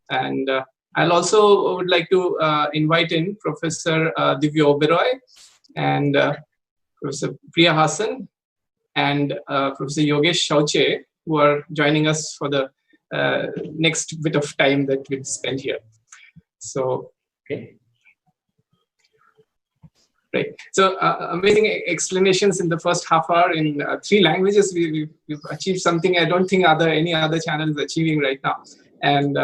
And I'll also would like to invite in Professor Divya Oberoi and Professor Priya Hassan and Professor Yogesh Shauche, who are joining us for the next bit of time that we'll spend here. So, okay. Right. So amazing explanations in the first half hour in 3 languages. We've achieved something I don't think any other channel is achieving right now. And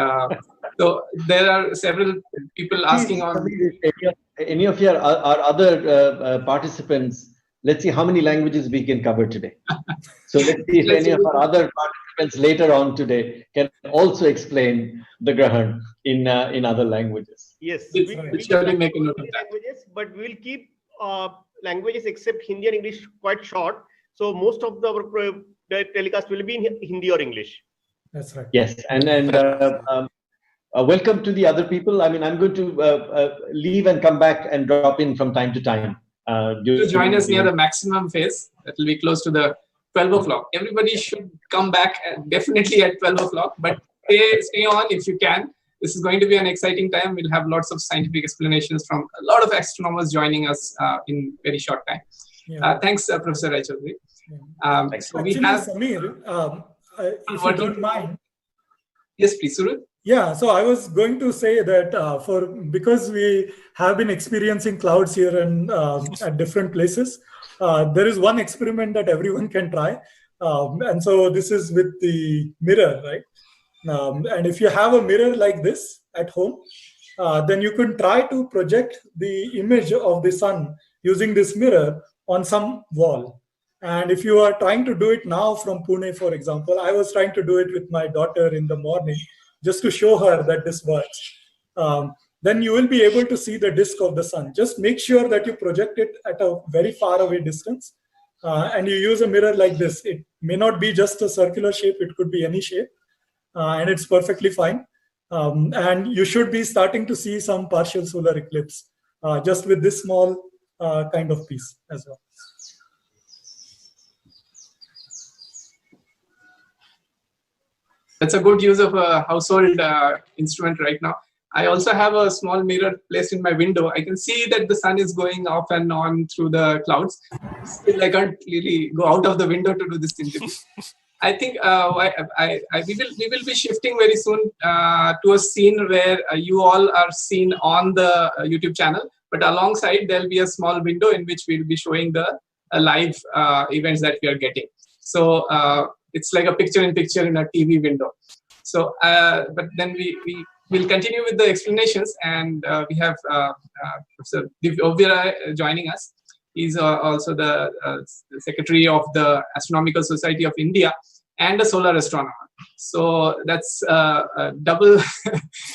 so there are several people asking on. Any of our other participants, let's see how many languages we can cover today. So let's see if any of our other participants later on today can also explain the Grahan in other languages. Yes, we'll surely make a note of that. Languages, but we'll keep languages except Hindi and English quite short. So most of the telecast will be in Hindi or English. That's right. Yes, and welcome to the other people. I mean, I'm going to leave and come back and drop in from time to time. To join us near the maximum phase, that will be close to the 12 o'clock. Everybody should come back definitely at 12 o'clock, but stay on if you can. This is going to be an exciting time. We'll have lots of scientific explanations from a lot of astronomers joining us in very short time. Yeah. Thanks, Professor Raichaudhuri. Yeah. So actually, we have Samir, if you don't mind. Yes, please, Suraj. Yeah, so I was going to say that because we have been experiencing clouds here and at different places, there is one experiment that everyone can try. And so this is with the mirror, right? And if you have a mirror like this at home, then you can try to project the image of the sun using this mirror on some wall. And if you are trying to do it now from Pune, for example, I was trying to do it with my daughter in the morning just to show her that this works. Then you will be able to see the disk of the sun. Just make sure that you project it at a very far away distance. And you use a mirror like this. It may not be just a circular shape, it could be any shape. And it's perfectly fine. And you should be starting to see some partial solar eclipse just with this small kind of piece as well. That's a good use of a household instrument right now. I also have a small mirror placed in my window. I can see that the sun is going off and on through the clouds. Still, I can't really go out of the window to do this interview. I think we will be shifting very soon to a scene where you all are seen on the YouTube channel, but alongside there'll be a small window in which we'll be showing the live events that we are getting. So it's like a picture-in-picture in a TV window. So, but then we will continue with the explanations, and we have Professor Divya Oberoi joining us. He's also the secretary of the Astronomical Society of India and a solar astronomer. So that's a double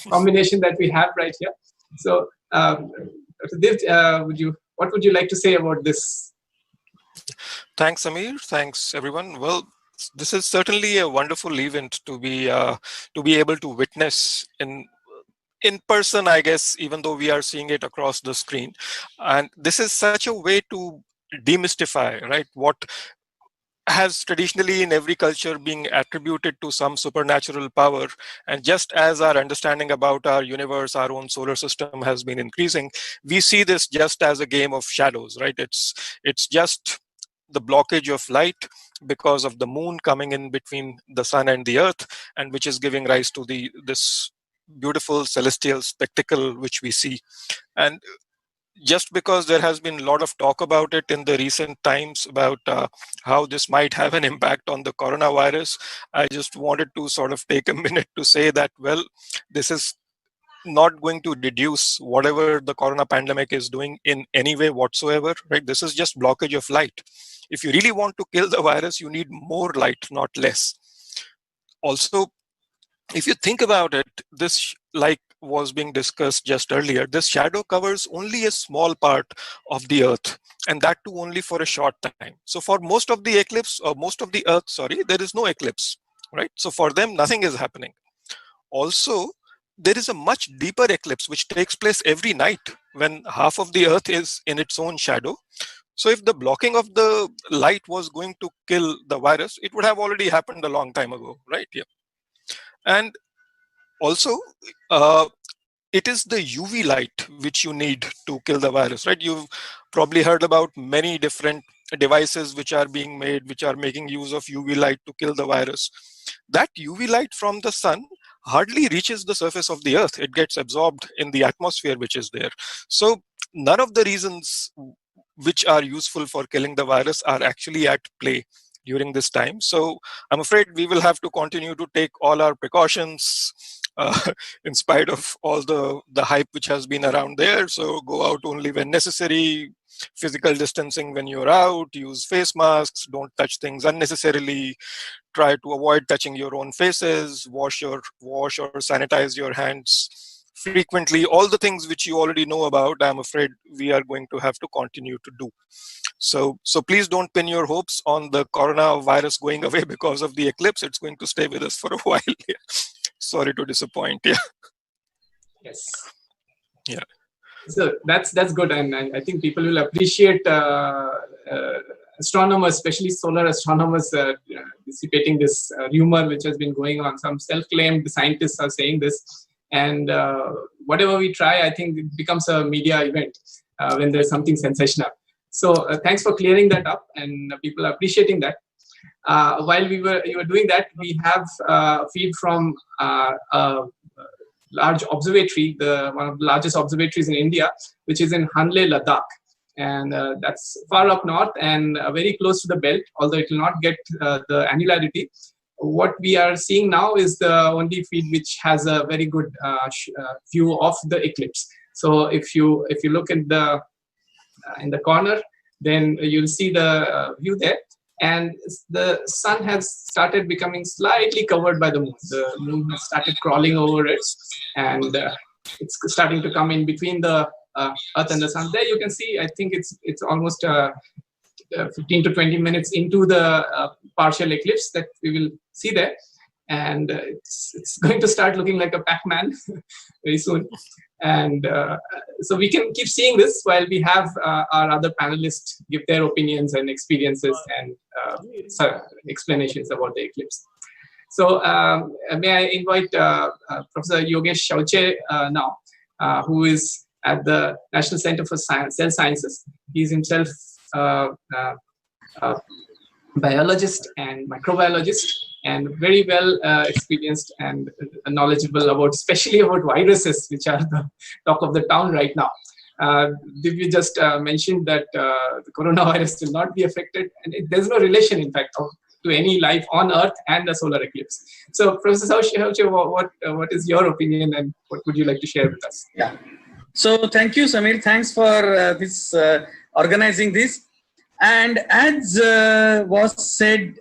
combination that we have right here. So, Div, what would you like to say about this? Thanks, Samir. Thanks, everyone. Well, this is certainly a wonderful event to be able to witness in person, I guess, even though we are seeing it across the screen. And this is such a way to demystify, right, what has traditionally in every culture been attributed to some supernatural power. And just as our understanding about our universe, our own solar system has been increasing, we see this just as a game of shadows, right? It's just the blockage of light because of the moon coming in between the sun and the earth, and which is giving rise to this beautiful celestial spectacle which we see. And just because there has been a lot of talk about it in the recent times about how this might have an impact on the coronavirus, I just wanted to sort of take a minute to say that, well, this is not going to reduce whatever the corona pandemic is doing in any way whatsoever, right? This is just blockage of light. If you really want to kill the virus, you need more light, not less. Also, if you think about it, this, like was being discussed just earlier, this shadow covers only a small part of the Earth, and that too only for a short time. So for most of the eclipse, or most of the Earth, sorry, there is no eclipse, right? So for them, nothing is happening. Also, there is a much deeper eclipse which takes place every night when half of the Earth is in its own shadow. So if the blocking of the light was going to kill the virus, it would have already happened a long time ago, right? Yeah. And also, it is the UV light which you need to kill the virus, right? You've probably heard about many different devices which are being made, which are making use of UV light to kill the virus. That UV light from the sun hardly reaches the surface of the earth. It gets absorbed in the atmosphere which is there. So none of the reasons which are useful for killing the virus are actually at play during this time. So I'm afraid we will have to continue to take all our precautions in spite of all the hype which has been around there. So go out only when necessary, physical distancing when you're out, use face masks, don't touch things unnecessarily, try to avoid touching your own faces, wash or sanitize your hands frequently. All the things which you already know about, I'm afraid we are going to have to continue to do. So please don't pin your hopes on the coronavirus going away because of the eclipse. It's going to stay with us for a while. Yeah. Sorry to disappoint. Yeah. Yes. Yeah. So that's good, and I think people will appreciate astronomers, especially solar astronomers, dissipating this rumor which has been going on. Some self-claimed scientists are saying this, and whatever we try, I think it becomes a media event when there's something sensational. So thanks for clearing that up, and people are appreciating that. While you were doing that, we have a feed from a large observatory, one of the largest observatories in India, which is in Hanle, Ladakh. And that's far up north and very close to the belt, although it will not get the annularity. What we are seeing now is the only feed which has a very good view of the eclipse. So if you look at the in the corner, then you'll see the view there. And the sun has started becoming slightly covered by the moon. The moon has started crawling over it, and it's starting to come in between the Earth and the sun. There you can see, I think it's almost 15 to 20 minutes into the partial eclipse that we will see there. And it's going to start looking like a Pac-Man very soon. And so we can keep seeing this while we have our other panelists give their opinions and experiences and explanations about the eclipse. So may I invite Professor Yogesh Shauche now, who is at the National Center for Cell Sciences. He's himself a biologist and microbiologist, and very well experienced and knowledgeable about, especially about viruses, which are the talk of the town right now. Divya just mentioned that the coronavirus will not be affected, and there's no relation, in fact, to any life on Earth and the solar eclipse. So, Professor Shauche, what is your opinion, and what would you like to share with us? Yeah. So, thank you, Samir. Thanks for this organizing this. And as was said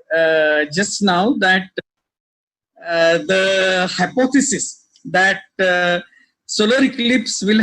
just now, that the hypothesis that solar eclipse will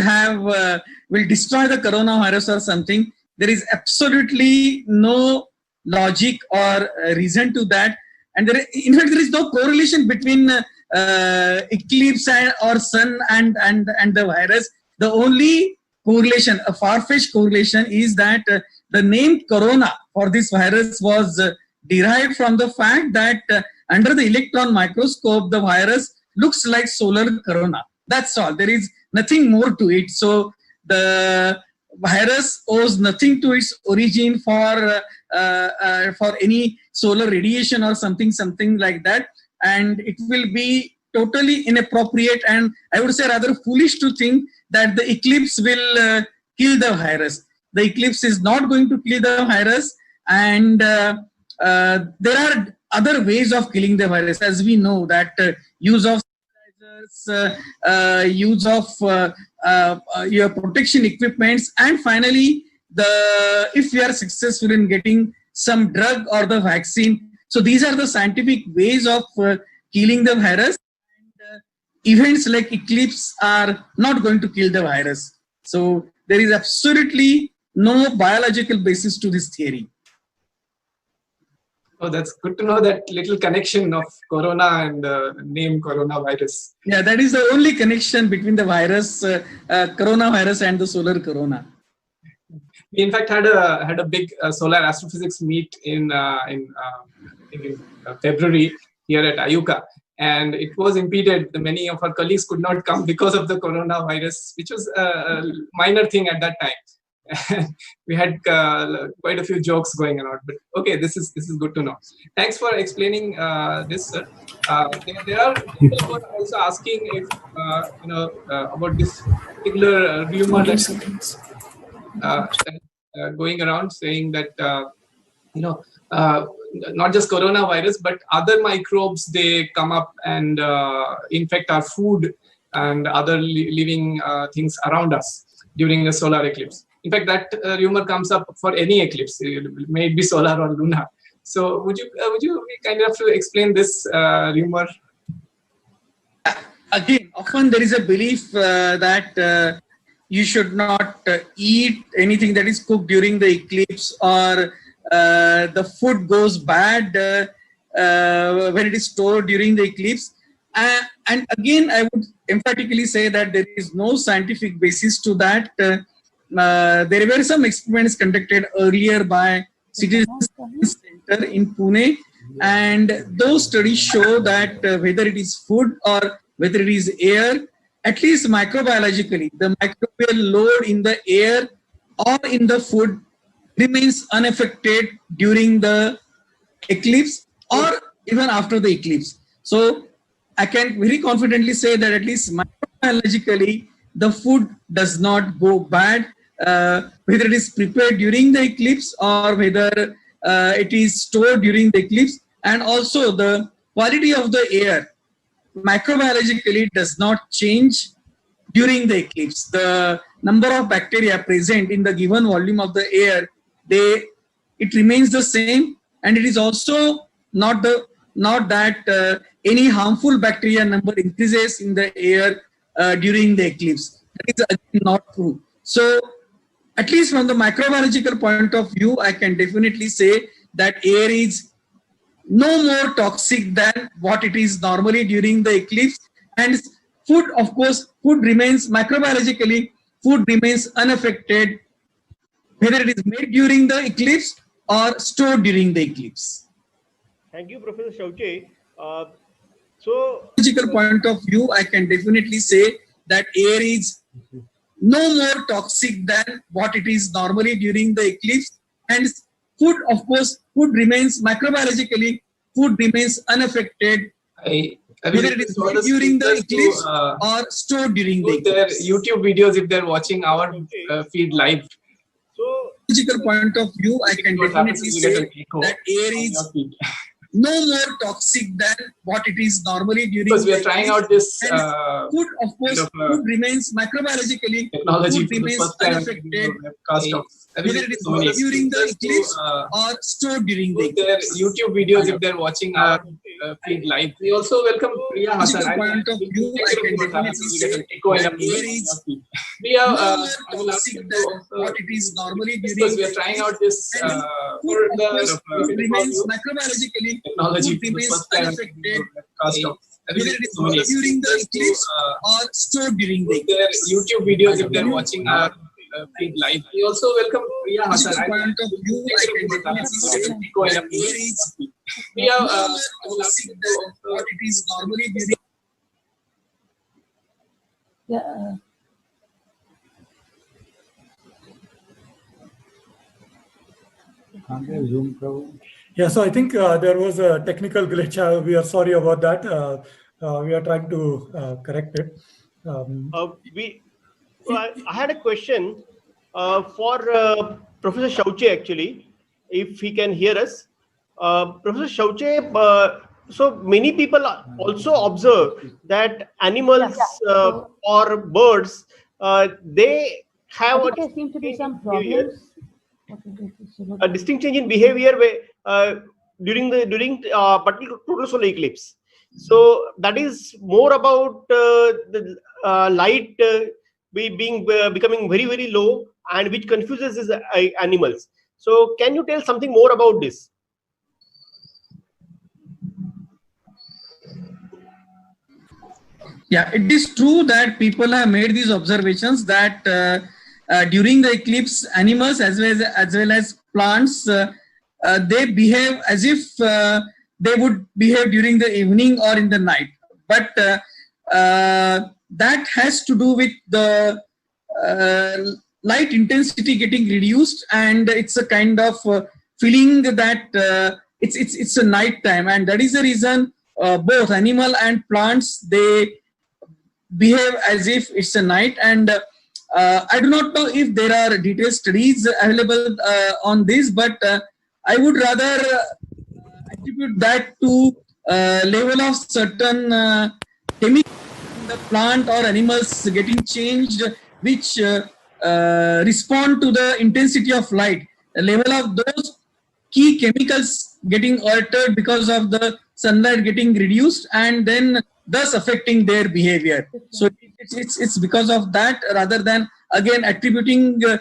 destroy the coronavirus or something, there is absolutely no logic or reason to that. And in fact, there is no correlation between eclipse or sun and the virus. The only correlation, a far-fetched correlation, is that the name corona for this virus was derived from the fact that under the electron microscope, the virus looks like solar corona. That's all. There is nothing more to it. So the virus owes nothing to its origin for any solar radiation or something like that. And it will be totally inappropriate, and I would say rather foolish, to think that the eclipse will kill the virus. The eclipse is not going to kill the virus, and there are other ways of killing the virus, as we know, that use of use of your protection equipments, and finally, if we are successful in getting some drug or the vaccine. So these are the scientific ways of killing the virus. And events like eclipse are not going to kill the virus. So there is absolutely no biological basis to this theory. Oh, that's good to know, that little connection of corona and the name coronavirus. Yeah, that is the only connection between the virus, coronavirus, and the solar corona. We in fact had a big solar astrophysics meet in February here at Ayuka, and it was impeded. Many of our colleagues could not come because of the coronavirus, which was a minor thing at that time. We had quite a few jokes going around, but okay, this is good to know. Thanks for explaining this, sir. There are people who are also asking if about this particular rumor that's going around, saying that not just coronavirus, but other microbes, they come up and infect our food and other living things around us during a solar eclipse. In fact, that rumor comes up for any eclipse, may it be solar or lunar. So would you kind of explain this rumor? Again, often there is a belief that you should not eat anything that is cooked during the eclipse, or the food goes bad when it is stored during the eclipse. And again, I would emphatically say that there is no scientific basis to that. There were some experiments conducted earlier by Citizen Science Center in Pune, and those studies show that whether it is food or whether it is air, at least microbiologically, the microbial load in the air or in the food remains unaffected during the eclipse or even after the eclipse. So I can very confidently say that at least microbiologically, the food does not go bad, whether it is prepared during the eclipse or whether it is stored during the eclipse. And also the quality of the air microbiologically does not change during the eclipse. The number of bacteria present in the given volume of the air, it remains the same, and it is also not that any harmful bacteria number increases in the air during the eclipse. That is again not true. So at least from the microbiological point of view, I can definitely say that air is no more toxic than what it is normally during the eclipse. And food, of course, food remains microbiologically, food remains unaffected, whether it is made during the eclipse or stored during the eclipse. Thank you, Professor Shauche. So, physical point of view, I can definitely say that air is no more toxic than what it is normally during the eclipse. And food, of course, food remains microbiologically, food remains unaffected, whether it is made during the eclipse or stored during the eclipse. Their YouTube videos, if they're watching our feed live. So, physical point of view, I can definitely say that air is no more toxic than what it is normally during because we are trying out this food, of course, food remains microbiologically, technology food remains unaffected, whether it is made during the eclipse or stored during the eclipse. Their YouTube videos, if they're watching our feed live. We also welcome Priya Hassan. Point of view, I can definitely say that air is Priya, no more toxic than what it is normally during because we are trying out this food, of course, food remains microbiologically, technology food remains unaffected, whether it is made during the eclipse or stored during the eclipse. Their YouTube videos, if they're watching our feed live. We also welcome Priya Hassan. Point of view, I can definitely say that air is Priya, no more toxic than what it is normally during. Yeah. Yeah, so I think there was a technical glitch. We are sorry about that. We are trying to correct it. I had a question for Professor Shauche, actually, if he can hear us. Professor Shauche, so many people also observe that animals or birds, they have there seems to be some problems. A distinct change in behavior during particular total solar eclipse. So that is more about the light becoming very, very low, and which confuses these animals. So can you tell something more about this? Yeah, it is true that people have made these observations that during the eclipse, animals as well as plants, they behave as if they would behave during the evening or in the night. But that has to do with the light intensity getting reduced, and it's a kind of feeling that it's a night time, and that is the reason both animal and plants, they behave as if it's a night. And I do not know if there are detailed studies available on this, but I would rather attribute that to level of certain chemicals in the plant or animals getting changed, which respond to the intensity of light. The level of those key chemicals getting altered because of the sunlight getting reduced, and then thus affecting their behavior. So it's because of that, rather than again attributing to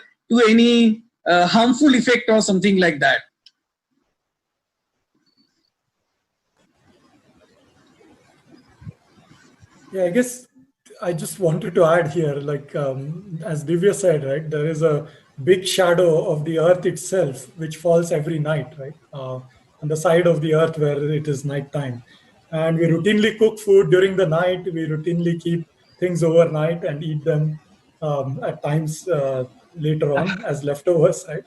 any harmful effect or something like that. Yeah, I guess I just wanted to add here, like as Divya said, right, there is a big shadow of the earth itself, which falls every night, right, on the side of the earth where it is nighttime. And we routinely cook food during the night. We routinely keep things overnight and eat them at times later on as leftovers, right?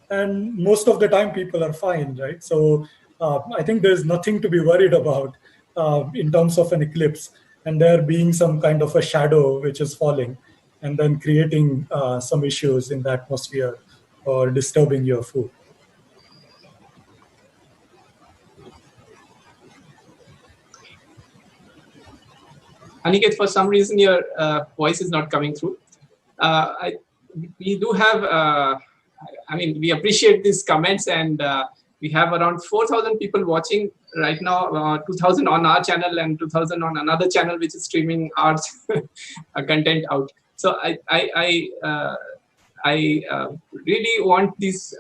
And most of the time people are fine, right? So I think there's nothing to be worried about in terms of an eclipse, and there being some kind of a shadow which is falling and then creating some issues in the atmosphere or disturbing your food. Aniket, for some reason your voice is not coming through. We do have, I mean, we appreciate these comments, and we have around 4,000 people watching right now, 2,000 on our channel and 2,000 on another channel which is streaming our content out. So I really want these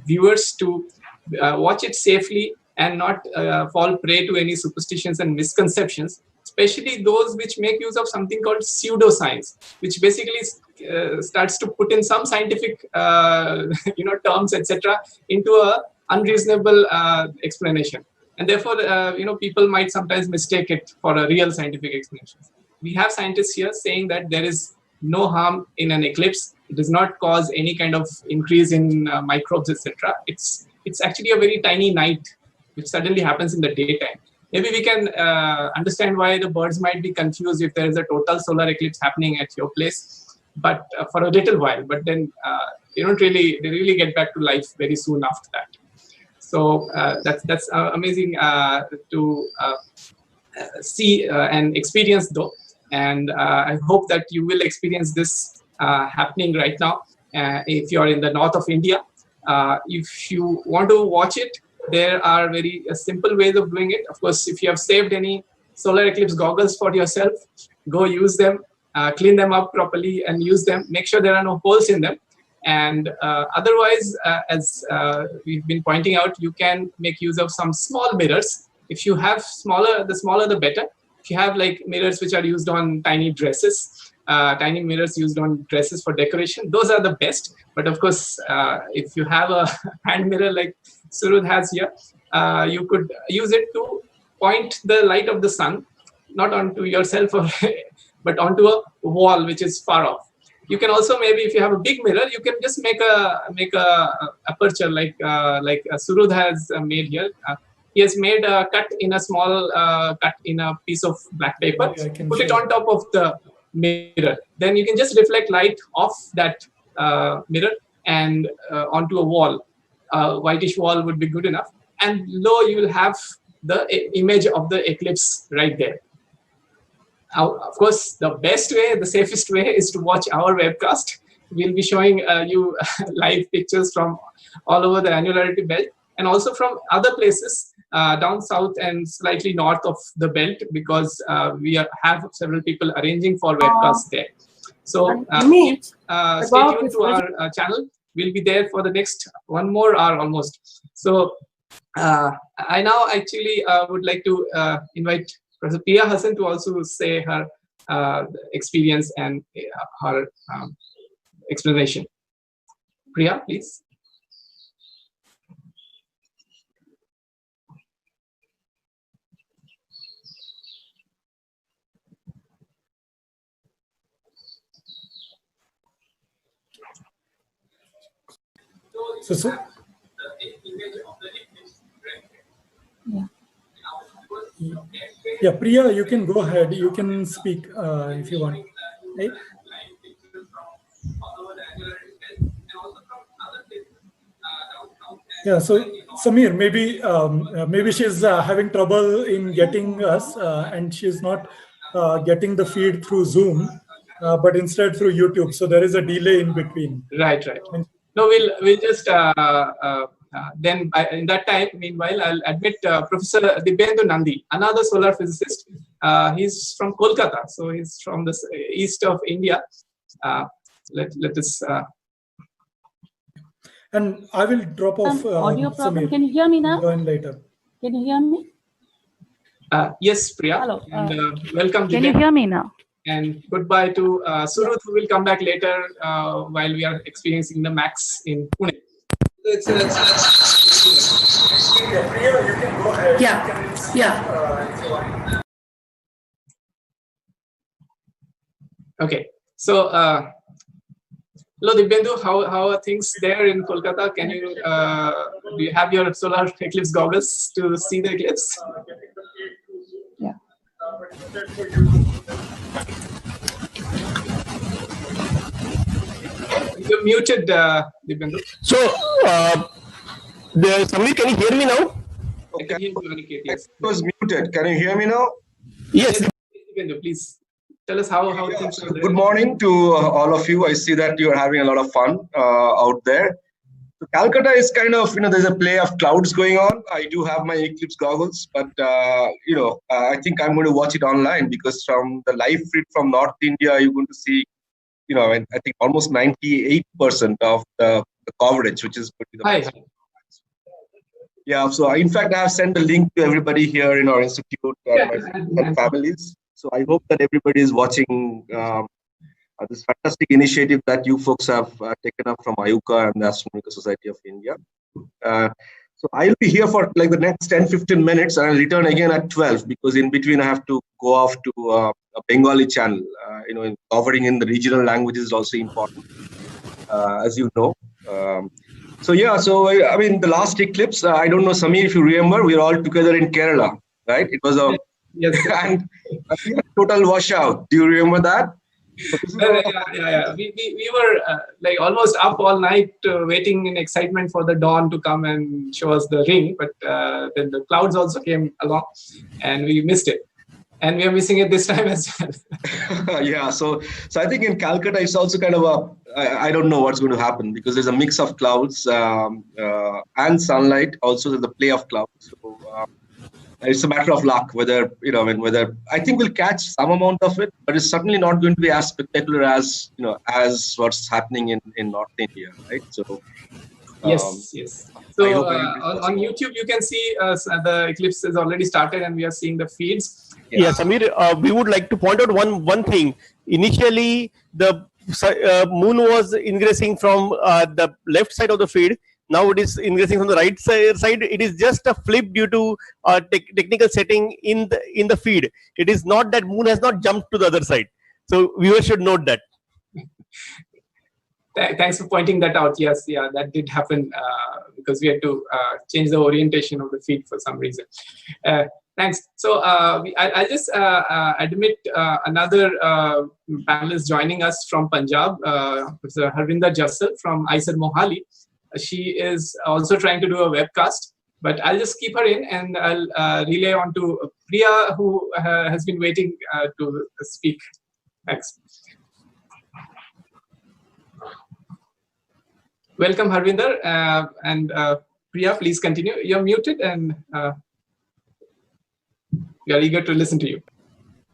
viewers to watch it safely and not fall prey to any superstitions and misconceptions, especially those which make use of something called pseudoscience, which basically starts to put in some scientific terms, etc., into a unreasonable explanation. And therefore, people might sometimes mistake it for a real scientific explanation. We have scientists here saying that there is no harm in an eclipse. It does not cause any kind of increase in microbes, etc. It's actually a very tiny night, which suddenly happens in the daytime. Maybe we can understand why the birds might be confused if there is a total solar eclipse happening at your place, but for a little while. But then they really get back to life very soon after that. So that's amazing to see and experience, though. And I hope that you will experience this happening right now. If you're in the north of India, if you want to watch it, there are very simple ways of doing it. Of course, if you have saved any solar eclipse goggles for yourself, go use them, clean them up properly and use them. Make sure there are no holes in them. And otherwise, as we've been pointing out, you can make use of some small mirrors. If you have the smaller the better. If you have like mirrors which are used on tiny dresses, tiny mirrors used on dresses for decoration, those are the best. But of course, if you have a hand mirror like Surud has here, you could use it to point the light of the sun, not onto yourself, but onto a wall which is far off. You can also, maybe if you have a big mirror, you can just make a aperture like Surud has made here. He has made a cut in a small cut in a piece of black paper. Put it on top of the mirror. Then you can just reflect light off that mirror and onto a wall. Whitish wall would be good enough. And lo, you will have the image of the eclipse right there. Of course, the best way, the safest way is to watch our webcast. We'll be showing you live pictures from all over the annularity belt and also from other places down south and slightly north of the belt, because we have several people arranging for webcasts there. So stay tuned to our channel. We'll be there for the next 1 more hour almost. So I now actually would like to invite Professor Priya Hassan to also say her experience and her explanation. Priya, please. So yeah, Priya, you can go ahead. You can speak if you want. Right? Yeah, so Samir, maybe she's having trouble in getting us, and she's not getting the feed through Zoom, but instead through YouTube. So there is a delay in between. Right. No, we'll just then in that time. Meanwhile, I'll admit Professor Dibendu Nandi, another solar physicist. He's from Kolkata, so he's from the east of India. Let us. And I will drop off. Audio problem. Samir. Can you hear me now? Join later. Can you hear me? Yes, Priya. Hello. And, welcome. Can you hear me now? And goodbye to Suruth, who will come back later while we are experiencing the max in Pune. Yeah. Okay. So, hello, Dibendu. How are things there in Kolkata? Can you do you have your solar eclipse goggles to see the eclipse? Yeah. You're muted, Dibendu. So, Samir, can you hear me now? I can hear you, Aniket. Yes. It was muted. Can you hear me now? Yes. Dibendu, please tell us how things are there. Good morning to all of you. I see that you are having a lot of fun out there. So Calcutta is kind of, there's a play of clouds going on. I do have my Eclipse goggles, but, I think I'm going to watch it online because from the live feed from North India, you're going to see, I think almost 98% of the coverage, which is good. Hi. Yeah, so in fact, I have sent a link to everybody here in our institute and families. So I hope that everybody is watching this fantastic initiative that you folks have taken up from Ayuka and the Astronomical Society of India. So I'll be here for like the next 10-15 minutes and I'll return again at 12 because in between I have to go off to a Bengali channel. Covering in the regional languages is also important, as you know. So the last eclipse, I don't know, Samir, if you remember, we were all together in Kerala, right? It was a and a total washout. Do you remember that? So yeah. We were like almost up all night waiting in excitement for the dawn to come and show us the ring, but then the clouds also came along and we missed it. And we are missing it this time as well. Yeah, so I think in Calcutta it's also kind of I don't know what's going to happen because there's a mix of clouds and sunlight. Also, there's a play of clouds. So it's a matter of luck whether whether I think we'll catch some amount of it, but it's certainly not going to be as spectacular as as what's happening in North India, right? So yes. So on YouTube you can see the eclipse has already started and we are seeing the feeds. Yeah, Samir, we would like to point out one thing. Initially, the moon was ingressing from the left side of the feed. Now it is ingressing from the right side. It is just a flip due to technical setting in the feed. It is not that moon has not jumped to the other side. So viewers should note that. Thanks for pointing that out. Yes, that did happen because we had to change the orientation of the feed for some reason. Thanks. So I'll just admit another panelist joining us from Punjab, Professor Harvinder Jassal from ISER Mohali. She is also trying to do a webcast, but I'll just keep her in and I'll relay on to Priya, who has been waiting to speak. Thanks. Welcome, Harvinder. And Priya, please continue. You're muted and we are eager to listen to you.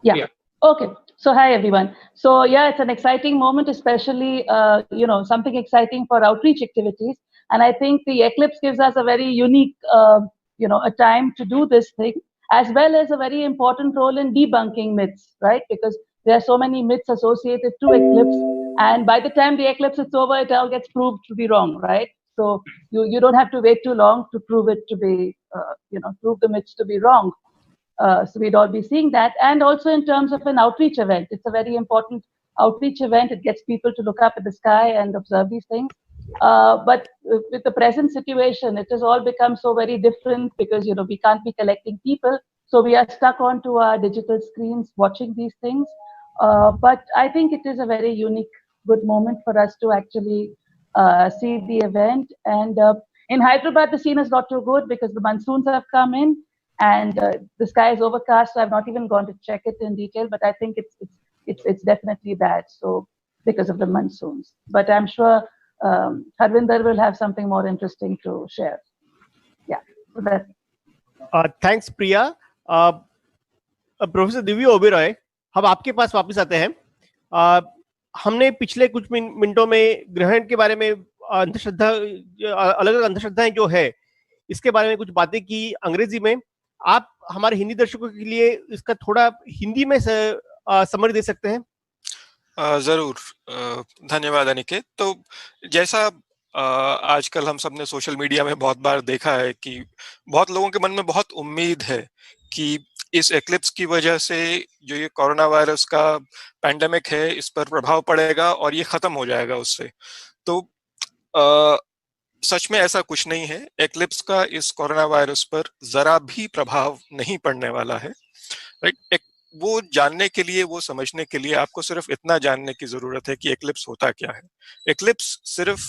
Yeah. Priya. Okay. So hi, everyone. So yeah, it's an exciting moment, especially, something exciting for outreach activities. And I think the eclipse gives us a very unique, a time to do this thing, as well as a very important role in debunking myths, right? Because there are so many myths associated to eclipse. And by the time the eclipse is over, it all gets proved to be wrong, right? So you don't have to wait too long to prove it to be, prove the myths to be wrong. So we'd all be seeing that. And also in terms of an outreach event, it's a very important outreach event. It gets people to look up at the sky and observe these things. But with the present situation, it has all become so very different because, you know, we can't be collecting people. So we are stuck onto our digital screens watching these things. But I think it is a very unique, good moment for us to actually see the event. And in Hyderabad, the scene is not too good because the monsoons have come in and the sky is overcast. So I've not even gone to check it in detail, but I think it's definitely bad. So because of the monsoons, but I'm sure Harvinder will have something more interesting to share. Yeah, so that's thanks Priya. Professor Divya Oberoi, हम आपके पास वापस आते हैं. हमने पिछले कुछ मिनटों में ग्रहण के बारे में अंधश्रद्धा, अलग अलग अंधश्रद्धाएं जो है, इसके बारे में कुछ बातें की अंग्रेजी में. आप हमारे हिंदी दर्शकों के लिए इसका थोड़ा हिंदी में समरी दे सकते हैं? जरूर. धन्यवाद अनिकेत. तो जैसा आजकल हम सबने सोशल मीडिया में बहुत बार देखा है कि बहुत लोगों के मन में बहुत उम्मीद है कि इस एक्लिप्स की वजह से जो ये कोरोना वायरस का पैंडेमिक है इस पर प्रभाव पड़ेगा और ये खत्म हो जाएगा उससे. तो सच में ऐसा कुछ नहीं है. एक्लिप्स का इस कोरोना वायरस पर जरा भी प्रभाव नहीं पड़ने वाला है. राइट. वो जानने के लिए, वो समझने के लिए आपको सिर्फ इतना जानने की जरूरत है कि एक्लिप्स होता क्या है. एक्लिप्स सिर्फ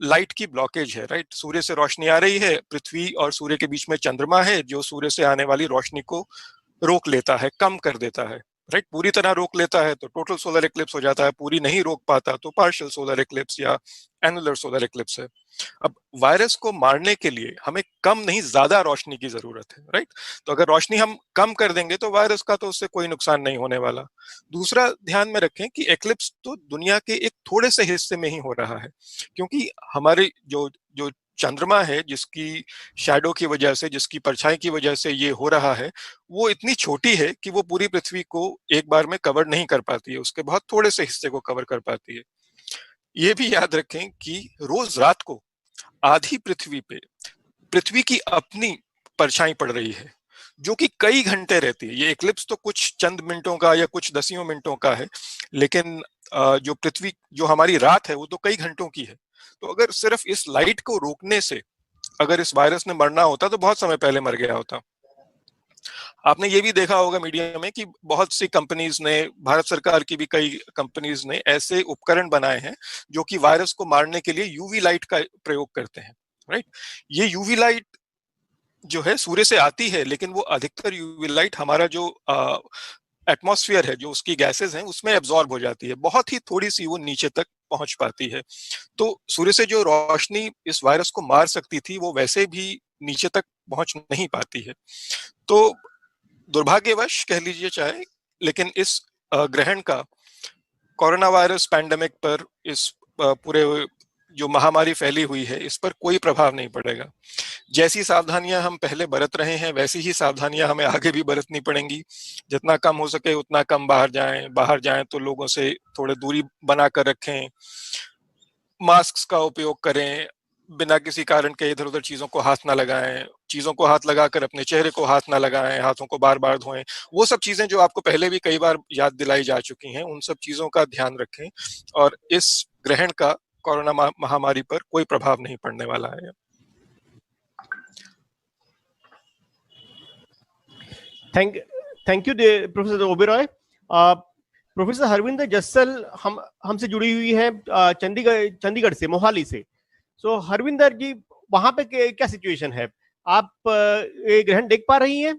लाइट की ब्लॉकेज है. राइट. सूर्य से रोशनी आ रही है, पृथ्वी और सूर्य के बीच में चंद्रमा है जो सूर्य से आने वाली रोशनी को रोक लेता है, कम कर देता है. राइट. पूरी तरह रोक लेता है तो टोटल सोलर एक्लिप्स हो जाता है. पूरी नहीं रोक पाता तो पार्शियल सोलर एक्लिप्स या एनुलर सोलर एक्लिप्स है. अब वायरस को मारने के लिए हमें कम नहीं ज्यादा रोशनी की जरूरत है. राइट. तो अगर रोशनी हम कम कर देंगे तो वायरस का तो उससे कोई नुकसान नहीं होने वाला. दूसरा, ध्यान में रखें कि एक्लिप्स तो दुनिया के एक थोड़े से हिस्से में ही हो रहा है, क्योंकि हमारे जो जो चंद्रमा है, जिसकी शैडो की वजह से, जिसकी परछाई की वजह से ये हो रहा है, वो इतनी छोटी है कि वो पूरी पृथ्वी को एक बार में कवर नहीं कर पाती है. उसके बहुत थोड़े से हिस्से को कवर कर पाती है. ये भी याद रखें कि रोज रात को आधी पृथ्वी पे पृथ्वी की अपनी परछाई पड़ रही है जो कि कई घंटे रहती है. ये एक्लिप्स तो कुछ चंद मिनटों का या कुछ दसियों मिनटों का है, लेकिन जो पृथ्वी, जो हमारी रात है, वो तो कई घंटों की है. तो अगर सिर्फ इस लाइट को रोकने से अगर इस वायरस ने मरना होता तो बहुत समय पहले मर गया होता. आपने ये भी देखा होगा मीडिया में कि बहुत सी कंपनीज ने, भारत सरकार की भी कई कंपनीज ने ऐसे उपकरण बनाए हैं जो कि वायरस को मारने के लिए यूवी लाइट का प्रयोग करते हैं. राइट. ये यूवी लाइट जो है सूर्य से आती है, लेकिन वो अधिकतर यूवी लाइट हमारा जो एटमॉस्फेयर है, जो उसकी गैसेस हैं, उसमें एब्जॉर्ब हो जाती है. बहुत ही थोड़ी सी वो नीचे तक पहुंच पाती है. तो सूर्य से जो रोशनी इस वायरस को मार सकती थी वो वैसे भी नीचे तक पहुंच नहीं पाती है. तो दुर्भाग्यवश कह लीजिए चाहे, लेकिन इस ग्रहण का कोरोना वायरस पैंडेमिक पर, इस पूरे जो महामारी फैली हुई है, इस पर कोई प्रभाव नहीं पड़ेगा. जैसी सावधानियां हम पहले बरत रहे हैं वैसी ही सावधानियां हमें आगे भी बरतनी पड़ेंगी. जितना कम हो सके उतना कम बाहर जाएं तो लोगों से थोड़े दूरी बनाकर रखें, मास्क का उपयोग करें, बिना किसी कारण के इधर उधर चीजों को हाथ ना लगाएं, चीजों को हाथ लगाकर अपने चेहरे को हाथ ना लगाएं, हाथों को बार बार धोएं. वो सब चीजें जो आपको पहले भी कई बार याद दिलाई जा चुकी हैं, उन सब चीजों का ध्यान रखें. और इस ग्रहण का कोरोना महामारी पर कोई प्रभाव नहीं पड़ने वाला है. Thank you professor Oberoi. Professor Harvinder Jassal हमसे जुड़ी हुई है चंडीगढ़ से, मोहाली से. सो हरविंदर जी, वहां पे क्या सिचुएशन है? आप ये ग्रहण देख पा रही हैं?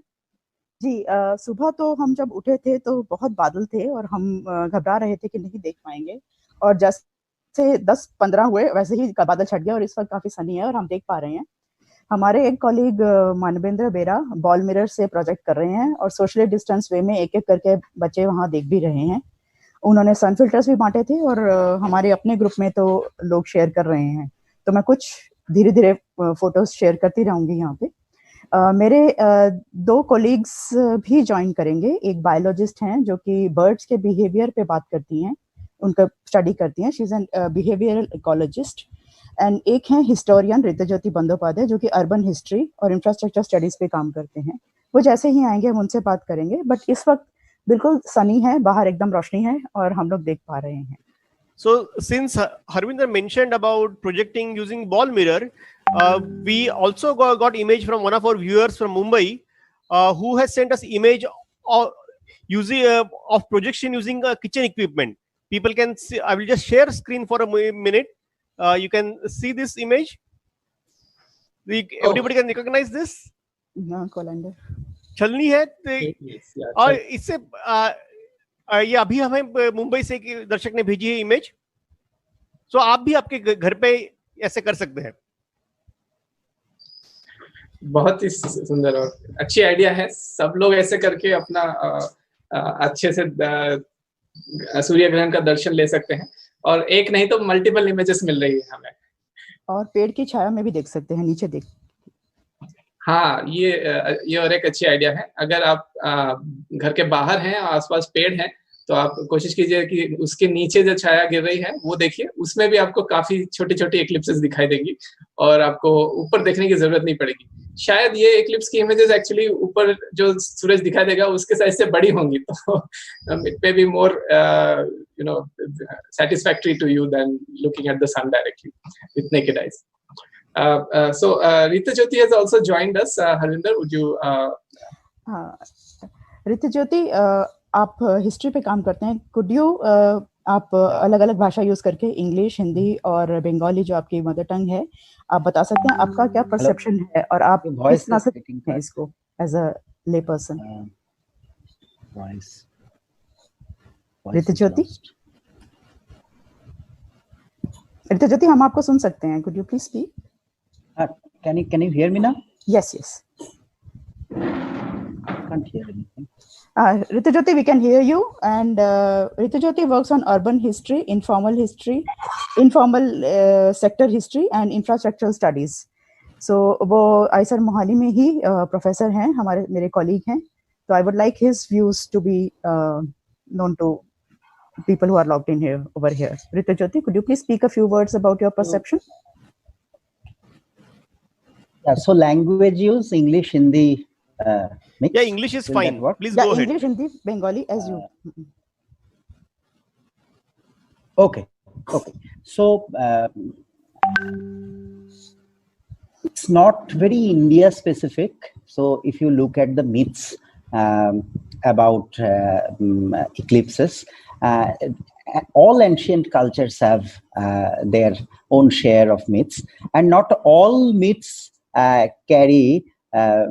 जी, सुबह तो हम जब उठे थे तो बहुत बादल थे और हम घबरा रहे थे कि नहीं देख पाएंगे, और जैसे 10-15 हुए वैसे ही बादल छट गया और इस वक्त काफी सनी है और हम देख पा रहे हैं. हमारे एक कॉलीग मानवेंद्र बेरा बॉल मिरर से प्रोजेक्ट कर रहे हैं और सोशली डिस्टेंस वे में एक एक करके बच्चे वहां देख भी रहे हैं. उन्होंने सन फिल्टर्स भी बांटे थे और हमारे अपने ग्रुप में तो लोग शेयर कर रहे हैं. तो मैं कुछ धीरे धीरे फोटोज शेयर करती रहूंगी यहाँ पे. मेरे 2 कोलीग्स भी ज्वाइन करेंगे. एक बायोलॉजिस्ट हैं जो कि बर्ड्स के बिहेवियर पे बात करती हैं, उनका स्टडी करती हैं. She is an behavioural ecologist. And एक हैं हिस्टोरियन रितु ज्योति बंदोपाध्याय जो कि अर्बन हिस्ट्री और इंफ्रास्ट्रक्चर स्टडीज पे काम करते हैं. वो जैसे ही आएंगे हम उनसे बात करेंगे. बट इस वक्त बिल्कुल सनी है, बाहर एकदम रोशनी है और हम लोग देख पा रहे हैं. So since Harvinder mentioned about projecting using ball mirror, we also got image from one of our viewers from Mumbai, who has sent us image of using of projection using kitchen equipment. People can see. I will just share screen for a minute. You can see this image. Everybody can recognize this. हाँ कोलैंडर छलनी है Yes, yeah, और इससे ये अभी हमें मुंबई से एक दर्शक ने भेजी है इमेज. सो आप भी आपके घर पे ऐसे कर सकते हैं. बहुत ही सुंदर और अच्छी आइडिया है. सब लोग ऐसे करके अपना अच्छे से सूर्य ग्रहण का दर्शन ले सकते हैं और एक नहीं तो मल्टीपल इमेजेस मिल रही है हमें. और पेड़ की छाया में भी देख सकते हैं, नीचे देख. हाँ, ये और एक अच्छी आइडिया है. अगर आप घर के बाहर हैं और आसपास पेड़ हैं तो आप कोशिश कीजिए कि उसके नीचे जो छाया गिर रही है वो देखिए. उसमें भी आपको काफी छोटी छोटी एक्लिप्सेस दिखाई देंगी और आपको ऊपर देखने की जरूरत नहीं पड़ेगी. शायद ये एक्लिप्स की इमेजेस एक्चुअली ऊपर जो सूरज दिखाई देगा उसके साइज से बड़ी होंगी, तो it may be more satisfactory to you than looking at the sun directly with naked eyes. So Rita Jyoti has also joined us. Harvinder, would you? Rita Jyoti, आप हिस्ट्री पे काम करते हैं. कुड यू आप अलग अलग भाषा use करके इंग्लिश, हिंदी और बंगाली जो आपकी मदर टंग है, आप बता सकते हैं आपका क्या परसेप्शन है और आप किस तरह से देखते हैं इसको एज अ ले पर्सन. Rita Jyoti, हम आपको सुन सकते हैं. Could you please speak? Can you hear me now? Yes. I can't hear anything. Rita Jyoti, we can hear you. And Rita Jyoti works on urban history, informal sector history, and infrastructural studies. So वो Eicher Mohali में ही professor हैं, मेरे colleague हैं. So I would like his views to be known to people who are logged in here over here. Rita Jyoti, could you please speak a few words about your perception? Yeah, so language use, English, Hindi, mix. Yeah, English is fine. Please go ahead. English, Hindi, Bengali, as you. Okay. So it's not very India specific. So if you look at the myths about eclipses, all ancient cultures have their own share of myths, and not all myths carry a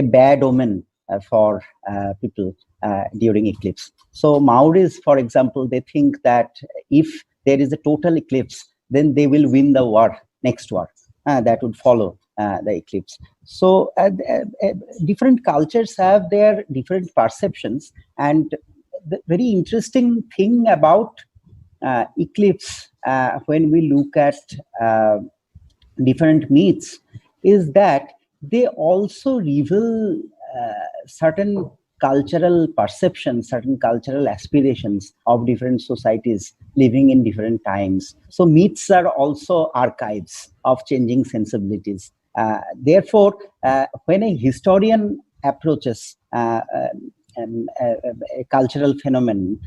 bad omen for people during eclipse. So Maoris, for example, they think that if there is a total eclipse, then they will win the war, next war that would follow the eclipse. So different cultures have their different perceptions, and the very interesting thing about eclipse when we look at different myths is that they also reveal certain cultural perceptions, certain cultural aspirations of different societies living in different times. So myths are also archives of changing sensibilities. Therefore, when a historian approaches a cultural phenomenon,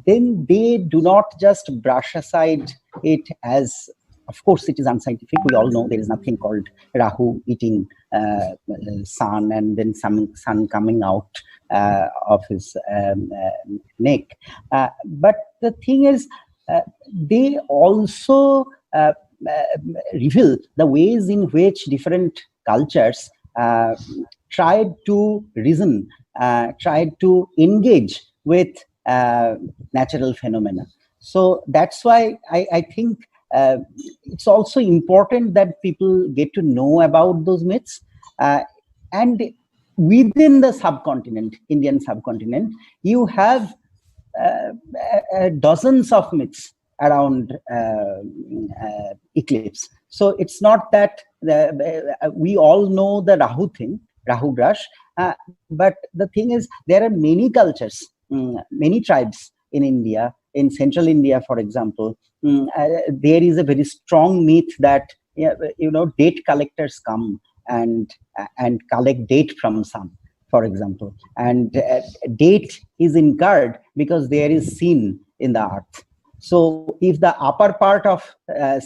then they do not just brush aside it as, of course, it is unscientific. We all know there is nothing called Rahu eating sun and then sun coming out of his neck. But the thing is, they also reveal the ways in which different cultures tried to reason, tried to engage with natural phenomena. So that's why I think it's also important that people get to know about those myths. And within the subcontinent, Indian subcontinent, you have dozens of myths around eclipse. So it's not that we all know the Rahu thing, Rahu brush, but the thing is there are many cultures, many tribes in India, in central India, for example. There is a very strong myth that date collectors come and collect date from sun, for example, and date is incurred because there is sin in the earth. So if the upper part of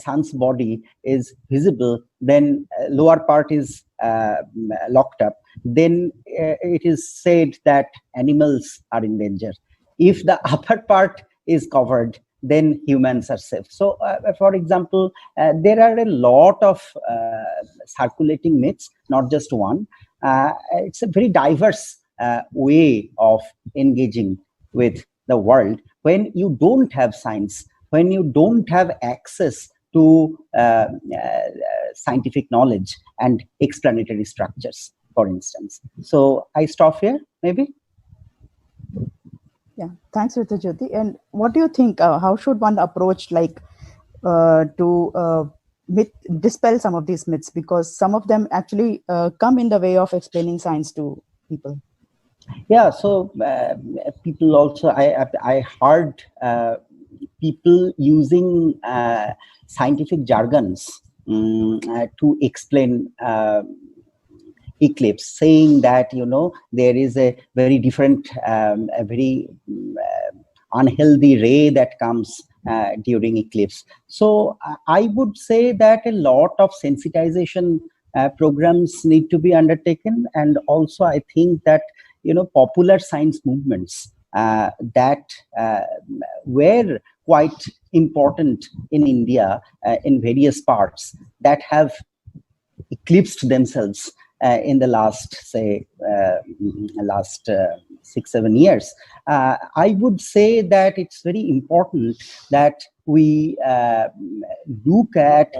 sun's body is visible, then lower part is locked up, then it is said that animals are in danger. If the upper part is covered, then humans are safe. So for example, there are a lot of circulating myths, not just one. It's a very diverse way of engaging with the world when you don't have science, when you don't have access to scientific knowledge and explanatory structures, for instance. So I stop here, maybe. Yeah, thanks, Ritajyoti. And what do you think? How should one approach, like, to dispel some of these myths, because some of them actually come in the way of explaining science to people? Yeah, so people also, I heard people using scientific jargons to explain eclipse, saying that, you know, there is a very different, a very unhealthy ray that comes during eclipse. So I would say that a lot of sensitization programs need to be undertaken, and also I think that, you know, popular science movements that were quite important in India in various parts, that have eclipsed themselves in the last, say, last 6-7 years. I would say that it's very important that we look at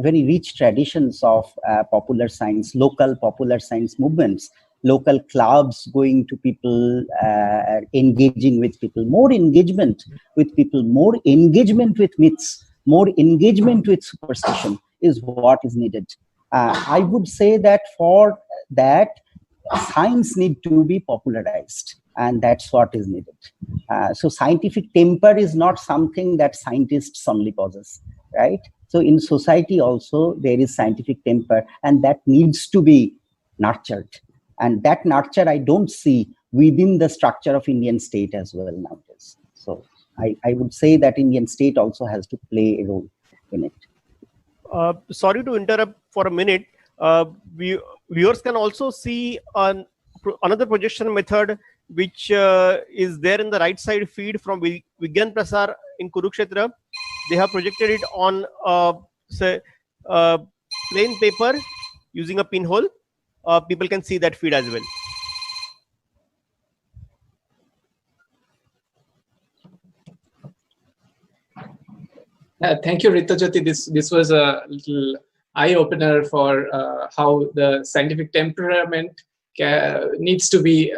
very rich traditions of popular science, local popular science movements, local clubs going to people, engaging with people, more engagement with people, more engagement with myths, more engagement with superstition is what is needed. I would say that for that, science need to be popularized, and that's what is needed. So scientific temper is not something that scientists only possess, right? So in society also there is scientific temper, and that needs to be nurtured. And that nurture I don't see within the structure of Indian state as well nowadays. So I would say that Indian state also has to play a role in it. Sorry to interrupt for a minute. Viewers can also see another projection method, which is there in the right side feed from Vigyan Prasar in Kurukshetra. They have projected it on say plain paper using a pinhole. People can see that feed as well. Thank you, Ritajyoti. This was a little eye-opener for how the scientific temperament needs to be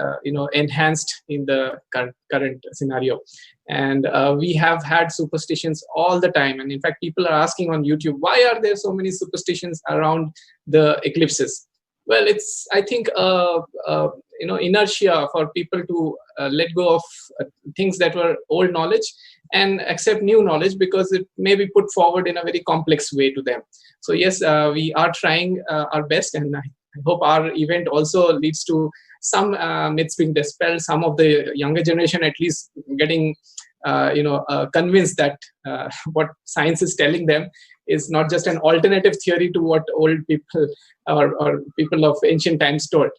enhanced in the current scenario. And we have had superstitions all the time. And in fact, people are asking on YouTube, why are there so many superstitions around the eclipses? Well, it's, I think, inertia for people to let go of things that were old knowledge and accept new knowledge, because it may be put forward in a very complex way to them. So yes, we are trying our best, and I hope our event also leads to some myths being dispelled, some of the younger generation at least getting convinced that what science is telling them is not just an alternative theory to what old people or people of ancient times told.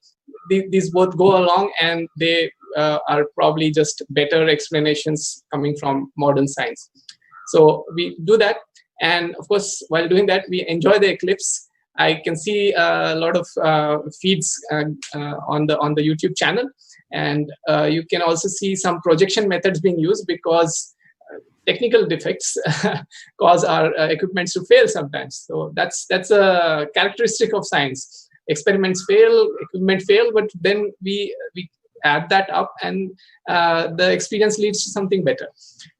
These both go along, and they are probably just better explanations coming from modern science. So we do that, and of course, while doing that, we enjoy the eclipse. I can see a lot of feeds on the YouTube channel, and you can also see some projection methods being used, because technical defects cause our equipments to fail sometimes. So that's a characteristic of science. Experiments fail, equipment fail, but then we add that up, and the experience leads to something better.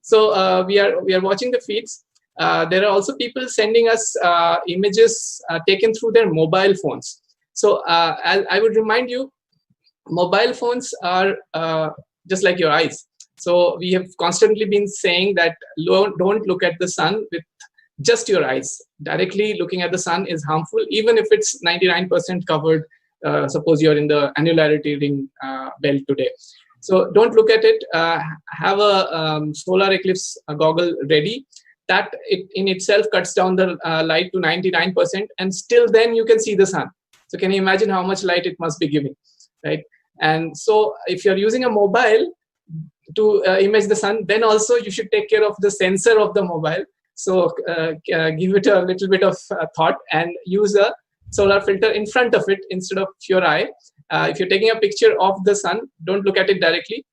So we are watching the feeds. There are also people sending us images taken through their mobile phones. So I would remind you, mobile phones are just like your eyes. So we have constantly been saying that don't look at the sun with just your eyes. Directly looking at the sun is harmful, even if it's 99% covered. Suppose you're in the annularity ring belt today. So don't look at it. Have a solar eclipse goggle ready. That in itself cuts down the light to 99%, and still then you can see the sun. So can you imagine how much light it must be giving, right? And so if you're using a mobile to image the sun, then also you should take care of the sensor of the mobile. So give it a little bit of thought and use a solar filter in front of it instead of your eye. If you're taking a picture of the sun, don't look at it directly.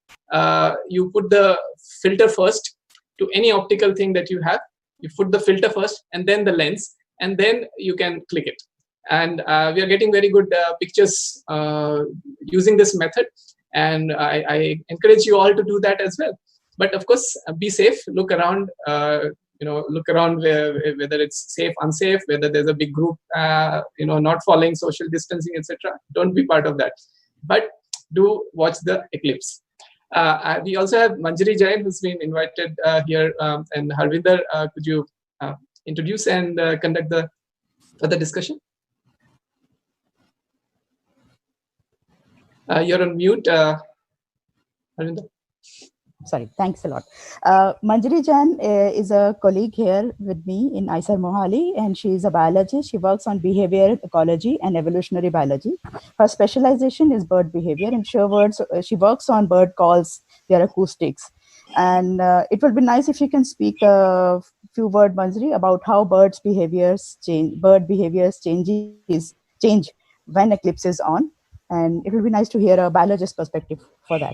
You put the filter first to any optical thing that you have. You put the filter first and then the lens, and then you can click it. And we are getting very good pictures using this method. And I encourage you all to do that as well. But of course, be safe. Look around. Look around whether it's safe, unsafe, whether there's a big group, not following social distancing, etc. Don't be part of that. But do watch the eclipse. We also have Manjari Jain, who's been invited here, and Harvinder, could you introduce and conduct the further discussion? You're on mute, Harvinder. Sorry, thanks a lot. Manjari Jain is a colleague here with me in IISER Mohali, and she is a biologist. She works on behavior ecology and evolutionary biology. Her specialization is bird behavior, and she works on bird calls, their acoustics. And it will be nice if you can speak a few words, Manjari, about how bird behaviors change when eclipse is on. And it will be nice to hear a biologist perspective for that.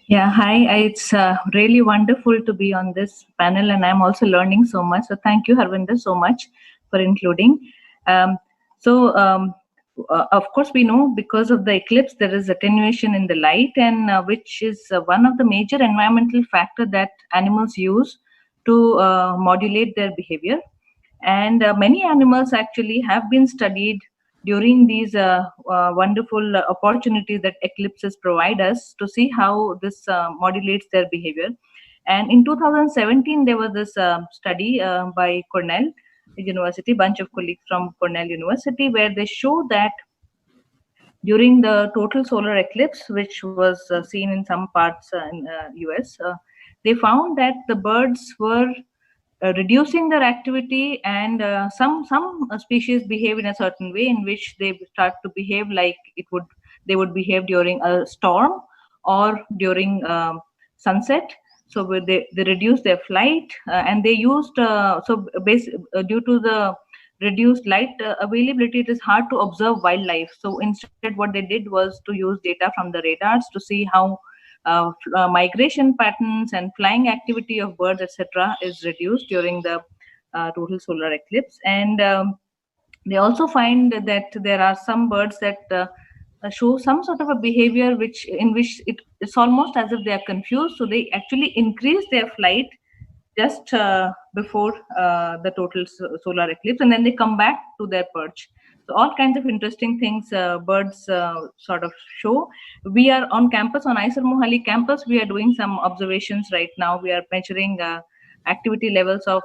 Yeah, hi. It's really wonderful to be on this panel, and I'm also learning so much. So thank you, Harvinder, so much for including. Of course, we know because of the eclipse, there is attenuation in the light, and which is one of the major environmental factors that animals use to modulate their behavior. And many animals actually have been studied during these wonderful opportunities that eclipses provide us to see how this modulates their behavior. And in 2017, there was this study by Cornell University, bunch of colleagues from Cornell University, where they show that during the total solar eclipse, which was seen in some parts in US, they found that the birds were reducing their activity, and some species behave in a certain way in which they start to behave like they would behave during a storm or during sunset. So they reduced their flight, and they used due to the reduced light availability, it is hard to observe wildlife. So instead, what they did was to use data from the radars to see how migration patterns and flying activity of birds, etc., is reduced during the total solar eclipse. And they also find that there are some birds that show some sort of a behavior in which it's almost as if they are confused. So they actually increase their flight just before the total solar eclipse, and then they come back to their perch. So all kinds of interesting things birds sort of show. We are on campus, on IISER Mohali campus. We are doing some observations right now. We are measuring activity levels of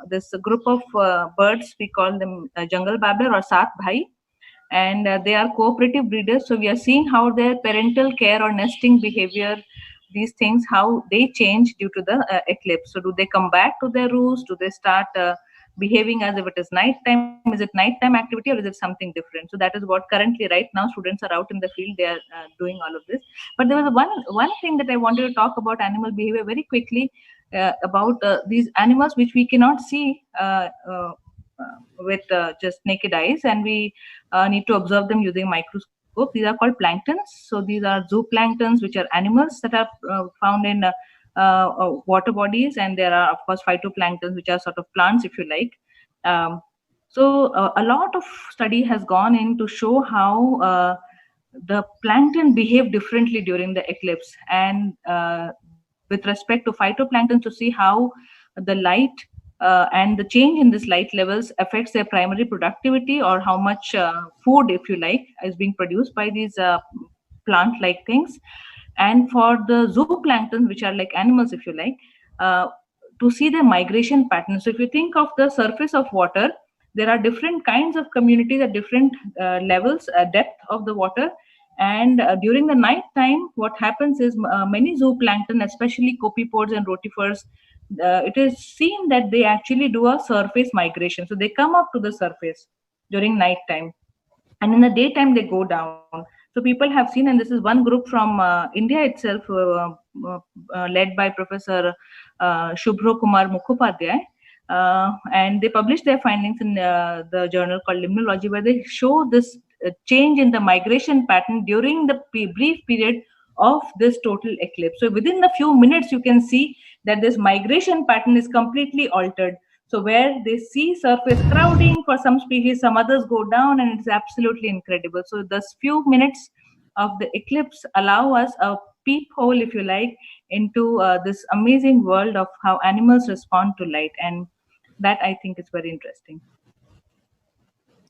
this group of birds. We call them jungle babbler or Sat Bhai. And they are cooperative breeders. So we are seeing how their parental care or nesting behavior, these things, how they change due to the eclipse. So do they come back to their roost? Do they start behaving as if it is nighttime? Is it nighttime activity or is it something different? So that is what currently right now students are out in the field. They are doing all of this. But there was one thing that I wanted to talk about animal behavior very quickly about these animals which we cannot see with just naked eyes, and we need to observe them using microscope. These are called planktons. So these are zooplanktons, which are animals that are found in water bodies, and there are of course phytoplanktons, which are sort of plants, if you like. So a lot of study has gone in to show how the plankton behave differently during the eclipse, and with respect to phytoplankton, to see how the light and the change in this light levels affects their primary productivity, or how much food, if you like, is being produced by these plant-like things. And for the zooplankton, which are like animals, if you like, to see their migration patterns. So if you think of the surface of water, there are different kinds of communities at different levels, depth of the water. And during the night time, what happens is many zooplankton, especially copepods and rotifers, it is seen that they actually do a surface migration. So they come up to the surface during night time, and in the daytime they go down. So people have seen, and this is one group from India itself, led by Professor Shubhro Kumar Mukhopadhyay, and they published their findings in the journal called Limnology, where they show this change in the migration pattern during the brief period of this total eclipse. So within a few minutes, you can see that this migration pattern is completely altered. So where they see surface crowding for some species, some others go down, and it's absolutely incredible. So those few minutes of the eclipse allow us a peephole, if you like, into this amazing world of how animals respond to light. And that, I think, is very interesting.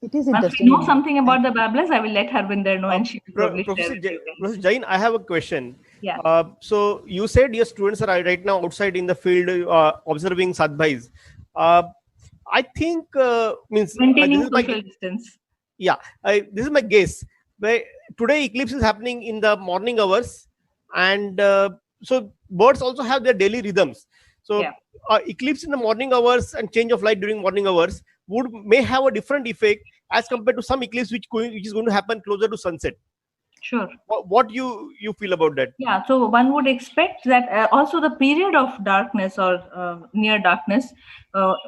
It is Once interesting. we know something about the babblers, I will let Harvinder know, and she will probably Professor share Professor Jain, I have a question. Yeah. So you said your students are right now outside in the field observing sadbhais. I think means maintaining this is social distance. Yeah, this is my guess. Where today eclipse is happening in the morning hours, and so birds also have their daily rhythms. So Yeah. Eclipse in the morning hours and change of light during morning hours may have a different effect as compared to some eclipse which is going to happen closer to sunset. Sure. What you feel about that? Yeah, so one would expect that also the period of darkness or near darkness,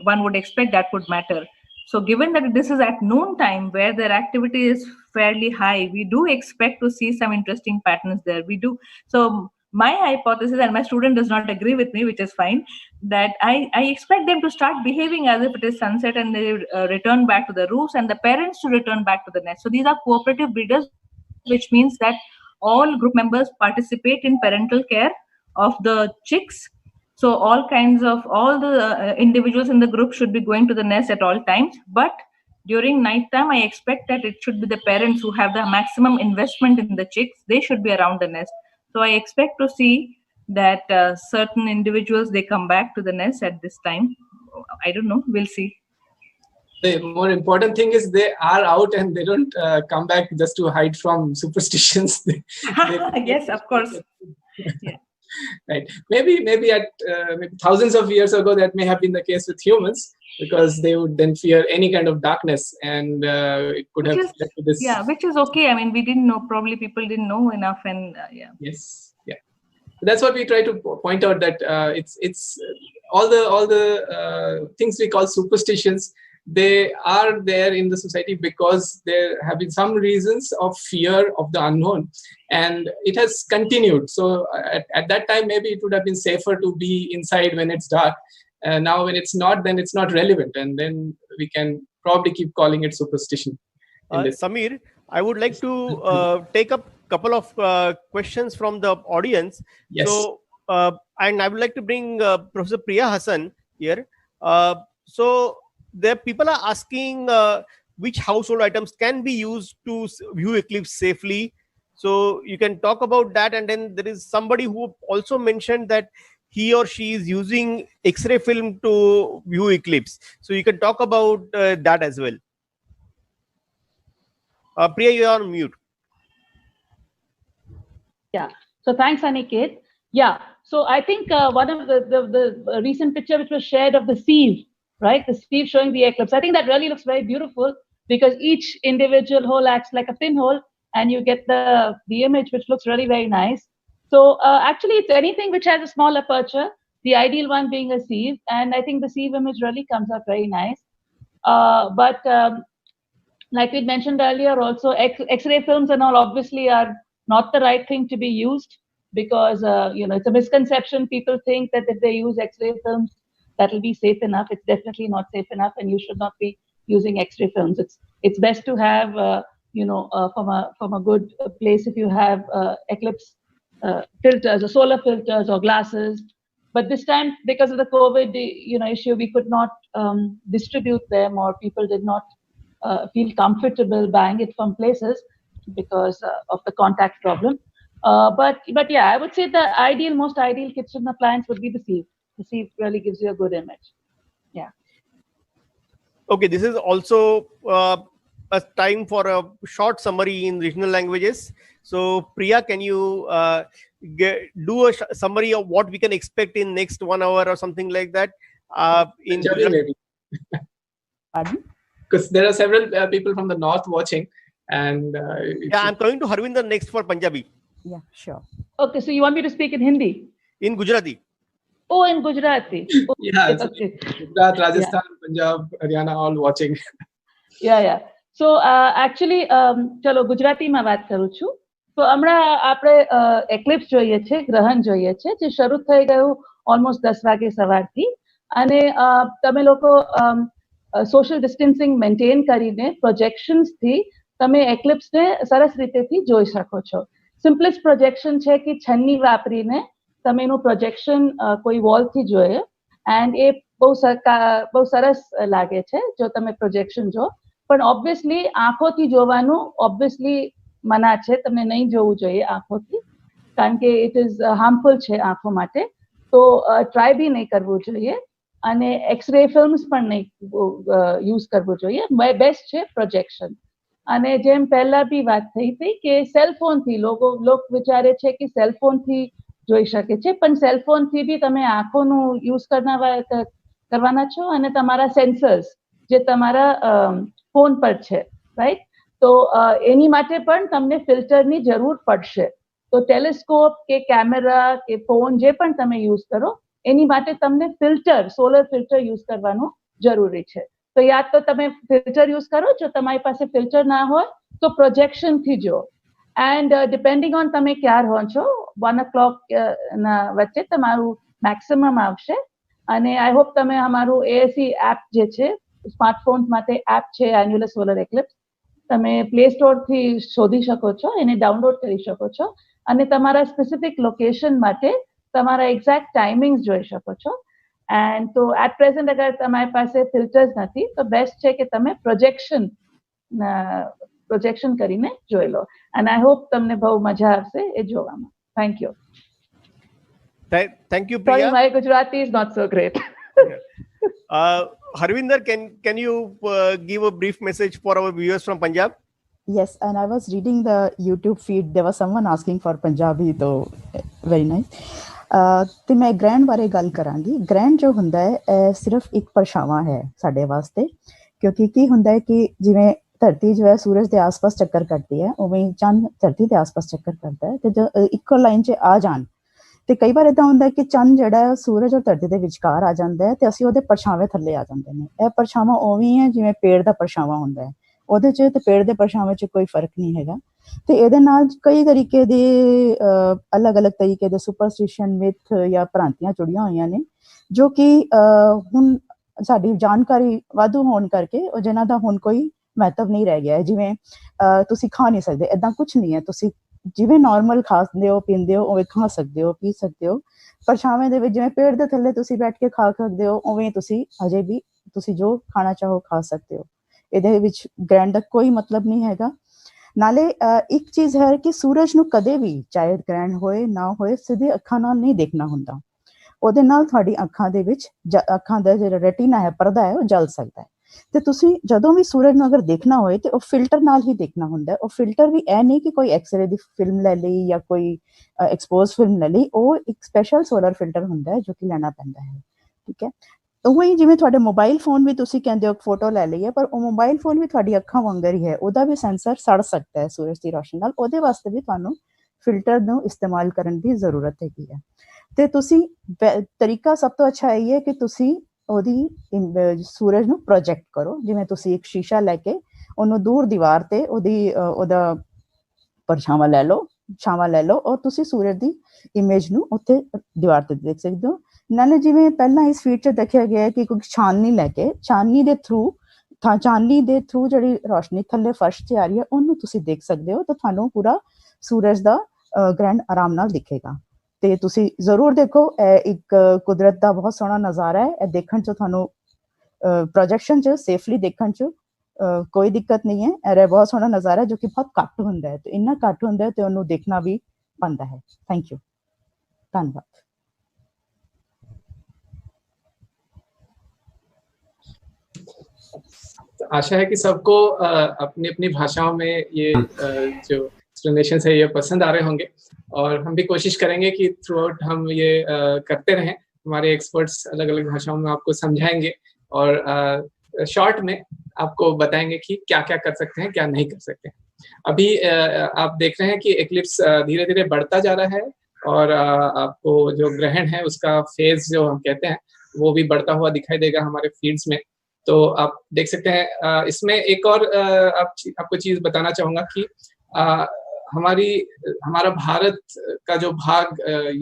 one would expect that would matter. So given that this is at noon time where their activity is fairly high, we do expect to see some interesting patterns there. We do. So my hypothesis, and my student does not agree with me, which is fine, that I expect them to start behaving as if it is sunset, and they return back to the roost, and the parents to return back to the nest. So these are cooperative breeders, which means that all group members participate in parental care of the chicks. So all the individuals in the group should be going to the nest at all times. But during night time, I expect that it should be the parents who have the maximum investment in the chicks. They should be around the nest. So I expect to see that certain individuals, they come back to the nest at this time. I don't know. We'll see. The more important thing is they are out and they don't come back just to hide from superstitions. Yes, of course. Yeah. Right. Maybe at maybe thousands of years ago that may have been the case with humans, because they would then fear any kind of darkness, and it could have led to this. Yeah, which is okay. I mean, we didn't know. Probably people didn't know enough, and yeah. Yes. Yeah. That's what we try to point out, that it's all the things we call superstitions. They are there in the society because there have been some reasons of fear of the unknown, and it has continued. So at that time, maybe it would have been safer to be inside when it's dark. Now when it's not, then it's not relevant, and then we can probably keep calling it superstition. Samir, I would like to take up a couple of questions from the audience. Yes. So, and I would like to bring Professor Priya Hassan here. So there people are asking which household items can be used to view eclipse safely. So you can talk about that. And then there is somebody who also mentioned that he or she is using X-ray film to view eclipse. So you can talk about that as well. Priya, you are on mute. Yeah. So thanks, Aniket. Yeah. So I think one of the recent picture which was shared of the sieve, right? The sieve showing the eclipse. I think that really looks very beautiful, because each individual hole acts like a pinhole, and you get the image, which looks really very nice. So actually, it's anything which has a small aperture, the ideal one being a sieve. And I think the sieve image really comes out very nice. But like we mentioned earlier, also X-ray films and all obviously are not the right thing to be used, because it's a misconception. People think that if they use X-ray films, that'll be safe enough. It's definitely not safe enough, and you should not be using X-ray films. It's best to have from a good place if you have eclipse filters or solar filters or glasses. But this time, because of the COVID issue, we could not distribute them, or people did not feel comfortable buying it from places because of the contact problem. But yeah, I would say the most ideal kitchen appliance would be the sieve. The sieve really gives you a good image. Yeah. Okay, this is also a time for a short summary in regional languages. So Priya, can you do a summary of what we can expect in next 1 hour or something like that? In Punjabi Gujarat? maybe. Pardon? Because there are several people from the north watching, and Yeah, I'm coming to Harvinder next for Punjabi. Yeah, sure. Okay, so you want me to speak in Hindi? In Gujarati. Oh, in Gujarati. yeah, it's Okay. Gujarat, Rajasthan, Punjab, Haryana, all watching. Yeah. So actually, ચલો ગુજરાતીમાં વાત કરું છું. તો હમણાં આપણે Eclipse જોઈએ છે, ગ્રહણ જોઈએ છે, જે શરૂ થઈ ગયું ઓલમોસ્ટ 10 વાગે સવારથી. અને તમે લોકો સોશિયલ ડિસ્ટન્સિંગ મેન્ટેન કરીને પ્રોજેક્શન્સથી તમે એક્લિપ્સને સરસ રીતેથી જોઈ શકો છો. સિમ્પલેસ્ટ પ્રોજેક્શન છે કે છન્ની વાપરીને તમે એનું પ્રોજેક્શન કોઈ વોલથી જોઈએ, એન્ડ એ બહુ સરસ લાગે છે જો તમે પ્રોજેક્શન જો. પણ ઓબ્વિયસલી આંખોથી જોવાનું ઓબ્વિયસલી મના છે, તમને નહીં જોવું જોઈએ આંખોથી, કારણ કે ઇટ ઇઝ હાર્મફુલ છે આંખો માટે. તો ટ્રાય બી નહીં કરવું જોઈએ, અને એક્સરે ફિલ્મ્સ પણ નહીં યુઝ કરવું જોઈએ. બેસ્ટ છે પ્રોજેક્શન. અને જેમ પહેલા બી વાત થઈ હતી કે સેલફોનથી લોકો વિચારે છે કે સેલફોનથી જોઈ શકે છે, પણ સેલફોનથી બી તમે આંખોનું યુઝ કરવાના છો, અને તમારા સેન્સર્સ જે તમારા ફોન પર છે, રાઈટ? તો એની માટે પણ તમને ફિલ્ટરની જરૂર પડશે. તો ટેલિસ્કોપ કે કેમેરા કે ફોન જે પણ તમે યુઝ કરો એની માટે તમને ફિલ્ટર, સોલર ફિલ્ટર યુઝ કરવાનું જરૂરી છે. તો યા તો તમે ફિલ્ટર યુઝ કરો, જો તમારી પાસે ફિલ્ટર ના હોય તો પ્રોજેક્શનથી જો. એન્ડ ડિપેન્ડિંગ ઓન તમે ક્યાં રહો છો, 1 o'clock ના વચ્ચે તમારું મેક્સિમમ આવશે. અને આઈ હોપ તમે અમારું એએસી એપ જે છે, સ્માર્ટફોન માટે એપ છે એન્યુલર સોલર એક્લિપ્સ, તમે પ્લે સ્ટોરથી શોધી શકો છો, એને ડાઉનલોડ કરી શકો છો, અને તમારા સ્પેસિફિક લોકેશન માટે તમારા એક્ઝેક્ટ ટાઈમિંગ્સ જોઈ શકો છો. એન્ડ તો એટ પ્રેઝન્ટ અગર તમારી પાસે ફિલ્ટર્સ નથી તો બેસ્ટ છે કે તમે પ્રોજેક્શન કરીને જોઈ લો. એન્ડ આઈ હોપ તમને બહુ મજા આવશે એ જોવામાં. Thank you. Thank you, Sorry, Priya. my Gujarati is not so great. Harvinder, can you give a brief message for our viewers from Punjab? Yes, and I was reading the YouTube feed. There was someone asking for Punjabi, so very nice. ਤੇ ਮੈਂ ਗ੍ਰਹਿਣ ਬਾਰੇ ਗੱਲ ਕਰਾਂਗੀ. ਗ੍ਰਹਿਣ ਜੋ ਹੁੰਦਾ ਹੈ ਇਹ ਸਿਰਫ ਇੱਕ ਪਰਛਾਵਾਂ ਹੈ ਸਾਡੇ ਵਾਸਤੇ, ਕਿਉਂਕਿ ਕੀ ਹੁੰਦਾ ਹੈ ਕਿ ਜਿਵੇਂ ਧਰਤੀ ਜੋ ਹੈ ਸੂਰਜ ਦੇ ਆਸ-ਪਾਸ ਚੱਕਰ ਕੱਟਦੀ ਹੈ, ਉਵੇਂ ਹੀ ਚੰਦ ਧਰਤੀ ਦੇ ਆਸ-ਪਾਸ ਚੱਕਰ ਕਰਦਾ ਹੈ, ਤੇ ਜੋ ਇੱਕੋ ਲਾਈਨ 'ਚ ਆ ਜਾਣ ਤੇ ਕਈ ਵਾਰ ਏਦਾਂ ਹੁੰਦਾ ਕਿ ਚੰਦ ਜਿਹੜਾ ਹੈ ਸੂਰਜ ਔਰ ਧਰਤੀ ਦੇ ਵਿਚਕਾਰ ਆ ਜਾਂਦਾ ਹੈ ਤੇ ਅਸੀਂ ਉਹਦੇ ਪਰਛਾਵੇਂ ਥੱਲੇ ਆ ਜਾਂਦੇ ਨੇ. ਇਹ ਪਰਛਾਵਾਂ ਉਵੇਂ ਹੈ ਜਿਵੇਂ ਪੇੜ ਦਾ ਪਰਛਾਵਾਂ ਹੁੰਦਾ ਹੈ, ਉਹਦੇ 'ਚ ਤੇ ਪੇੜ ਦੇ ਪਰਛਾਵੇਂ 'ਚ ਕੋਈ ਫਰਕ ਨਹੀਂ ਹੈਗਾ. ਤੇ ਇਹਦੇ ਨਾਲ ਕਈ ਤਰੀਕੇ ਦੇ ਅਲੱਗ-ਅਲੱਗ ਤਰੀਕੇ ਦੇ ਸੁਪਰਸਟੀਸ਼ਨ, ਮਿਥ ਜਾਂ ਭ੍ਰਾਂਤੀਆਂ ਜੁੜੀਆਂ ਹੋਈਆਂ ਨੇ, ਜੋ ਕਿ ਹੁਣ ਸਾਡੀ ਜਾਣਕਾਰੀ ਵਾਧੂ ਹੋਣ ਕਰਕੇ ਉਹ ਜਿਨ੍ਹਾਂ ਦਾ ਹੁਣ ਕੋਈ ਮਹੱਤਵ ਨਹੀਂ ਰਹਿ ਗਿਆ. ਜਿਵੇਂ ਤੁਸੀਂ ਖਾ ਨਹੀਂ ਸਕਦੇ, ਏਦਾਂ ਕੁਛ ਨਹੀਂ ਹੈ. ਤੁਸੀਂ ਜਿਵੇਂ ਨਾਰਮਲ ਖਾਂਦੇ ਹੋ, ਪੀਂਦੇ ਹੋ, ਉਵੇਂ ਖਾ ਸਕਦੇ ਹੋ, ਪੀ ਸਕਦੇ ਹੋ. ਪਰਛਾਵੇਂ ਦੇ ਵਿੱਚ ਜਿਵੇਂ ਪੇੜ ਦੇ ਥੱਲੇ ਤੁਸੀਂ ਬੈਠ ਕੇ ਖਾ ਸਕਦੇ ਹੋ, ਉਵੇਂ ਤੁਸੀਂ ਅਜੇ ਵੀ ਤੁਸੀਂ ਜੋ ਖਾਣਾ ਚਾਹੋ ਖਾ ਸਕਦੇ ਹੋ. ਇਹਦੇ ਵਿੱਚ ਗ੍ਰਹਿਣ ਦਾ ਕੋਈ ਮਤਲਬ ਨਹੀਂ ਹੈਗਾ. ਨਾਲੇ ਇੱਕ ਚੀਜ਼ ਹੈ ਕਿ ਸੂਰਜ ਨੂੰ ਕਦੇ ਵੀ, ਚਾਹੇ ਗ੍ਰਹਿਣ ਹੋਏ ਨਾ ਹੋਏ, ਸਿੱਧੇ ਅੱਖਾਂ ਨਾਲ ਨਹੀਂ ਦੇਖਣਾ ਹੁੰਦਾ. ਉਹਦੇ ਨਾਲ ਤੁਹਾਡੀ ਅੱਖਾਂ ਦੇ ਵਿੱਚ ਅੱਖਾਂ ਦਾ ਜਿਹੜਾ ਰੈਟੀਨਾ ਹੈ, ਪਰਦਾ ਹੈ, ਉਹ ਜਲ ਸਕਦਾ ਹੈ. ਤੇ ਤੁਸੀਂ ਜਦੋਂ ਵੀ ਸੂਰਜ ਨੂੰ ਅਗਰ ਦੇਖਣਾ ਹੋਏ ਤੇ ਉਹ ਫਿਲਟਰ ਨਾਲ ਹੀ ਦੇਖਣਾ ਹੁੰਦਾ. ਉਹ ਫਿਲਟਰ ਵੀ ਇਹ ਨਹੀਂ ਕਿ ਕੋਈ ਐਕਸਰੇ ਦੀ ਫਿਲਮ ਲੈ ਲਈ ਜਾਂ ਕੋਈ ਐਕਸਪੋਜ਼ ਫਿਲਮ ਲੈ ਲਈ, ਉਹ ਇੱਕ ਸਪੈਸ਼ਲ ਸੋਲਰ ਫਿਲਟਰ ਹੁੰਦਾ ਹੈ ਜੋ ਕਿ ਲੈਣਾ ਪੈਂਦਾ ਹੈ. ਠੀਕ ਹੈ, ਉਵੇਂ ਹੀ ਜਿਵੇਂ ਤੁਹਾਡੇ ਮੋਬਾਈਲ ਫੋਨ ਵੀ ਤੁਸੀਂ ਕਹਿੰਦੇ ਹੋ ਫੋਟੋ ਲੈ ਲਈਏ, ਪਰ ਉਹ ਮੋਬਾਈਲ ਫੋਨ ਵੀ ਤੁਹਾਡੀ ਅੱਖਾਂ ਵਾਂਗਰ ਹੀ ਹੈ, ਉਹਦਾ ਵੀ ਸੈਂਸਰ ਸੜ ਸਕਦਾ ਹੈ ਸੂਰਜ ਦੀ ਰੋਸ਼ਨੀ ਨਾਲ. ਉਹਦੇ ਵਾਸਤੇ ਵੀ ਤੁਹਾਨੂੰ ਫਿਲਟਰ ਨੂੰ ਇਸਤੇਮਾਲ ਕਰਨ ਦੀ ਜ਼ਰੂਰਤ ਹੈਗੀ ਹੈ. ਤੇ ਤੁਸੀਂ ਤਰੀਕਾ ਸਭ ਤੋਂ ਅੱਛਾ ਇਹ ਹੈ ਕਿ ਤੁਸੀਂ ਉਹਦੀ ਸੂਰਜ ਨੂੰ ਪ੍ਰੋਜੈਕਟ ਕਰੋ. ਜਿਵੇਂ ਤੁਸੀਂ ਇੱਕ ਸ਼ੀਸ਼ਾ ਲੈ ਕੇ ਉਹਨੂੰ ਦੂਰ ਦੀਵਾਰ ਤੇ ਉਹਦਾ ਪਰਛਾਵਾਂ ਲੈ ਲਓ, ਛਾਵਾਂ ਲੈ ਲਓ, ਔਰ ਤੁਸੀਂ ਸੂਰਜ ਦੀ ਇਮੇਜ ਨੂੰ ਉੱਥੇ ਦੀਵਾਰ ਤੇ ਦੇਖ ਸਕਦੇ ਹੋ. ਨਾਲੇ ਜਿਵੇਂ ਪਹਿਲਾਂ ਇਸ ਫੀਡ 'ਚ ਦੇਖਿਆ ਗਿਆ ਕਿ ਕੋਈ ਛਾਨਣੀ ਲੈ ਕੇ ਚਾਨਣੀ ਦੇ ਥਰੂ ਜਿਹੜੀ ਰੋਸ਼ਨੀ ਥੱਲੇ ਫਰਸ਼ 'ਤੇ ਆ ਰਹੀ ਹੈ ਉਹਨੂੰ ਤੁਸੀਂ ਦੇਖ ਸਕਦੇ ਹੋ, ਤਾਂ ਤੁਹਾਨੂੰ ਪੂਰਾ ਸੂਰਜ ਦਾ ਗ੍ਰਹਿਣ ਆਰਾਮ ਨਾਲ ਦਿਖੇਗਾ. ਤੇ ਤੁਸੀਂ ਜ਼ਰੂਰ ਦੇਖੋ, ਇਹ ਇੱਕ ਕੁਦਰਤ ਦਾ ਬਹੁਤ ਸੋਹਣਾ ਨਜ਼ਾਰਾ ਹੈ. ਇਹ ਦੇਖਣ 'ਚ ਤੁਹਾਨੂੰ ਪ੍ਰੋਜੈਕਸ਼ਨ 'ਚ ਸੇਫਲੀ ਦੇਖਣ 'ਚ ਕੋਈ ਦਿੱਕਤ ਨਹੀਂ ਹੈ. ਇਹ ਬਹੁਤ ਸੋਹਣਾ ਨਜ਼ਾਰਾ ਜੋ ਕਿ ਬਹੁਤ ਘੱਟ ਹੁੰਦਾ ਹੈ, ਤੇ ਇੰਨਾ ਘੱਟ ਹੁੰਦਾ ਹੈ ਤੇ ਉਹਨੂੰ ਦੇਖਣਾ ਵੀ ਪੈਂਦਾ ਹੈ. ਥੈਂਕ ਯੂ, ਧੰਨਵਾਦ. तो आशा है कि सबको अपनी अपनी भाषाओं में ये जो एक्सप्लेनेशन है ये पसंद आ रहे होंगे, और हम भी कोशिश करेंगे कि थ्रू आउट हम ये करते रहें। हमारे एक्सपर्ट्स अलग अलग भाषाओं में आपको समझाएंगे और शॉर्ट में आपको बताएंगे कि क्या क्या कर सकते हैं, क्या नहीं कर सकते हैं। अभी आप देख रहे हैं कि एक्लिप्स धीरे धीरे बढ़ता जा रहा है, और आपको जो ग्रहण है उसका फेज जो हम कहते हैं वो भी बढ़ता हुआ दिखाई देगा हमारे फीड्स में। तो आप देख सकते हैं। इसमें एक और आपको चीज बताना चाहूंगा कि हमारा भारत का जो भाग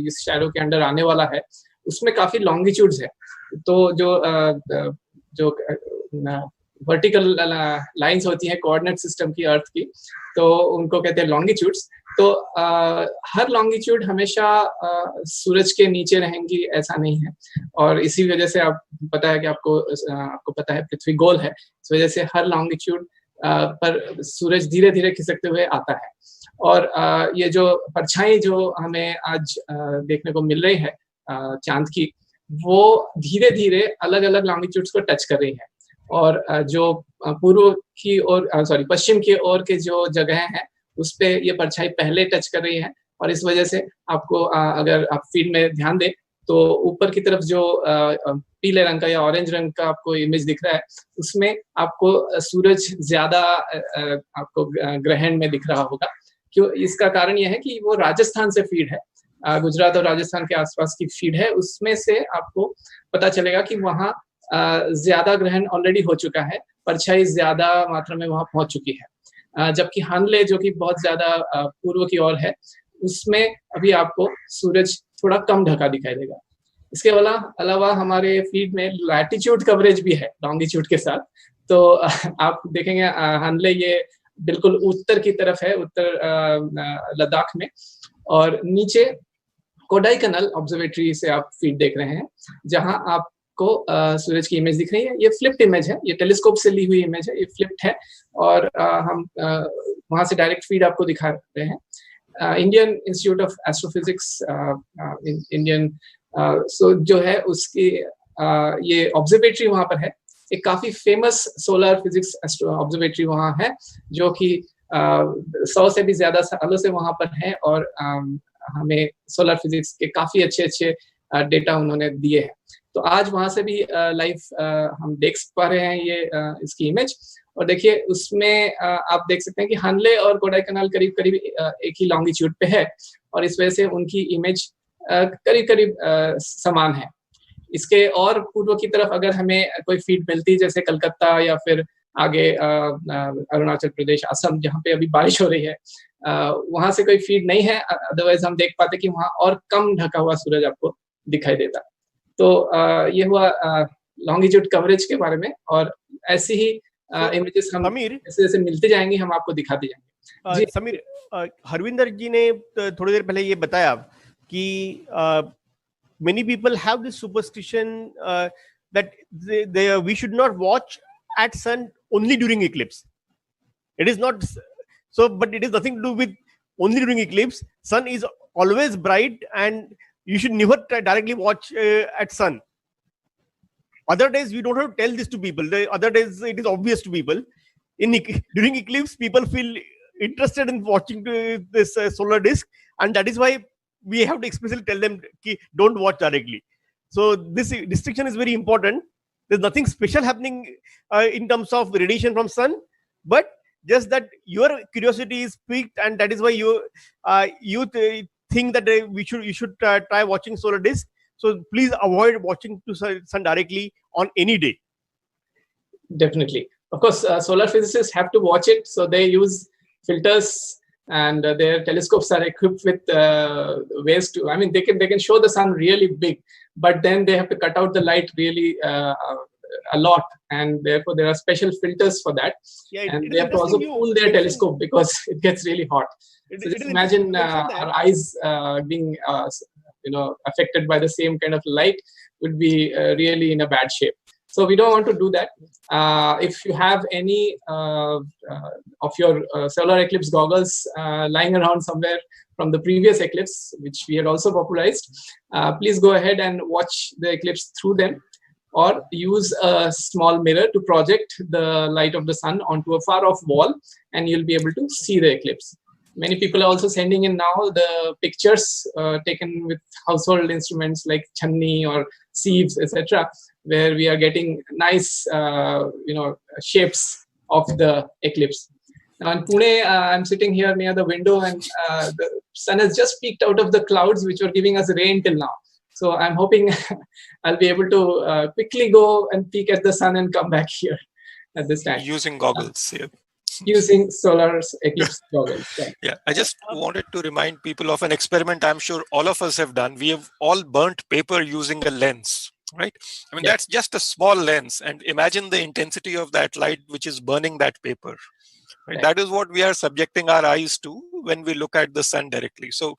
इस शैडो के अंडर आने वाला है उसमें काफी लॉन्गिट्यूड्स है। तो जो वर्टिकल लाइंस होती हैं कोऑर्डिनेट सिस्टम की अर्थ की, तो उनको कहते हैं लॉन्गिट्यूड्स। तो हर लॉन्गिट्यूड हमेशा सूरज के नीचे रहेंगी ऐसा नहीं है, और इसी वजह से आप पता है कि आपको पता है पृथ्वी गोल है, इस वजह से हर लॉन्गिट्यूड पर सूरज धीरे धीरे खिसकते हुए आता है। और ये जो परछाई जो हमें आज देखने को मिल रही है चांद की, वो धीरे धीरे अलग अलग लॉन्गिट्यूड्स को टच कर रही है, और जो पूर्व की ओर पश्चिम की ओर के जो जगह हैं उस पे ये परछाई पहले टच कर रही है, और इस वजह से आपको अगर आप फीड में ध्यान दें तो ऊपर की तरफ जो पीले रंग का या ऑरेंज रंग का आपको इमेज दिख रहा है उसमें आपको सूरज ज्यादा आपको ग्रहण में दिख रहा होगा। क्यों? इसका कारण यह है कि वो राजस्थान से फीड है, गुजरात और राजस्थान के आसपास की फीड है, उसमें से आपको पता चलेगा कि वहाँ ज्यादा ग्रहण ऑलरेडी हो चुका है, परछाई ज्यादा मात्रा में वहां पहुंच चुकी है। जबकि हानले जो कि बहुत ज्यादा पूर्व की ओर है उसमें अभी आपको सूरज थोड़ा कम ढका दिखाई देगा। इसके अलावा हमारे फीड में लैटिट्यूड कवरेज भी है लॉन्गिट्यूड के साथ। तो आप देखेंगे हानले ये बिल्कुल उत्तर की तरफ है, उत्तर लद्दाख में, और नीचे कोडाईकनाल ऑब्जर्वेटरी से आप फीड देख रहे हैं जहां आपको सूरज की इमेज दिख रही है। ये फ्लिप्ड इमेज है, ये टेलीस्कोप से ली हुई इमेज है, ये फ्लिप्ड है, और हम वहां से डायरेक्ट फीड आपको दिखा रहे हैं। Indian institute of astrophysics Indian so जो है उसकी ये ऑब्जर्वेटरी वहां पर है, एक काफी फेमस सोलर फिजिक्स ऑब्जर्वेटरी वहां है जो कि 100 से भी ज्यादा सालों से वहां पर है, और हमें सोलर फिजिक्स के काफी अच्छे डेटा उन्होंने दिए हैं। तो आज वहां से भी लाइव हम देख पा रहे हैं ये इसकी इमेज, और देखिए उसमें आप देख सकते हैं कि हानले और कोडाईकनाल करीब करीब एक ही लॉन्गिट्यूड पे है, और इस वजह से उनकी इमेज करीब करीब समान है। इसके और पूर्व की तरफ अगर हमें कोई फीड मिलती जैसे कलकत्ता या फिर आगे अरुणाचल प्रदेश, असम जहाँ पे अभी बारिश हो रही है, वहां से कोई फीड नहीं है, अदरवाइज हम देख पाते कि वहां और कम ढका हुआ सूरज आपको दिखाई देता। तो ये हुआ लॉन्गिट्यूड कवरेज के बारे में, और ऐसी ही इमेजेस हम जैसे जैसे मिलते जाएंगे हम आपको दिखाते जाएंगे। समीर, हरविंदर जी ने थोड़ी देर पहले ये बताया कि many people have this superstition that we should not watch at sun only during eclipse. It is not so, but it is nothing to do with only during eclipse. Sun is always bright, and you should never directly watch at sun. Other days we don't have to tell this to people. The other days it is obvious to people. During eclipse, people feel interested in watching this solar disk, and that is why we have to explicitly tell them don't watch directly. So this distinction is very important. There's nothing special happening in terms of radiation from sun, but just that your curiosity is piqued, and that is why you think that you should try watching solar disk. So please avoid watching to sun directly on any day. Definitely. Of course, solar physicists have to watch it, so they use filters, and their telescopes are equipped with ways to, I mean, they can show the sun really big, but then they have to cut out the light really a lot, and therefore there are special filters for that. Yeah, and they have to also cool their telescope because it gets really hot. So just imagine our eyes being affected by the same kind of light would be really in a bad shape. So we don't want to do that. If you have any of your solar eclipse goggles lying around somewhere from the previous eclipse, which we had also popularized, please go ahead and watch the eclipse through them. or use a small mirror to project the light of the sun onto a far off wall, and you'll be able to see the eclipse. Many people are also sending in now the pictures taken with household instruments like channi or sieves, etc., where we are getting nice, shapes of the eclipse. Now in Pune, I'm sitting here near the window, and the sun has just peeked out of the clouds, which were giving us rain till now. So I'm hoping I'll be able to quickly go and peek at the sun and come back here at this time. Using goggles, yeah. Using solar eclipse goggles. Yeah. Yeah, I just wanted to remind people of an experiment I'm sure all of us have done. We have all burnt paper using a lens, right? I mean, Yeah. that's just a small lens, and imagine the intensity of that light which is burning that paper. Right? Right. That is what we are subjecting our eyes to when we look at the sun directly. So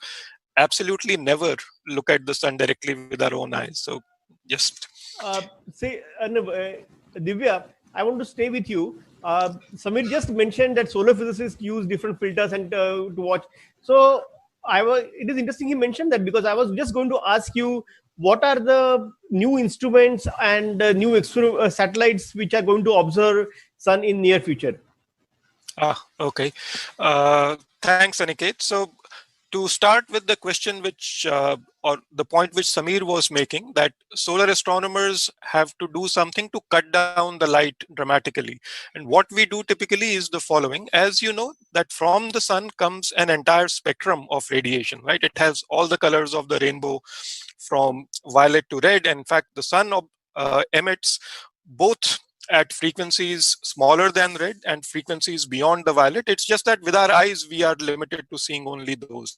absolutely never look at the sun directly with our own eyes. So just Divya, I want to stay with you. Samir just mentioned that solar physicists use different filters and to watch. So it is interesting he mentioned that, because I was just going to ask you, what are the new instruments and new satellites which are going to observe sun in near future? Okay. Thanks, Aniket. So to start with the question which, or the point which Samir was making, that solar astronomers have to do something to cut down the light dramatically. And what we do typically is the following. As you know, that from the sun comes an entire spectrum of radiation, right? It has all the colors of the rainbow from violet to red. And in fact, the sun emits both at frequencies smaller than red and frequencies beyond the violet. It's just that with our eyes, we are limited to seeing only those.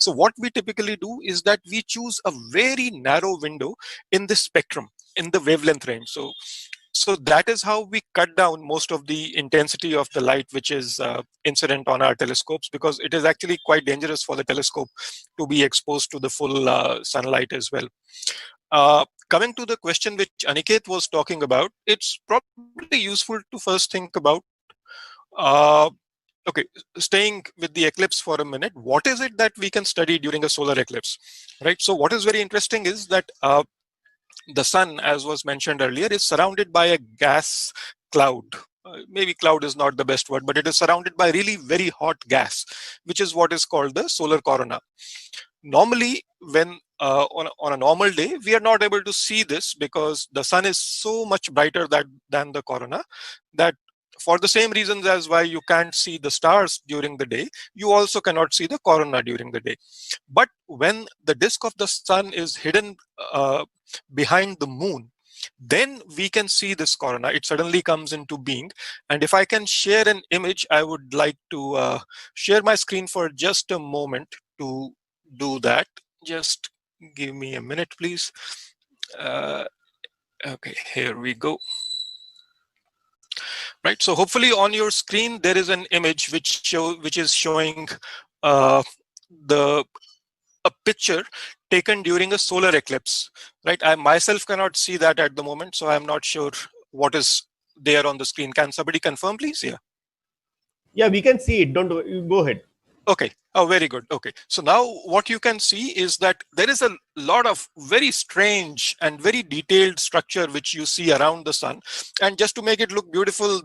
So what we typically do is that we choose a very narrow window in this spectrum, in the wavelength range. So that is how we cut down most of the intensity of the light which is incident on our telescopes, because it is actually quite dangerous for the telescope to be exposed to the full sunlight as well. Coming to the question which Aniket was talking about, it's probably useful to first think about, okay, staying with the eclipse for a minute, what is it that we can study during a solar eclipse, right? So what is very interesting is that the sun, as was mentioned earlier, is surrounded by a gas cloud. Maybe cloud is not the best word, but it is surrounded by really very hot gas, which is what is called the solar corona. Normally, when on a normal day, we are not able to see this because the sun is so much brighter than the corona, that for the same reasons as why you can't see the stars during the day, you also cannot see the corona during the day. But when the disk of the sun is hidden behind the moon, then we can see this corona. It suddenly comes into being. And if I can share an image, I would like to share my screen for just a moment to do that. Just give me a minute, please. Okay, here we go. Right, so hopefully on your screen there is an image which is showing a picture taken during a solar eclipse. Right, I myself cannot see that at the moment, so I'm not sure what is there on the screen. Can somebody confirm, please? Yeah, we can see it. Don't go ahead. Okay. Oh, very good. Okay. So now what you can see is that there is a lot of very strange and very detailed structure which you see around the sun. And just to make it look beautiful,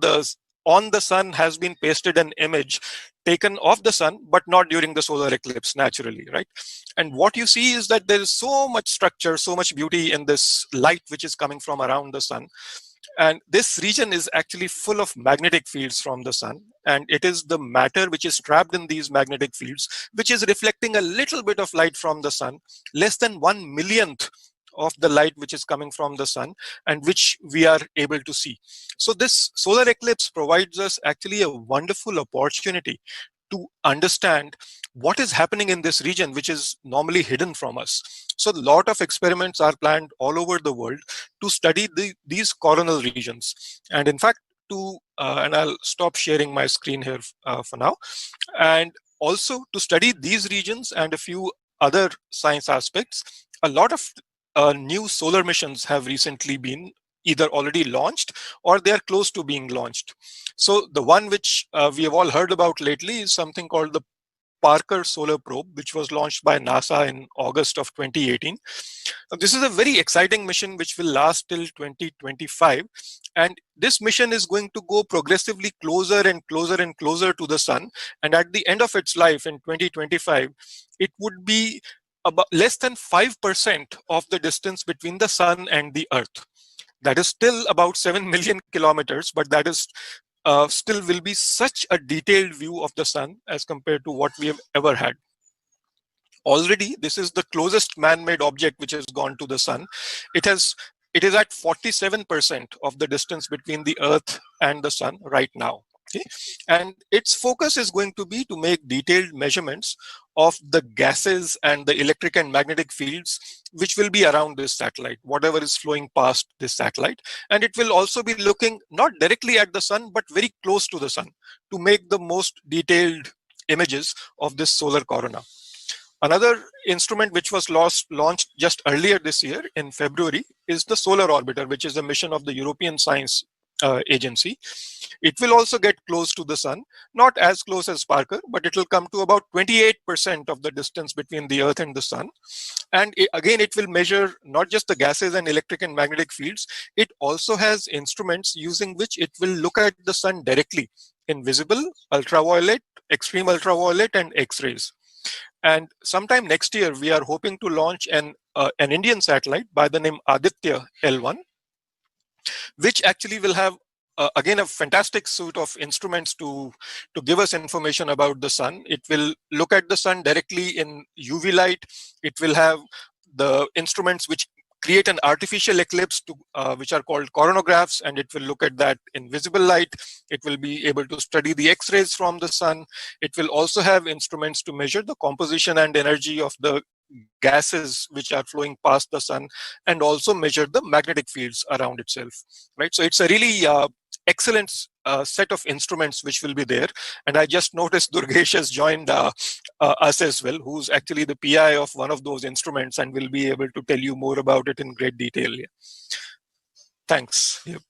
on the sun has been pasted an image taken of the sun, but not during the solar eclipse, naturally, right? And what you see is that there is so much structure, so much beauty in this light which is coming from around the sun. And this region is actually full of magnetic fields from the sun. And it is the matter which is trapped in these magnetic fields, which is reflecting a little bit of light from the sun, less than 1/1,000,000th of the light which is coming from the sun, and which we are able to see. So this solar eclipse provides us actually a wonderful opportunity to understand what is happening in this region, which is normally hidden from us. So a lot of experiments are planned all over the world to study these coronal regions. And in fact, and I'll stop sharing my screen here for now. And also to study these regions and a few other science aspects, a lot of new solar missions have recently been either already launched or they are close to being launched. So the one which we have all heard about lately is something called the Parker Solar Probe, which was launched by NASA in August of 2018. This is a very exciting mission which will last till 2025. And this mission is going to go progressively closer and closer and closer to the sun. And at the end of its life in 2025, it would be about less than 5% of the distance between the sun and the Earth. That is still about 7 million kilometers, but that is still will be such a detailed view of the sun as compared to what we have ever had. Already, this is the closest man-made object which has gone to the sun. It is at 47% of the distance between the Earth and the sun right now. Okay? And its focus is going to be to make detailed measurements of the gases and the electric and magnetic fields which will be around this satellite, whatever is flowing past this satellite. And it will also be looking not directly at the sun, but very close to the sun to make the most detailed images of this solar corona. Another instrument which was launched just earlier this year in February is the Solar Orbiter, which is a mission of the European Science Agency. It will also get close to the sun, not as close as Parker, but it will come to about 28% of the distance between the Earth and the sun. And again, it will measure not just the gases and electric and magnetic fields, it also has instruments using which it will look at the sun directly in visible, ultraviolet, extreme ultraviolet, and X-rays. And sometime next year, we are hoping to launch an Indian satellite by the name Aditya L1, which actually will have, again, a fantastic suite of instruments to give us information about the sun. It will look at the sun directly in UV light. It will have the instruments which create an artificial eclipse, which are called coronagraphs, and it will look at that in visible light. It will be able to study the X-rays from the sun. It will also have instruments to measure the composition and energy of the gases which are flowing past the sun, and also measure the magnetic fields around itself, right? So it's a really excellent set of instruments which will be there. And I just noticed Durgesh has joined us as well, who's actually the PI of one of those instruments and will be able to tell you more about it in great detail. Yeah. Thanks. Yep.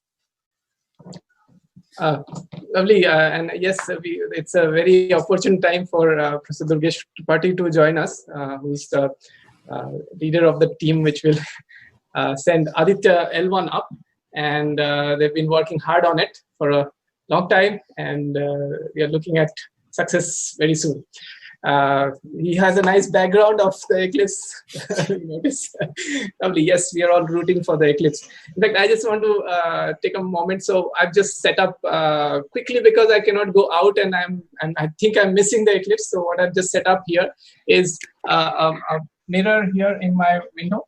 Lovely, and yes, it's a very opportune time for Professor Durgesh Tripathi to join us, who's the leader of the team which will send Aditya L1 up, and they've been working hard on it for a long time, and we are looking at success very soon. He has a nice background of the eclipse. Notice. Lovely. Yes, we are all rooting for the eclipse. In fact, I just want to take a moment. So I've just set up quickly because I cannot go out, and I think I'm missing the eclipse. So what I've just set up here is a mirror here in my window.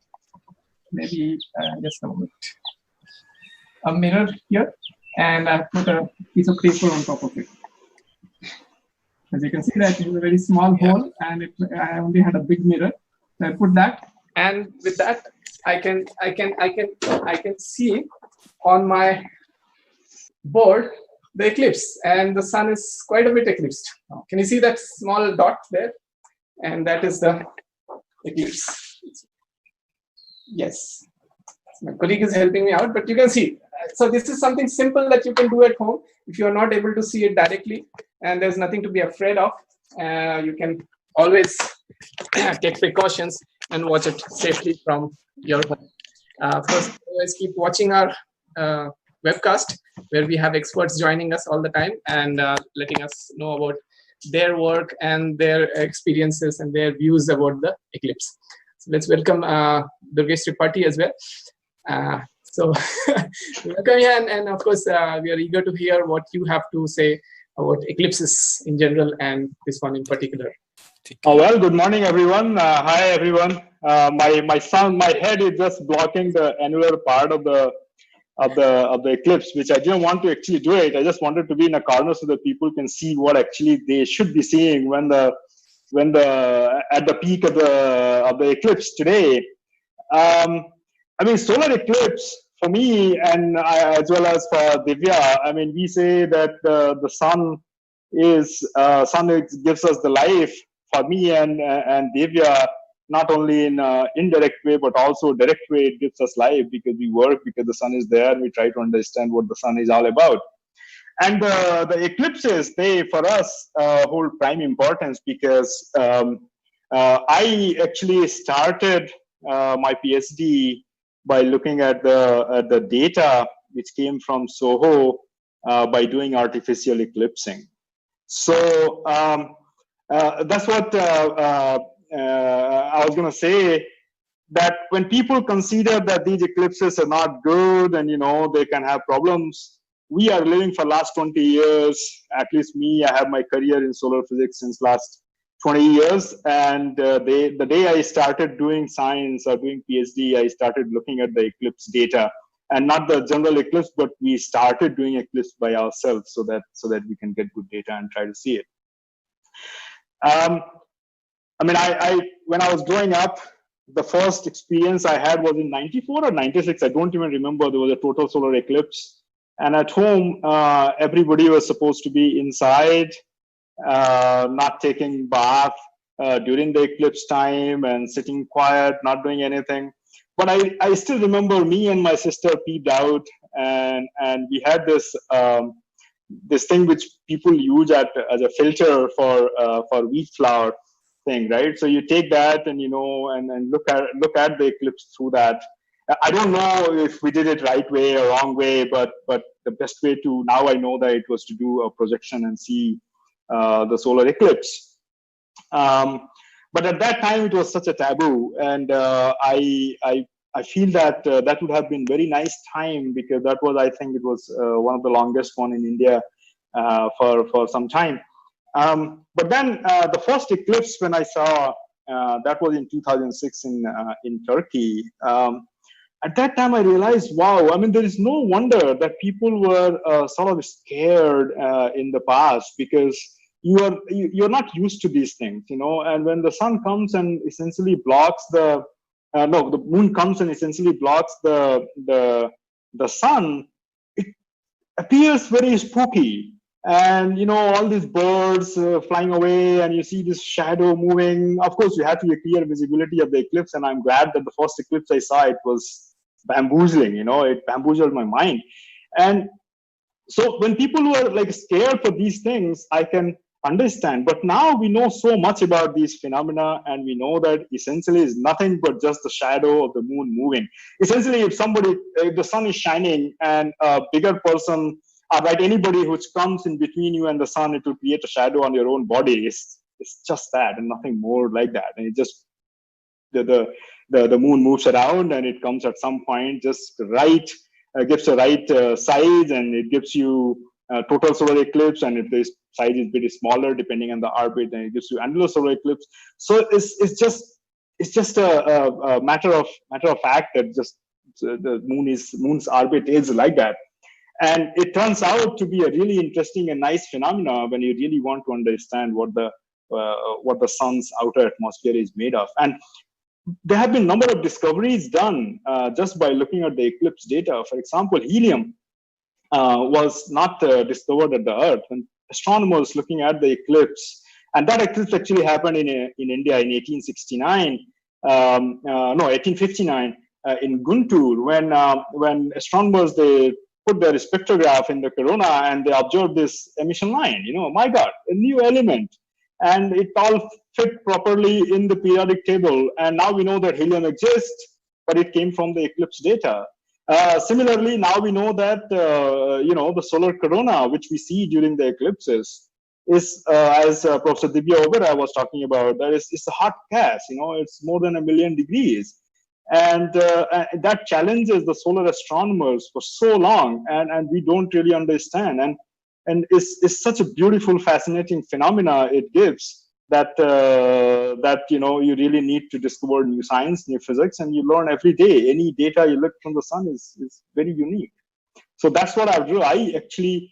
Maybe just a moment. A mirror here, and I put a piece of paper on top of it. As you can see, that is a very small hole, and I only had a big mirror. So I put that, and with that, I can see on my board the eclipse, and the sun is quite a bit eclipsed. Can you see that small dot there? And that is the eclipse. Yes, my colleague is helping me out, but you can see. So this is something simple that you can do at home if you are not able to see it directly, and there's nothing to be afraid of. You can always take precautions and watch it safely from your home. First, always keep watching our webcast, where we have experts joining us all the time and letting us know about their work and their experiences and their views about the eclipse. So let's welcome Durgesh Tripathi as well. So welcome here, and of course, we are eager to hear what you have to say about eclipses in general and this one in particular. Well, good morning, everyone. Hi, everyone. My head is just blocking the annular part of the eclipse, which I didn't want to actually do it. I just wanted to be in a corner so that people can see what actually they should be seeing when at the peak of the eclipse today. I mean, solar eclipse for me, and as well as for Divya, I mean, we say that the sun gives us the life. For me and Divya, not only in indirect way, but also direct way, it gives us life because we work, because the sun is there, and we try to understand what the sun is all about. And the eclipses, they for us hold prime importance because I actually started my PhD by looking at the data which came from Soho by doing artificial eclipsing. So that's what I was going to say, that when people consider that these eclipses are not good and they can have problems, we are living for last 20 years. At least me, I have my career in solar physics since last 20 years. And the day I started doing science or doing PhD, I started looking at the eclipse data, and not the general eclipse, but we started doing eclipse by ourselves so that we can get good data and try to see it. I mean, when I was growing up, the first experience I had was in 94 or 96. I don't even remember. There was a total solar eclipse. And at home, everybody was supposed to be inside, not taking bath during the eclipse time and sitting quiet, not doing anything. But I still remember me and my sister peeped out, and we had this this thing which people use as a filter for wheat flour thing, right? So you take that and and look at the eclipse through that. I don't know if we did it right way or wrong way, but the best way to, now I know that it was to do a projection and see the solar eclipse. But at that time it was such a taboo, and I feel that that would have been very nice time, because that was, I think it was one of the longest one in India for some time. But then the first eclipse when I saw, that was in 2006 in Turkey. At that time I realized, wow, I mean, there is no wonder that people were sort of scared in the past, because you're not used to these things, and when the sun comes and essentially blocks the moon comes and essentially blocks the sun, it appears very spooky. And all these birds flying away, and you see this shadow moving. Of course, you have to be clear visibility of the eclipse, and I'm glad that the first eclipse I saw, it was bamboozling. It bamboozled my mind. And so when people were like scared for these things, I can understand. But now we know so much about these phenomena, and we know that essentially is nothing but just the shadow of the moon moving. Essentially, if the sun is shining and a bigger person, or like anybody which comes in between you and the sun, it will create a shadow on your own body. It's just that, and nothing more like that. And it just the moon moves around, and it comes at some point just right, gives a right size, and it gives you total solar eclipse. And if the size is a bit smaller depending on the orbit, then it gives you annular solar eclipse. So it's just a matter of fact that just the moon's orbit is like that. And it turns out to be a really interesting and nice phenomena when you really want to understand what the sun's outer atmosphere is made of. And there have been a number of discoveries done just by looking at the eclipse data. For example, helium was not discovered at the Earth. When astronomers looking at the eclipse, and that eclipse actually happened in India in 1869, 1859 in Guntur, when astronomers, they put their spectrograph in the corona and they observed this emission line. My God, a new element, and it all fit properly in the periodic table. And now we know that helium exists, but it came from the eclipse data. Similarly, now we know that the solar corona, which we see during the eclipses, is as Professor Divya Obera was talking about, that it's a hot gas. It's more than 1 million degrees. And that challenges the solar astronomers for so long, and we don't really understand. And it's such a beautiful, fascinating phenomena it gives, that you really need to discover new science, new physics, and you learn every day. Any data you look from the sun is very unique. So that's what I do. I actually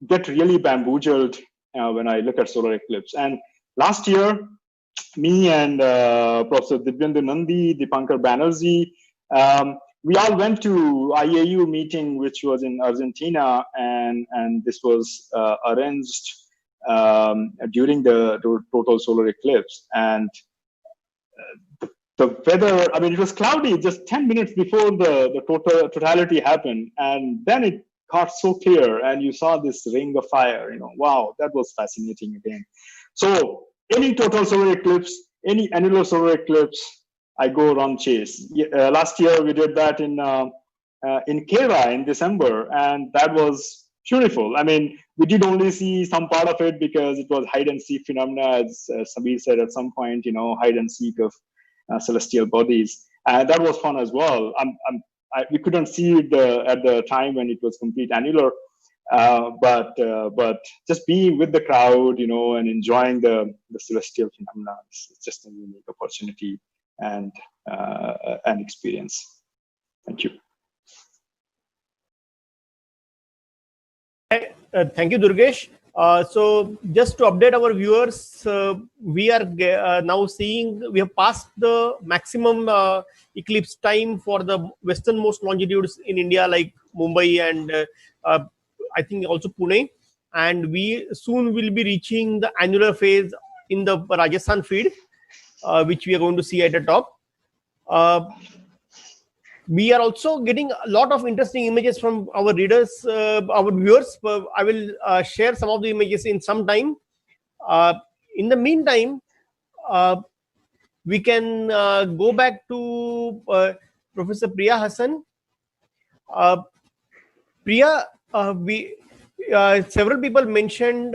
get really bamboozled when I look at solar eclipse. And last year, me and Professor Divyendra Nandi, Dipankar Banerjee, we all went to IAU meeting, which was in Argentina, and this was arranged during the total solar eclipse. And the weather, I mean, it was cloudy just 10 minutes before the totality happened, and then it got so clear, and you saw this ring of fire. Wow, that was fascinating again. So any total solar eclipse, any annular solar eclipse, I go run chase. Last year we did that in Kerala in December, and that was beautiful. I mean, we did only see some part of it because it was hide and seek phenomena, as Sabir said at some point. Hide and seek of celestial bodies, and that was fun as well. We couldn't see it at the time when it was complete annular, but just being with the crowd, and enjoying the celestial phenomena, it's just a unique opportunity and an experience. Thank you. Thank you, Durgesh. So just to update our viewers, we are now seeing we have passed the maximum eclipse time for the westernmost longitudes in India, like Mumbai and I think also Pune. And we soon will be reaching the annular phase in the Rajasthan feed, which we are going to see at the top. We are also getting a lot of interesting images from our readers, our viewers. I will share some of the images in some time. In the meantime, we can go back to Professor Priya Hassan. Priya, several people mentioned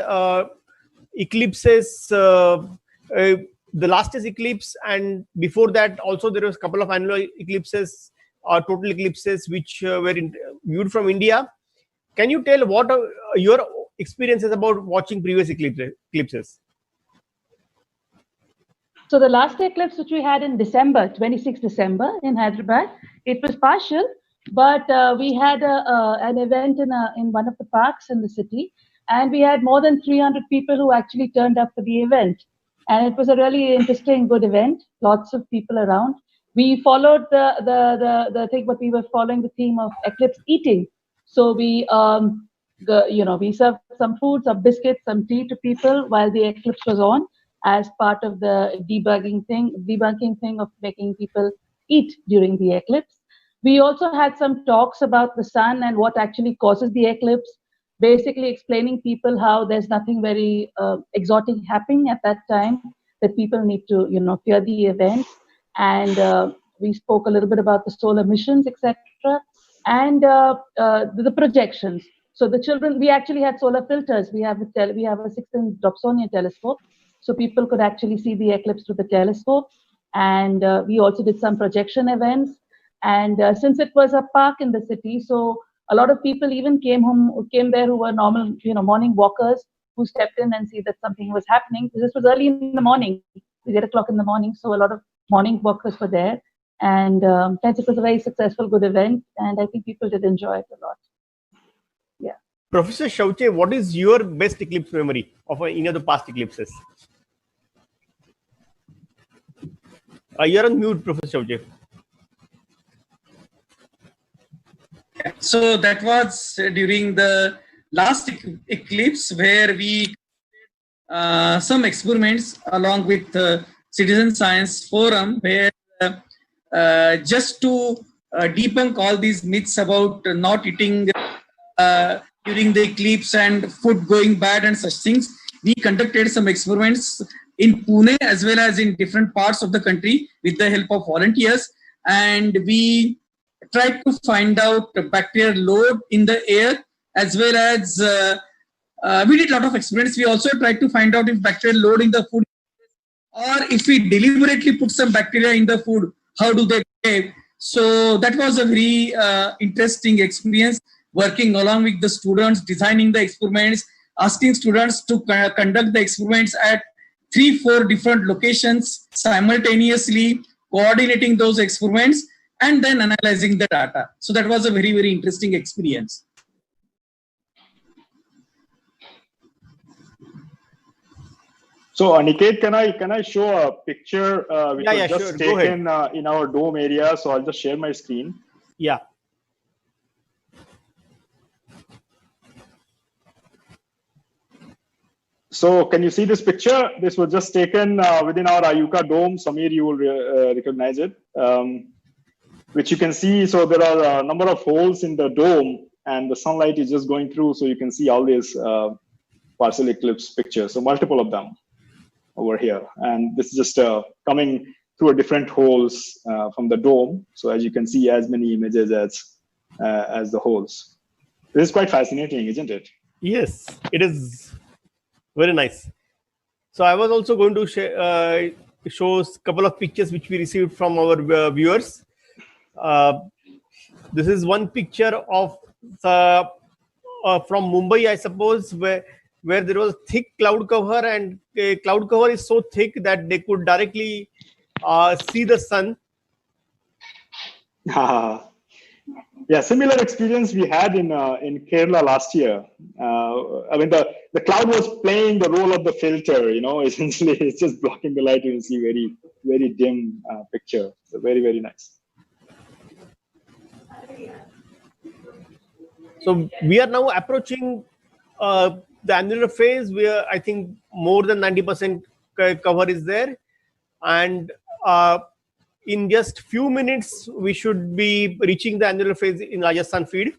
eclipses. The last is eclipse, and before that also there was a couple of annular eclipses, total eclipses, which were viewed from India. Can you tell what your experiences about watching previous eclipses? So the last eclipse which we had in December, 26 December in Hyderabad, it was partial, but we had an event in one of the parks in the city, and we had more than 300 people who actually turned up for the event. And it was a really interesting, good event. Lots of people around. We followed the thing, but we were following the theme of eclipse eating. So we we served some food, some biscuits, some tea to people while the eclipse was on, as part of the debunking thing of making people eat during the eclipse. We also had some talks about the sun and what actually causes the eclipse, basically explaining people how there's nothing very exotic happening at that time, that people need to fear the event. And we spoke a little bit about the solar missions, etc., and the projections. So the children, we actually had solar filters. We have a 6-inch Dobsonian telescope, so people could actually see the eclipse through the telescope. And we also did some projection events. And since it was a park in the city, so a lot of people even came there who were normal, morning walkers, who stepped in and see that something was happening. This was early in the morning, 8 o'clock in the morning. So a lot of morning walkers were there. And hence it was a very successful, good event. And I think people did enjoy it a lot. Yeah. Professor Shauche, what is your best eclipse memory of any of the past eclipses? You're on mute, Professor Shauche. So that was during the last eclipse, where we some experiments along with Citizen Science Forum, where just to debunk all these myths about not eating during the eclipse and food going bad and such things, we conducted some experiments in Pune as well as in different parts of the country with the help of volunteers, and we tried to find out the bacterial load in the air, as well as we did a lot of experiments. We also tried to find out if bacterial load in the food, or if we deliberately put some bacteria in the food, how do they behave. So that was a very interesting experience, working along with the students, designing the experiments, asking students to conduct the experiments at 3-4 different locations simultaneously, coordinating those experiments, and then analyzing the data. So that was a very, very interesting experience. So Aniket, can I show a picture which was just taken in our dome area? So I'll just share my screen. Yeah. So can you see this picture? This was just taken within our Ayuka dome. Samir, you will recognize it. Which you can see. So there are a number of holes in the dome, and the sunlight is just going through, so you can see all these partial eclipse pictures. So multiple of them over here, and this is just coming through different holes from the dome. So as you can see, as many images as the holes. This is quite fascinating, isn't it? Yes, it is very nice. So I was also going to show a couple of pictures which we received from our viewers. This is one picture of from Mumbai, I suppose, where there was thick cloud cover, and the cloud cover is so thick that they could directly see the sun. Yeah, similar experience we had in Kerala last year. I mean, the cloud was playing the role of the filter. Essentially, it's just blocking the light. You can see very, very dim picture. So very, very nice. So we are now approaching the annular phase, where I think more than 90% cover is there, and in just few minutes we should be reaching the annular phase in Rajasthan feed.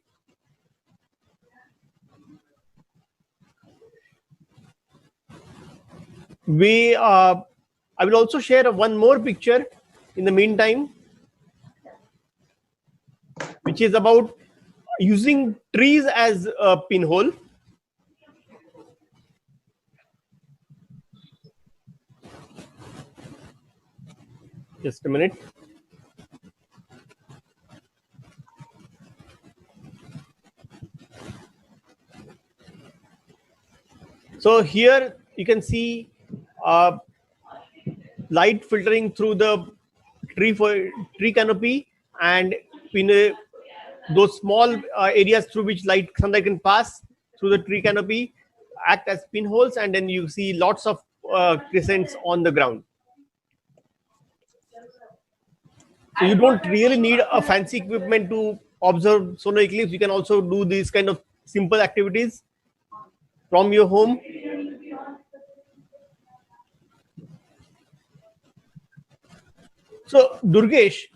I will also share one more picture in the meantime, which is about using trees as a pinhole. Just a minute. So here you can see light filtering through the tree canopy, and in those small areas through which sunlight can pass through the tree canopy act as pinholes, and then you see lots of crescents on the ground. So you don't really need a fancy equipment to observe solar eclipse. You can also do these kind of simple activities from your home. So Durgesh,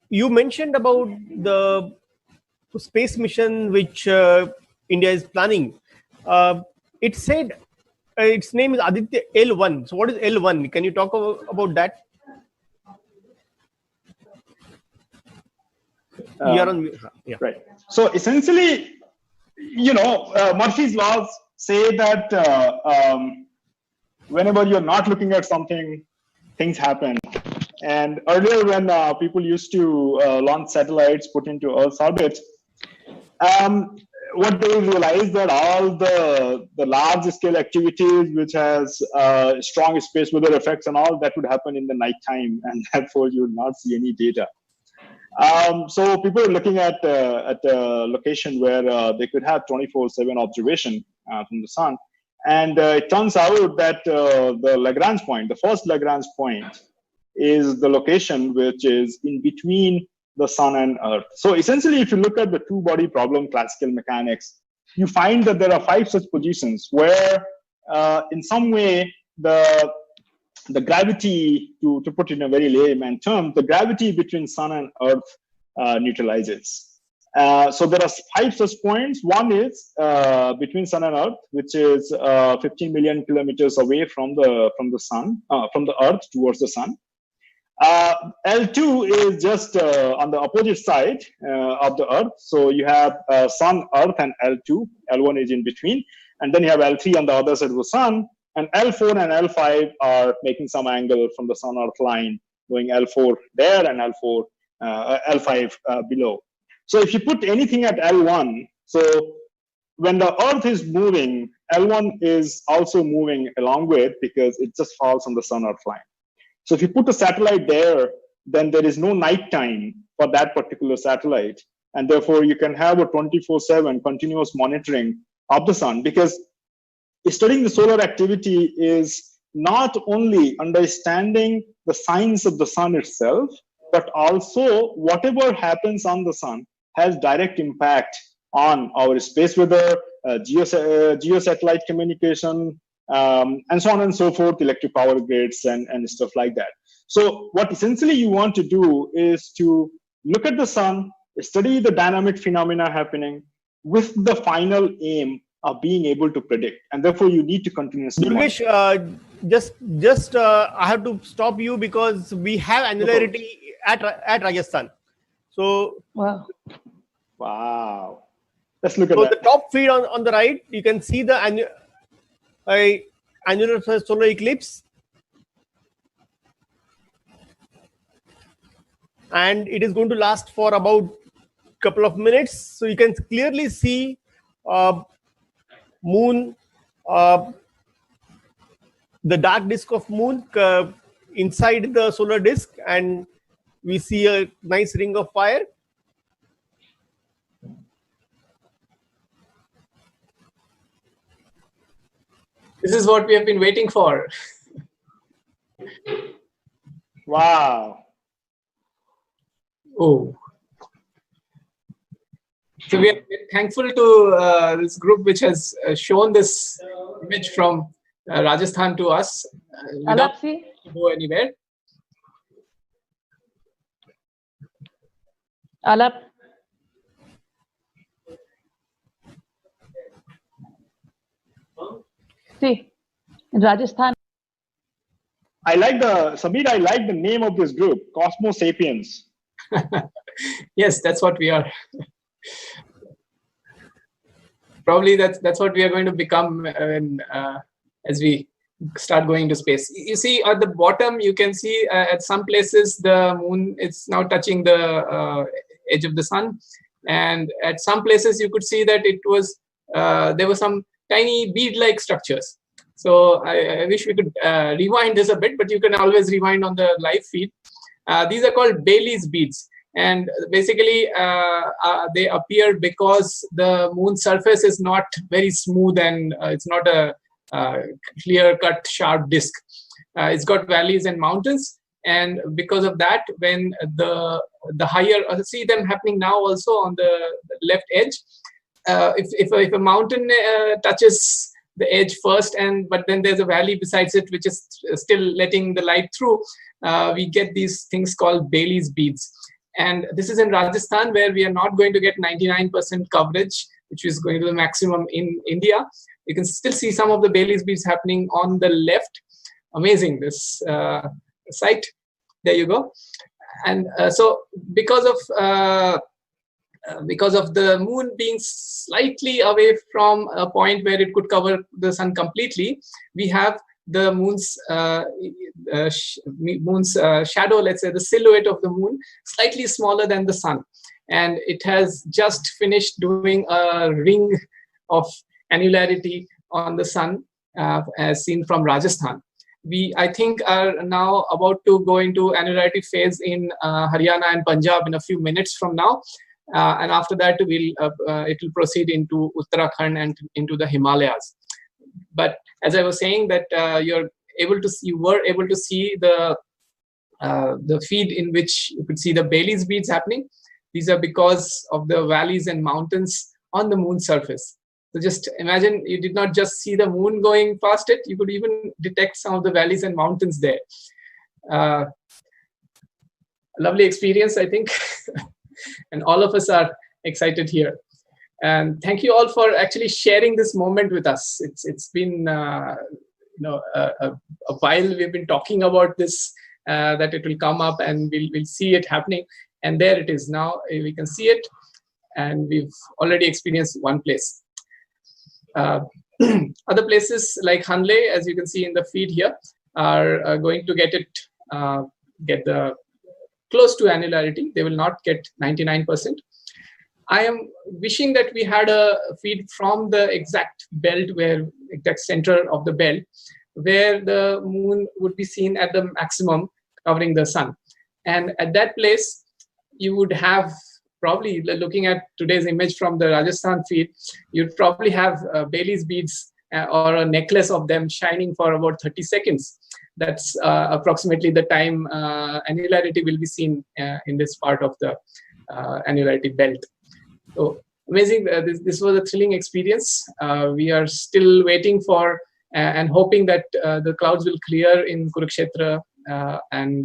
you mentioned about the space mission which India is planning. It said its name is Aditya L1. So what is L1? Can you talk about that? Yeah. Right. So essentially, Murphy's laws say that whenever you're not looking at something, things happen. And earlier, when people used to launch satellites put into Earth's orbit, what they realized that all the large-scale activities, which has strong space weather effects and all, that would happen in the nighttime, and therefore you would not see any data. So people are looking at a location where they could have 24/7 observation from the sun, and it turns out that the Lagrange point, the first Lagrange point, is the location which is in between the sun and Earth. So essentially, if you look at the two-body problem, classical mechanics, you find that there are 5 such positions where, in some way, the gravity, to put it in a very layman term, the gravity between sun and Earth neutralizes. So there are 5 such points. One is between sun and Earth, which is 15 million kilometers away from the sun, from the Earth towards the sun. L2 is just on the opposite side of the Earth. So you have Sun, Earth, and L2. L1 is in between. And then you have L3 on the other side of the Sun. And L4 and L5 are making some angle from the Sun-Earth line, going L4 there and L5 below. So if you put anything at L1, so when the Earth is moving, L1 is also moving along with, because it just falls on the Sun-Earth line. So if you put a satellite there, then there is no nighttime for that particular satellite. And therefore, you can have a 24/7 continuous monitoring of the sun, because studying the solar activity is not only understanding the science of the sun itself, but also whatever happens on the sun has direct impact on our space weather, geosatellite communication, and so on and so forth, electric power grids and stuff like that. So what essentially you want to do is to look at the sun, study the dynamic phenomena happening with the final aim of being able to predict. And therefore, you need to continuously Durgesh, just I have to stop you because we have annularity at Rajasthan. So Wow. Wow. Let's look at so that. the top feed on the right, you can see the annular solar eclipse, and it is going to last for about a couple of minutes. So you can clearly see moon, the dark disk of moon inside the solar disk, and we see a nice ring of fire. This is what we have been waiting for. Wow. Oh. So we are thankful to this group which has shown this image from Rajasthan to us without to go anywhere. Alap. See, in Rajasthan. I like the name of this group, Cosmo Sapiens. Yes, that's what we are. Probably that's what we are going to become as we start going to space. You see at the bottom, you can see at some places the moon is now touching the edge of the sun, and at some places you could see that it was there were some tiny bead-like structures. So I wish we could rewind this a bit, but you can always rewind on the live feed. These are called Bailey's beads, and basically they appear because the moon's surface is not very smooth, and it's not a clear-cut, sharp disk. It's got valleys and mountains, and because of that, when the higher, see them happening now also on the left edge. If a mountain touches the edge first, but then there's a valley besides it which is still letting the light through, we get these things called Bailey's beads. And this is in Rajasthan, where we are not going to get 99% coverage, which is going to the maximum in India. You can still see some of the Bailey's beads happening on the left. Amazing, this site. There you go. And so because of the moon being slightly away from a point where it could cover the sun completely, we have the moon's shadow, let's say the silhouette of the moon, slightly smaller than the sun. And it has just finished doing a ring of annularity on the sun as seen from Rajasthan. We, I think, are now about to go into annularity phase in Haryana and Punjab in a few minutes from now. And after that, it will proceed into Uttarakhand and into the Himalayas. But as I was saying, that you were able to see the feed in which you could see the Bailey's beads happening. These are because of the valleys and mountains on the moon's surface. So just imagine you did not just see the moon going past it, you could even detect some of the valleys and mountains there. Lovely experience, I think. And all of us are excited here. And thank you all for actually sharing this moment with us. It's been a while we've been talking about this, that it will come up and we'll see it happening. And there it is now. We can see it, and we've already experienced one place. Other places like Hanle, as you can see in the feed here, are going to get the close to annularity. They will not get 99%. I am wishing that we had a feed from the exact belt, exact center of the belt, where the moon would be seen at the maximum covering the sun. And at that place, you would have, probably looking at today's image from the Rajasthan feed, you'd probably have Bailey's beads or a necklace of them shining for about 30 seconds. That's approximately the time annularity will be seen in this part of the annularity belt. So amazing. This was a thrilling experience. We are still waiting for and hoping that the clouds will clear in Kurukshetra and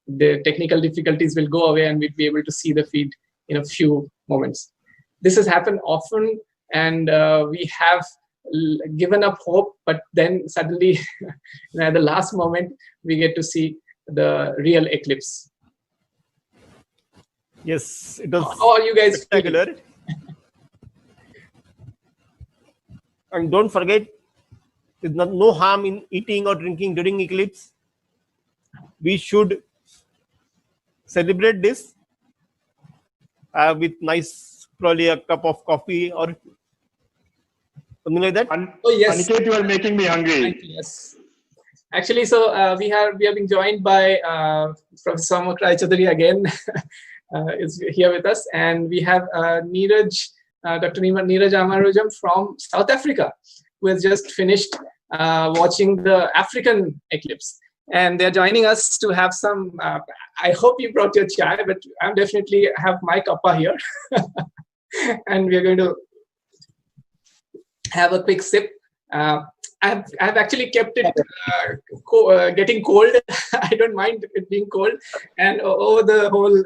the technical difficulties will go away and we'll be able to see the feed in a few moments. This has happened often, and we have given up hope, but then suddenly at the last moment we get to see the real eclipse. Yes, it was how are you guys spectacular. And don't forget, there's no harm in eating or drinking during eclipse. We should celebrate this with nice, probably a cup of coffee or something like that. Oh yes, Aniket, you are making me hungry. Yes, actually, so we have been joined by Professor Mokrai Chaudhary again. Is here with us, and we have Neeraj, Dr. Neeraj Amarujam from South Africa, who has just finished watching the African eclipse. And they're joining us to have some, I hope you brought your chai, but I definitely have my kappa here. And we're going to have a quick sip. I've actually kept it getting cold. I don't mind it being cold. And over the whole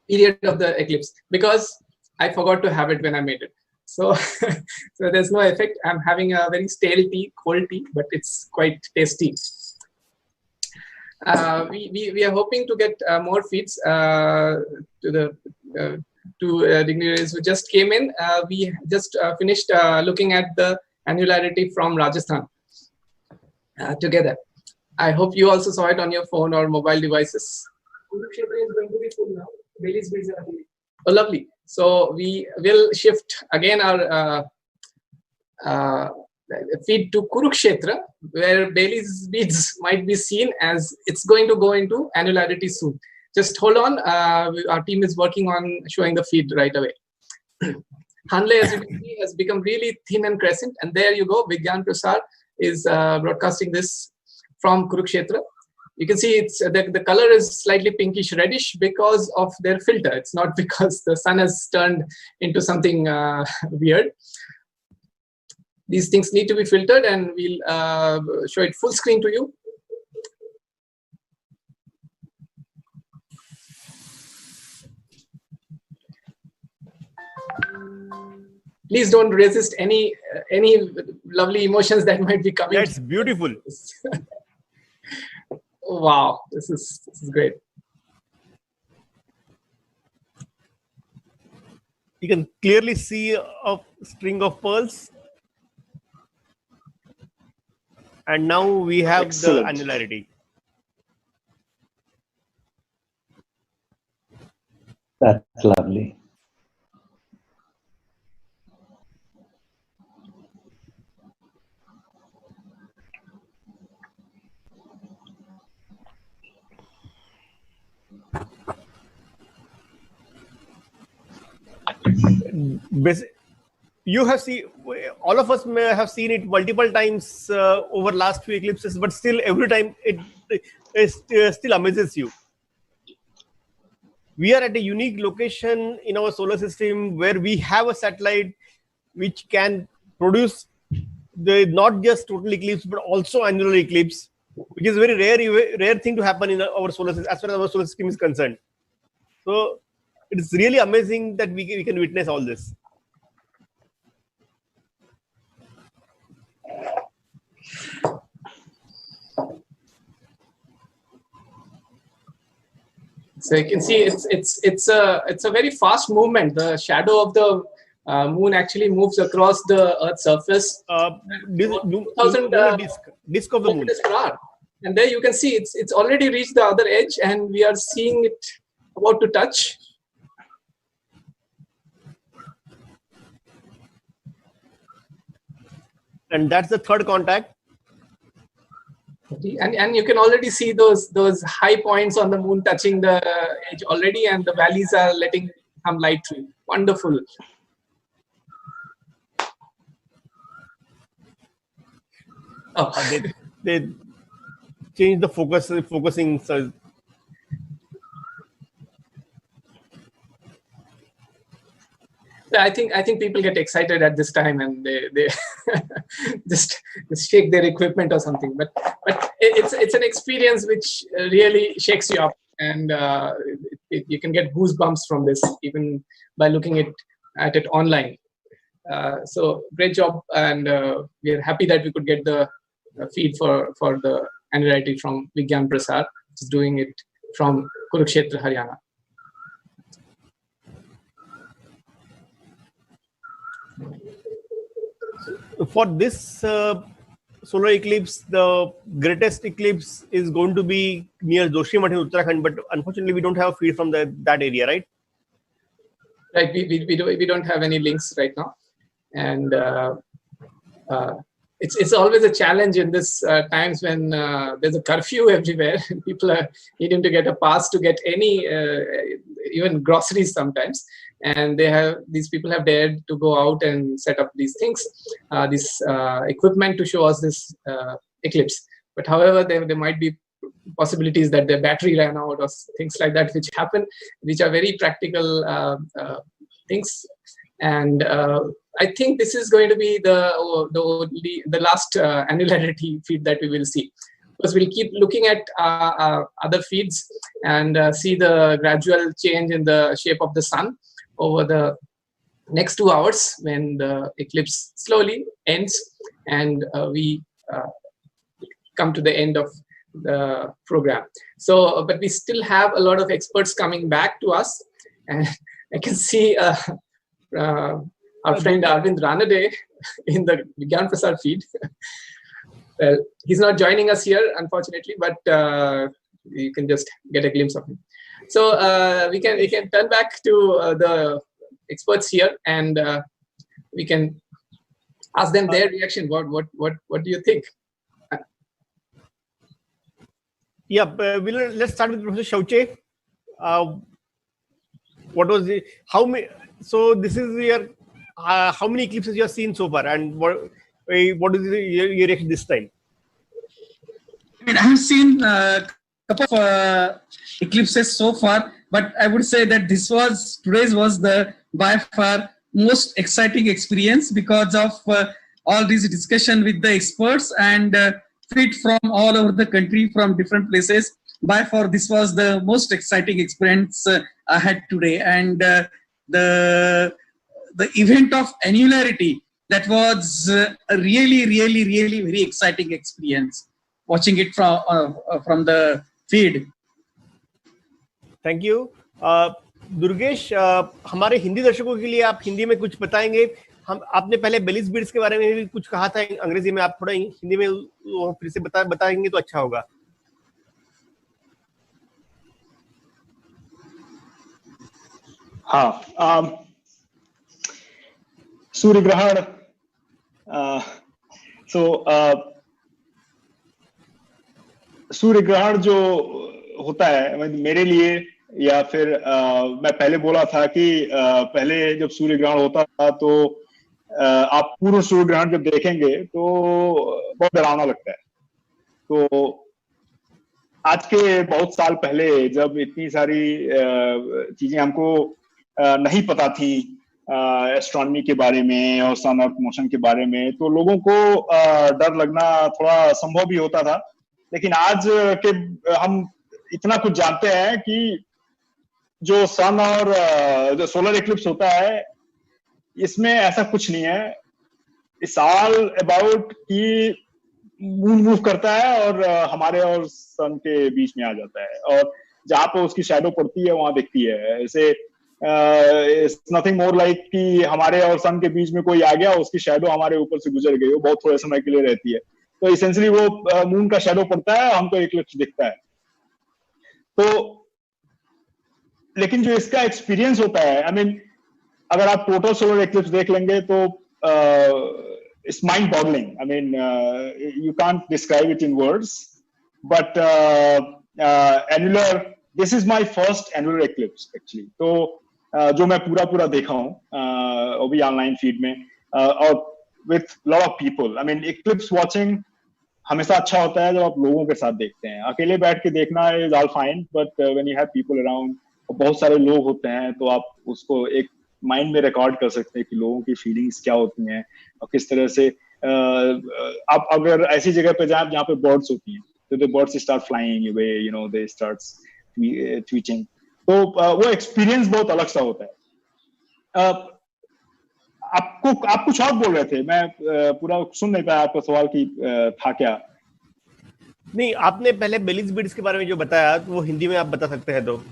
period of the eclipse, because I forgot to have it when I made it. So, so there's no effect. I'm having a very stale tea, cold tea, but it's quite tasty. We are hoping to get more feeds to the dignitaries who just came in. We just finished looking at the annularity from Rajasthan together. I hope you also saw it on your phone or mobile devices. Kurukshetra is going to be full now. Bailey's beads are here. Oh, lovely. So we will shift again our feed to Kurukshetra, where Bailey's beads might be seen, as it's going to go into annularity soon. Just hold on. Our team is working on showing the feed right away. Hanle, as you can see, has become really thin and crescent. And there you go. Vigyan Prasad is broadcasting this from Kurukshetra. You can see it's the color is slightly pinkish reddish because of their filter. It's not because the sun has turned into something weird. These things need to be filtered, and we'll show it full screen to you. Please don't resist any lovely emotions that might be coming. That's beautiful. Wow, this is great. You can clearly see a string of pearls. And now we have Excellent. the annularity. That's lovely. You have seen, all of us may have seen it multiple times over last few eclipses, but still every time it still amazes you. We are at a unique location in our solar system where we have a satellite which can produce not just total eclipse but also annular eclipse, which is a very rare thing to happen in our solar system as far as our solar system is concerned. So it's really amazing that we can witness all this. So you can see it's a very fast movement. The shadow of the moon actually moves across the Earth's surface. 2000 disk of the moon. Per hour. And there you can see it's already reached the other edge, and we are seeing it about to touch. And that's the third contact. And you can already see those high points on the moon touching the edge already, and the valleys are letting some light through. Wonderful. Oh. They changed the focusing. So I think people get excited at this time, and they just shake their equipment or something. But it's an experience which really shakes you up, and you can get goosebumps from this even by looking at it online. So great job, and we are happy that we could get the feed for the annularity from Vigyan Prasar, which is doing it from Kurukshetra, Haryana. For this solar eclipse, the greatest eclipse is going to be near Joshimath in Uttarakhand, but unfortunately we don't have a feed from that area, right? Right, we don't have any links right now, and it's always a challenge in this times when there's a curfew everywhere. People are needing to get a pass to get any even groceries sometimes, and these people have dared to go out and set up these things, this equipment to show us this eclipse. But however, there might be possibilities that the battery ran out or things like that, which happen, which are very practical things. And I think this is going to be the last annularity feed that we will see, because we'll keep looking at other feeds and see the gradual change in the shape of the sun over the next 2 hours when the eclipse slowly ends and we come to the end of the program. So, but we still have a lot of experts coming back to us, and I can see our friend Arvind Ranade in the Vigyan Prasar feed. Well, he's not joining us here, unfortunately, but you can just get a glimpse of him. So we can turn back to the experts here, and we can ask them their reaction. What do you think? Yeah, let's start with Professor Shauche. What was the So this is your how many eclipses you have seen so far, and what is your reaction this time? I mean, I have seen a couple of eclipses so far, but I would say that today's was the by far most exciting experience because of all this discussion with the experts and feed from all over the country from different places. By far, this was the most exciting experience I had today, and the event of annularity, that was a really very exciting experience watching it from the feed. Thank you. Durgesh, हमारे हिंदी दर्शकों के लिए आप हिंदी में कुछ बताएंगे? आपने पहले बेलिस बीड्स के बारे में भी कुछ कहा था अंग्रेजी में, आप थोड़ा हिंदी में फिर से बताएंगे तो अच्छा होगा. हाँ, सूर्य ग्रहण, सूर्य ग्रहण जो होता है मेरे लिए, या फिर मैं पहले बोला था कि पहले जब सूर्य ग्रहण होता था तो आप पूर्ण सूर्य ग्रहण जब देखेंगे तो बहुत डरावना लगता है. तो आज के बहुत साल पहले जब इतनी सारी चीजें हमको नहीं पता थी एस्ट्रोनॉमी के बारे में और सन अर्थ मोशन के बारे में, तो लोगों को डर लगना थोड़ा संभव भी होता था. लेकिन आज के हम इतना कुछ जानते हैं कि जो सन और जो सोलर इक्लिप्स होता है, इसमें ऐसा कुछ नहीं है. इट्स ऑल अबाउट कि मून मूव करता है और हमारे और सन के बीच में आ जाता है, और जहां पे उसकी शैडो पड़ती है वहां दिखती है. ऐसे इट्स नथिंग मोर लाइक कि हमारे और सन के बीच में कोई आ गया, उसकी शैडो हमारे ऊपर से गुजर गई, वो बहुत थोड़े समय के लिए रहती है. तो इसेंशियली वो मून का शैडो पड़ता है, हमको इक्लिप्स दिखता है. तो लेकिन जो इसका एक्सपीरियंस होता है, आई मीन अगर आप टोटल सोलर इक्लिप्स देख लेंगे तो it's mind boggling. I mean, you can't describe it in words, but annular, this is my first annular eclipse actually. तो जो मैं पूरा देखा हूँ अभी ऑनलाइन फीड में और with lot of people. I mean, eclipse watching हमेशा अच्छा होता है जब आप लोगों के साथ देखते हैं. अकेले बैठ के देखना is all fine, but when you have people around, बहुत सारे लोग होते हैं, तो आप उसको एक माइंड में रिकॉर्ड कर सकते हैं कि लोगों की फीलिंग्स क्या होती हैं और किस तरह से. आप अगर ऐसी जगह पे जाएं जहाँ पे बर्ड्स होती हैं, तो the birds start flying away, you know, they start tweeting. तो वो एक्सपीरियंस बहुत अलग सा होता है। आप कुछ और बोल रहे थे, मैं पूरा सुन नहीं पाया आपका सवाल की था क्या? नहीं, आपने पहले बेलीज बीड्स के बारे में जो बताया, तो वो हिंदी में आप बता सकते हैं तो?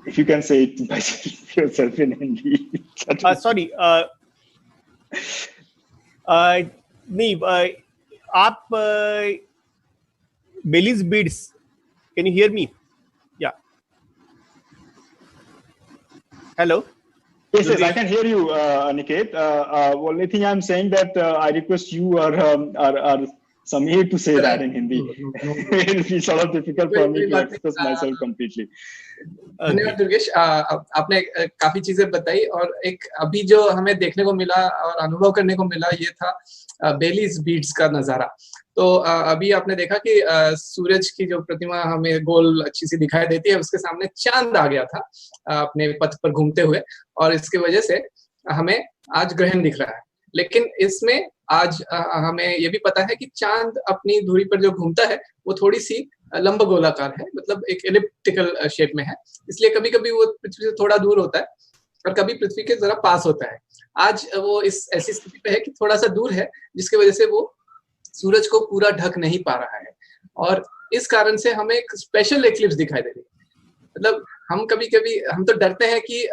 If you can say it by yourself in Hindi. Sorry. नहीं, आप बेलीज beads, can you hear me? Yeah. Hello. Yes, yes, I can hear you, Aniket. Only thing I'm saying that I request you or Sameer to say that in Hindi. It will be sort of difficult for me to express myself completely. धन्यवाद दुर्गेश, आपने काफी चीजें बताई, और एक अभी जो हमें देखने को मिला और अनुभव करने को मिला, ये था बेलीज बीड्स का नजारा। तो अभी आपने देखा कि सूरज की जो प्रतिमा हमें गोल अच्छी सी दिखाई देती है, उसके सामने चांद आ गया था अपने पथ पर घूमते हुए, और इसकी वजह से हमें आज ग्रहण दिख रहा है। लेकिन इसमें आज हमें ये भी पता है कि चांद अपनी धुरी पर जो घूमता है वो थोड़ी सी लंब गोलाकार है, मतलब एक एलिप्टिकल शेप में है, इसलिए कभी कभी वो पृथ्वी से थोड़ा दूर होता है और कभी पृथ्वी के जरा पास होता है। आज वो इस ऐसी स्थिति पे है कि थोड़ा सा दूर है, जिसकी वजह से वो सूरज को पूरा ढक नहीं पा रहा है, और इस कारण से हमें एक स्पेशल एक्लिप्स दिखाई दे रही है। मतलब हम कभी कभी हम तो डरते हैं कि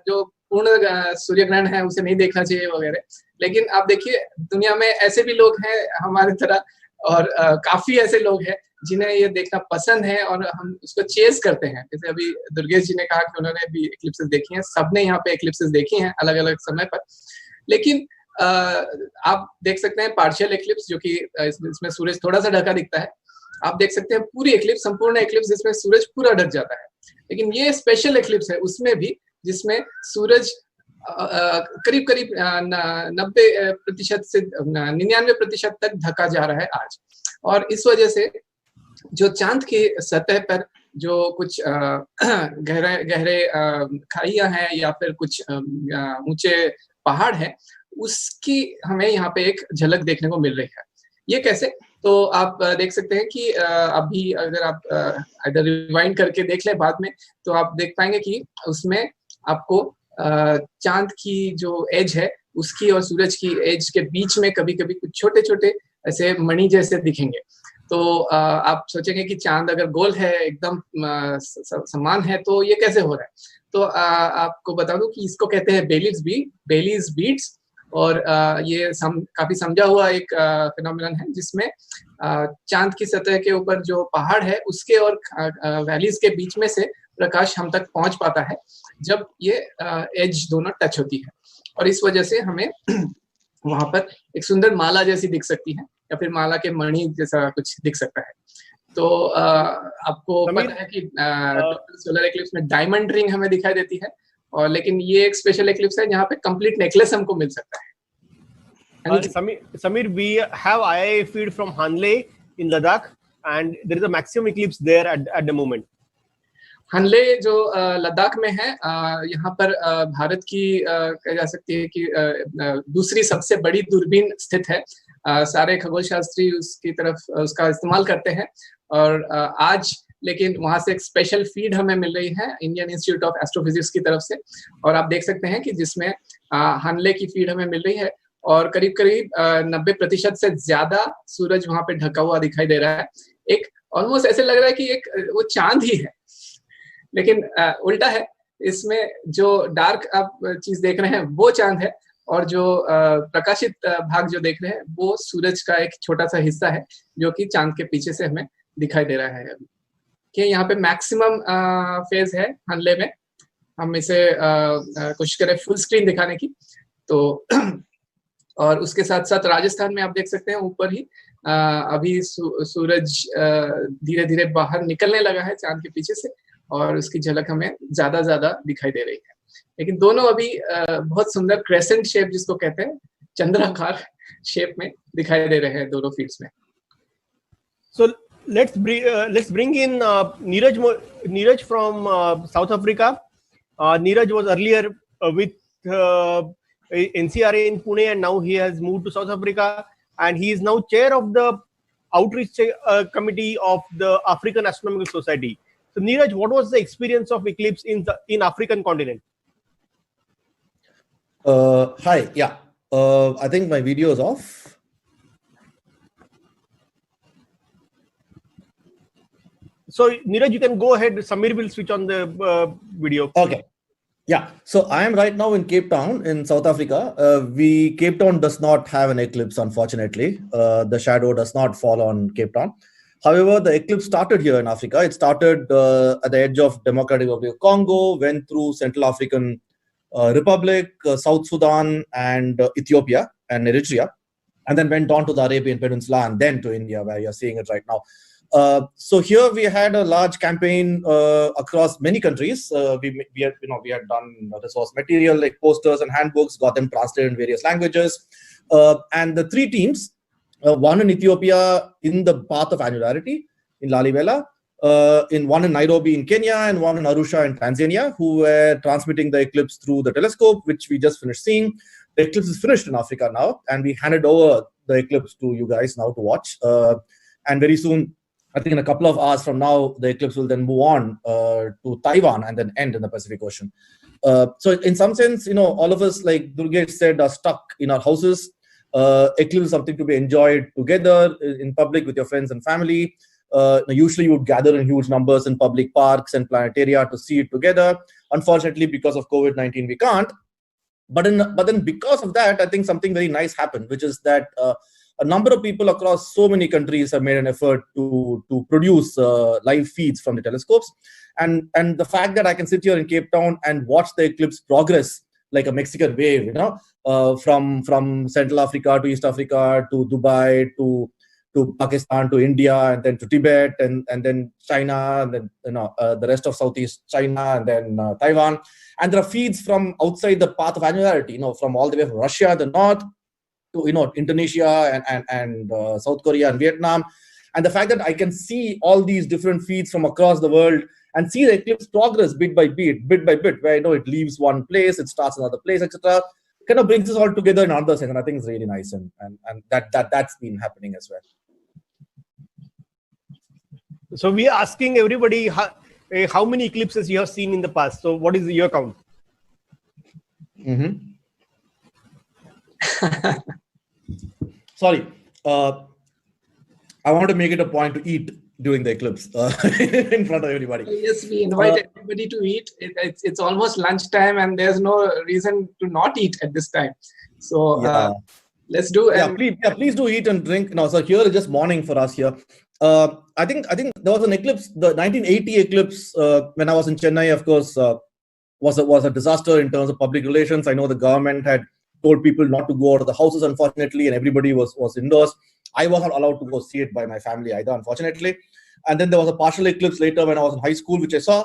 जो पूर्ण सूर्य ग्रहण है उसे नहीं देखना चाहिए वगैरह, लेकिन आप देखिए दुनिया में ऐसे भी लोग हैं हमारी तरह, और काफी ऐसे लोग हैं जिन्हें ये देखना पसंद है और हम उसको चेस करते हैं। जैसे अभी दुर्गेश जी ने कहा कि उन्होंने भी एक्लिप्सेस देखी हैं, सबने यहाँ पे एक्लिप्सेस देखी हैं अलग अलग समय पर, लेकिन आप देख सकते हैं पार्शियल एक्लिप्स, जो कि इसमें सूरज थोड़ा सा ढका दिखता है। आप देख सकते हैं पूरी एक्लिप्स, संपूर्ण एक्लिप्स जिसमें सूरज पूरा ढक जाता है। लेकिन ये स्पेशल एक्लिप्स है उसमें भी, जिसमें सूरज करीब करीब 90% से 99% तक ढका जा रहा है आज। और इस वजह से जो चांद की सतह पर जो कुछ गहरे खाइयां हैं या फिर कुछ ऊंचे पहाड़ हैं, उसकी हमें यहाँ पे एक झलक देखने को मिल रही है। ये कैसे? तो आप देख सकते हैं कि अभी अगर आप इधर रिवाइंड करके देख लें बाद में, तो आप देख पाएंगे कि उसमें आपको चांद की जो एज है उसकी और सूरज की एज के बीच में कभी कभी कुछ छोटे छोटे ऐसे मणि जैसे दिखेंगे। तो आप सोचेंगे कि चांद अगर गोल है, एकदम समान है, तो ये कैसे हो रहा है? तो आपको बता दूं कि इसको कहते हैं बेलीज बीड्स, और ये काफी समझा हुआ एक फिनोमिनन है, जिसमें चांद की सतह के ऊपर जो पहाड़ है उसके और वैलीज के बीच में से प्रकाश हम तक पहुंच पाता है जब ये एज दोनों टच होती है, और इस वजह से हमें वहां पर एक सुंदर माला जैसी दिख सकती है, या फिर माला के मणि जैसा कुछ दिख सकता है। तो आपको पता है कि सोलर एक्लिप्स में डायमंड रिंग हमें दिखाई देती है, और लेकिन ये एक स्पेशल एक्लिप्स है जहाँ पे कंप्लीट नेकलेस हमको मिल सकता है। Sameer, we have IIA feed from Hanle in Ladakh, and there is a maximum eclipse there at the moment. Hanle जो लद्दाख में है, यहाँ पर भारत की कह जा सकती है कि दूसरी सबसे बड़ी दूरबीन स्थित है। सारे खगोल शास्त्री उसकी तरफ उसका इस्तेमाल करते हैं, और आज लेकिन वहां से एक स्पेशल फीड हमें मिल रही है इंडियन इंस्टीट्यूट ऑफ एस्ट्रोफिजिक्स की तरफ से, और आप देख सकते हैं कि जिसमें हनले की फीड हमें मिल रही है, और करीब करीब 90% से ज्यादा सूरज वहां पे ढका हुआ दिखाई दे रहा है। एक ऑलमोस्ट ऐसे लग रहा है कि एक वो चांद ही है, लेकिन उल्टा है। इसमें जो डार्क आप चीज देख रहे हैं वो चांद है, और जो प्रकाशित भाग जो देख रहे हैं वो सूरज का एक छोटा सा हिस्सा है, जो कि चांद के पीछे से हमें दिखाई दे रहा है। कि यहाँ पे मैक्सिमम फेज है हनले में। हम इसे कोशिश करें फुल स्क्रीन दिखाने की, तो और उसके साथ साथ राजस्थान में आप देख सकते हैं ऊपर ही अभी सूरज धीरे धीरे बाहर निकलने लगा है चांद के पीछे से, और उसकी झलक हमें ज्यादा दिखाई दे रही है। लेकिन दोनों अभी बहुत सुंदर क्रेसेंट शेप जिसको कहते हैं, चंद्राकार शेप में दिखाई दे रहे हैं दोनों फील्ड्स में। So let's bring in Neeraj from South Africa. Neeraj was earlier with NCRA in Pune, and now he has moved to South Africa, and he is now chair of the outreach committee of the African Astronomical Society. So Neeraj, what was the experience of eclipse in African continent? Hi, yeah. I think my video is off. So Neeraj, you can go ahead. Samir will switch on the video. Okay. Yeah. So I am right now in Cape Town in South Africa. Cape Town does not have an eclipse, unfortunately. The shadow does not fall on Cape Town. However, the eclipse started here in Africa. It started at the edge of Democratic Republic of Congo, went through Central African Republic, South Sudan, and Ethiopia and Eritrea, and then went on to the Arabian Peninsula and then to India, where you're seeing it right now. So here we had a large campaign across many countries. We had done resource material like posters and handbooks, got them translated in various languages, and the three teams, one in Ethiopia in the path of annularity in Lalibela, one in Nairobi in Kenya, and one in Arusha in Tanzania, who were transmitting the eclipse through the telescope, which we just finished seeing. The eclipse is finished in Africa now, and we handed over the eclipse to you guys now to watch. And very soon, I think in a couple of hours from now, the eclipse will then move on to Taiwan and then end in the Pacific Ocean. So in some sense, all of us, like Durgesh said, are stuck in our houses. Eclipse is something to be enjoyed together in public with your friends and family. Usually you would gather in huge numbers in public parks and planetaria to see it together. Unfortunately, because of COVID-19, we can't. But then because of that, I think something very nice happened, which is that a number of people across so many countries have made an effort to produce live feeds from the telescopes. And the fact that I can sit here in Cape Town and watch the eclipse progress like a Mexican wave, from Central Africa to East Africa to Dubai to Pakistan to India and then to Tibet and then China and then the rest of Southeast China and then Taiwan. And there are feeds from outside the path of annularity, from all the way from Russia, the north, to Indonesia and South Korea and Vietnam. And the fact that I can see all these different feeds from across the world and see the eclipse progress bit by bit, where it leaves one place, it starts another place, etc., kind of brings us all together in another sense. And I think it's really nice, and that's been happening as well. So we are asking everybody how many eclipses you have seen in the past. So what is your count? Mm-hmm. Sorry, I want to make it a point to eat during the eclipse in front of everybody. Yes, we invite everybody to eat. It's almost lunchtime, and there's no reason to not eat at this time. So let's do. Please do eat and drink. So here is just morning for us here. I think there was an eclipse, the 1980 eclipse, when I was in Chennai, of course, was a disaster in terms of public relations. I know the government had told people not to go out of the houses, unfortunately, and everybody was indoors. I wasn't allowed to go see it by my family either, unfortunately. And then there was a partial eclipse later when I was in high school, which I saw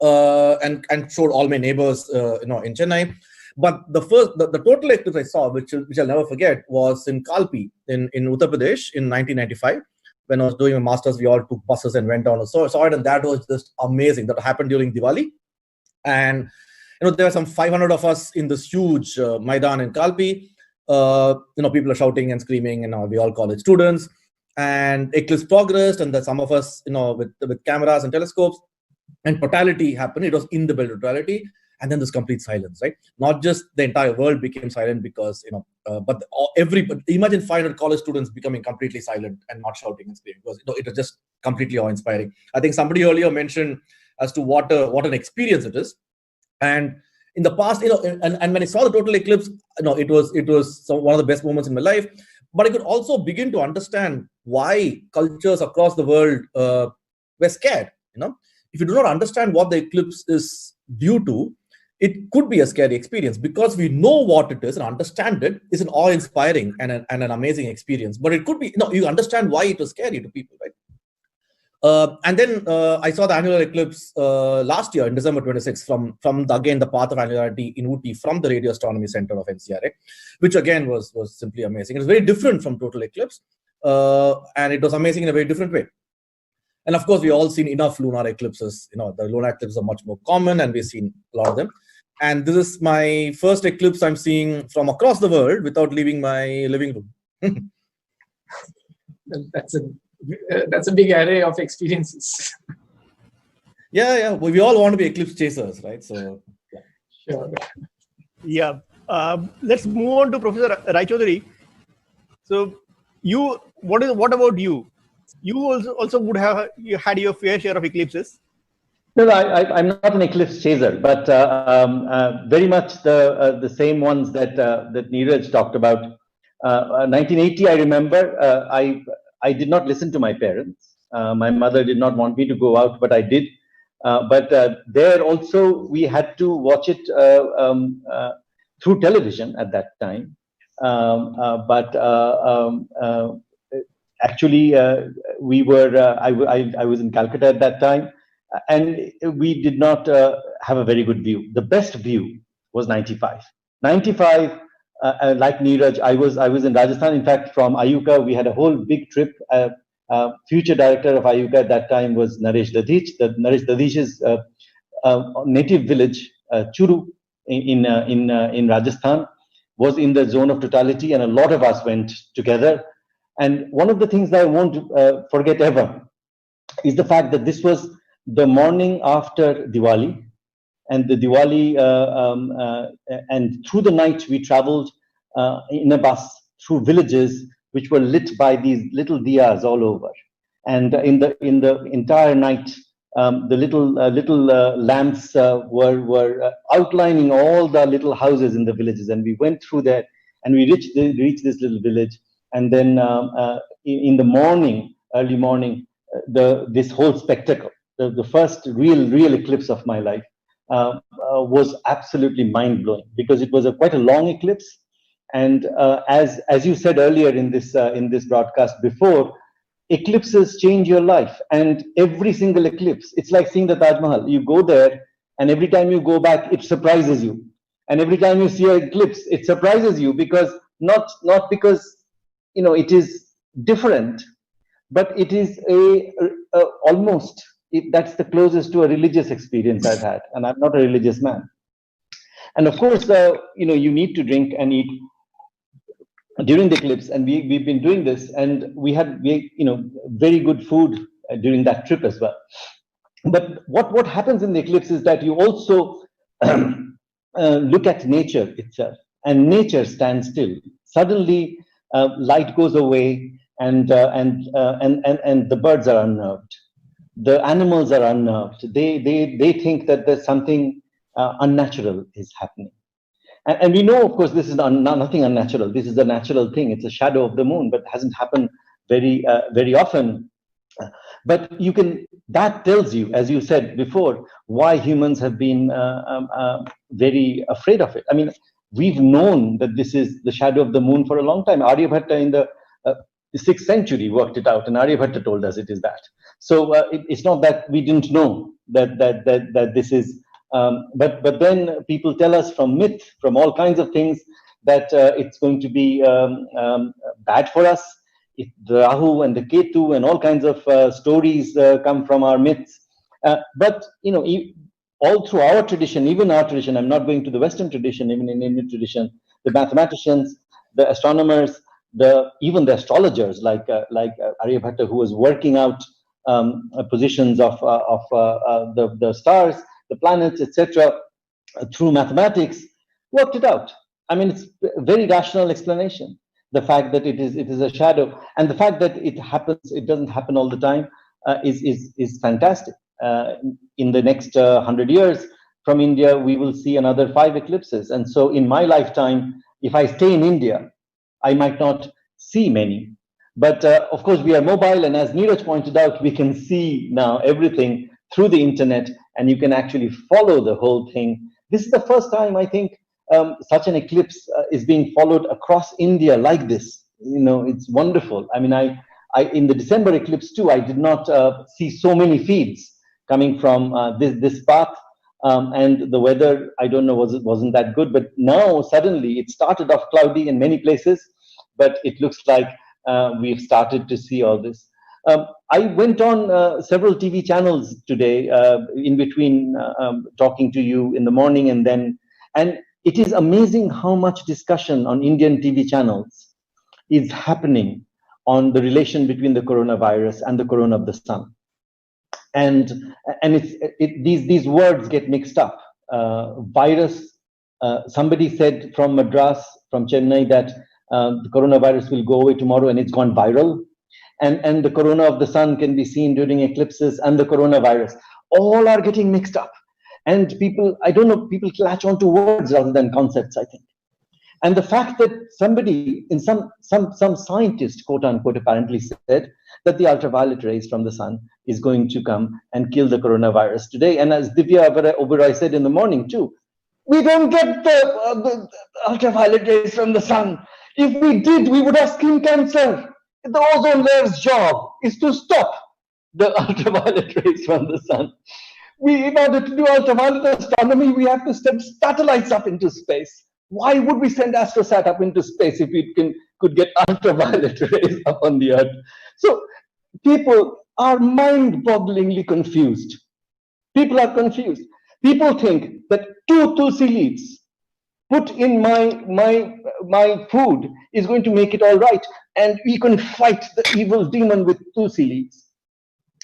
and showed all my neighbors, in Chennai. But the total eclipse I saw, which I'll never forget, was in Kalpi in Uttar Pradesh in 1995. When I was doing my master's, we all took buses and went down and saw it, and that was just amazing. That happened during Diwali, and there were some 500 of us in this huge Maidan in Kalpi. People are shouting and screaming, and we all college students. And eclipse progressed, and some of us, with cameras and telescopes, and totality happened. It was in the belt totality, and then this complete silence, right? Not just the entire world became silent because but imagine 500 college students becoming completely silent and not shouting and screaming, because it was just completely awe-inspiring. I think somebody earlier mentioned as to what an experience it is. And in the past, and when I saw the total eclipse, it was one of the best moments in my life. But I could also begin to understand why cultures across the world were scared. If you do not understand what the eclipse is due to, it could be a scary experience, because we know what it is and understand it is an awe-inspiring and an amazing experience. But it could be, you understand why it was scary to people, right? And then I saw the annular eclipse last year in December 26 from the path of annularity in Ooty from the Radio Astronomy Center of NCRA, which again was simply amazing. It was very different from total eclipse, and it was amazing in a very different way. And of course, we've all seen enough lunar eclipses. The lunar eclipses are much more common, and we've seen a lot of them. And this is my first eclipse I'm seeing from across the world without leaving my living room. that's a big array of experiences. Yeah. We all want to be eclipse chasers, right? So, yeah. Sure. Yeah. Let's move on to Professor Rai Chaudhary. So, what about you? You also would have had your fair share of eclipses. No, I'm not an eclipse chaser, but very much the same ones that Neeraj talked about. 1980, I remember. I did not listen to my parents. My mother did not want me to go out, but I did. But there also we had to watch it through television at that time. Actually, we were. I was in Calcutta at that time. And we did not have a very good view. The best view was 95. 95, like Neeraj, I was in Rajasthan. In fact, from Ayuka, we had a whole big trip. Future director of Ayuka at that time was Naresh Dadhich. Naresh Dadhich's native village, Churu, in Rajasthan, was in the zone of totality, and a lot of us went together. And one of the things that I won't forget ever is the fact that this was the morning after Diwali, and the Diwali, and through the night we traveled in a bus through villages which were lit by these little diyas all over, and in the entire night, the little lamps were outlining all the little houses in the villages, and we went through that, and we reached this little village, and then in the morning, early morning, this whole spectacle. The first real eclipse of my life was absolutely mind-blowing, because it was quite a long eclipse, and as you said earlier in this broadcast before, eclipses change your life, and every single eclipse, it's like seeing the Taj Mahal. You go there, and every time you go back, it surprises you, and every time you see an eclipse, it surprises you, because not because it is different, but it is almost. That's the closest to a religious experience I've had, and I'm not a religious man. And of course, you need to drink and eat during the eclipse, and we've been doing this, and we had very good food during that trip as well. But what happens in the eclipse is that you also look at nature itself, and nature stands still. Suddenly, light goes away, and the birds are unnerved. The animals are unnerved. They think that there's something unnatural is happening. And we know, of course, this is nothing unnatural. This is a natural thing. It's a shadow of the moon, but it hasn't happened very often. But that tells you, as you said before, why humans have been very afraid of it. I mean, we've known that this is the shadow of the moon for a long time. Aryabhatta in the 6th century worked it out, and Aryabhatta told us it is that. So it's not that we didn't know that this is. But then people tell us from myth, from all kinds of things, that it's going to be bad for us. The Rahu and the Ketu and all kinds of stories come from our myths. But all through our tradition, even our tradition, I'm not going to the Western tradition, even in Indian tradition, the mathematicians, the astronomers, even the astrologers like Aryabhatta, who was working out positions of the stars, the planets, etc., through mathematics, worked it out. I mean, it's a very rational explanation. The fact that it is a shadow, and the fact that it doesn't happen all the time, is fantastic. In the next 100 years from India, we will see another 5 eclipses. And so in my lifetime, if I stay in India, I might not see many. But of course, we are mobile, and as Neeraj pointed out, we can see now everything through the internet, and you can actually follow the whole thing. This is the first time, I think, such an eclipse is being followed across India like this. It's wonderful. I mean, I in the December eclipse too, I did not see so many feeds coming from this path, and the weather, I don't know, wasn't that good. But now suddenly it started off cloudy in many places, but it looks like we've started to see all this. I went on several TV channels today in between talking to you in the morning, and it is amazing how much discussion on Indian TV channels is happening on the relation between the coronavirus and the corona of the sun. And these words get mixed up. Virus, somebody said from Madras, from Chennai, that the coronavirus will go away tomorrow and it's gone viral. And the corona of the sun can be seen during eclipses, and the coronavirus. All are getting mixed up. And people, I don't know, people latch onto words rather than concepts, I think. And the fact that somebody, in some scientist, quote unquote, apparently said that the ultraviolet rays from the sun is going to come and kill the coronavirus today. And as Divya Oberoi said in the morning too, we don't get the ultraviolet rays from the sun. If we did, we would have skin cancer. The ozone layer's job is to stop the ultraviolet rays from the sun. In order to do ultraviolet astronomy, we have to send satellites up into space. Why would we send Astrosat up into space if we could get ultraviolet rays up on the Earth? So people are mind-bogglingly confused. People are confused. People think that 2 tulsi leaves put in my food is going to make it all right, and we can fight the evil demon with tulsi leaves.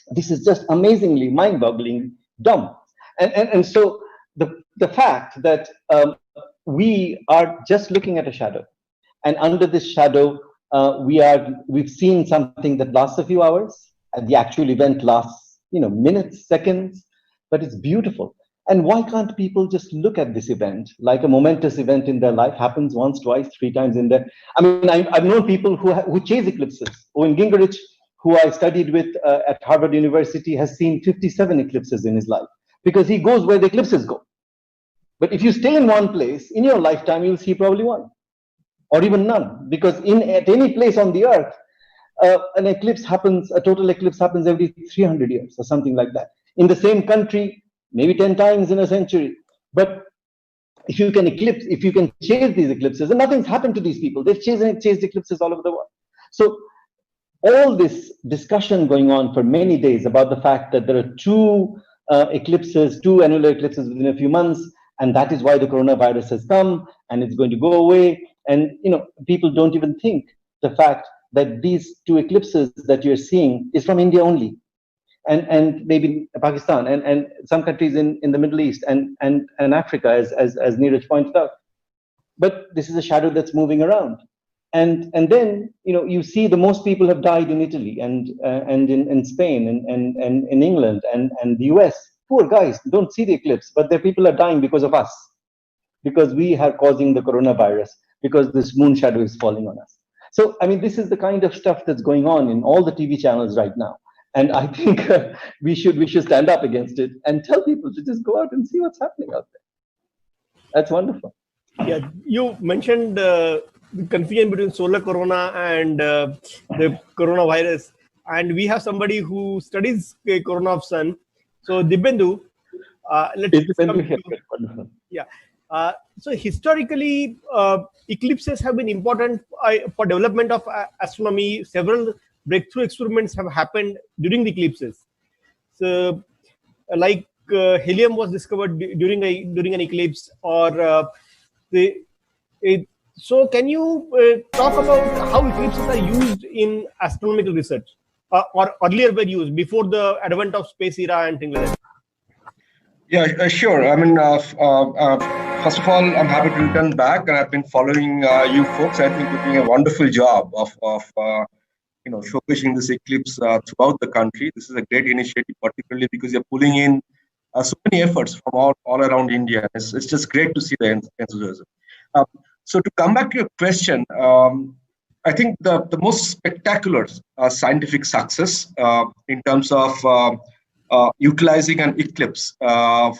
This is just amazingly mind-boggling dumb. And so the fact that we are just looking at a shadow, and under this shadow we've seen something that lasts a few hours, and the actual event lasts minutes, seconds, but it's beautiful. And why can't people just look at this event like a momentous event in their life? Happens once, twice, 3 times in their, I mean, I've known people who chase eclipses. Owen Gingerich, who I studied with at Harvard University, has seen 57 eclipses in his life, because he goes where the eclipses go. But if you stay in one place, in your lifetime, you'll see probably one, or even none, because at any place on the Earth, an eclipse happens, a total eclipse happens every 300 years or something like that. In the same country, maybe 10 times in a century. But if you can chase these eclipses, and nothing's happened to these people, they've chased eclipses all over the world. So all this discussion going on for many days about the fact that there are 2 annular eclipses within a few months, and that is why the coronavirus has come and it's going to go away. And people don't even think the fact that these 2 eclipses that you're seeing is from India only, and maybe Pakistan and some countries in the Middle East and Africa, as Neeraj pointed out. But this is a shadow that's moving around. And then you see the most people have died in Italy and in Spain and in England and the US. Poor guys don't see the eclipse, but their people are dying because of us, because we are causing the coronavirus, because this moon shadow is falling on us. So I mean, this is the kind of stuff that's going on in all the TV channels right now, and I think we should stand up against it and tell people to just go out and see what's happening out there. That's wonderful. Yeah, you mentioned the confusion between solar corona and the coronavirus, and we have somebody who studies the corona of sun. So Dibyendu, let's come to you. Yeah. So historically, eclipses have been important for development of astronomy. Several breakthrough experiments have happened during the eclipses. So, like helium was discovered during an eclipse, or so can you talk about how eclipses are used in astronomical research, or earlier were used before the advent of space era and things like that? Yeah, sure. I mean, first of all, I'm happy to return back, and I've been following you folks. I think you're doing a wonderful job of showcasing this eclipse throughout the country. This is a great initiative, particularly because you're pulling in so many efforts from all around India. It's just great to see the enthusiasm. So to come back to your question, I think the most spectacular scientific success in terms of utilizing an eclipse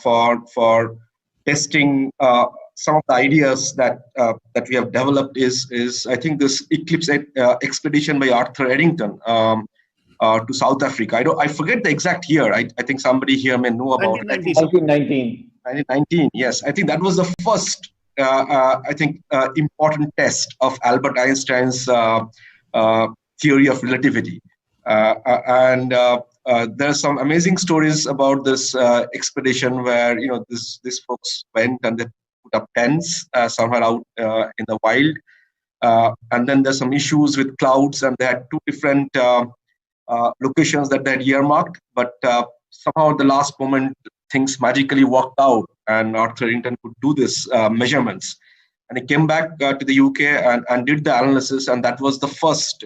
for testing some of the ideas that we have developed is I think this Eclipse expedition by Arthur Eddington to South Africa. I forget the exact year. I think somebody here may know about 1919. 1919. Yes, I think that was the first important test of Albert Einstein's theory of relativity, and there are some amazing stories about this expedition where these folks went and they put up tents somewhere out in the wild, and then there's some issues with clouds, and they had two different locations that they had earmarked, but somehow at the last moment things magically worked out, and Arthur Eddington could do this measurements. And he came back to the UK and did the analysis, and that was the first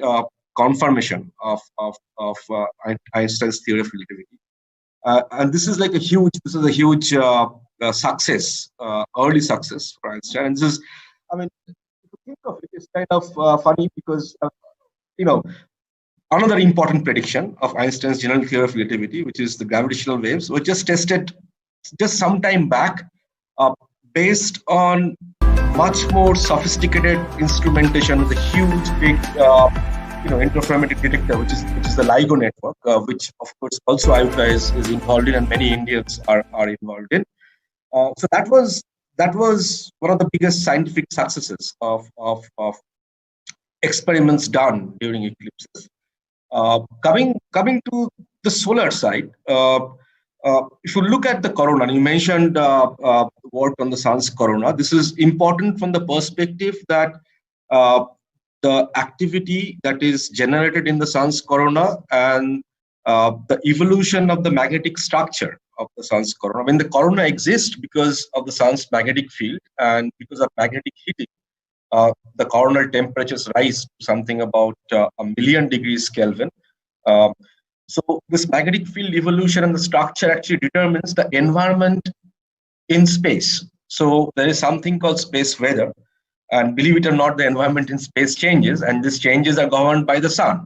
confirmation of Einstein's theory of relativity. And this is a huge success, early success for Einstein. And this is, I mean, if you think of it, it's kind of funny because another important prediction of Einstein's general theory of relativity, which is the gravitational waves, was just tested just some time back, based on much more sophisticated instrumentation with a huge, big, interferometric detector, which is the LIGO network, which of course also IUTA is involved in, and many Indians are involved in. So that was one of the biggest scientific successes of experiments done during eclipses. Coming to the solar side, if you look at the corona, you mentioned work on the sun's corona. This is important from the perspective that the activity that is generated in the sun's corona and the evolution of the magnetic structure of the sun's corona. When the corona exists because of the sun's magnetic field and because of magnetic heating, the coronal temperatures rise to something about 1,000,000 degrees Kelvin. So this magnetic field evolution and the structure actually determines the environment in space. So there is something called space weather, and believe it or not, the environment in space changes, and these changes are governed by the sun.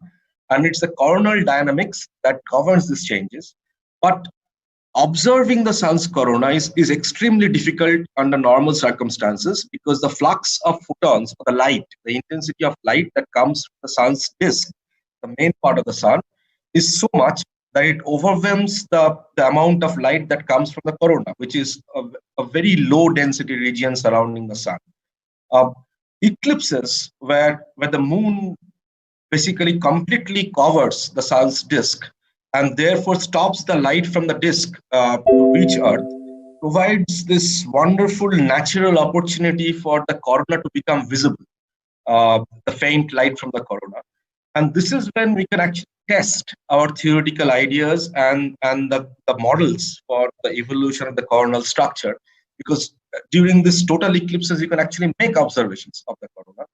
And it's the coronal dynamics that governs these changes. But observing the sun's corona is extremely difficult under normal circumstances, because the flux of photons, or the light, the intensity of light that comes from the sun's disk, the main part of the sun, is so much that it overwhelms the amount of light that comes from the corona, which is a very low density region surrounding the sun. Eclipses, where the moon basically completely covers the sun's disk and therefore stops the light from the disk to reach Earth, provides this wonderful natural opportunity for the corona to become visible, the faint light from the corona. And this is when we can actually test our theoretical ideas and the models for the evolution of the coronal structure, because during this total eclipses, you can actually make observations of the corona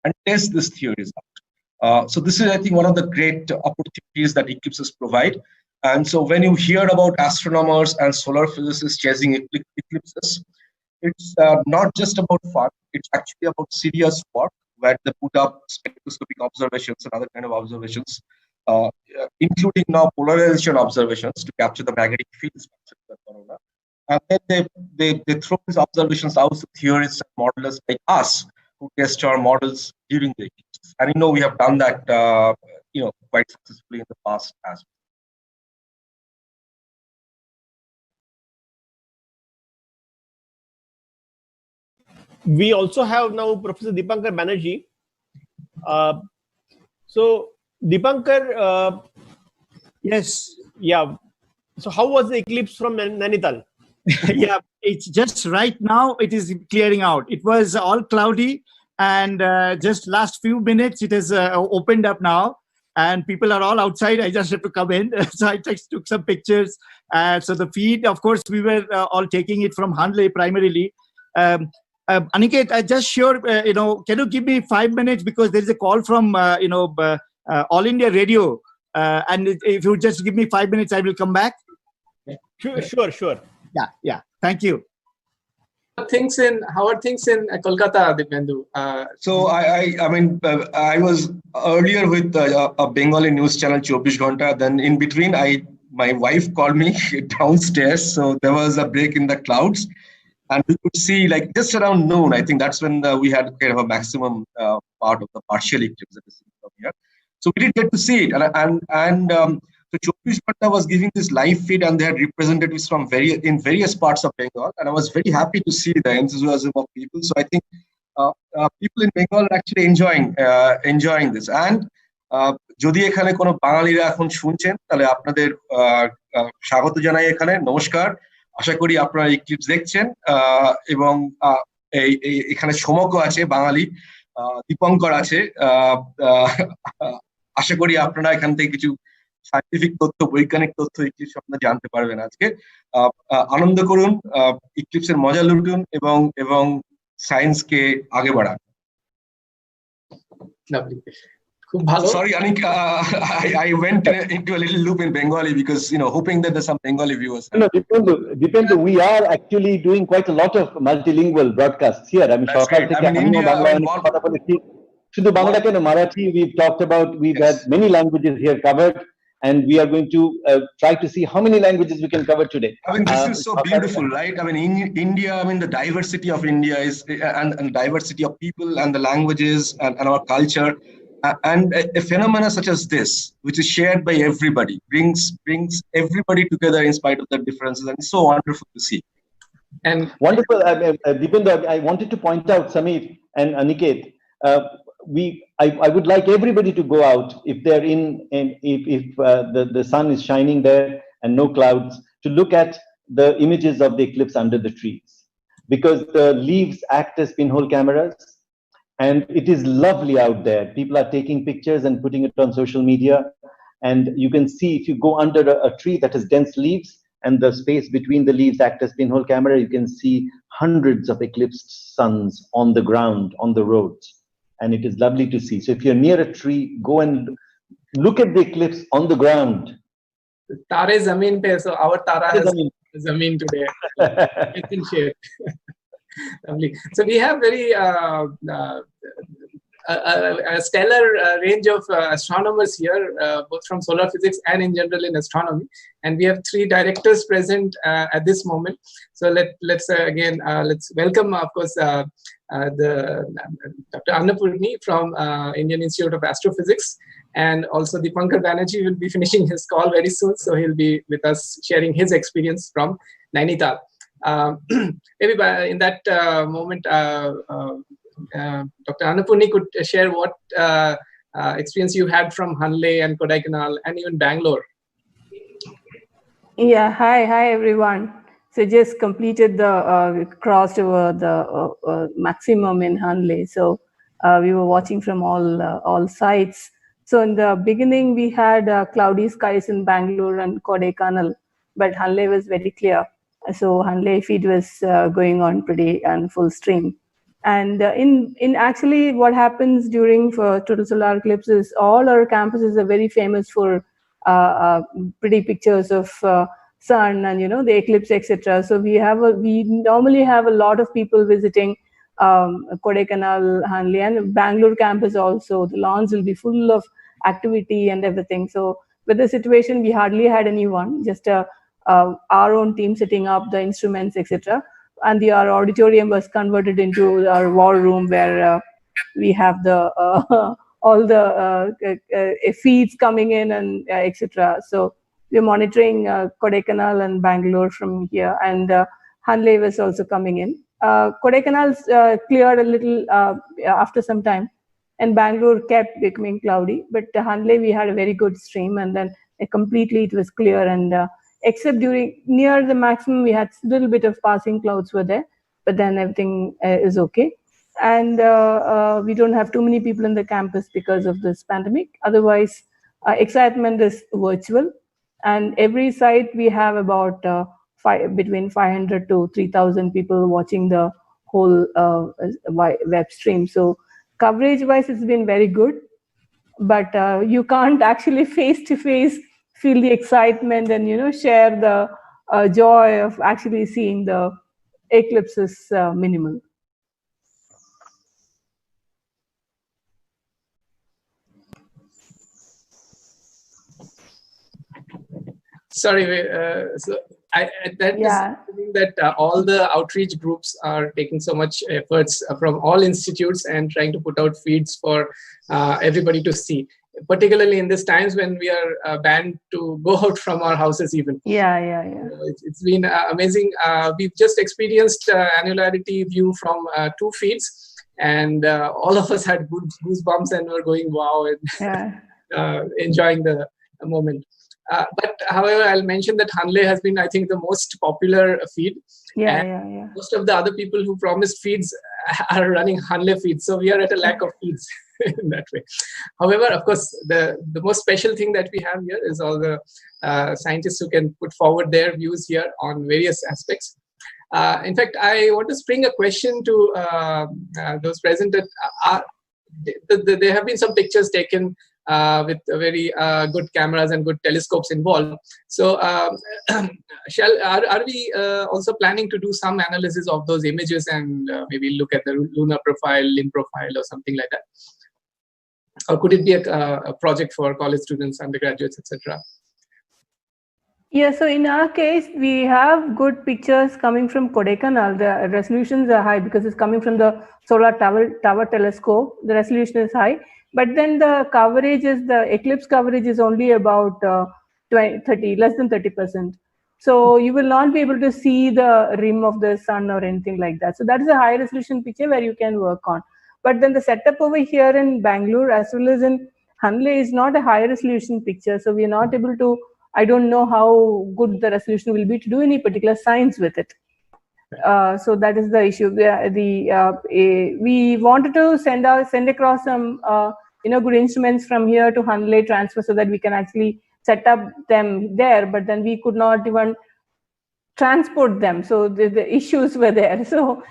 and test these theories out. So this is, I think, one of the great opportunities that eclipses provide. And so when you hear about astronomers and solar physicists chasing eclipses, it's not just about fun, it's actually about serious work, where they put up spectroscopic observations and other kind of observations, including now polarization observations to capture the magnetic field structure of the corona. And then they throw these observations out to theorists and modelers like us, who test our models during the eclipses. And we have done that quite successfully in the past as well. We also have now Professor Deepankar Banerjee. So Deepankar, yes, yeah. So how was the eclipse from Nainital? Yeah, it's just right now it is clearing out. It was all cloudy, and just last few minutes it has opened up now, and people are all outside. I just have to come in. So I just took some pictures. So the feed, of course, we were all taking it from Hanle primarily. Aniket, I just sure, can you give me 5 minutes, because there is a call from, All India Radio. And if you just give me 5 minutes, I will come back. Sure. Yeah. Thank you. How are things in Kolkata, Dipendu? So I was earlier with a Bengali news channel, 24 Ghanta. Then in between, my wife called me downstairs. So there was a break in the clouds, and we could see just around noon. I think that's when we had kind of a maximum part of the partial eclipse that is from here. So we did get to see it, and so 24 Ghanta was giving this live feed, and they had representatives from various parts of Bengal, and I was very happy to see the enthusiasm of people. So I think people in Bengal are actually enjoying this. And যদি এখানে কোনো বাঙালিরা এখন শুনছেন, তাহলে আপনাদের স্বাগত জানাই এখানে, নমস্কার। আশা করি আপনারা ইক্লিপস দেখছেন, এবং এখানে সমগ্র আছে বাঙালি, দীপঙ্কর আছে। আশা করি আপনারা এখান থেকে কিছু সায়েন্টিফিক তথ্য, বৈজ্ঞানিক তথ্য ইক্লিপস আপনারা জানতে পারবেন আজকে। আনন্দ করুন, ইক্লিপসের মজা লুটুন এবং সায়েন্সকে আগে বাড়ান। খুব ভালো। Sorry, Anik, I went into a little loop in Bengali because, hoping that there's some Bengali viewers. No, Dipendu, we are actually doing quite a lot of multilingual broadcasts here. I mean, That's great. I mean, India, শুধু বাংলা কেন, Marathi, we've had many languages here covered, and we are going to try to see how many languages we can cover today. I mean, this is so beautiful, right? I mean, in India, the diversity of India is, and diversity of people and the languages and our culture. And a phenomena such as this, which is shared by everybody, brings everybody together in spite of their differences, and it's so wonderful to see. And wonderful, Dipendu, I wanted to point out, Sameer and Aniket, I would like everybody to go out if they're if the sun is shining there and no clouds, to look at the images of the eclipse under the trees, because the leaves act as pinhole cameras. And it is lovely out there. People are taking pictures and putting it on social media. And you can see, if you go under a tree that has dense leaves and the space between the leaves act as pinhole camera, you can see hundreds of eclipsed suns on the ground, on the roads. And it is lovely to see. So if you're near a tree, go and look at the eclipse on the ground. Tare Zameen pe, so our Tara has Zameen today. It's in shape. Lovely. So we have very a stellar range of astronomers here, both from solar physics and in general in astronomy. And we have 3 directors present at this moment. So let's again let's welcome, of course, Dr. Annapurni from Indian Institute of Astrophysics, and also Dipankar Banerjee will be finishing his call very soon, so he'll be with us sharing his experience from Nainital. Maybe in that moment, Dr. Annapurni could share what experience you had from Hanle and Kodaikanal and even Bangalore. Yeah, hi everyone. So just completed the crossed over the maximum in Hanle. So we were watching from all sides. So in the beginning we had cloudy skies in Bangalore and Kodaikanal, but Hanle was very clear. So Hanle feed was going on pretty and full stream. And in actually what happens during total solar eclipse is all our campuses are very famous for pretty pictures of sun and the eclipse, etc. So we normally have a lot of people visiting Kodaikanal, Hanle, and Bangalore campus also. The lawns will be full of activity and everything. So with the situation, we hardly had anyone, just our own team setting up the instruments, etc. And our auditorium was converted into our war room, where we have all the feeds coming in and etc. So we're monitoring Kodaikanal and Bangalore from here, and Hanle was also coming in. Kodaikanal's cleared a little after some time, and Bangalore kept becoming cloudy. But Hanle, we had a very good stream, and then completely it was clear. And except near the maximum, we had a little bit of passing clouds were there, but then everything is okay. And we don't have too many people in the campus because of this pandemic. Otherwise, excitement is virtual. And every site we have about between 500 to 3,000 people watching the whole web stream. So coverage-wise, it's been very good. But you can't actually face-to-face feel the excitement and share the joy of actually seeing the eclipses minimal. Sorry, so that all the outreach groups are taking so much efforts from all institutes and trying to put out feeds for everybody to see, particularly in these times when we are banned to go out from our houses even. Yeah. It's been amazing. We've just experienced annularity view from 2 feeds, and all of us had goosebumps and were going wow and enjoying the moment. But however, I'll mention that Hanle has been, I think, the most popular feed. Yeah. Most of the other people who promised feeds are running Hanle feeds. So we are at a lack of feeds in that way. However, of course, the most special thing that we have here is all the scientists who can put forward their views here on various aspects. In fact, I want to spring a question to those present. There have been some pictures taken with very good cameras and good telescopes involved. So, are we also planning to do some analysis of those images and maybe look at the lunar profile, limb profile, or something like that? Or could it be a project for college students, undergraduates, etc.? Yeah, so in our case, we have good pictures coming from Kodaikanal. The resolutions are high because it's coming from the Solar Tower Telescope. The resolution is high, but then the coverage is, the eclipse coverage is only about 30, less than 30%. So you will not be able to see the rim of the sun or anything like that. So that is a high resolution picture where you can work on. But then the setup over here in Bangalore as well as in Hanle is not a high resolution picture. So we are not able to, I don't know how good the resolution will be to do any particular science with it. So that is the issue. We wanted to send across some good instruments from here to Hanle, transfer, so that we can actually set up them there, but then we could not even transport them. So the issues were there. So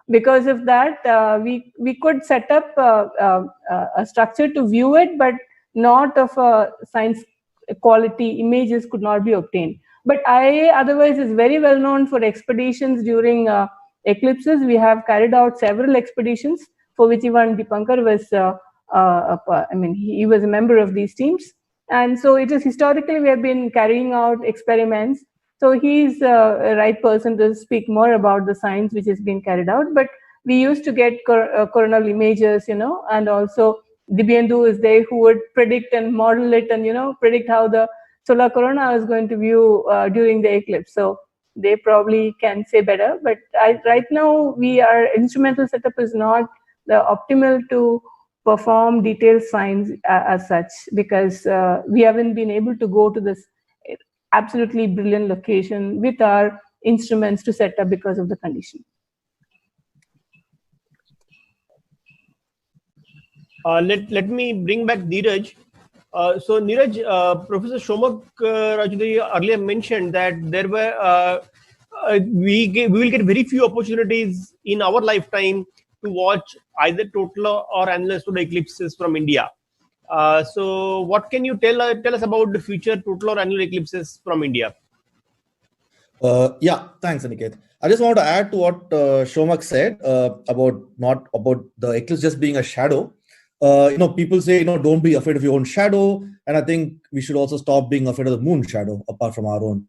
because of that, we could set up a structure to view it, but not of a science quality images could not be obtained. But IA otherwise is very well known for expeditions during eclipses. We have carried out several expeditions for which even Dipankar was, he was a member of these teams. And so it is historically we have been carrying out experiments. So he's a right person to speak more about the science which is being carried out. But we used to get coronal images, and also Dibyendu is there who would predict and model it and, predict how the solar corona is going to view during the eclipse. So they probably can say better. But right now, our instrumental setup is not the optimal to perform detailed science as such, because we haven't been able to go to this absolutely brilliant location with our instruments to set up because of the condition. Let me bring back Neeraj. So Neeraj, Professor Shomak Rajudari earlier mentioned that there were we will get very few opportunities in our lifetime to watch either total or annular solar eclipses from India. So what can you tell us about the future total or annular eclipses from India? Yeah, thanks, Aniket. I just want to add to what Shomak said about the eclipse just being a shadow. People say, don't be afraid of your own shadow. And I think we should also stop being afraid of the moon shadow apart from our own.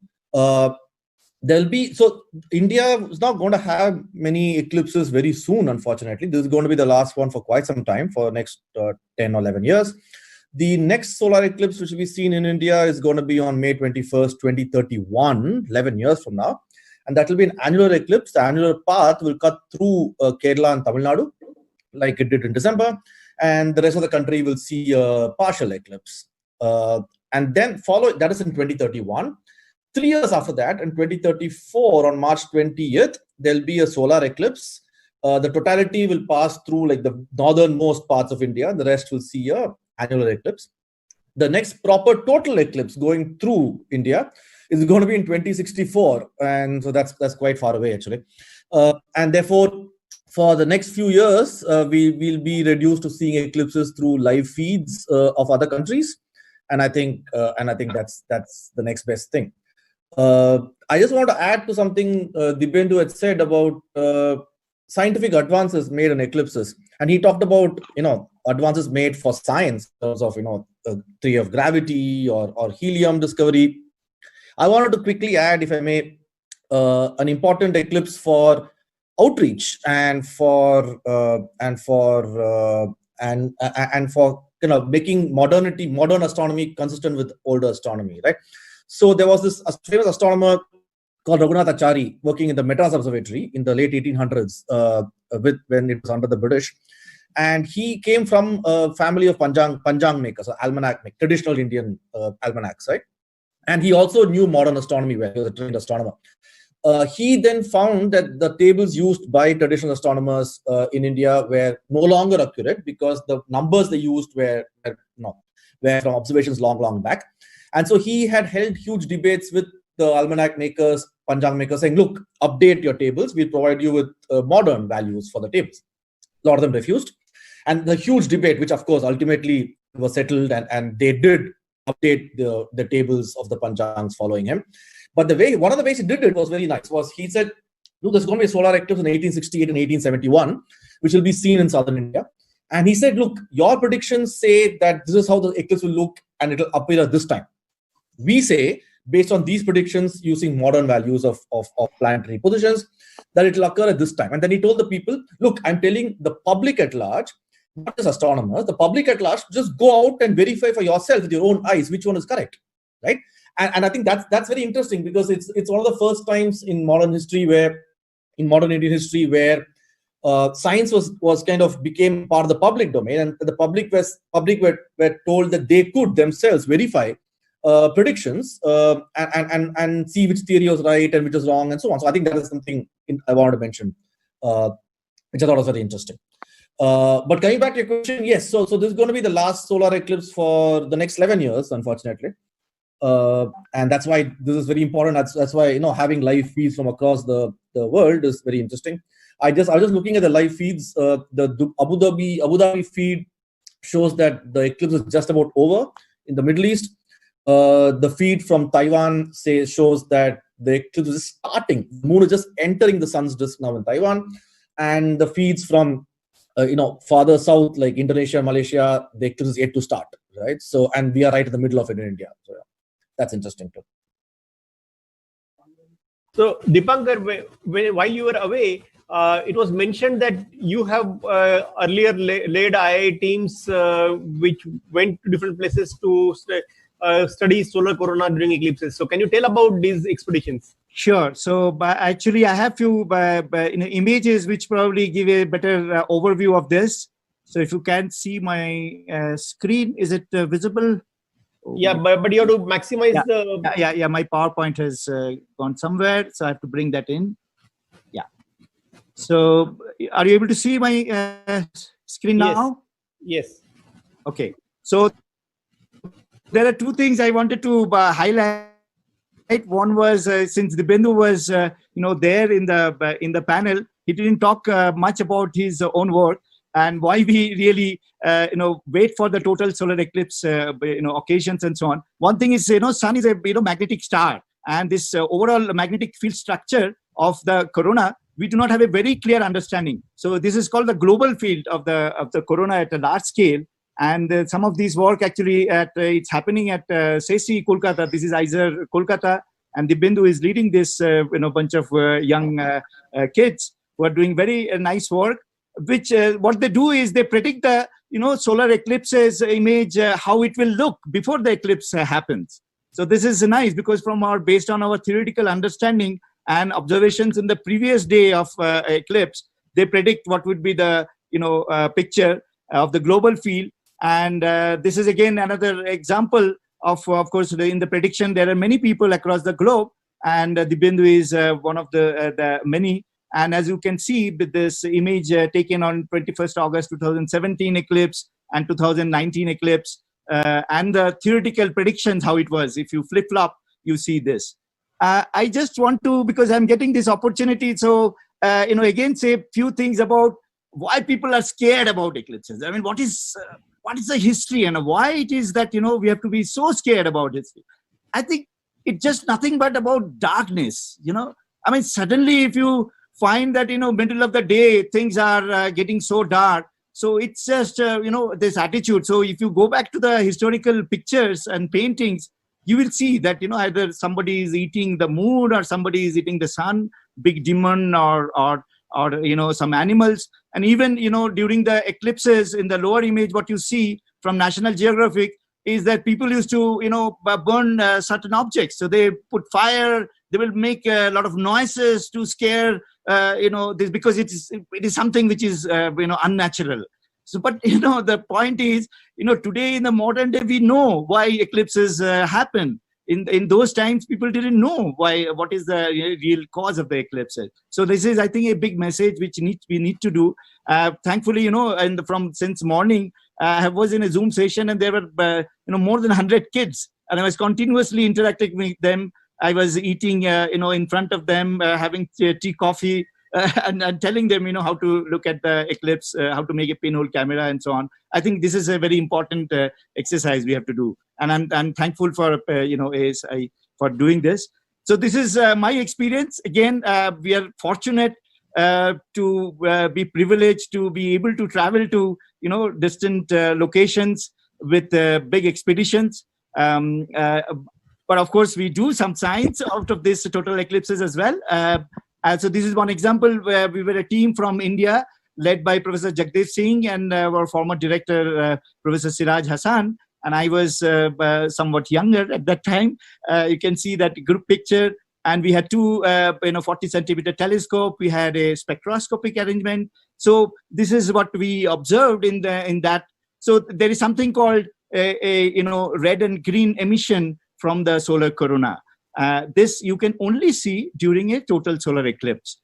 India is not going to have many eclipses very soon, unfortunately. This is going to be the last one for quite some time, for next 10 or 11 years. The next solar eclipse, which will be seen in India, is going to be on May 21st, 2031, 11 years from now. And that will be an annular eclipse. The annular path will cut through Kerala and Tamil Nadu, like it did in December. And the rest of the country will see a partial eclipse. And then that is in 2031. 3 years after that, in 2034, on March 20th, there'll be a solar eclipse. The totality will pass through like the northernmost parts of India. The rest will see a annular eclipse. The next proper total eclipse going through India is going to be in 2064. And so that's quite far away, actually. And therefore, for the next few years, we will be reduced to seeing eclipses through live feeds of other countries. And I think that's the next best thing. I just want to add to something Dibyendu had said about scientific advances made in eclipses, and he talked about advances made for science in terms of theory of gravity or helium discovery. I wanted to quickly add, if I may, an important eclipse for outreach and for making modern astronomy consistent with older astronomy, right? So there was this famous astronomer called Raghunath Achari working in the Madras Observatory in the late 1800s when it was under the British. And he came from a family of Panjang makers, or almanac makers, traditional Indian almanacs, right? And he also knew modern astronomy well. He was a trained astronomer. He then found that the tables used by traditional astronomers in India were no longer accurate because the numbers they used were from observations long back. And so he had held huge debates with the almanac makers, Panjang makers, saying, look, update your tables. We'll provide you with modern values for the tables. A lot of them refused. And the huge debate, which of course ultimately was settled, and they did update the tables of the Panjangs following him. But one of the ways he did it was very nice. Was he said, look, there's going to be a solar eclipse in 1868 and 1871, which will be seen in southern India. And he said, look, your predictions say that this is how the eclipse will look and it'll appear at this time. We say, based on these predictions using modern values of planetary positions, that it will occur at this time. And then he told the people, look, I'm telling the public at large, not just astronomers, the public at large, just go out and verify for yourself with your own eyes which one is correct, right? And I think that's very interesting, because it's one of the first times in modern Indian history where science was kind of became part of the public domain, and the public were told that they could themselves verify predictions and see which theory was right and which was wrong and so on. So I think that is something I wanted to mention, which I thought was very interesting. But coming back to your question, yes, so this is going to be the last solar eclipse for the next 11 years, unfortunately. And that's why this is very important. That's why, having live feeds from across the world is very interesting. I was just looking at the live feeds. The Abu Dhabi feed shows that the eclipse is just about over in the Middle East. The feed from Taiwan shows that the eclipse is starting. The moon is just entering the sun's disk now in Taiwan. And the feeds from farther south, like Indonesia, Malaysia, the eclipse is yet to start, right? So, and we are right in the middle of it in India. So yeah, that's interesting too. So Dipankar, while you were away, it was mentioned that you have earlier led II teams which went to different places to study solar corona during eclipses. So can you tell about these expeditions? Sure. So actually, I have few images which probably give a better overview of this. So if you can see my screen, is it visible? Yeah, but you have to maximize the... Yeah, my PowerPoint has gone somewhere, so I have to bring that in. Yeah. So are you able to see my screen now? Yes. Okay. So there are two things I wanted to highlight. One was since Dibendu was there in the panel, he didn't talk much about his own work and why we really wait for the total solar eclipse occasions and so on. One thing is sun is a magnetic star, and this overall magnetic field structure of the corona we do not have a very clear understanding. So this is called the global field of the corona at a large scale. And some of these work actually it's happening at SESI, Kolkata. This is ISER, Kolkata, and Dibendu is leading this bunch of young kids who are doing very nice work. Which what they do is they predict the solar eclipses image, how it will look before the eclipse happens. So this is nice because based on our theoretical understanding and observations in the previous day of eclipse, they predict what would be the picture of the global field. And this is again another example of course, in the prediction, there are many people across the globe, and Dibendu is one of the many. And as you can see, with this image taken on 21st August 2017 eclipse and 2019 eclipse, and the theoretical predictions, how it was. If you flip-flop, you see this. I just want to, because I'm getting this opportunity, so again say a few things about why people are scared about eclipses. I mean, what is the history and why it is that we have to be so scared about history? I think it's just nothing but about darkness. I mean, suddenly if you find that middle of the day things are getting so dark, so it's just this attitude. So if you go back to the historical pictures and paintings, you will see that either somebody is eating the moon or somebody is eating the sun, big demon or some animals. And even during the eclipses, in the lower image, what you see from National Geographic is that people used to burn certain objects. So they put fire, they will make a lot of noises to scare this, because it is something which is unnatural. So but the point is, today in the modern day we know why eclipses happen. in those times, people didn't know what is the real cause of the eclipses. So this is, I think, a big message which we need to do. Thankfully, and since morning, I was in a Zoom session, and there were more than 100 kids, and I was continuously interacting with them. I was eating, in front of them, having tea, coffee, and telling them, how to look at the eclipse, how to make a pinhole camera, and so on. I think this is a very important exercise we have to do, and I'm thankful for ASI for doing this. So this is my experience. Again, we are fortunate to be privileged to be able to travel to distant locations with big expeditions. But of course, we do some science out of these total eclipses as well. So this is one example where we were a team from India led by Professor Jagdeep Singh and our former director, Professor Siraj Hassan. And I was somewhat younger at that time. You can see that group picture. And we had two 40-centimeter telescope. We had a spectroscopic arrangement. So this is what we observed in that. So there is something called a red and green emission from the solar corona. This you can only see during a total solar eclipse.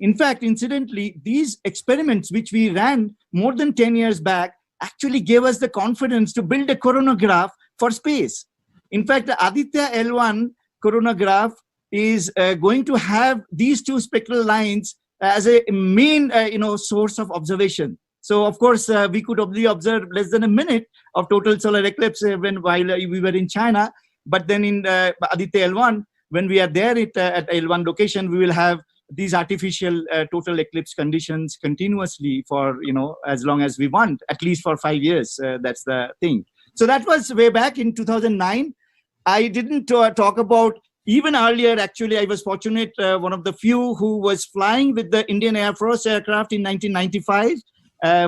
In fact, incidentally, these experiments which we ran more than 10 years back actually gave us the confidence to build a coronagraph for space. In fact, the Aditya L1 coronagraph is going to have these two spectral lines as a main source of observation. So of course, we could only observe less than a minute of total solar eclipse while we were in China. But then in Aditya L1, when we are there at L1 location, we will have these artificial total eclipse conditions continuously for as long as we want, at least for 5 years. That's the thing. So that was way back in 2009. I didn't talk about even earlier. Actually, I was fortunate, one of the few who was flying with the Indian Air Force aircraft in 1995.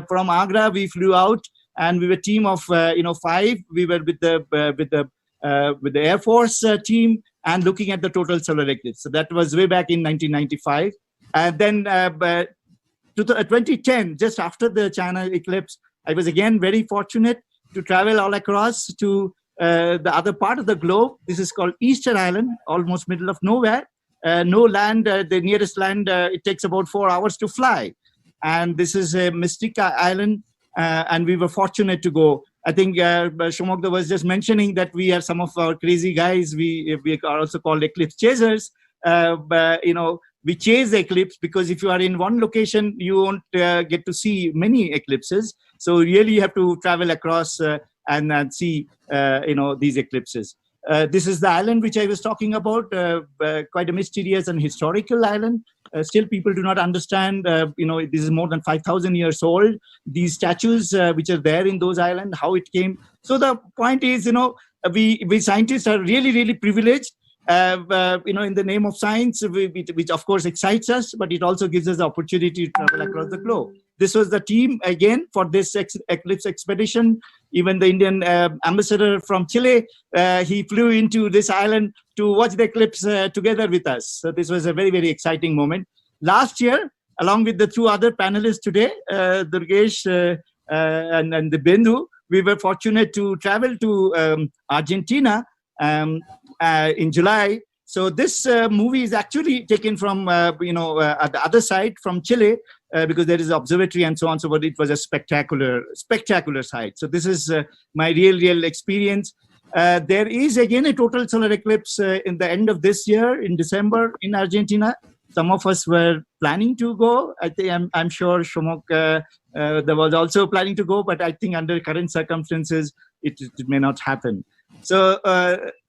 From Agra, we flew out, and we were a team of 5. We were with the Air Force team and looking at the total solar eclipse. So that was way back in 1995. And then 2010, just after the China eclipse, I was again very fortunate to travel all across to the other part of the globe. This is called Easter Island, almost middle of nowhere. No land, the nearest land, it takes about 4 hours to fly. And this is a mystic island, and we were fortunate to go. I think Shomogda was just mentioning that we are some of our crazy guys. We are also called eclipse chasers. We chase the eclipse because if you are in one location, you won't get to see many eclipses. So really, you have to travel across and see these eclipses. This is the island which I was talking about, quite a mysterious and historical island. Still, people do not understand, this is more than 5,000 years old. These statues which are there in those islands, how it came. So the point is, we scientists are really, really privileged, in the name of science, which of course excites us, but it also gives us the opportunity to travel across the globe. This was the team, again, for this eclipse expedition. Even the Indian ambassador from Chile, he flew into this island to watch the eclipse together with us. So this was a very, very exciting moment. Last year, along with the 2 other panelists today, Durgesh and Dibendu, we were fortunate to travel to Argentina in July. So this movie is actually taken from, at the other side from Chile, because there is an observatory and so on. So but it was a spectacular sight. So this is my real experience. There is again a total solar eclipse in the end of this year in December in Argentina. Some of us were planning to go. I think I'm sure Shomok there was also planning to go, but I think under current circumstances it may not happen. So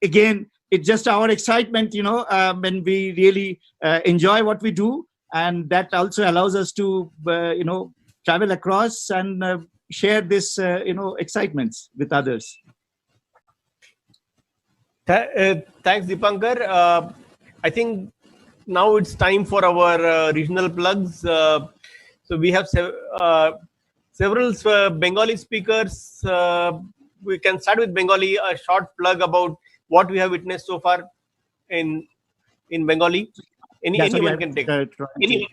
again, it's just our excitement, when we really enjoy what we do, and that also allows us to, travel across and share this, excitements with others. Thanks, Dipankar. I think now it's time for our regional plugs. So we have several Bengali speakers. We can start with Bengali, a short plug about what we have witnessed so far in Bengali. Anyone can take. Anyone.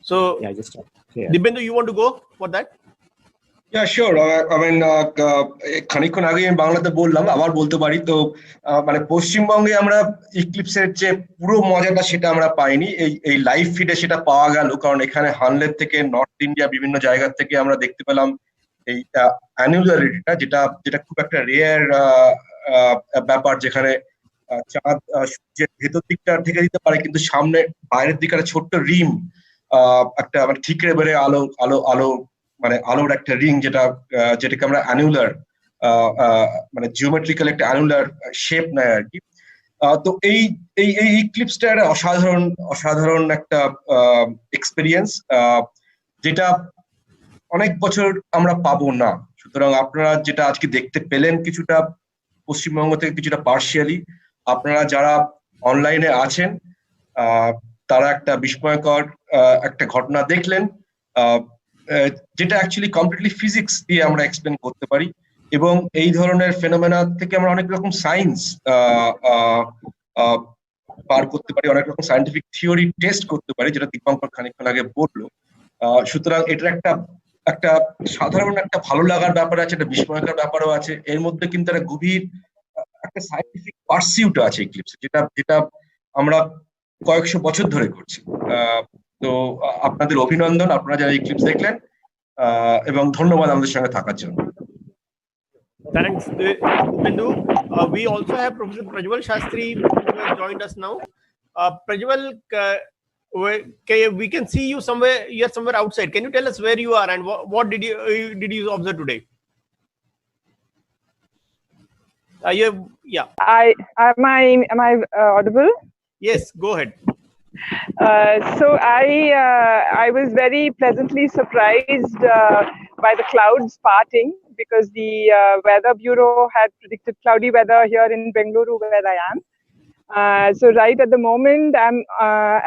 So, Dibendu, you want to go for that? Yeah, sure. I mean, খানিকক্ষণ আগে আমি বাংলাতে বললাম, আবার বলতে পারি। তো মানে পশ্চিমবঙ্গে আমরা ইক্লিপসের যে পুরো মজাটা সেটা আমরা পাইনি, এই লাইভ ফিডে সেটা পাওয়া গেল, কারণ এখানে হানলের থেকে নর্থ ইন্ডিয়া বিভিন্ন জায়গা থেকে আমরা দেখতে পেলাম এই অ্যানুলারিটিটা, যেটা খুব একটা রেয়ার ব্যাপার, যেখানে চাঁদ সূর্যের ভেতর দিকটা ঢেকে দিতে পারে, কিন্তু সামনে বাইরের দিকে একটা ছোট্ট রিম, একটা মানে ঠিকরে বেড়ে আলো আলো আলো মানে আলোর একটা রিং, যেটাকে আমরা অ্যানুলার, মানে জিওমেট্রিক্যাল একটা অ্যানুলার শেপ নেয় আর কি। তো এই এই এই ইক্লিপসটা একটা অসাধারণ একটা এক্সপেরিয়েন্স, যেটা অনেক বছর আমরা পাবো না। সুতরাং আপনারা যেটা আজকে দেখতে পেলেন কিছুটা পশ্চিমবঙ্গ থেকে, কিছুটা পার্শিয়ালি, আপনারা যারা অনলাইনে আছেন তারা একটা বিস্ময়কর একটা ঘটনা দেখলেন, যেটা অ্যাকচুয়ালি কমপ্লিটলি ফিজিক্স দিয়ে আমরা এক্সপ্লেন করতে পারি, এবং এই ধরনের ফেনোমেনা থেকে আমরা অনেক রকম সায়েন্স বার করতে পারি, অনেক রকম সায়েন্টিফিক থিওরি টেস্ট করতে পারি, যেটা দীপঙ্কর খানিকক্ষণ আগে বললো। সুতরাং এটার একটা সাধারণ একটা ভালো লাগার ব্যাপার আছে, একটা বিস্ময়কর ব্যাপারও আছে, এর মধ্যে কিন্তু একটা গভীর একটা সায়েন্টিফিক পার্সিউট আছে ইক্লিপসে, যেটা আমরা কয়েকশো বছর ধরে করছি। তো আপনাদের অভিনন্দন, আপনারা যারা ইক্লিপস দেখলেন, এবং ধন্যবাদ আমাদের সঙ্গে থাকার জন্য। Thanks, Bindu. We also have Professor Prajwal Shastri who has joined us now. Prajwal, we can see you somewhere. You are somewhere outside. Can you tell us where you are and what did you observe today? Yeah. Am I audible? Yes, go ahead. So I was very pleasantly surprised by the clouds parting, because the Weather Bureau had predicted cloudy weather here in Bengaluru, where I am. So right at the moment, I'm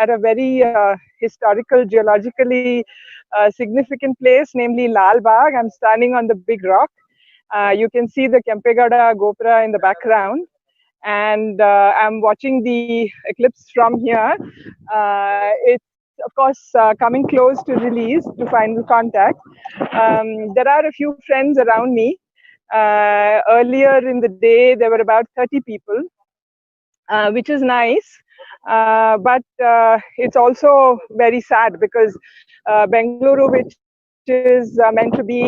at a very historical, geologically significant place, namely Lal Bagh. I'm standing on the big rock. You can see the Kempegowda Gopura in the background. And I'm watching the eclipse from here. It's of course coming close to release, to final contact. There are a few friends around me. Earlier in the day, there were about 30 people, which is nice. But it's also very sad, because Bengaluru, which is meant to be,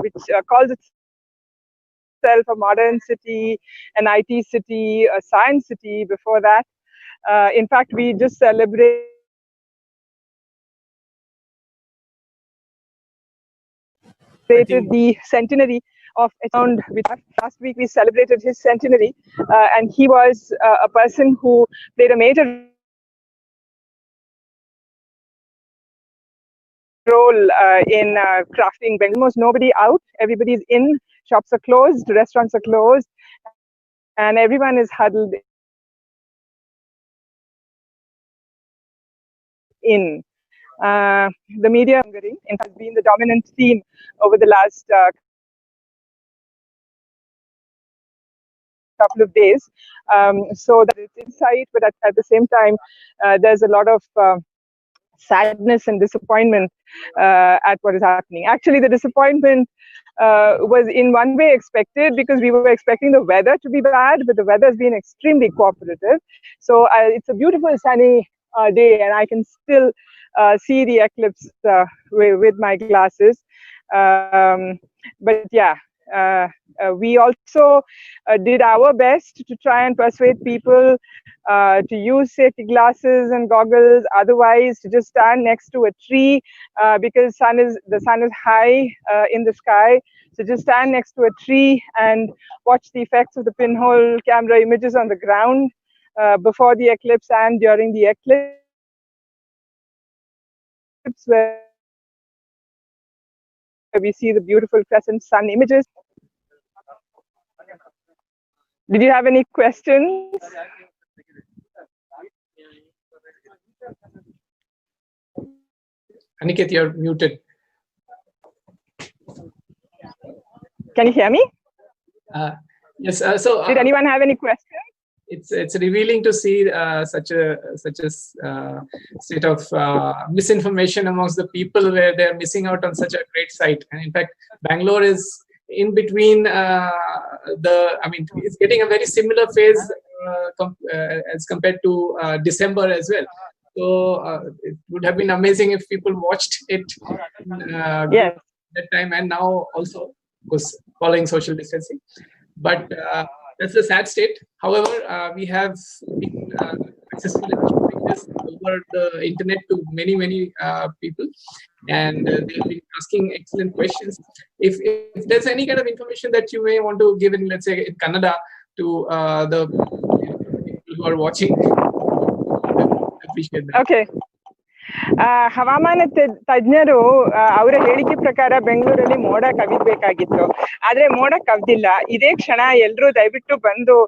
which calls itself a modern city, an IT city, a science city before that. In fact, we just celebrated the centenary of Echond. Last week we celebrated his centenary, and he was a person who played a major role in crafting Bengaluru. Almost nobody out, everybody's in, shops are closed, restaurants are closed, and everyone is huddled in. The media has been the dominant theme over the last couple of days. So that it's insight, but at the same time, there's a lot of sadness and disappointment at what is happening. Actually, the disappointment was in one way expected, because we were expecting the weather to be bad, but the weather has been extremely cooperative. So it's a beautiful sunny day, and I can still see the eclipse with my glasses. But yeah, we also did our best to try and persuade people to use safety glasses and goggles, otherwise to just stand next to a tree, because the sun is high in the sky. So just stand next to a tree and watch the effects of the pinhole camera images on the ground before the eclipse and during the eclipse, where we see the beautiful crescent sun images. Did you have any questions? Aniket, you're muted. Can you hear me? Yes. So did anyone have any questions? it's revealing to see such a state of misinformation amongst the people, where they're missing out on such a great site. And in fact, Bangalore is in between it's getting a very similar phase as compared to December as well. So it would have been amazing if people watched it Yes. that time, and now also was following social distancing. But that's a sad state. However, we have been successful in showing this over the internet to many people, and they've been asking excellent questions. If there's any kind of information that you may want to give in, let's say, in Kannada to the people who are watching, I appreciate that. Okay. ಹವಾಮಾನ ತಜ್ಞರು ಅವರ ಹೇಳಿಕೆ ಪ್ರಕಾರ ಬೆಂಗಳೂರಲ್ಲಿ ಮೋಡ ಕವಿಬೇಕಾಗಿತ್ತು, ಆದ್ರೆ ಮೋಡ ಕವಿದಿಲ್ಲ. ಇದೇ ಕ್ಷಣ ಎಲ್ರೂ ದಯವಿಟ್ಟು ಬಂದು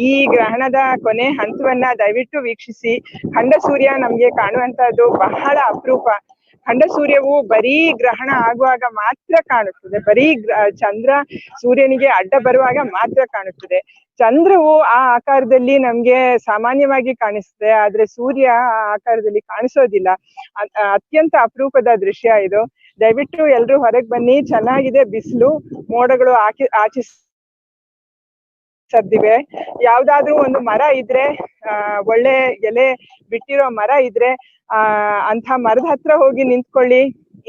ಈ ಗ್ರಹಣದ ಕೊನೆ ಹಂತವನ್ನ ದಯವಿಟ್ಟು ವೀಕ್ಷಿಸಿ. ಖಂಡ ಸೂರ್ಯ ನಮ್ಗೆ ಕಾಣುವಂತದ್ದು ಬಹಳ ಅಪರೂಪ. ಖಂಡ ಸೂರ್ಯವು ಬರೀ ಗ್ರಹಣ ಆಗುವಾಗ ಮಾತ್ರ ಕಾಣುತ್ತದೆ, ಬರೀ ಚಂದ್ರ ಸೂರ್ಯನಿಗೆ ಅಡ್ಡ ಬರುವಾಗ ಮಾತ್ರ ಕಾಣುತ್ತದೆ. ಚಂದ್ರವು ಆ ಆಕಾರದಲ್ಲಿ ನಮ್ಗೆ ಸಾಮಾನ್ಯವಾಗಿ ಕಾಣಿಸ್ತದೆ, ಆದ್ರೆ ಸೂರ್ಯ ಆ ಆಕಾರದಲ್ಲಿ ಕಾಣಿಸೋದಿಲ್ಲ. ಅತ್ಯಂತ ಅಪರೂಪದ ದೃಶ್ಯ ಇದು. ದಯವಿಟ್ಟು ಎಲ್ರೂ ಹೊರಗೆ ಬನ್ನಿ. ಚೆನ್ನಾಗಿದೆ ಬಿಸಿಲು, ಮೋಡಗಳು ಆಚೆ ಸದ್ದಿವೆ. ಯಾವ್ದಾದ್ರೂ ಒಂದು ಮರ ಇದ್ರೆ, ಒಳ್ಳೆ ಎಲೆ ಬಿಟ್ಟಿರೋ ಮರ ಇದ್ರೆ ಅಂಥ ಮರದ ಹತ್ರ ಹೋಗಿ ನಿಂತ್ಕೊಳ್ಳಿ.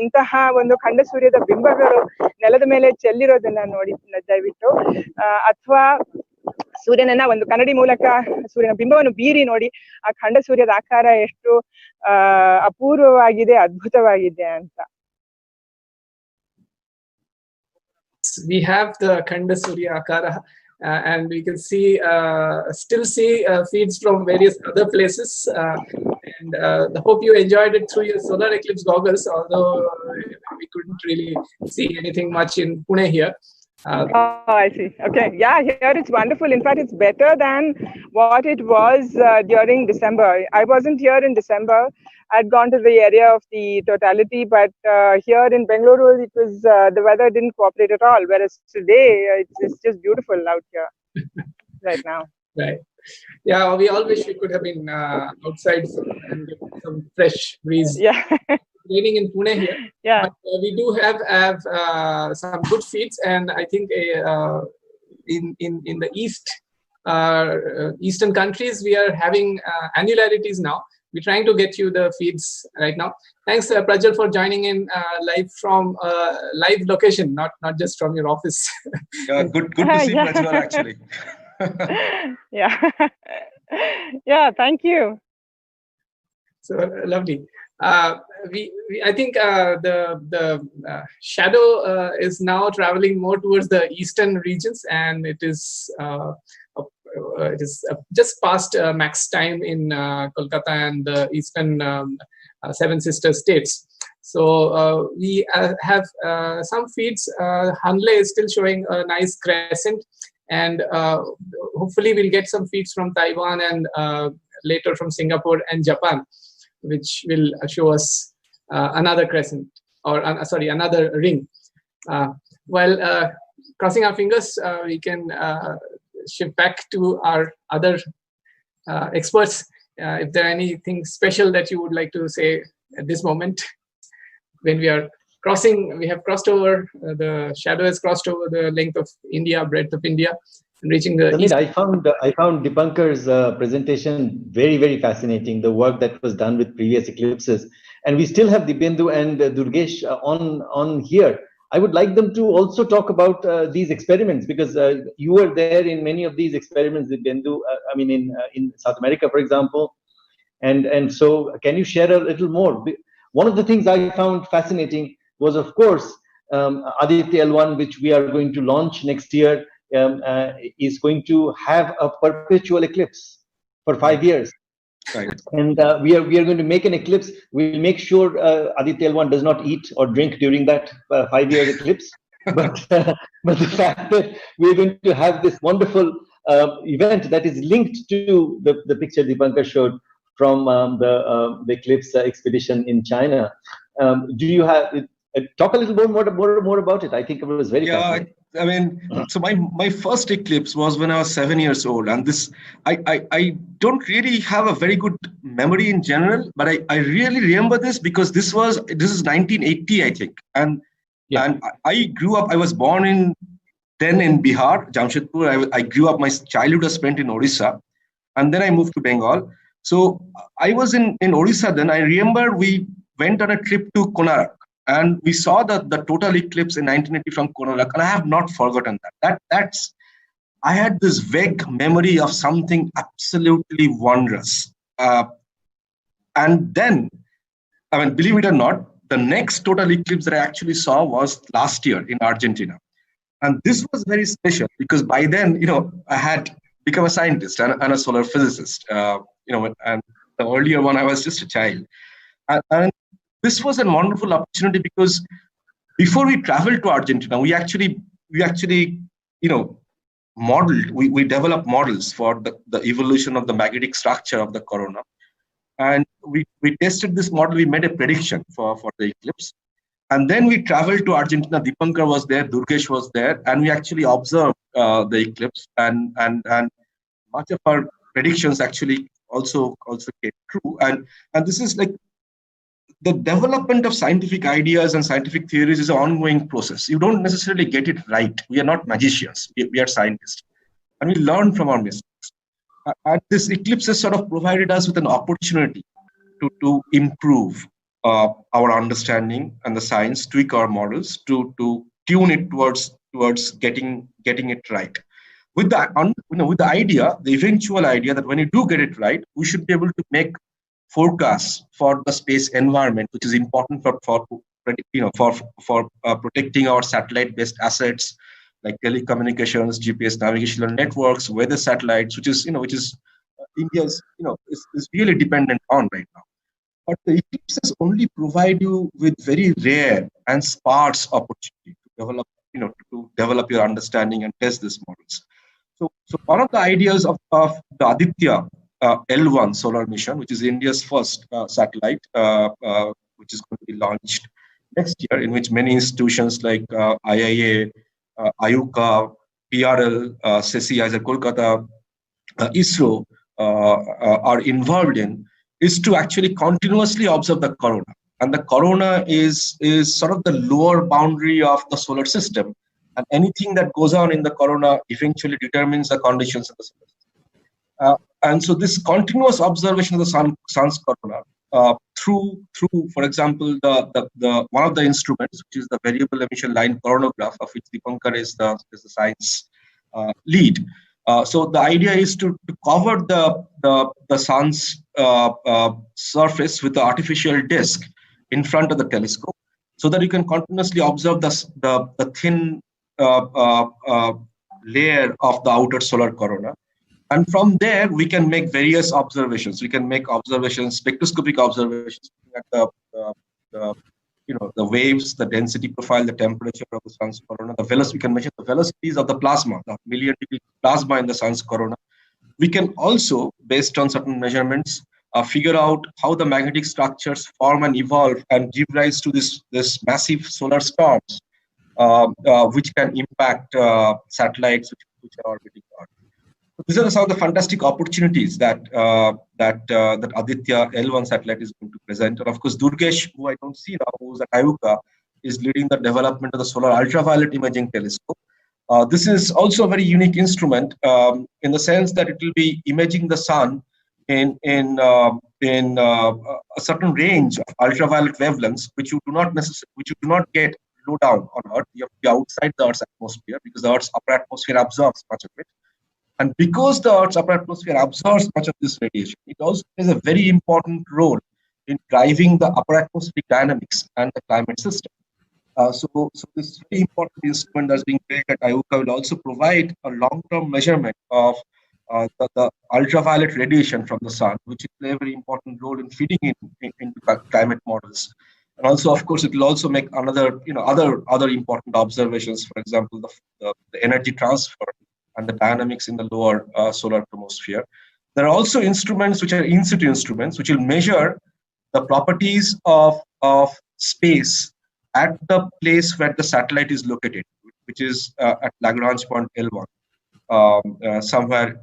ಇಂತಹ ಒಂದು ಖಂಡ ಸೂರ್ಯದ ಬಿಂಬಗಳು ನೆಲದ ಮೇಲೆ ಚೆಲ್ಲಿರೋದನ್ನ ನೋಡಿ ದಯವಿಟ್ಟು. ಅಥವಾ ಸೂರ್ಯನನ್ನ ಒಂದು ಕನ್ನಡಿ ಮೂಲಕ ಸೂರ್ಯನ ಬಿಂಬವನ್ನು ಬೀರಿ ನೋಡಿ. ಆ ಖಂಡ ಸೂರ್ಯದ ಆಕಾರ ಎಷ್ಟು ಅಪೂರ್ವವಾಗಿದೆ, ಅದ್ಭುತವಾಗಿದೆ ಅಂತ. We have the Khanda Surya Akara, and we can still see feeds from various other places. And I hope you enjoyed it through your solar eclipse goggles, although we couldn't really see anything much in Pune here. Oh, I see. Okay. Yeah, here it's wonderful. In fact, it's better than what it was during December. I wasn't here in December. I'd gone to the area of the totality, but here in Bengaluru, it was the weather didn't cooperate at all. Whereas today, it's just beautiful out here right now. Right. Yeah, we all wish we could have been outside and get some fresh breeze. Yeah. Raining in Pune here. Yeah. But we do have some good feeds, and I think in the eastern countries we are having annularities now. We're trying to get you the feeds right now. Thanks, Prajal, for joining in live from live location, not just from your office. Yeah, good to see Prajal actually. Yeah. Yeah, thank you. So lovely. I think the shadow is now traveling more towards the eastern regions, and it is just past max time in Kolkata and the eastern Seven Sister states. So we have some feeds. Hanle is still showing a nice crescent, and hopefully we'll get some feeds from Taiwan and later from Singapore and Japan, which will show us another crescent, or another ring. While crossing our fingers, we can shift back to our other experts. If there are anything special that you would like to say at this moment, when we are crossing, we have crossed over, the shadow has crossed over the length of India, breadth of India, and reaching the east. I found Dipankar's presentation very, very fascinating, the work that was done with previous eclipses. And we still have Dibyendu and Durgesh on here. I would like them to also talk about these experiments, because you were there in many of these experiments, Dibyendu, in South America, for example. And so can you share a little more? One of the things I found fascinating was, of course, Aditya L1, which we are going to launch next year, is going to have a perpetual eclipse for 5 years. Right. And we are going to make an eclipse. We'll make sure Aditya L1 does not eat or drink during that 5-year eclipse. But the fact that we're going to have this wonderful event that is linked to the picture Dipankar showed from the eclipse expedition in China. Do you have Talk a little more about it. I think it was very fascinating. I mean, so my first eclipse was when I was 7 years old, and this I don't really have a very good memory in general, but I really remember this because this is 1980, I think, and I grew up. I was born then in Bihar, Jamshedpur. I grew up. My childhood was spent in Odisha, and then I moved to Bengal. So I was in Odisha then. I remember we went on a trip to Konark, and we saw the total eclipse in 1980 from Konark, and I have not forgotten that. I had this vague memory of something absolutely wondrous. And then, I mean, believe it or not, the next total eclipse that I actually saw was last year in Argentina. And this was very special because by then, I had become a scientist and a solar physicist, and the earlier one, I was just a child. And this was a wonderful opportunity because before we traveled to Argentina, we actually modeled, we developed models for the evolution of the magnetic structure of the corona. And we tested this model, we made a prediction for the eclipse. And then we traveled to Argentina. Dipankar was there, Durgesh was there, and we actually observed the eclipse. And much of our predictions actually also came true. And this is like the development of scientific ideas and scientific theories is an ongoing process. You don't necessarily get it right. We are not magicians. We are scientists, and we learn from our mistakes. And this eclipse has sort of provided us with an opportunity to improve our understanding and the science, tweak our models to tune it towards getting it right. With the idea, the eventual idea that when you do get it right, we should be able to make forecasts for the space environment, which is important for protecting our satellite-based assets like telecommunications, GPS navigational networks, weather satellites, which is India's is really dependent on right now. But the eclipses only provide you with very rare and sparse opportunity to develop your understanding and test these models. So one of the ideas of the Aditya L1 solar mission, which is India's first satellite, which is going to be launched next year, in which many institutions like IIA, IUCA, PRL, SESI, as a Kolkata, ISRO are involved in, is to actually continuously observe the corona. And the corona is sort of the lower boundary of the solar system. And anything that goes on in the corona eventually determines the conditions of the solar system. And so this continuous observation of the sun's corona through, for example, the one of the instruments, which is the variable emission line coronagraph, of which Dipankar is the science lead. So the idea is to cover the sun's surface with the artificial disk in front of the telescope, so that you can continuously observe the thin layer of the outer solar corona. And from there, we can make various observations. We can make observations, spectroscopic observations, at the waves, the density profile, the temperature of the sun's corona, the velocity. We can measure the velocities of the plasma, the million-degree plasma in the sun's corona. We can also, based on certain measurements, figure out how the magnetic structures form and evolve and give rise to this massive solar storms, which can impact satellites which are orbiting Earth. So these are some of the fantastic opportunities that Aditya L1 satellite is going to present. And of course, Durgesh, who I don't see now, who's at IUCA, is leading the development of the Solar Ultraviolet Imaging Telescope. This is also a very unique instrument in the sense that it will be imaging the sun in a certain range of ultraviolet wavelengths, which you do not get low down on Earth. You have to be outside the Earth's atmosphere because the Earth's upper atmosphere absorbs much of it. And because the Earth's upper atmosphere absorbs much of this radiation, it also plays a very important role in driving the upper atmospheric dynamics and the climate system. So this very important instrument that's being built at IUCA will also provide a long-term measurement of the ultraviolet radiation from the sun, which will play a very important role in feeding into climate models. And also, of course, it will also make other important observations. For example, the energy transfer and the dynamics in the lower solar chromosphere. There are also instruments which are in situ instruments, which will measure the properties of space at the place where the satellite is located, which is at Lagrange point L1, somewhere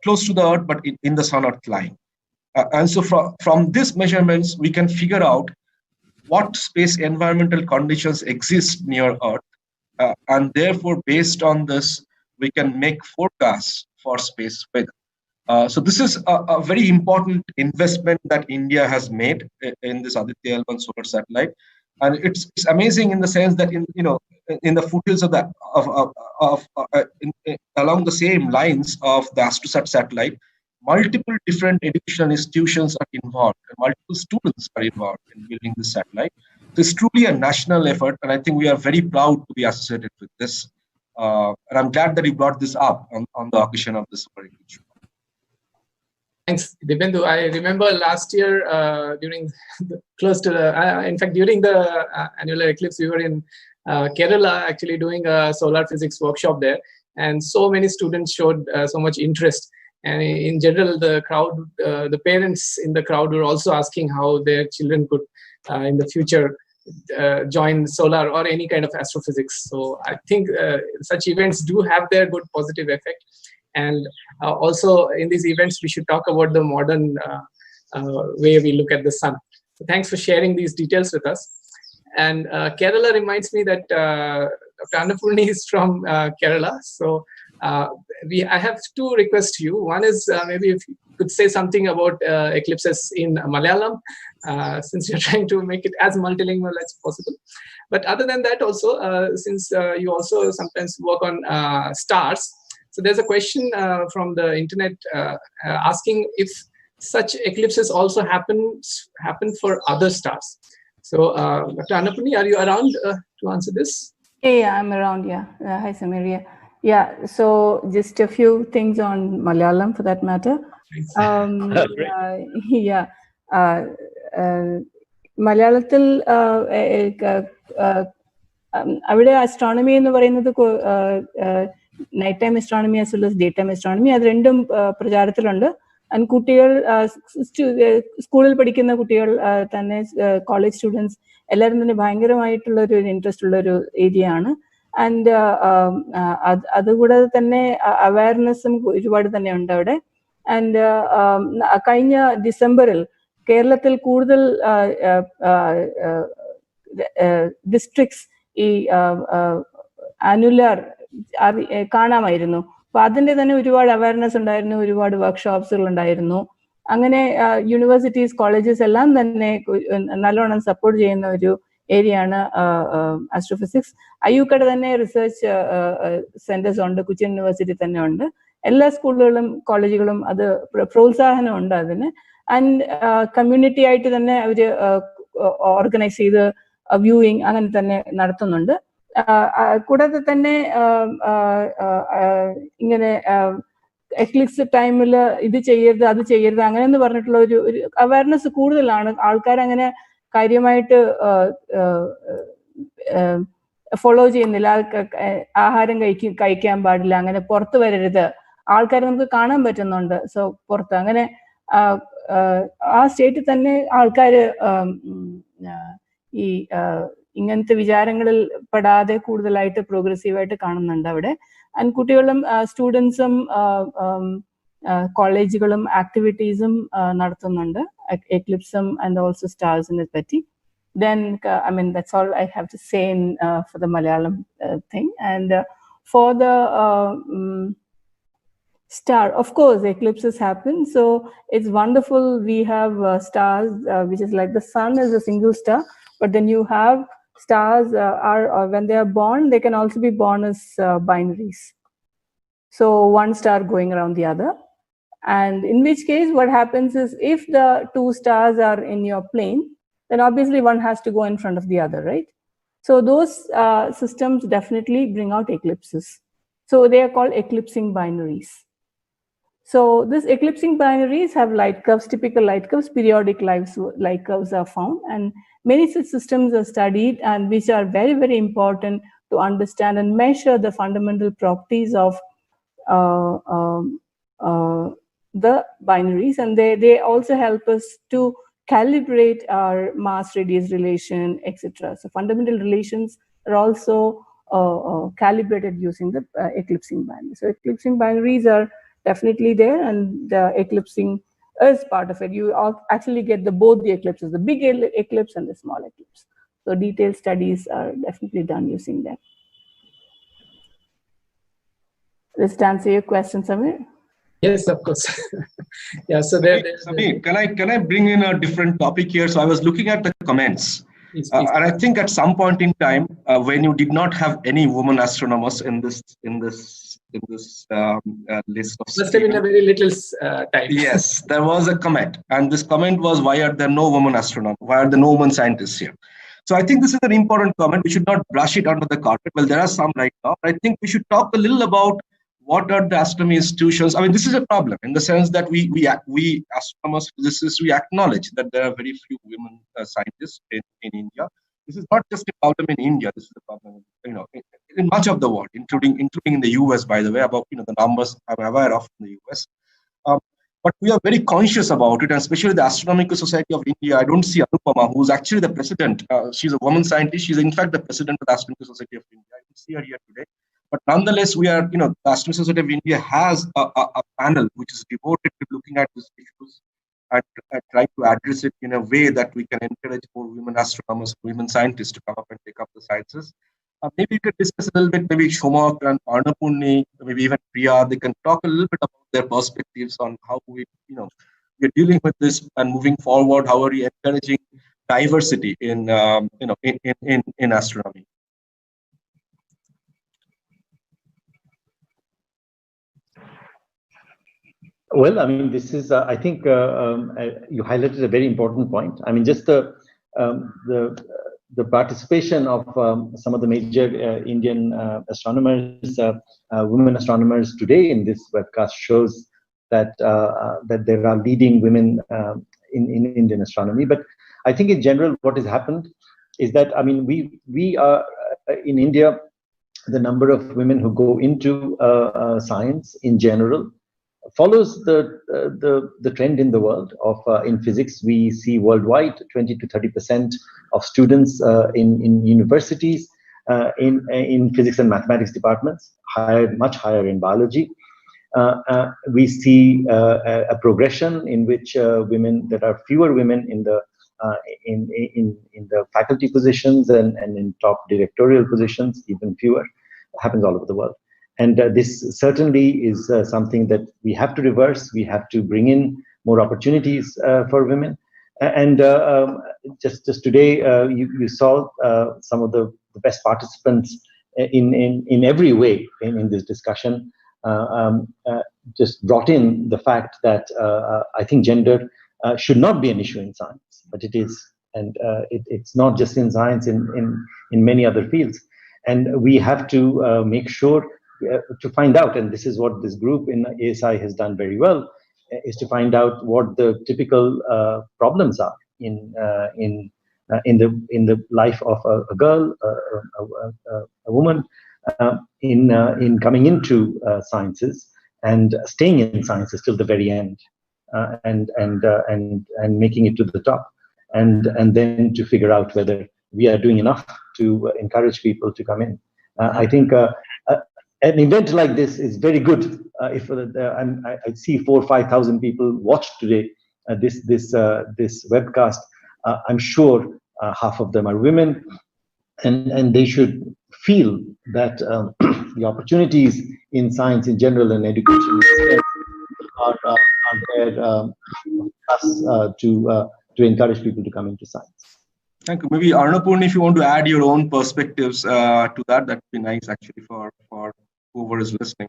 close to the Earth, but in the Sun Earth line. And so from these measurements, we can figure out what space environmental conditions exist near Earth. And therefore, based on this, we can make forecasts for space weather. So this is a very important investment that India has made in this Aditya L1 solar satellite, and it's amazing in the sense that in the foothills of along the same lines of the Astrosat satellite, multiple different educational institutions are involved, and multiple students are involved in building this satellite. So it's truly a national effort, and I think we are very proud to be associated with this. And I'm glad that you brought this up on the occasion of this very good show. Thanks, Dipendu. I remember last year during during the annular eclipse, we were in Kerala actually doing a solar physics workshop there, and so many students showed so much interest. And in general, the crowd, the parents in the crowd were also asking how their children could in the future join solar or any kind of astrophysics. So I think such events do have their good positive effect. And also in these events, we should talk about the modern way we look at the sun. So thanks for sharing these details with us. And Kerala reminds me that Dr. Annapurni is from Kerala. So I have two requests to you. One is maybe if you could say something about eclipses in Malayalam, since you're trying to make it as multilingual as possible. But other than that also, since you also sometimes work on stars, so there's a question from the internet asking if such eclipses also happen for other stars. So Dr. Annapurni, are you around to answer this? Yeah, I'm around. Yeah. Hi, Samir. Yeah. So just a few things on Malayalam for that matter. മലയാളത്തിൽ അവിടെ astronomy എന്ന് പറയുന്നത് night time astronomy as well as day time astronomy, അത് രണ്ടും പ്രചാരത്തിലുണ്ട്. And കുട്ടികൾ സ്കൂളിൽ പഠിക്കുന്ന കുട്ടികൾ തന്നെ, കോളേജ് സ്റ്റുഡൻസ് എല്ലാവരും തന്നെ ഭയങ്കരമായിട്ടുള്ള ഒരു ഇൻട്രസ്റ്റ് ഉള്ള ഒരു ഏരിയ ആണ്. ആൻഡ് അതുകൂടാതെ തന്നെ അവയർനെസ്സും ഒരുപാട് തന്നെ ഉണ്ട് അവിടെ. ആൻഡ് കഴിഞ്ഞ ഡിസംബറിൽ കേരളത്തിൽ കൂടുതൽ ഡിസ്ട്രിക്ട്സ് ഈ ആനുലാർ കാണാമായിരുന്നു. അപ്പൊ അതിന്റെ തന്നെ ഒരുപാട് അവയർനെസ് ഉണ്ടായിരുന്നു, ഒരുപാട് വർക്ക്ഷോപ്സുകൾ ഉണ്ടായിരുന്നു. അങ്ങനെ യൂണിവേഴ്സിറ്റീസ്, കോളേജസ് എല്ലാം തന്നെ നല്ലോണം സപ്പോർട്ട് ചെയ്യുന്ന ഒരു ഏരിയ ആണ് ആസ്ട്രോഫിസിക്സ്. അയ്യൂക്കട തന്നെ റിസർച്ച് സെന്റേഴ്സ് ഉണ്ട്, കൊച്ചിൻ യൂണിവേഴ്സിറ്റി തന്നെ ഉണ്ട്. എല്ലാ സ്കൂളുകളും കോളേജുകളും അത് പ്രോത്സാഹനം ഉണ്ട് അതിന്. ആൻഡ് കമ്മ്യൂണിറ്റി ആയിട്ട് തന്നെ അവര് ഓർഗനൈസ് ചെയ്ത് വ്യൂയിങ് അങ്ങനെ തന്നെ നടത്തുന്നുണ്ട്. കൂടാതെ തന്നെ ഇങ്ങനെ എക്ലിപ്സ് ടൈമിൽ ഇത് ചെയ്യരുത് അത് ചെയ്യരുത് അങ്ങനെ എന്ന് പറഞ്ഞിട്ടുള്ള ഒരു അവയർനെസ് കൂടുതലാണ്. ആൾക്കാർ അങ്ങനെ കാര്യമായിട്ട് ഫോളോ ചെയ്യുന്നില്ല. ആഹാരം കഴിക്കാൻ പാടില്ല, അങ്ങനെ പുറത്ത് വരരുത്, ആൾക്കാർ നമുക്ക് കാണാൻ പറ്റുന്നുണ്ട്. സോ പുറത്ത് അങ്ങനെ ആ സ്റ്റേറ്റിൽ തന്നെ ആൾക്കാർ ഈ ഇങ്ങനത്തെ വിചാരങ്ങളിൽ പെടാതെ കൂടുതലായിട്ട് പ്രോഗ്രസീവായിട്ട് കാണുന്നുണ്ട് അവിടെ. ആൻഡ് കുട്ടികളും സ്റ്റുഡൻസും കോളേജുകളും ആക്ടിവിറ്റീസും നടത്തുന്നുണ്ട് എക്ലിപ്സും ആൻഡ് ഓൾസോ സ്റ്റാർസിനെ പറ്റി. Then I mean that's all I have to say for the Malayalam thing. And for the star, of course eclipses happen, so it's wonderful. We have stars which is like the sun is a single star, but then you have stars when they are born, they can also be born as binaries, so one star going around the other. And in which case what happens is if the two stars are in your plane, then obviously one has to go in front of the other, right? So those systems definitely bring out eclipses. So they are called eclipsing binaries. So these eclipsing binaries have light curves, typical light curves, periodic light curves are found, and many such systems are studied, and which are very, very important to understand and measure the fundamental properties of the binaries. And they also help us to calibrate our mass radius relation, etc. So fundamental relations are also calibrated using the eclipsing binary. So eclipsing binaries are definitely there, and the eclipsing is part of it. You actually get both the eclipses, the big eclipse and the small eclipse. So detailed studies are definitely done using them. Does it answer your question, Samir? Yes, of course. Yeah. So Samir, can I bring in a different topic here? So I was looking at the comments, please. And I think at some point in time, when you did not have any women astronomers in this list of Must have been a very little time. Yes, there was a comment, and this comment was, "Why are there no women astronomers? Why are there no women scientists here?" So I think this is an important comment. We should not brush it under the carpet. Well, there are some right now. I think we should talk a little about what are the astronomy institutions. I mean, this is a problem in the sense that we astronomers, physicists, we acknowledge that there are very few women scientists in India. This is not just a problem in India. This is a problem, in much of the world, including in the US. By the way, about the numbers I'm aware of in the US. But we are very conscious about it, and especially the Astronomical Society of India. I don't see Anupama, who's actually the president. She's a woman scientist. She's in fact the president of the Astronomical Society of India. I don't see her here today. But nonetheless, we are, the Astronomical Society of India has a panel which is devoted to looking at these issues and try to address it in a way that we can encourage more women astronomers, women scientists to come up and take up the sciences. Maybe we could discuss a little bit, maybe Shomak and Arnapurni, maybe even Priya, they can talk a little bit about their perspectives on how we're dealing with this and moving forward. How are we encouraging diversity in astronomy? Well, I mean, this is, I think you highlighted a very important point. I mean, just the participation of some of the major Indian astronomers, women astronomers today in this webcast shows that that there are leading women in Indian astronomy. But I think in general, what has happened is that, I mean, we are in India, the number of women who go into science in general follows the trend in the world of in physics. We see worldwide 20 to 30% of students in universities in physics and mathematics departments, much higher in biology. We see a progression in which there are fewer women in the faculty positions and in top directorial positions, even fewer. Happens all over the world. And this certainly is something that we have to reverse. We have to bring in more opportunities for women. And just today, you saw some of the best participants in every way in this discussion. Just brought in the fact that I think gender should not be an issue in science, but it is, and it's not just in science, in many other fields. And we have to make sure to find out, and this is what this group in ASI has done very well, is to find out what the typical problems are in the life of a girl, a woman, in coming into sciences and staying in sciences till the very end, and making it to the top, and then to figure out whether we are doing enough to encourage people to come in. I think an event like this is very good. If I see 4,000 or 5,000 people watched today this webcast, I'm sure half of them are women, and they should feel that the opportunities in science in general and education are there us to encourage people to come into science. Thank you. Maybe Arnapurni, if you want to add your own perspectives to that'd be nice actually for whoever is listening.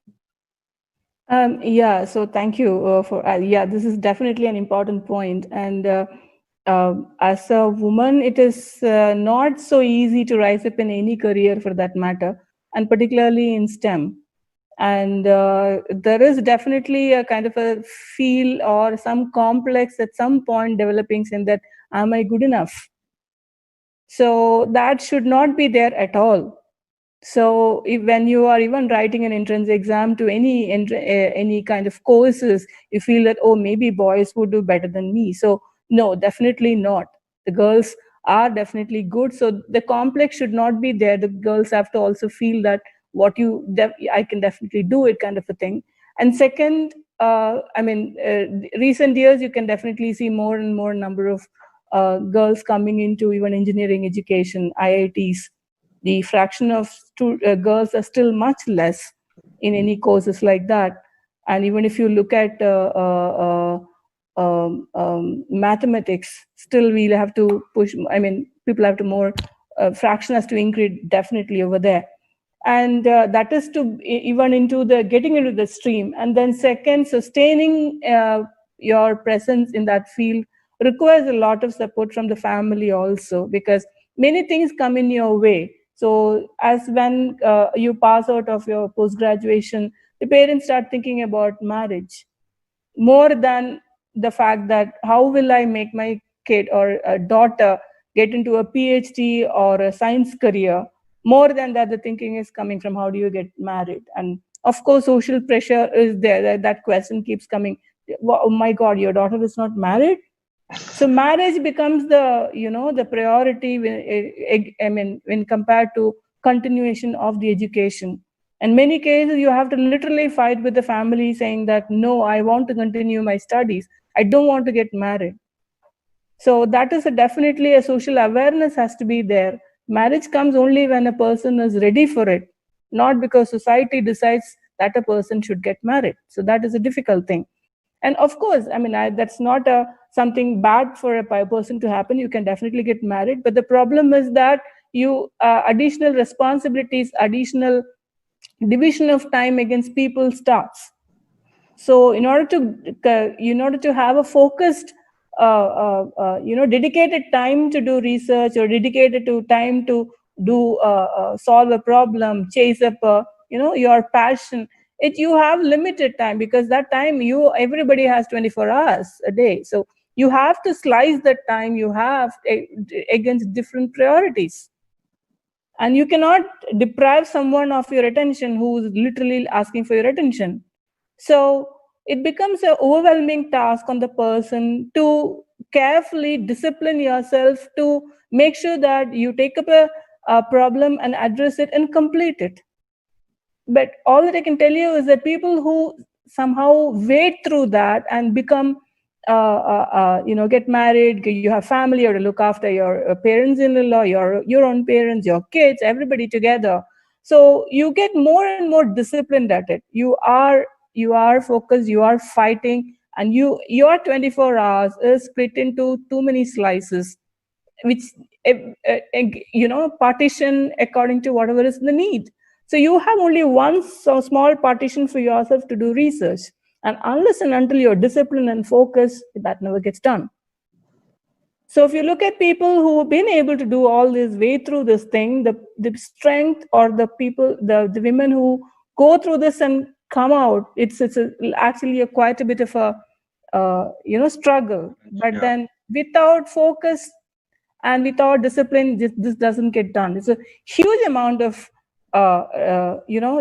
Yeah, so thank you for this is definitely an important point. And as a woman, it is not so easy to rise up in any career for that matter, and particularly in STEM. And there is definitely a kind of a feel or some complex at some point developing, saying that, am I good enough? So that should not be there at all. So when you are even writing an entrance exam to any kind of courses, you feel that, oh, maybe boys would do better than me. So No, definitely not. The girls are definitely good. So the complex should not be there. The girls have to also feel that I can definitely do it, kind of a thing. And second, recent years, you can definitely see more and more number of girls coming into even engineering education, IITs. The fraction of girls are still much less in any courses like that. And even if you look at mathematics, still we'll have to push. People have to more, fraction has to increase definitely over there. And that is to even into the getting into the stream. And then second, sustaining your presence in that field requires a lot of support from the family also, because many things come in your way. So as when you pass out of your post-graduation, the parents start thinking about marriage more than the fact that how will I make my kid or a daughter get into a PhD or a science career. More than that, the thinking is coming from how do you get married. And of course, social pressure is there. That question keeps coming. Oh my God, your daughter is not married? So marriage becomes the priority when compared to continuation of the education. In many cases, you have to literally fight with the family saying that, no, I want to continue my studies. I don't want to get married. So that is definitely a social awareness has to be there. Marriage comes only when a person is ready for it, not because society decides that a person should get married. So that is a difficult thing. And of course, that's not something bad for a person to happen. You can definitely get married. But the problem is that additional responsibilities, additional division of time against people starts. So in order to have a focused, dedicated time to do research, or dedicated to time to do solve a problem, chase up your passion, you have limited time, because that time everybody has 24 hours a day. So you have to slice that time you have against different priorities. And you cannot deprive someone of your attention who is literally asking for your attention. So it becomes an overwhelming task on the person to carefully discipline yourself to make sure that you take up a problem and address it and complete it. But all that I can tell you is that people who somehow wade through that and become, get married, you have family, or to look after your parents-in-law, your own parents, your kids, everybody together. So you get more and more disciplined at it. You are focused, you are fighting, and your 24 hours is split into too many slices, which partition according to whatever is the need. So you have only one small partition for yourself to do research, and unless and until you're disciplined and focused, that never gets done. So if you look at people who have been able to do all this way through this thing, the strength, or the people, the women who go through this and come out, it's actually quite a bit of a struggle. But then without focus and without discipline, this doesn't get done. It's a huge amount of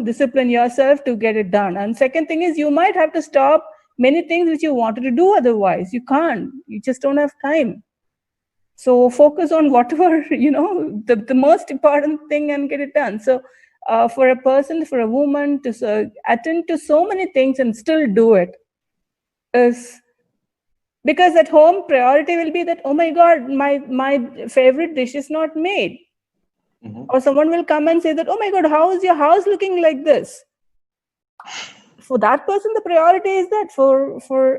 discipline yourself to get it done. And second thing is, you might have to stop many things which you wanted to do otherwise. You can't. You just don't have time. So focus on whatever, the most important thing and get it done. So for a person, for a woman to attend to so many things and still do it is because at home priority will be that, oh my God, my favorite dish is not made. Mm-hmm. Or someone will come and say that, oh my God, how is your house looking like this? For that person, the priority is that. For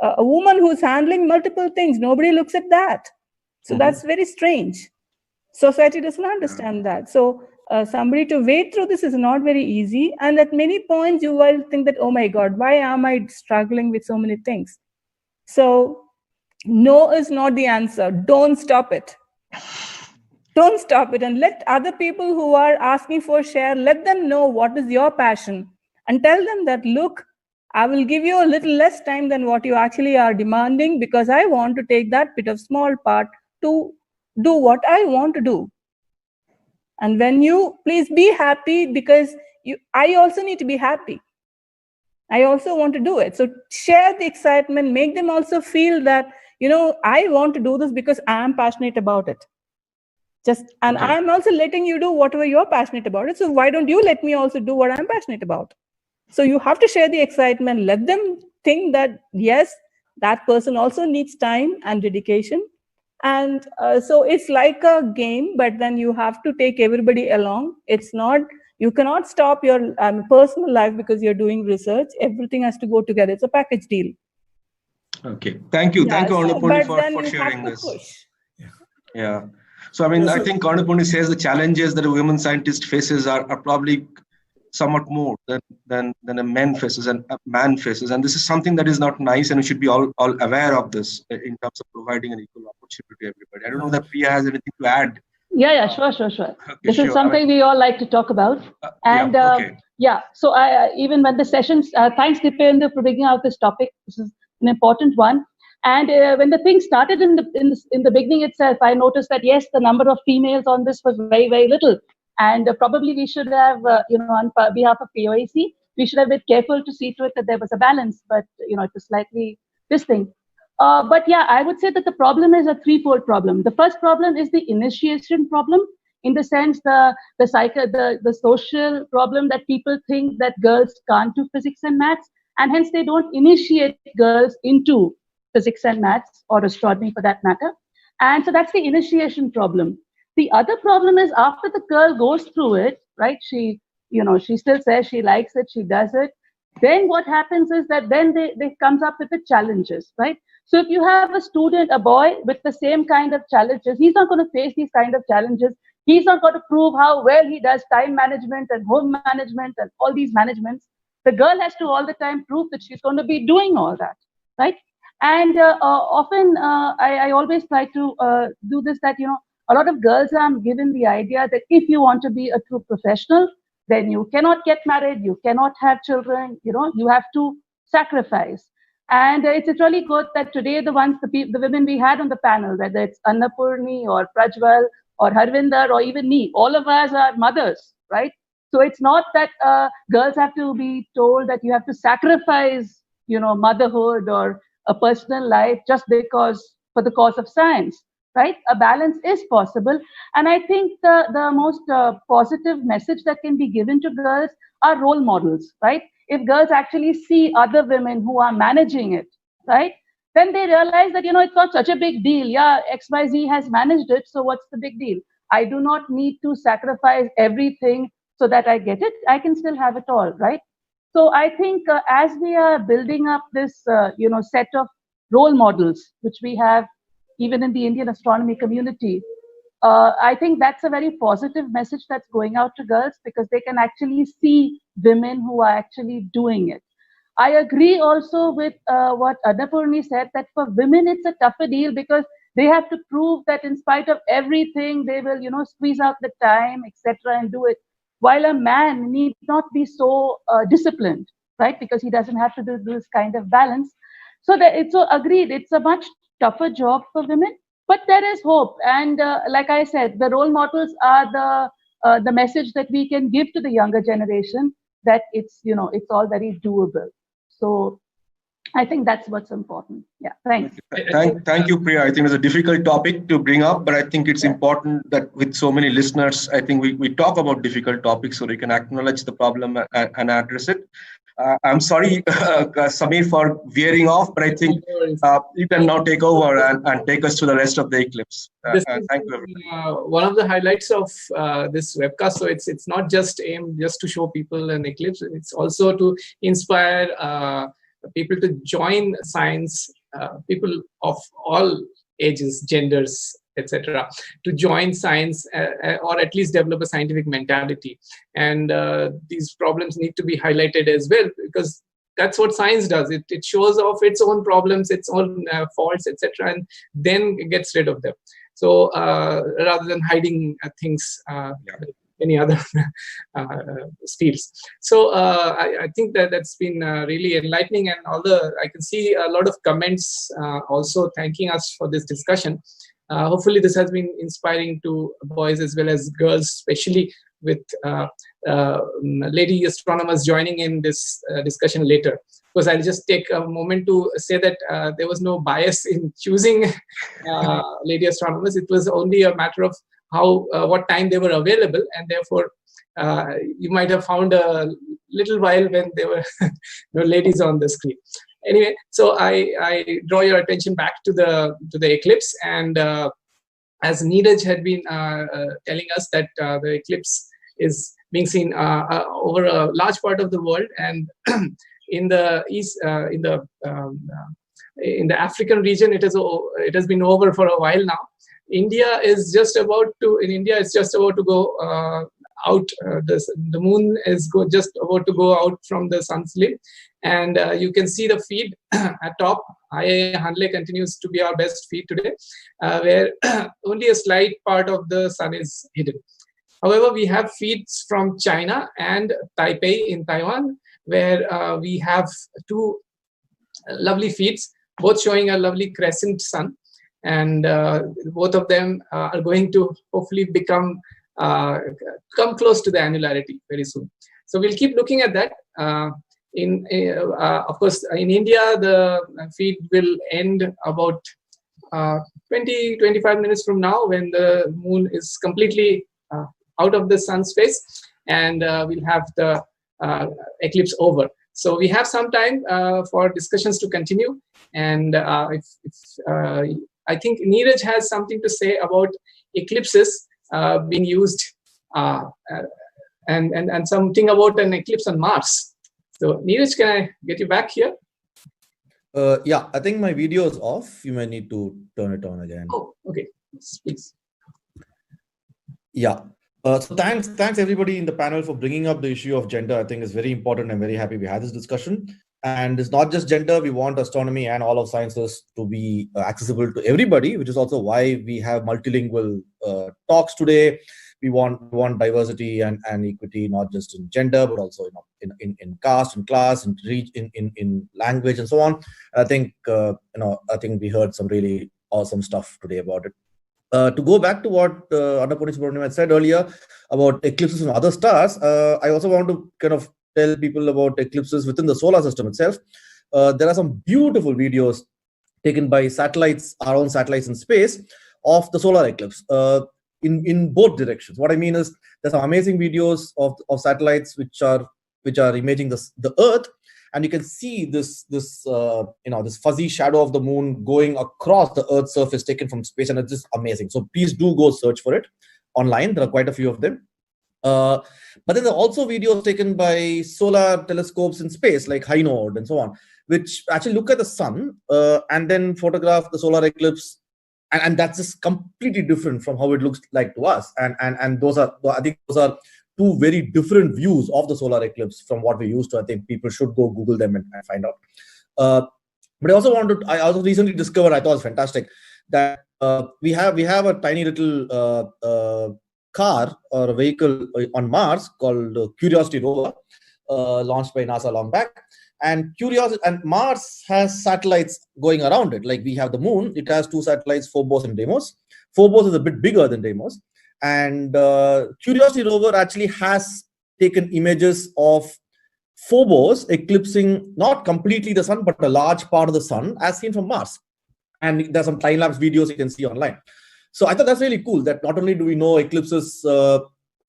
a woman who's handling multiple things, nobody looks at that. So that's very strange. Society doesn't understand that. So somebody to wade through this is not very easy. And at many points, you will think that, oh my God, why am I struggling with so many things? So no is not the answer. Don't stop it. Don't stop it, and let other people who are asking for share, let them know what is your passion, and tell them that, look, I will give you a little less time than what you actually are demanding, because I want to take that bit of small part to do what I want to do. And when you, please be happy, because I also need to be happy. I also want to do it. So share the excitement, make them also feel that I want to do this because I'm passionate about it. And Okay. I'm also letting you do whatever you're passionate about it. So why don't you let me also do what I'm passionate about? So you have to share the excitement. Let them think that, yes, that person also needs time and dedication. And so it's like a game, but then you have to take everybody along. It's not, you cannot stop your personal life because you're doing research. Everything has to go together. It's a package deal. Okay. Thank you. Thank you, Annapurni, for you sharing have to this. push. Yeah. So, I mean, Yes, I think Annapurni says the challenges that a women scientist faces are probably somewhat more than a man faces and a man faces. And this is something that is not nice, and we should be all aware of this in terms of providing an equal opportunity to everybody. I don't know that Priya has anything to add. Yeah, sure. Okay, This sure. is something we all like to talk about. And okay. So even when the sessions, thanks Dipendra for bringing out this topic. This is an important one. And when the thing started in the beginning itself, I noticed that yes, the number of females on this was very, very little. And probably we should have, on behalf of POAC, we should have been careful to see to it that there was a balance. But it was slightly this thing. But yeah, I would say that the problem is a threefold problem. The first problem is the initiation problem, in the sense the social problem that people think that girls can't do physics and maths, and hence they don't initiate girls into physics and maths or astronomy for that matter. And so that's the initiation problem. The other problem is after the girl goes through it, right? She still says she likes it, she does it. Then what happens is that then they comes up with the challenges, right? So if you have a student, a boy with the same kind of challenges, he's not going to face these kind of challenges. He's not going to prove how well he does time management and home management and all these managements. The girl has to all the time prove that she's going to be doing all that, right? And often I always try to do this, that, a lot of girls are given the idea that if you want to be a true professional, then you cannot get married, you cannot have children, you have to sacrifice. And it's really good that today the women we had on the panel, whether it's Annapurni or Prajwal or Harvinder or even me, all of us are mothers, right? So it's not that girls have to be told that you have to sacrifice, motherhood or a personal life just because for the cause of science, right? A balance is possible. And I think the most positive message that can be given to girls are role models, right? If girls actually see other women who are managing it, right, then they realize that, it's not such a big deal. Yeah, XYZ has managed it, so what's the big deal? I do not need to sacrifice everything so that I get it. I can still have it all, right? So I think as we are building up this, set of role models, which we have even in the Indian astronomy community, I think that's a very positive message that's going out to girls, because they can actually see women who are actually doing it. I agree also with what Annapurni said, that for women it's a tougher deal because they have to prove that in spite of everything, they will, squeeze out the time, etc., and do it. While a man need not be so disciplined, right? Because he doesn't have to do this kind of balance. So that it's so agreed, it's a much tougher job for women. But there is hope, and like I said, the role models are the message that we can give to the younger generation, that it's it's all very doable. So I think that's what's important. Yeah, thanks. Thank you, Priya. I think it's a difficult topic to bring up, but I think it's important that with so many listeners, I think we talk about difficult topics so they can acknowledge the problem and address it. I'm sorry, Samir, for veering off, but I think you can now take over and take us to the rest of the Eclipse. Thank you, everybody. One of the highlights of this webcast, so it's not just aimed just to show people an Eclipse, it's also to inspire people to join science, people of all ages, genders, etc., to join science or at least develop a scientific mentality. And these problems need to be highlighted as well, because that's what science does. It shows off its own problems, its own faults, etc., and then gets rid of them. So rather than hiding things, any other fields. So I think that's been really enlightening, and I can see a lot of comments also thanking us for this discussion. Hopefully this has been inspiring to boys as well as girls, especially with lady astronomers joining in this discussion later. Of course, I'll just take a moment to say that there was no bias in choosing lady astronomers. It was only a matter of how what time they were available, and therefore you might have found a little while when there were no ladies on the screen. Anyway, so I draw your attention back to the eclipse, and as Neeraj had been telling us that the eclipse is being seen over a large part of the world, and in the east, in the African region, it has been over for a while now. India is just about to go out. The moon is just about to go out from the sun's limb, and you can see the feed at top. IIA Hanle continues to be our best feed today, where only a slight part of the sun is hidden. However, we have feeds from China and Taipei in Taiwan, where we have two lovely feeds, both showing a lovely crescent sun, and both of them are going to hopefully come close to the annularity very soon. So we'll keep looking at that. Of course, in India, the feed will end about 20-25 minutes from now, when the moon is completely out of the sun's face, and we'll have the eclipse over. So we have some time for discussions to continue, and I think Neeraj has something to say about eclipses being used, and something about an eclipse on Mars. So Neeraj, can I get you back here? Yeah, I think my video is off. You may need to turn it on again. Oh, okay. Please. Yeah. So thanks everybody in the panel for bringing up the issue of gender. I think it's very important. I'm very happy we had this discussion. And it's not just gender. We want astronomy and all of sciences to be accessible to everybody, which is also why we have multilingual talks today. We want diversity and equity, not just in gender, but also in caste and class and in language and so on. I think I think we heard some really awesome stuff today about it. To go back to what Annapurni Subramaniam had said earlier about eclipses and other stars, I also want to kind of tell people about eclipses within the solar system itself. There are some beautiful videos taken by satellites, our own satellites in space, of the solar eclipse in both directions. What I mean is there's some amazing videos of satellites which are imaging the Earth, and you can see this fuzzy shadow of the moon going across the Earth's surface taken from space, and it's just amazing. So please do go search for it online. There are quite a few of them. But then there are also videos taken by solar telescopes in space, like High Node and so on, which actually look at the sun and then photograph the solar eclipse, and that's just completely different from how it looks like to us. And those are, I think, those are two very different views of the solar eclipse from what we used to. I think people should go Google them and find out. But I also recently discovered, I thought it was fantastic, that we have a tiny little car or a vehicle on Mars called Curiosity rover, launched by NASA long back. And Mars has satellites going around it. Like we have the moon, it has two satellites, Phobos and Deimos. Phobos is a bit bigger than Deimos. And Curiosity rover actually has taken images of Phobos eclipsing not completely the sun, but a large part of the sun as seen from Mars. And there's some time-lapse videos you can see online. So I thought that's really cool that not only do we know eclipses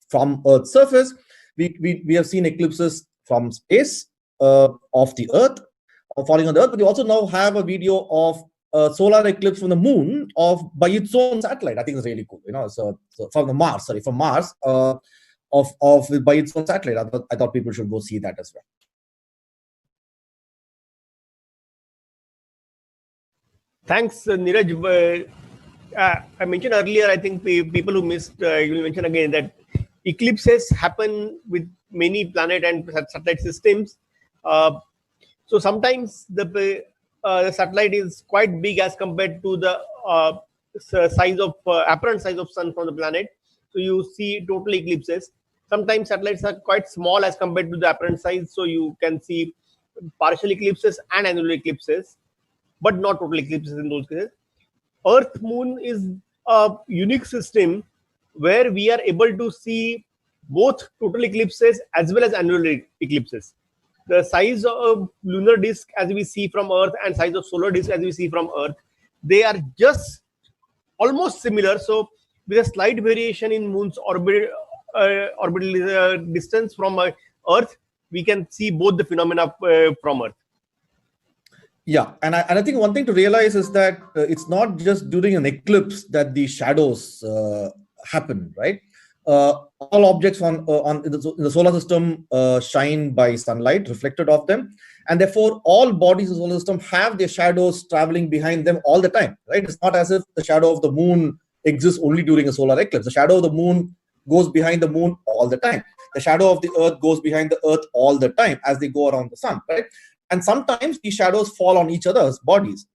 from Earth's surface, we have seen eclipses from space, of the Earth, or falling on the Earth, but we also now have a video of a solar eclipse from the moon by its own satellite. I think it's really cool, so from Mars, by its own satellite. I thought people should go see that as well. Thanks, Neeraj. I mentioned earlier, I think people who missed, you will mention again that eclipses happen with many planet and satellite systems. So sometimes the satellite is quite big as compared to the size of apparent size of sun from the planet. So you see total eclipses. Sometimes satellites are quite small as compared to the apparent size, so you can see partial eclipses and annular eclipses, but not total eclipses in those cases. Earth Moon is a unique system where we are able to see both total eclipses as well as annular eclipses. The size of lunar disk as we see from Earth and size of solar disk as we see from Earth, they are just almost similar. So with a slight variation in Moon's orbital distance from Earth, we can see both the phenomena from Earth. Yeah, and I think one thing to realize is that it's not just during an eclipse that the shadows happen, right? All objects in the solar system shine by sunlight reflected off them, and therefore all bodies in the solar system have their shadows traveling behind them all the time, right? It's not as if the shadow of the moon exists only during a solar eclipse. The shadow of the moon goes behind the moon all the time. The shadow of the earth goes behind the earth all the time as they go around the sun, right? And sometimes these shadows fall on each other's bodies,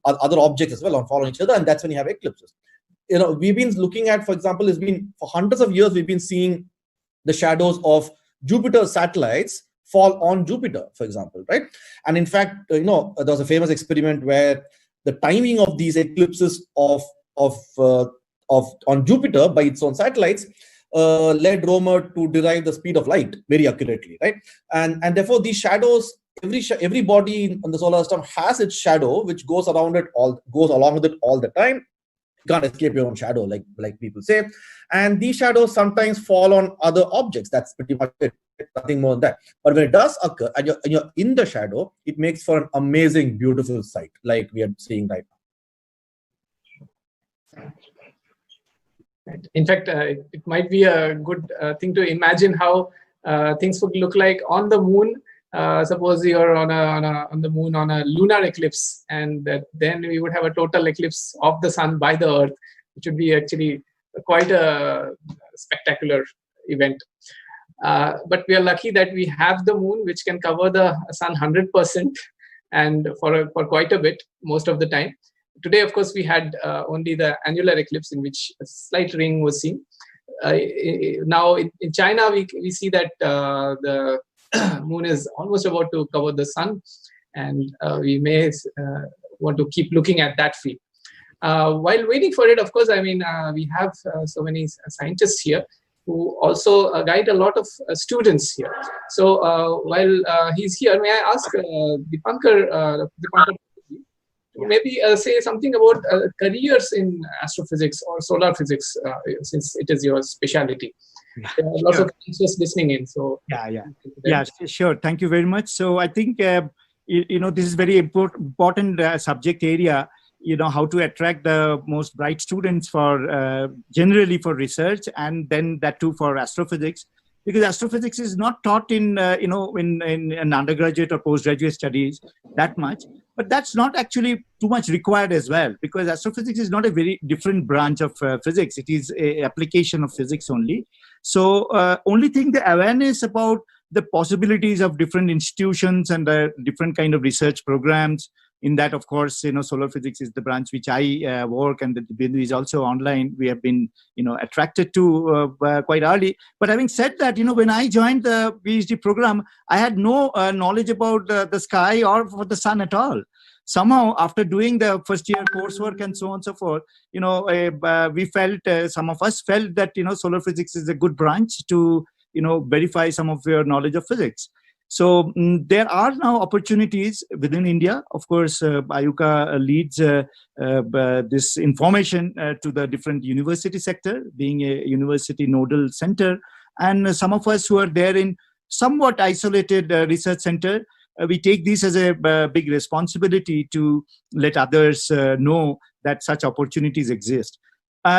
other objects as well, fall on each other, and that's when you have eclipses. We've been looking at, for example, it's been for hundreds of years, we've been seeing the shadows of Jupiter's satellites fall on Jupiter, for example, right? And in fact, there was a famous experiment where the timing of these eclipses on Jupiter by its own satellites led Romer to derive the speed of light very accurately, right? And therefore, these shadows, every body in the solar system has its shadow, which goes along with it all the time. You can't escape your own shadow, like people say. And these shadows sometimes fall on other objects. That's pretty much it. Nothing more than that. But when it does occur, and you're in the shadow, it makes for an amazing, beautiful sight, like we are seeing right now. In fact, it might be a good thing to imagine how things would look like on the moon. Suppose you're on the moon on a lunar eclipse, and then we would have a total eclipse of the sun by the Earth, which would be actually quite a spectacular event. But we are lucky that we have the moon, which can cover the sun 100%, and for quite a bit most of the time. Today, of course, we had only the annular eclipse in which a slight ring was seen. Now in China, we see that the moon is almost about to cover the sun, and we may want to keep looking at that field. While waiting for it, of course, we have so many scientists here who also guide a lot of students here. So while he's here, may I ask Dipankar to maybe say something about careers in astrophysics or solar physics, since it is your specialty. There are lots of teachers listening in. So yeah, sure. Thank you very much. So I think this is very important subject area. How to attract the most bright students for generally for research, and then that too for astrophysics, because astrophysics is not taught in in undergraduate or postgraduate studies that much. But that's not actually too much required as well, because astrophysics is not a very different branch of physics. It is an application of physics only. So only thing, the awareness about the possibilities of different institutions and different kind of research programs. In that, of course, solar physics is the branch which I work, and the Bindu is also online. We have been, attracted to quite early. But having said that, when I joined the PhD program, I had no knowledge about the sky or for the sun at all. Somehow, after doing the first year coursework and so on and so forth, we felt, some of us felt that, solar physics is a good branch to, verify some of your knowledge of physics. So there are now opportunities within India. Of course, IUCAA leads this information to the different university sector, being a university nodal center. And some of us who are there in somewhat isolated research center, we take this as a big responsibility to let others know that such opportunities exist.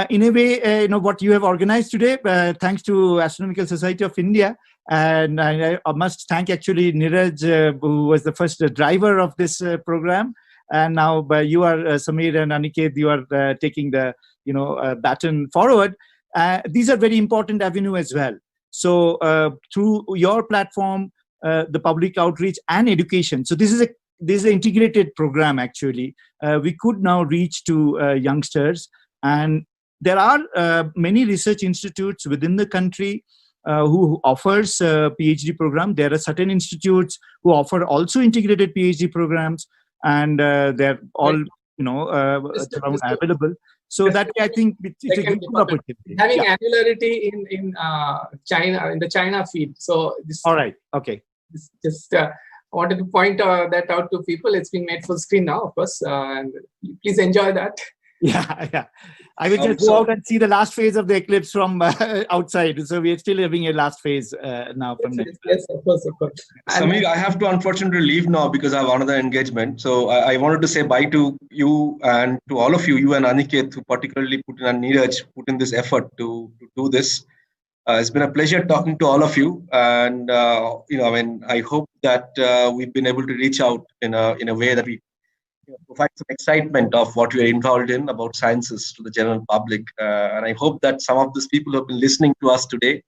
In a way, what you have organized today, thanks to Astronomical Society of India, and I must thank actually Niraj, who was the first driver of this program. And now you are, Samir and Aniket, you are taking the baton forward. These are very important avenue as well. So through your platform, the public outreach and education. So this is an integrated program actually. We could now reach to youngsters, and there are many research institutes within the country who offers PhD program. There are certain institutes who offer also integrated PhD programs, and they're all available. So that way, I think it's a Second, good opportunity. having Yeah. annularity in China, in the China feed. So this, all right, okay. Just wanted to point that out to people. It's being made full screen now, of course, and please enjoy that. Yeah. I will just go out and see the last phase of the eclipse from outside. So we are still having a last phase now from next. Yes, of course. Samir, I have to unfortunately leave now because I have another engagement. So I wanted to say bye to you and to all of you, you and Aniket, who particularly put in, and Neeraj, put in this effort to do this. It's been a pleasure talking to all of you, and I hope that we've been able to reach out in a way that we provide some excitement of what we are involved in about sciences to the general public. And I hope that some of these people who have been listening to us today,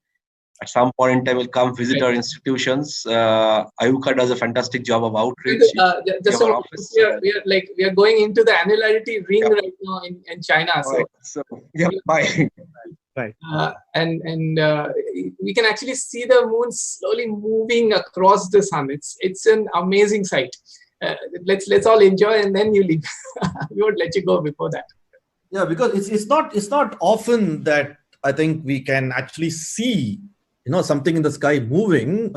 at some point in time, will come visit our institutions. Ayuka does a fantastic job of outreach. We are going into the annularity ring right now in China. Right. So bye. Right. And we can actually see the moon slowly moving across the sun. It's an amazing sight. Let's all enjoy, and then you leave. We won't let you go before that. Yeah, because it's not often that I think we can actually see something in the sky moving,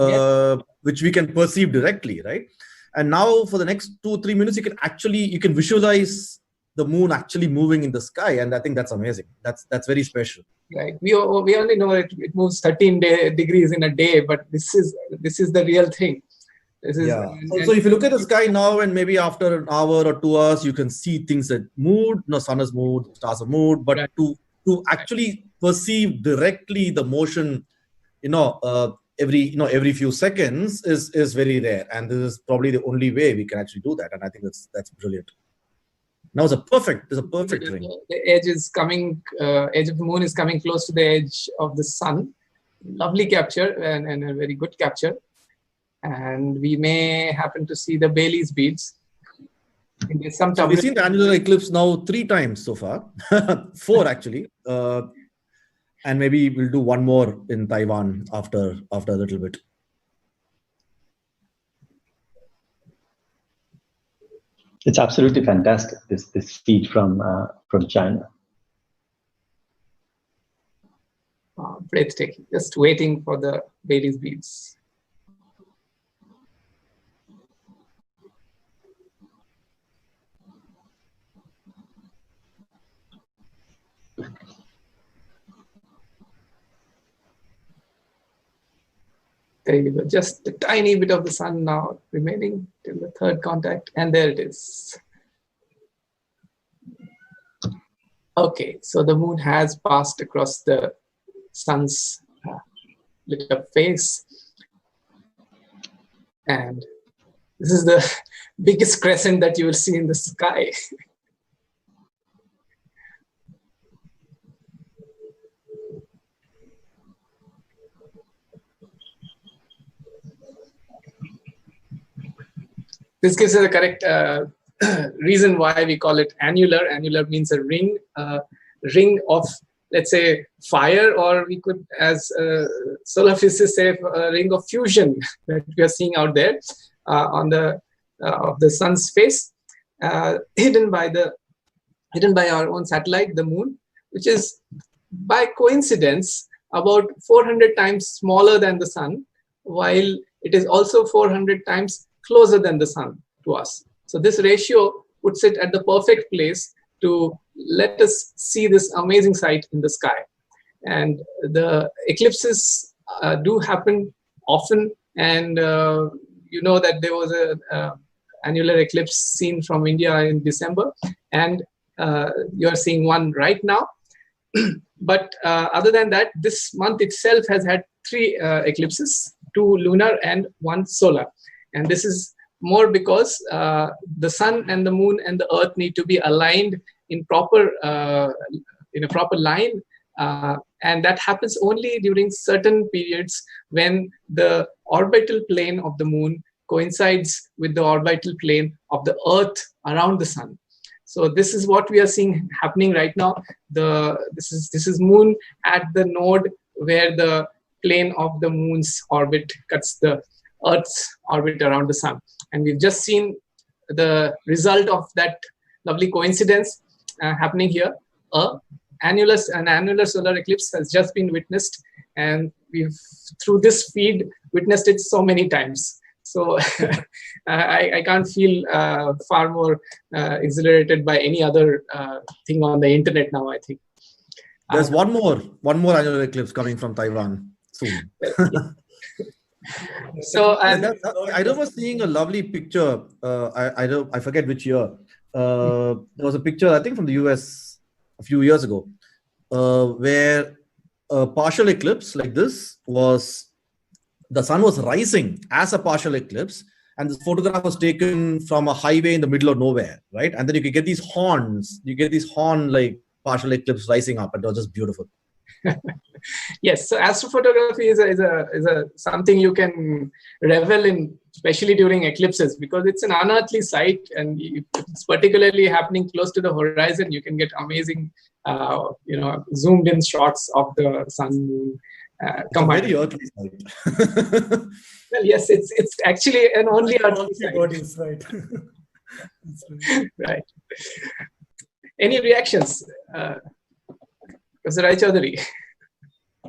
which we can perceive directly, right? And now for the next 2-3 minutes, you can visualize the moon actually moving in the sky, and I think that's amazing. That's very special. Right. We only know it moves 13 degrees in a day, but this is the real thing. So if you look at the sky now, and maybe after an hour or 2 hours, you can see things that moved. Sun has moved, stars have moved, but to actually perceive directly the motion, every few seconds is very rare, and this is probably the only way we can actually do that. And I think that's brilliant. Now it's a perfect ring. The edge is coming. Edge of the moon is coming close to the edge of the sun. Lovely capture and a very good capture. And we may happen to see the Bailey's beads. So we've seen the annular eclipse now 3 times so far, 4 actually, and maybe we'll do one more in Taiwan after a little bit. It's absolutely fantastic, this feed from China. Breathtaking. Just waiting for the Bailey's beads. There you go. Just a tiny bit of the sun now remaining till the 3rd contact, and there it is. Okay, so the moon has passed across the sun's lit up face, and this is the biggest crescent that you will see in the sky. This gives us the correct reason why we call it annular. Annular means a ring of, let's say, fire, or we could, as solar physicists say, a ring of fusion that we are seeing out there on the of the sun's face, hidden by our own satellite, the moon, which is by coincidence about 400 times smaller than the sun, while it is also 400 times closer than the sun to us. So this ratio puts it at the perfect place to let us see this amazing sight in the sky. And the eclipses do happen often, and you know that there was a annular eclipse seen from India in December, and you are seeing one right now. But other than that, this month itself has had 3 eclipses, 2 lunar and 1 solar. And this is more because the sun and the moon and the earth need to be aligned in a proper line, and that happens only during certain periods when the orbital plane of the moon coincides with the orbital plane of the earth around the sun. So this is what we are seeing happening right now. This is moon at the node where the plane of the moon's orbit cuts the Earth's orbit around the sun. And we've just seen the result of that lovely coincidence happening here. an annular solar eclipse has just been witnessed, and we've through this feed witnessed it so many times. So I can't feel far more exhilarated by any other thing on the internet now, I think. There's one more annular eclipse coming from Taiwan soon. So I remember seeing a lovely picture. I forget which year. There was a picture, I think, from the US a few years ago, where a partial eclipse like this was, the sun was rising as a partial eclipse, and this photograph was taken from a highway in the middle of nowhere, right? And then you could get these horns, like partial eclipse rising up, and it was just beautiful. Yes, so astrophotography is a something you can revel in, especially during eclipses, because it's an unearthly sight, and if it's particularly happening close to the horizon, you can get amazing, zoomed in shots of the sun, moon. Very earthly sight. Well, yes, it's actually an only earthly sight. Bodies, right? Right. Any reactions, Professor Rai Chaudhary?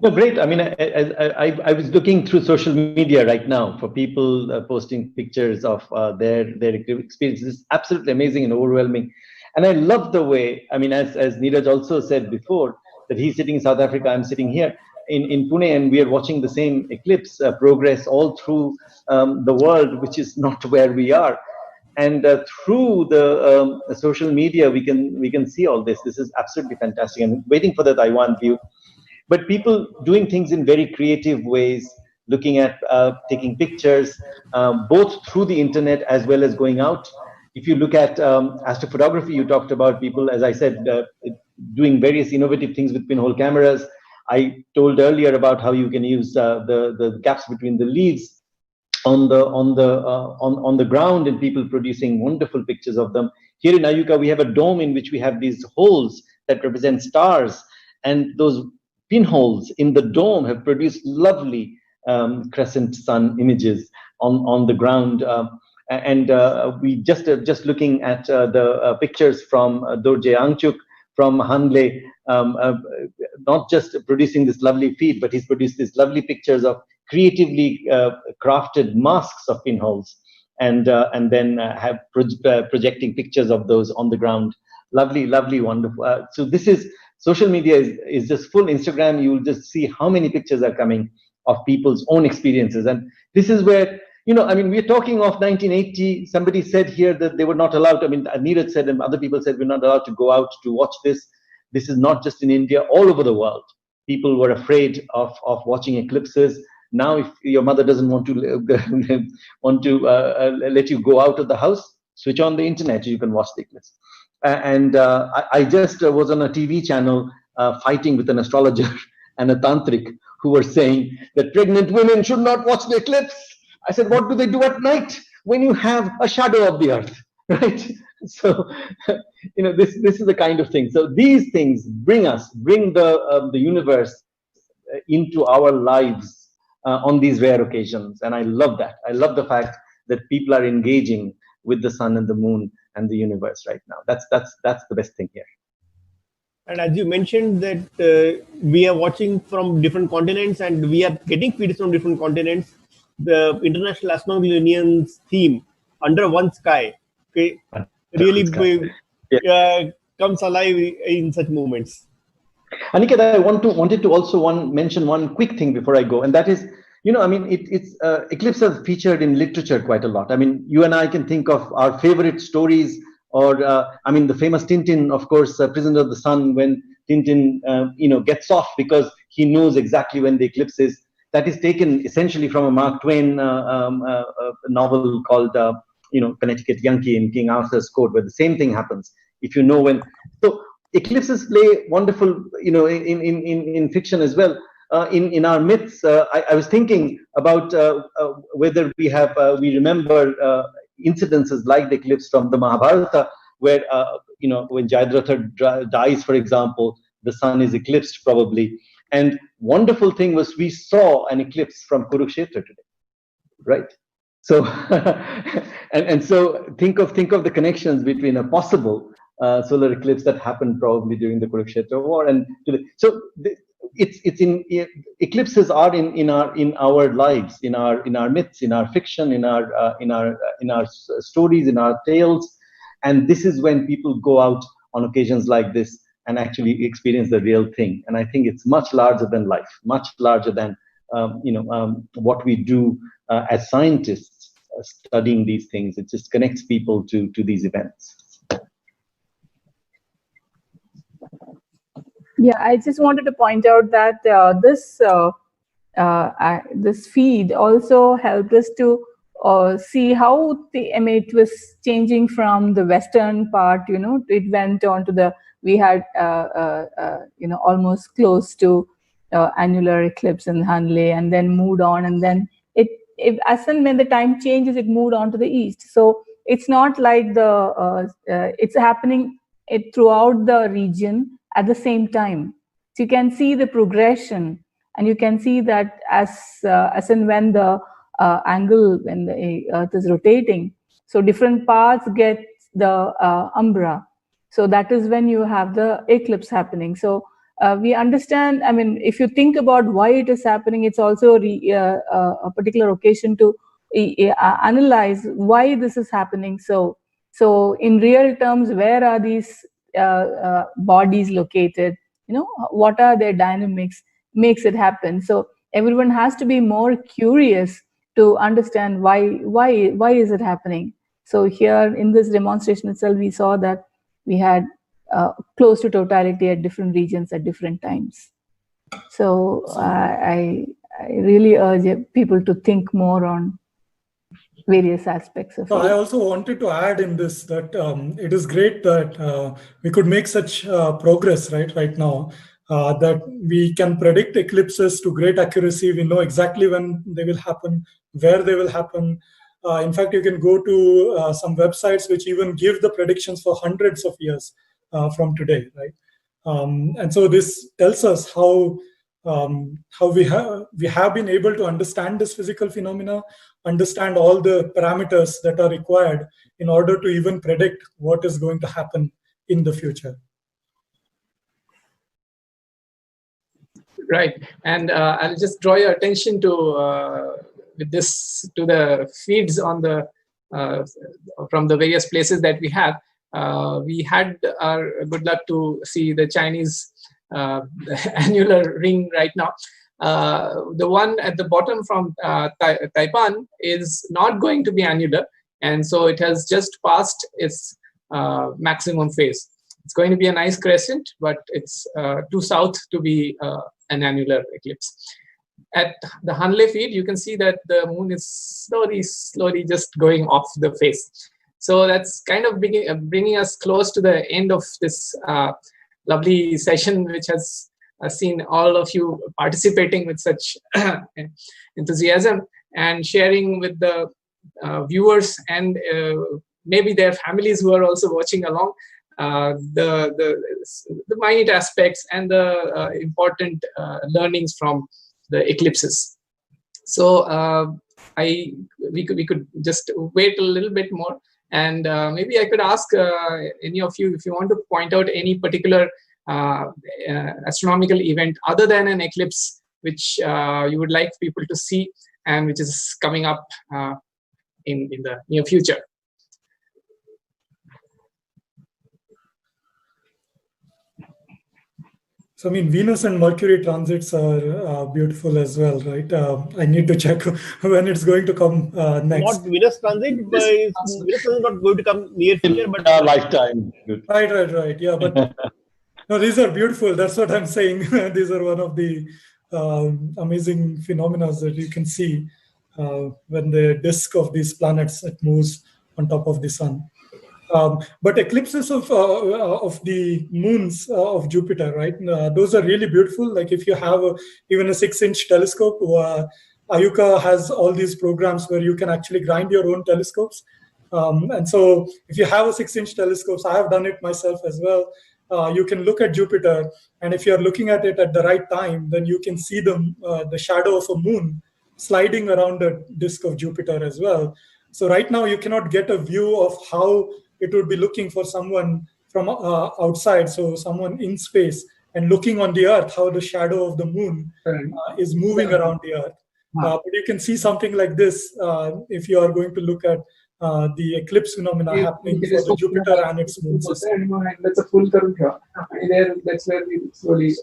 No, great. I mean, I was looking through social media right now for people posting pictures of their experiences. It's absolutely amazing and overwhelming. And I love the way, I mean, as Neeraj also said before, that he's sitting in South Africa, I'm sitting here in Pune, and we are watching the same eclipse progress all through the world, which is not where we are. And through the social media, we can see all this. This is absolutely fantastic. I'm waiting for the Taiwan view. But people doing things in very creative ways, looking at taking pictures, both through the internet as well as going out. If you look at astrophotography, you talked about people, as I said, doing various innovative things with pinhole cameras. I told earlier about how you can use the gaps between the leaves on the ground, and people producing wonderful pictures of them. Here in Ayuka, we have a dome in which we have these holes that represent stars, and those pinholes in the dome have produced lovely crescent sun images on the ground. And we just looking at the pictures from Dorje Angchuk from Hanle, not just producing this lovely feed, but he's produced these lovely pictures of creatively crafted masks of pinholes, and then have projecting pictures of those on the ground. Lovely, lovely, wonderful. So this is, social media is just full. Instagram, you'll just see how many pictures are coming of people's own experiences. And this is where, I mean, we're talking of 1980. Somebody said here that they were not allowed. I mean, Neeraj said, and other people said, we're not allowed to go out to watch this. This is not just in India, all over the world. People were afraid of watching eclipses. Now, if your mother doesn't want to let you go out of the house, switch on the internet, you can watch the eclipse. I just was on a TV channel fighting with an astrologer and a tantric who were saying that pregnant women should not watch the eclipse. I said, what do they do at night when you have a shadow of the earth, right? So, this is the kind of thing. So these things bring the universe into our lives on these rare occasions, and I love that. I love the fact that people are engaging with the sun and the moon and the universe right now. That's the best thing here. And as you mentioned that we are watching from different continents and we are getting feeds from different continents, the International Astronomical Union's theme, Under One Sky, okay, really comes alive in such moments. Aniket, I wanted to also mention one quick thing before I go, and that is, I mean, eclipse has featured in literature quite a lot. I mean, you and I can think of our favorite stories, or I mean, the famous Tintin, of course, Prisoner of the Sun, when Tintin, gets off because he knows exactly when the eclipse is. That is taken essentially from a Mark Twain novel called, Connecticut Yankee in King Arthur's Court, where the same thing happens. If you know when, so eclipses play wonderful, in fiction as well. In our myths, I was thinking about whether we remember incidences like the eclipse from the Mahabharata, where when Jayadratha dies, for example, the sun is eclipsed probably. And wonderful thing was we saw an eclipse from Kurukshetra today, right? So and so think of the connections between a possible solar eclipse that happened probably during the Kurukshetra war. And so eclipses are in our lives, in our myths, in our fiction, in our stories, in our tales. And this is when people go out on occasions like this and actually experience the real thing. And I think it's much larger than life, much larger than what we do as scientists studying these things. It just connects people to these events. Yeah, I just wanted to point out that this feed also helped us to see how it was changing from the western part. It went on to we had almost close to annular eclipse in Hanle, and then moved on, and then as and when the time changes, it moved on to the east. So it's not like it's happening throughout the region at the same time. So you can see the progression, and you can see that as and when the angle, when the Earth is rotating, so different parts get the umbra. So that is when you have the eclipse happening. So we understand, if you think about why it is happening, it's also a particular occasion to analyze why this is happening. So in real terms, where are these bodies located? What are their dynamics makes it happen? So everyone has to be more curious to understand why is it happening. So here in this demonstration itself, we saw that we had close to totality at different regions at different times. So I really urge people to think more on various aspects of it. I also wanted to add in this that it is great that we could make such progress right now, that we can predict eclipses to great accuracy. We know exactly when they will happen, where they will happen. In fact, you can go to some websites which even give the predictions for hundreds of years from today, right? And so this tells us how we have been able to understand this physical phenomena, understand all the parameters that are required in order to even predict what is going to happen in the future. Right, and I'll just draw your attention to the feeds on the from the various places that we have. We had our good luck to see the Chinese annular ring right now. The one at the bottom from Taipan is not going to be annular, and so it has just passed its maximum phase. It's going to be a nice crescent, but it's too south to be an annular eclipse. At the Hanle feed, you can see that the moon is slowly just going off the face. So that's kind of bringing us close to the end of this lovely session, which has seen all of you participating with such enthusiasm and sharing with the viewers and maybe their families who are also watching along the minute aspects and the important learnings from the eclipses. So we could just wait a little bit more, and maybe I could ask any of you if you want to point out any particular astronomical event other than an eclipse which you would like people to see and which is coming up in the near future. So, Venus and Mercury transits are beautiful as well, right? I need to check when it's going to come next. Not Venus transit, but Venus is not going to come near future, but our lifetime. Right. Yeah, but no, these are beautiful. That's what I'm saying. These are one of the amazing phenomena that you can see when the disk of these planets it moves on top of the sun. But eclipses of the moons of Jupiter, right? Those are really beautiful. Like if you have even a 6-inch telescope, Ayuka has all these programs where you can actually grind your own telescopes. And so if you have a 6-inch telescope, I have done it myself as well. You can look at Jupiter, and if you're looking at it at the right time, then you can see the shadow of a moon sliding around the disk of Jupiter as well. So right now you cannot get a view of how it would be looking for someone from outside, so someone in space and looking on the Earth, how the shadow of the moon is moving around the Earth. But you can see something like this if you are going to look at the eclipse phenomena happening for the Jupiter and its moon system. That's a full curve here. That's where we slowly.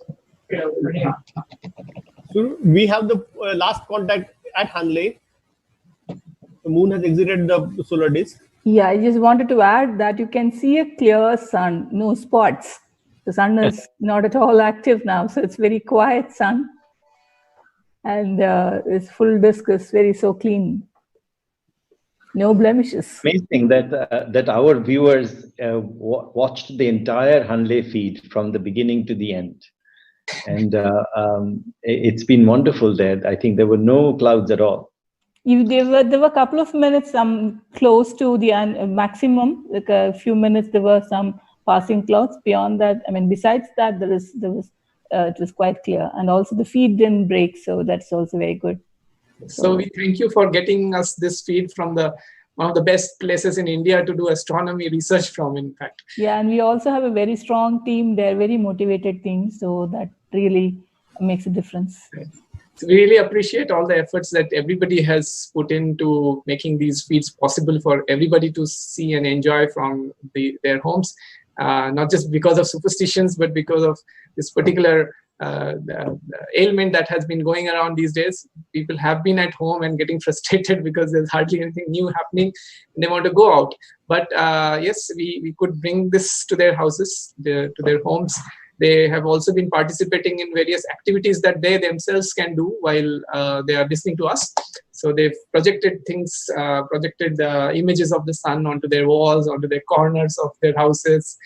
So we have the last contact at Hanley. The moon has exited the solar disk. Yeah, I just wanted to add that you can see a clear sun, no spots. The sun is not at all active now, so it's very quiet sun. And its full disk is so clean. No blemishes. Amazing that our viewers watched the entire Hanley feed from the beginning to the end. And it's been wonderful there. I think there were no clouds at all. There were a couple of minutes close to the maximum, like a few minutes there were some passing clouds. Beyond that, I mean, besides that, it was quite clear. And also the feed didn't break, so that's also very good. So we thank you for getting us this feed from one of the best places in India to do astronomy research from, in fact. Yeah, and we also have a very strong team. They're very motivated team, so that really makes a difference. So we really appreciate all the efforts that everybody has put into making these feeds possible for everybody to see and enjoy from their homes, not just because of superstitions, but because of this particular ailment that has been going around these days. People have been at home and getting frustrated because there's hardly anything new happening and they want to go out. But yes, we could bring this to their houses, to their homes. They have also been participating in various activities that they themselves can do while they are listening to us. So they've projected things, projected images of the sun onto their walls, onto their corners of their houses,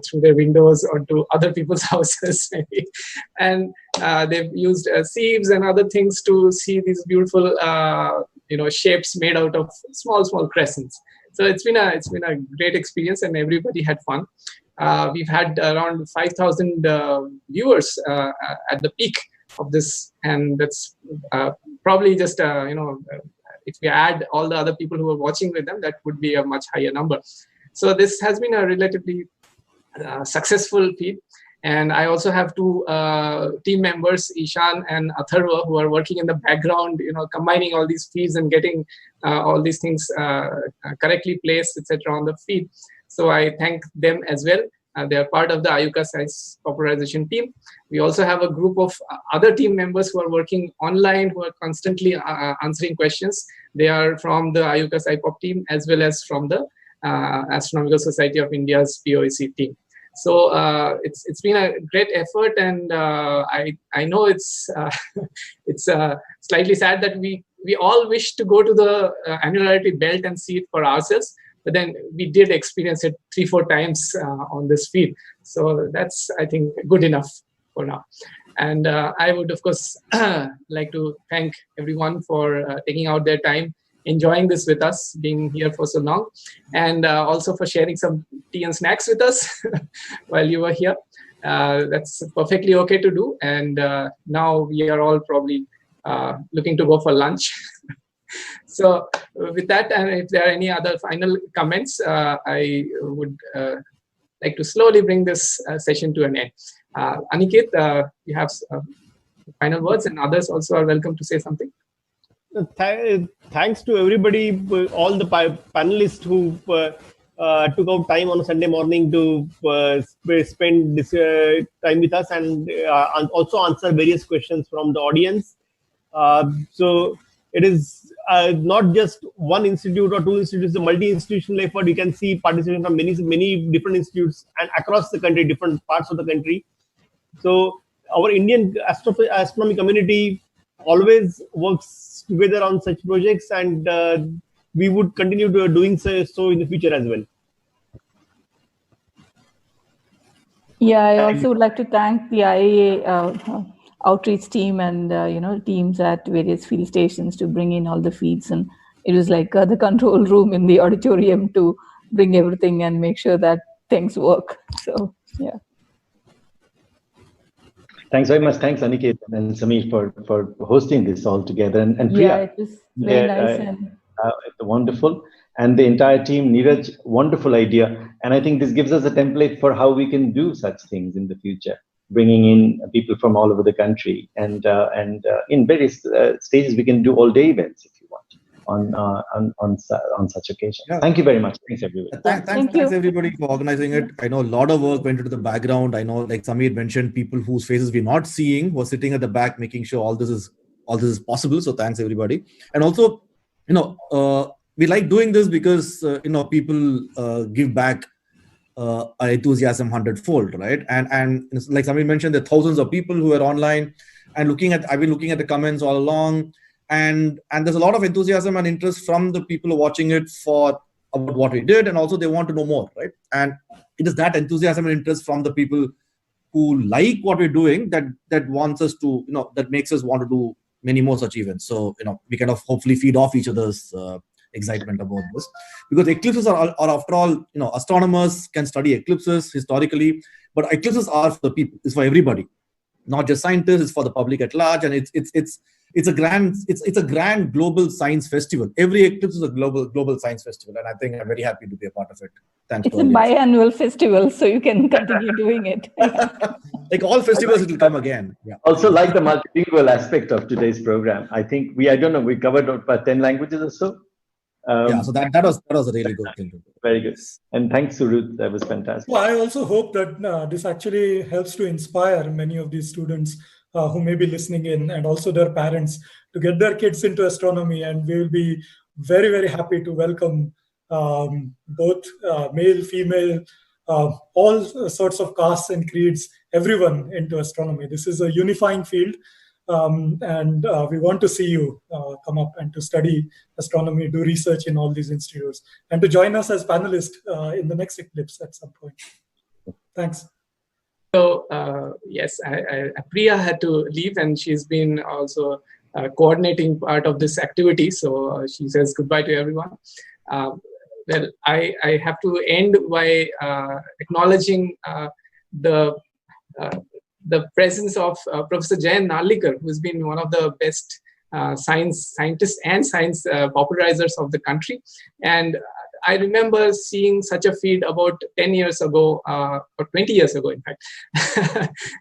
through their windows, onto other people's houses maybe. And they've used sieves and other things to see these beautiful shapes made out of small crescents. So it's been a great experience and everybody had fun. We've had around 5,000 viewers at the peak of this, and that's probably just if we add all the other people who are watching with them, that would be a much higher number. So this has been a relatively successful feed. And I also have two team members, Ishan and Atharva, who are working in the background, combining all these feeds and getting all these things correctly placed, etc. on the feed. So I thank them as well. They are part of the IUCAA Science Popularization team. We also have a group of other team members who are working online, who are constantly answering questions. They are from the IUCAA SciPop team as well as from the Astronomical Society of India's POEC team. So it's been a great effort, and I know it's slightly sad that we all wish to go to the annularity belt and see it for ourselves. But then we did experience it 3-4 times on this feed. So that's, I think, good enough for now. And I would, of course, like to thank everyone for taking out their time, enjoying this with us, being here for so long, and also for sharing some tea and snacks with us while you were here. That's perfectly okay to do. And now we are all probably looking to go for lunch. So with that, and if there are any other final comments, I would like to slowly bring this session to an end. Aniket, you have final words, and others also are welcome to say something. Thanks to everybody, all the panelists who took out time on a Sunday morning to spend this time with us and also answer various questions from the audience. So it is not just one institute or two institutes, it's a multi-institutional effort. You can see participation from many different institutes and across the country, different parts of the country. So our Indian astronomy community always works together on such projects, and we would continue to doing so in the future as well. Yeah, I also would like to thank the IAA outreach team and teams at various field stations to bring in all the feeds, and it was like the control room in the auditorium to bring everything and make sure that things work. So yeah. Thanks very much. Thanks, Aniket and Sameer, for hosting this all together. And Priya, yeah, it was very nice. It's wonderful. and the entire team. Neeraj, wonderful idea. And I think this gives us a template for how we can do such things in the future, bringing in people from all over the country. And in various stages, we can do all-day events if you want on such occasions. Yeah. Thank you very much. Thanks, everyone. Thanks everybody for organizing it. I know a lot of work went into the background. I know, like Samir mentioned, people whose faces we're not seeing were sitting at the back, making sure all this is possible. So thanks everybody. And also, we like doing this because people give back our enthusiasm 100-fold, right? And like Samir mentioned, there are thousands of people who are online and I've been looking at the comments all along, and there's a lot of enthusiasm and interest from the people who are watching it about what we did, and also they want to know more, right? And it is that enthusiasm and interest from the people who like what we're doing that wants us to, that makes us want to do many more such events. So we kind of hopefully feed off each other's excitement about this, because eclipses are after all, astronomers can study eclipses historically, but eclipses are for the people, it's for everybody, not just scientists, it's for the public at large. And it's a grand global science festival. Every eclipse is a global science festival, and I think I'm very happy to be a part of it. Thanks. It's a biannual festival, so you can continue doing it. Like all festivals, it will come again. Yeah. Also, like the multilingual aspect of today's program, I think we covered about 10 languages or so. Yeah, so that was a really good thing to do. Very good. And thanks to Ruth, that was fantastic. Well, I also hope that this actually helps to inspire many of these students who may be listening in, and also their parents, to get their kids into astronomy. And we will be very, very happy to welcome both male, female, all sorts of castes and creeds, everyone into astronomy. This is a unifying field. And we want to see you come up and to study astronomy, do research in all these institutes, and to join us as panelists in the next Eclipse at some point. Thanks. So yes, Priya had to leave, and she's been also coordinating part of this activity. So she says goodbye to everyone. Well, I have to end by acknowledging the presence of Professor Jayan Narlikar, who's been one of the best scientists and science popularizers of the country. And I remember seeing such a feed about 10 years ago, or 20 years ago, in fact.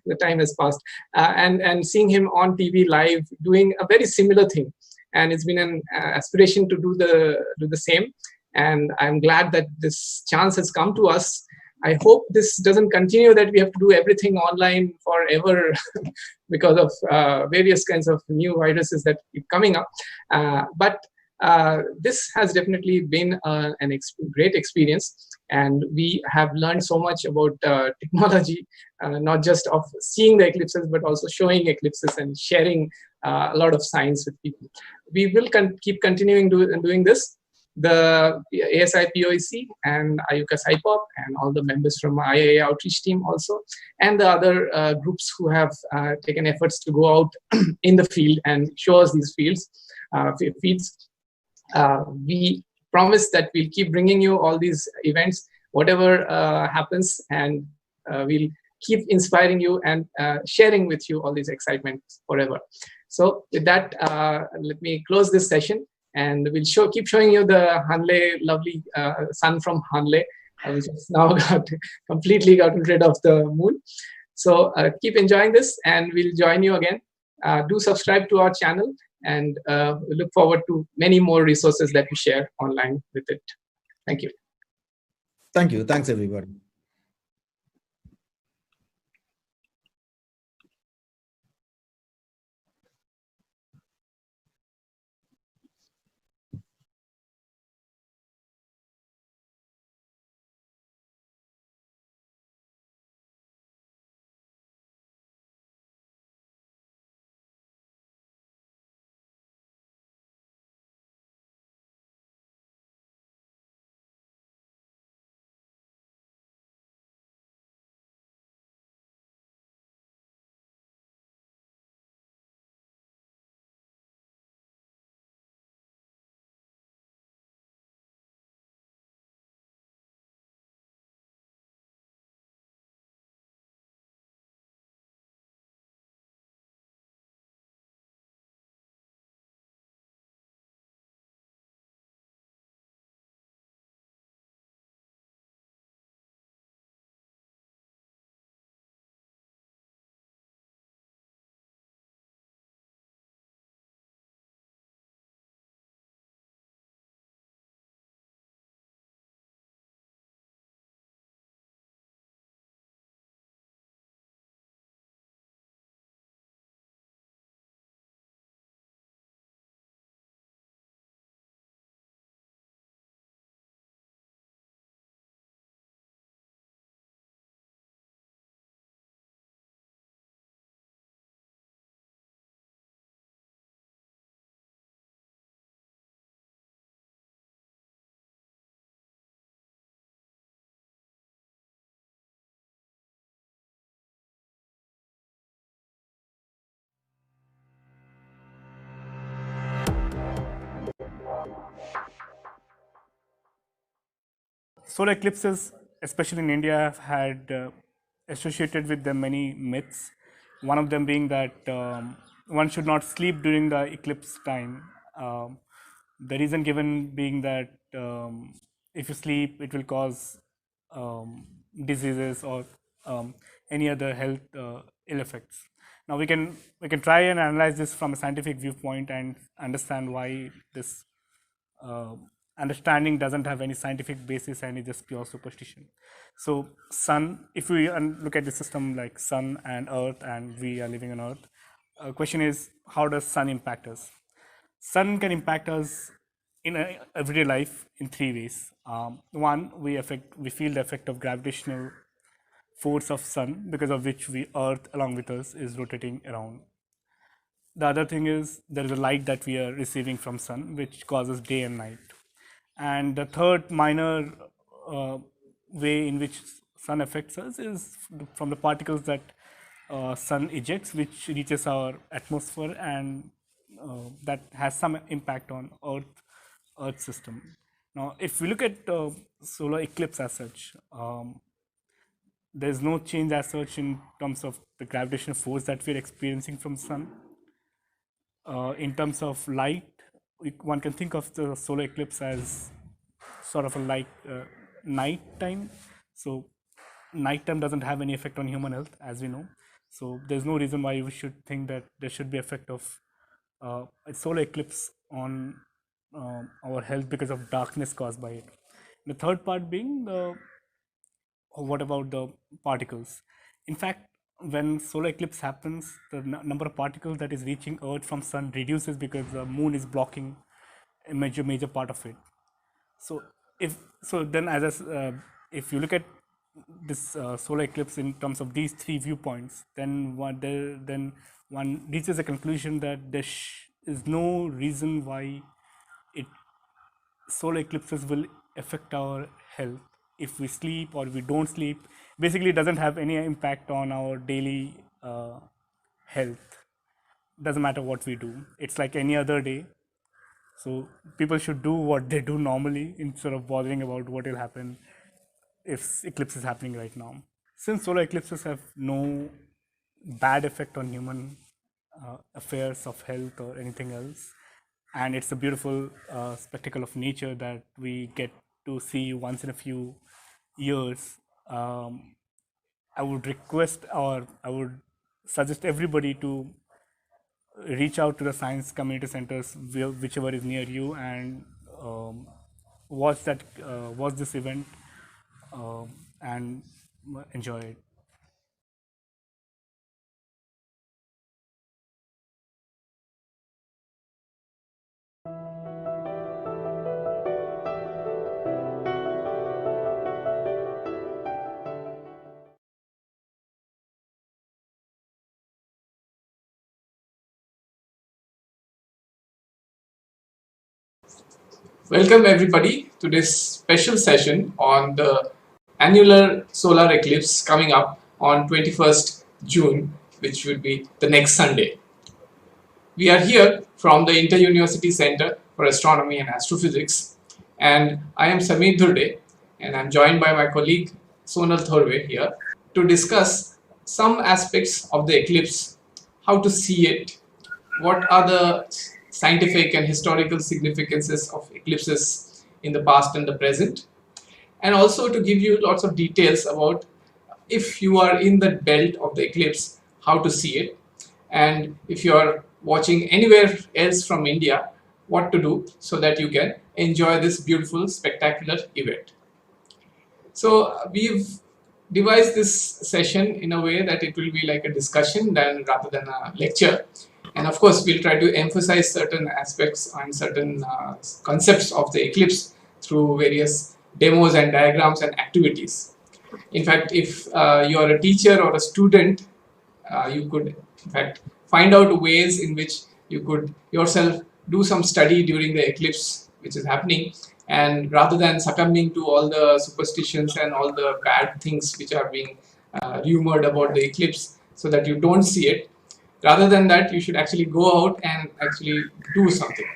The time has passed. And seeing him on TV live doing a very similar thing. And it's been an aspiration to do the same. And I'm glad that this chance has come to us. I hope this doesn't continue, that we have to do everything online forever because of various kinds of new viruses that keep coming up. But this has definitely been a great experience, and we have learned so much about technology, not just of seeing the eclipses, but also showing eclipses and sharing a lot of science with people. We will keep continuing doing this. The ASI POEC and IUCAS IPOP and all the members from IAA outreach team also, and the other groups who have taken efforts to go out in the field and show us these feeds. We promise that we'll keep bringing you all these events, whatever happens, and we'll keep inspiring you and sharing with you all these excitements forever. So with that, let me close this session. And we'll keep showing you the Hanle, lovely sun from Hanle, which has now completely gotten rid of the moon. So keep enjoying this, and we'll join you again. Do subscribe to our channel, and we look forward to many more resources that we share online with it. Thank you. Thank you. Thanks, everybody. solar eclipses, especially in India, have had associated with them many myths. One of them being that one should not sleep during the eclipse time. The reason given being that if you sleep, it will cause diseases or any other health ill effects. Now we can try and analyze this from a scientific viewpoint and understand why this understanding doesn't have any scientific basis and is just pure superstition. So sun, if we look at the system like sun and earth, and we are living on earth, question is, how does sun impact us? Sun can impact us in everyday life in three ways. One, we feel the effect of gravitational force of sun, because of which earth along with us is rotating around. The other thing is there is a light that we are receiving from sun, which causes day and night. And the third minor way in which sun affects us is from the particles that sun ejects, which reaches our atmosphere, and that has some impact on earth system. Now if we look at solar eclipse as such, there's no change as such in terms of the gravitational force that we're experiencing from sun. In terms of light, one can think of the solar eclipse as sort of a night time. So nighttime doesn't have any effect on human health, as we know. So there's no reason why we should think that there should be effect of a solar eclipse on our health because of darkness caused by it. The third part being what about the particles? In fact, when solar eclipse happens, the number of particles that is reaching Earth from sun reduces because the moon is blocking a major part of it. So if you look at this solar eclipse in terms of these three viewpoints, then one reaches a conclusion that there is no reason why solar eclipses will affect our health if we sleep or we don't sleep. Basically, it doesn't have any impact on our daily health. Doesn't matter what we do. It's like any other day. So people should do what they do normally instead of bothering about what will happen if eclipse is happening right now. Since solar eclipses have no bad effect on human affairs of health or anything else, and it's a beautiful spectacle of nature that we get to see once in a few years, I would request, or I would suggest everybody to reach out to the science community centers, whichever is near you, and watch this event and enjoy it. Welcome everybody to this special session on the annular solar eclipse coming up on 21st June, which will be the next Sunday. We are here from the Inter-University Center for Astronomy and Astrophysics, and I am Sameer Dhurde, and I'm joined by my colleague Sonal Thorve here to discuss some aspects of the eclipse, how to see it, what are the scientific and historical significances of eclipses in the past and the present, and also to give you lots of details about if you are in the belt of the eclipse, how to see it, and if you are watching anywhere else from India, what to do so that you can enjoy this beautiful, spectacular event. So we've devised this session in a way that it will be like a discussion rather than a lecture. And of course, we'll try to emphasize certain aspects and certain concepts of the eclipse through various demos and diagrams and activities. In fact, if you're a teacher or a student, you could, in fact, find out ways in which you could yourself do some study during the eclipse which is happening, and rather than succumbing to all the superstitions and all the bad things which are being rumored about the eclipse so that you don't see it, rather than that, you should actually go out and actually do something.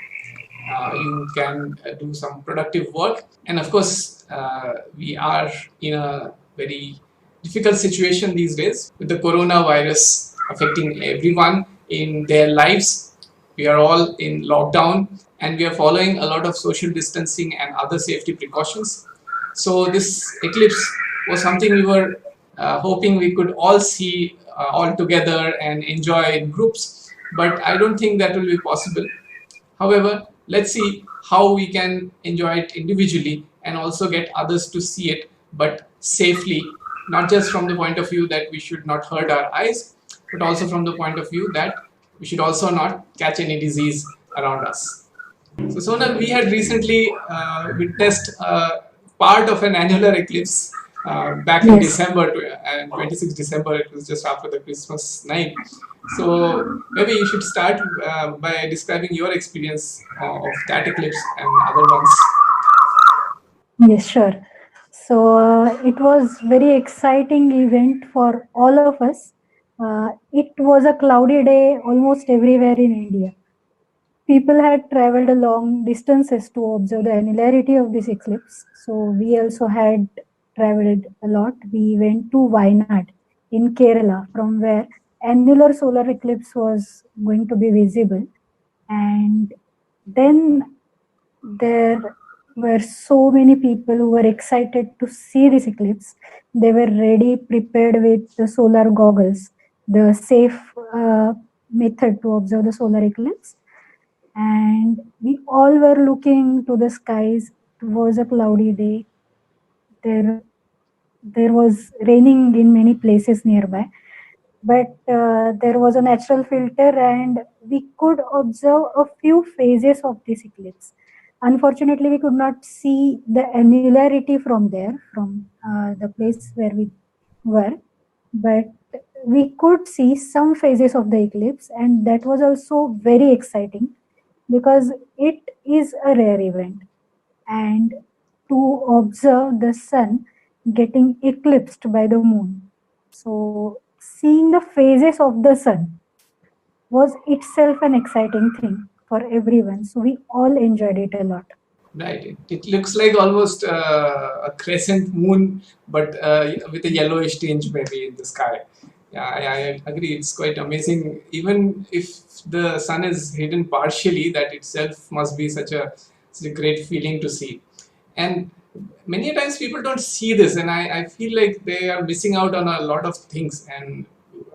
you can do some productive work. And of course, we are in a very difficult situation these days with the coronavirus affecting everyone in their lives. We are all in lockdown and we are following a lot of social distancing and other safety precautions. So this eclipse was something we were hoping we could all see all together and enjoy in groups, but I don't think that will be possible. However, let's see how we can enjoy it individually and also get others to see it, but safely, not just from the point of view that we should not hurt our eyes, but also from the point of view that we should also not catch any disease around us. So Sonal, we had recently witnessed part of an annular eclipse back in December, and 26 December, it was just after the Christmas night. So maybe you should start by describing your experience of that eclipse and other ones. Yes, sure. So it was very exciting event for all of us. It was a cloudy day almost everywhere in India. People had traveled a long distances to observe the annularity of this eclipse. So we also had traveled a lot. We went to Wayanad in Kerala, from where annular solar eclipse was going to be visible. And then there were so many people who were excited to see this eclipse. They were ready, prepared with the solar goggles, the safe method to observe the solar eclipse. And we all were looking to the skies. It was a cloudy day. There was raining in many places nearby, but there was a natural filter and we could observe a few phases of this eclipse. Unfortunately, we could not see the annularity from there, from the place where we were, but we could see some phases of the eclipse, and that was also very exciting because it is a rare event. And to observe the sun getting eclipsed by the moon, so seeing the phases of the sun was itself an exciting thing for everyone. So we all enjoyed it a lot. Right. It looks like almost a crescent moon, but with a yellowish tinge maybe in the sky. Yeah, I agree. It's quite amazing. Even if the sun is hidden partially, that itself must be such a great feeling to see. And many times people don't see this, and I feel like they are missing out on a lot of things. And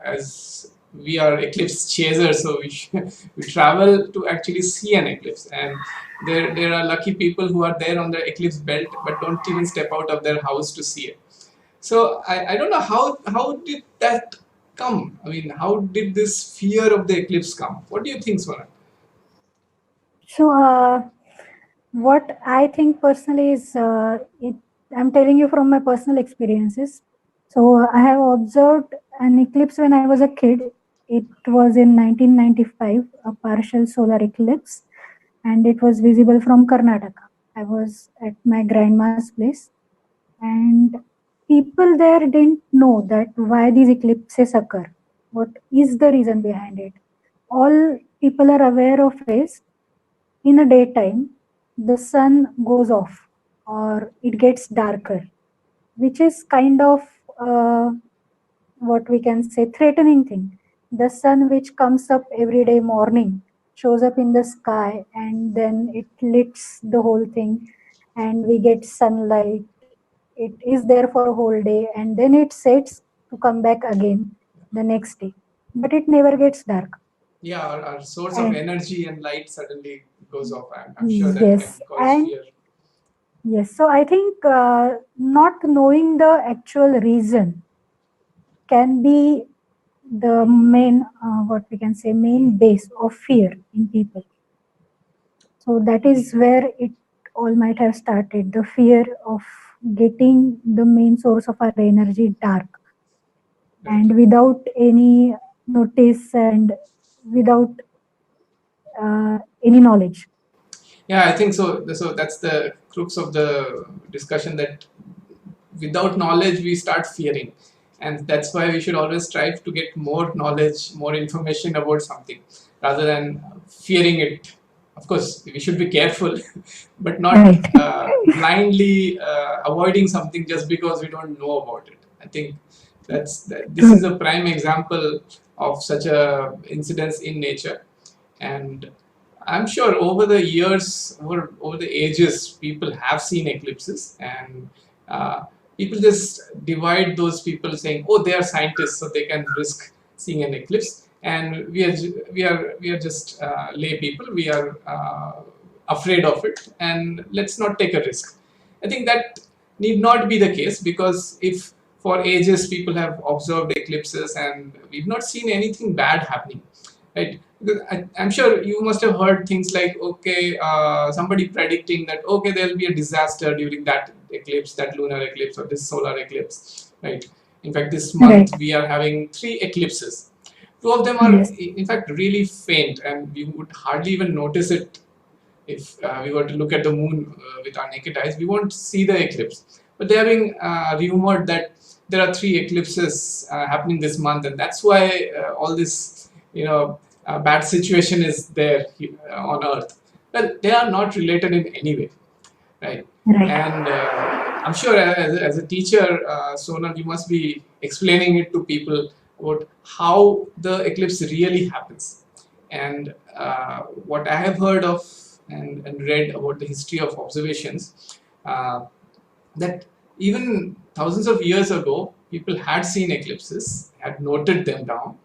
as we are eclipse chasers, so we travel to actually see an eclipse. And there are lucky people who are there on the eclipse belt, but don't even step out of their house to see it. So I don't know how did that come? I mean, how did this fear of the eclipse come? What do you think, Swaran? So what I think personally is, I'm telling you from my personal experiences. So I have observed an eclipse when I was a kid. It was in 1995, a partial solar eclipse, and it was visible from Karnataka. I was at my grandma's place, and people there didn't know that why these eclipses occur. What is the reason behind it? All people are aware of is, in the daytime, the sun goes off or it gets darker, which is kind of what we can say threatening thing. The sun which comes up every day morning shows up in the sky and then it lights the whole thing and we get sunlight. It is there for a whole day and then it sets to come back again the next day. But it never gets dark. Yeah, our source of energy and light suddenly goes off. I'm sure that Yes, can cause fear. Yes, so I think not knowing the actual reason can be the main, what we can say, main base of fear in people. So that is where it all might have started, the fear of getting the main source of our energy dark. And without any notice and without any knowledge. Yeah, I think so. So that's the crux of the discussion, that without knowledge we start fearing, and that's why we should always strive to get more knowledge, more information about something rather than fearing it of course, we should be careful, but not blindly avoiding something just because we don't know about it. I think this is a prime example of such a incidence in nature. And I'm sure over the years, over the ages, people have seen eclipses, and people just divide those people saying, "Oh, they are scientists, so they can risk seeing an eclipse," and we are just lay people. We are afraid of it, and let's not take a risk. I think that need not be the case, because if for ages people have observed eclipses and we've not seen anything bad happening, right? Because I'm sure you must have heard things like, okay, somebody predicting that, okay, there'll be a disaster during that eclipse, that lunar eclipse or this solar eclipse, right? In fact, this month we are having 3 eclipses. 2 of them are, in fact, really faint, and we would hardly even notice it if we were to look at the moon with our naked eyes. We won't see the eclipse. But they are being rumored that there are 3 eclipses happening this month, and that's why all this, bad situation is there on Earth. Well, they are not related in any way, right? And I'm sure as a teacher, Sonal, you must be explaining it to people about how the eclipse really happens. And what I have heard of and read about the history of observations, that even thousands of years ago, people had seen eclipses, had noted them down,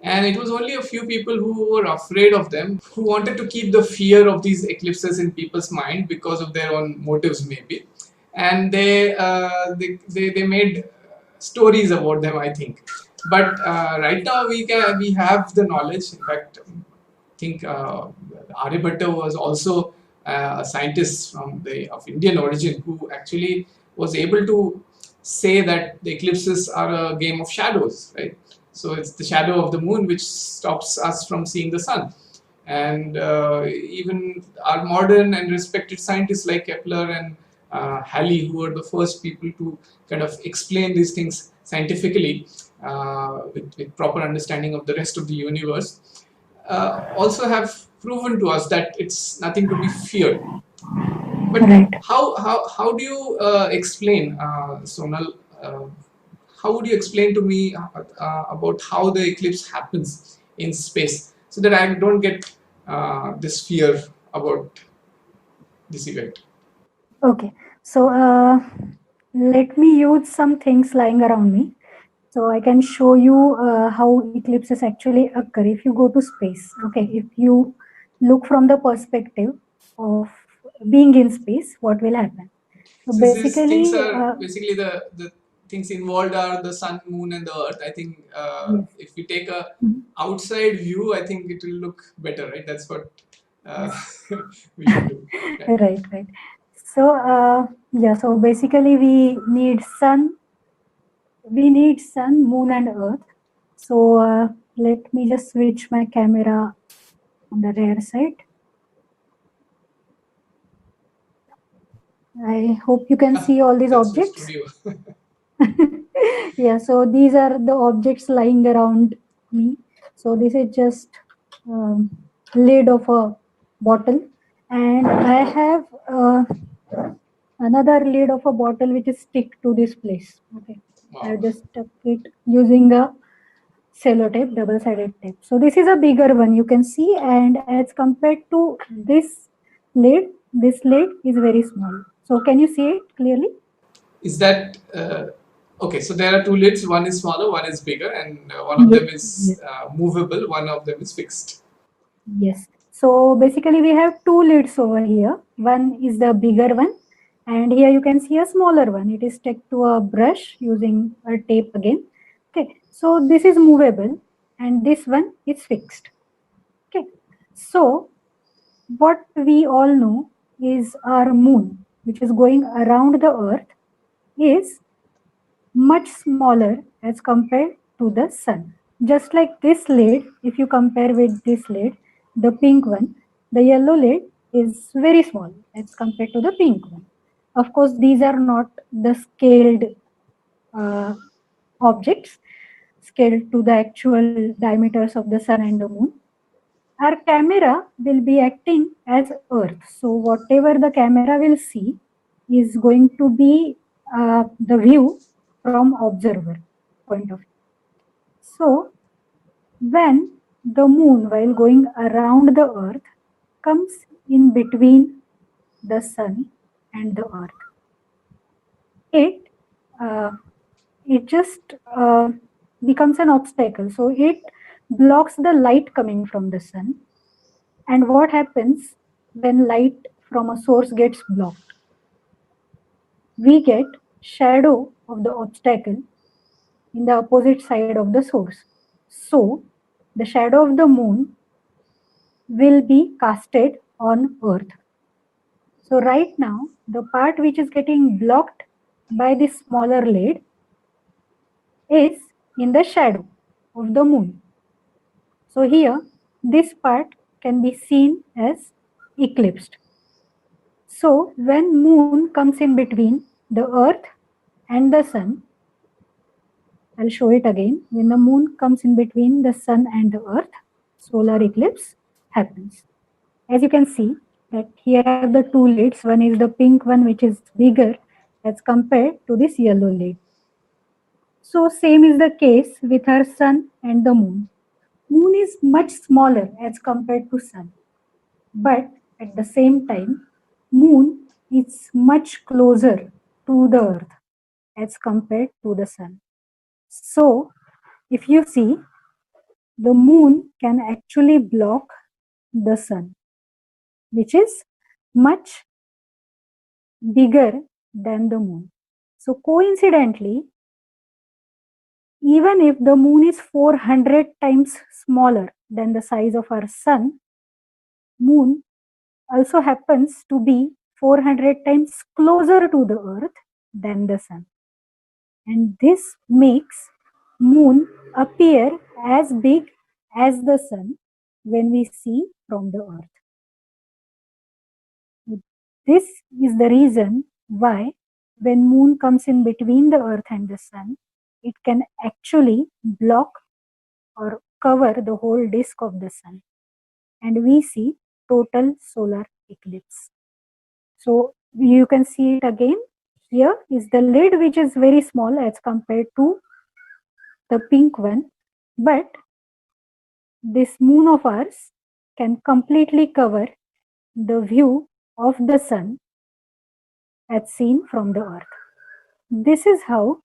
and it was only a few people who were afraid of them, who wanted to keep the fear of these eclipses in people's mind because of their own motives, maybe. And they made stories about them, I think. But right now we have the knowledge. In fact, I think Aryabhatta was also a scientist of Indian origin who actually was able to say that the eclipses are a game of shadows, right? So it's the shadow of the moon which stops us from seeing the sun. And even our modern and respected scientists like Kepler and Halley, who are the first people to kind of explain these things scientifically with proper understanding of the rest of the universe, also have proven to us that it's nothing to be feared. But how do you explain, Sonal? How would you explain to me about how the eclipse happens in space, so that I don't get this fear about this event? Okay, so let me use some things lying around me. So I can show you how eclipses actually occur if you go to space. Okay, if you look from the perspective of being in space, what will happen? So Since these things basically, are basically the things involved are the sun, moon, and the earth, I think if we take a outside view, I think it will look better, right? That's what we should do. right. So yeah, so basically we need sun, moon, and earth. So let me just switch my camera on the rear side. I hope you can see all these objects. Yeah, so these are the objects lying around me. So this is just lid of a bottle, and I have another lid of a bottle which is stick to this place. Okay, I just stuck it using a sellotape, double-sided tape. So this is a bigger one, you can see, and as compared to this lid is very small. So can you see it clearly? Is that okay? So there are 2 lids. One is smaller, one is bigger, and one of them is movable. One of them is fixed. Yes. So basically we have 2 lids over here. One is the bigger one, and here you can see a smaller one. It is stuck to a brush using a tape again. Okay. So this is movable and this one is fixed. Okay. So what we all know is our moon, which is going around the earth, is much smaller as compared to the sun. Just like this lid, if you compare with this lid, the pink one, the yellow lid is very small as compared to the pink one. Of course, these are not the scaled objects, scaled to the actual diameters of the sun and the moon. our camera will be acting as Earth. So whatever the camera will see is going to be the view from observer point of view. So when the moon, while going around the Earth, comes in between the sun and the Earth, it just becomes an obstacle. So it blocks the light coming from the sun. And what happens when light from a source gets blocked? We get shadow of the obstacle in the opposite side of the source. So the shadow of the moon will be casted on Earth. So right now, the part which is getting blocked by this smaller lid is in the shadow of the moon. So here, this part can be seen as eclipsed. So when moon comes in between the Earth and the sun, I'll show it again. When the moon comes in between the sun and the Earth, solar eclipse happens. As you can see that here are the two lids. One is the pink one, which is bigger as compared to this yellow lid. So same is the case with our sun and the moon. Moon is much smaller as compared to sun, but at the same time, moon is much closer to the Earth as compared to the sun. So if you see, the moon can actually block the sun, which is much bigger than the moon. So coincidentally, even if the moon is 400 times smaller than the size of our sun, moon also happens to be 400 times closer to the Earth than the sun. And this makes moon appear as big as the sun when we see from the Earth. This is the reason why when moon comes in between the Earth and the sun, it can actually block or cover the whole disk of the sun, and we see total solar eclipse. So you can see it again. Here is the lid, which is very small as compared to the pink one, but this moon of ours can completely cover the view of the sun as seen from the Earth. This is how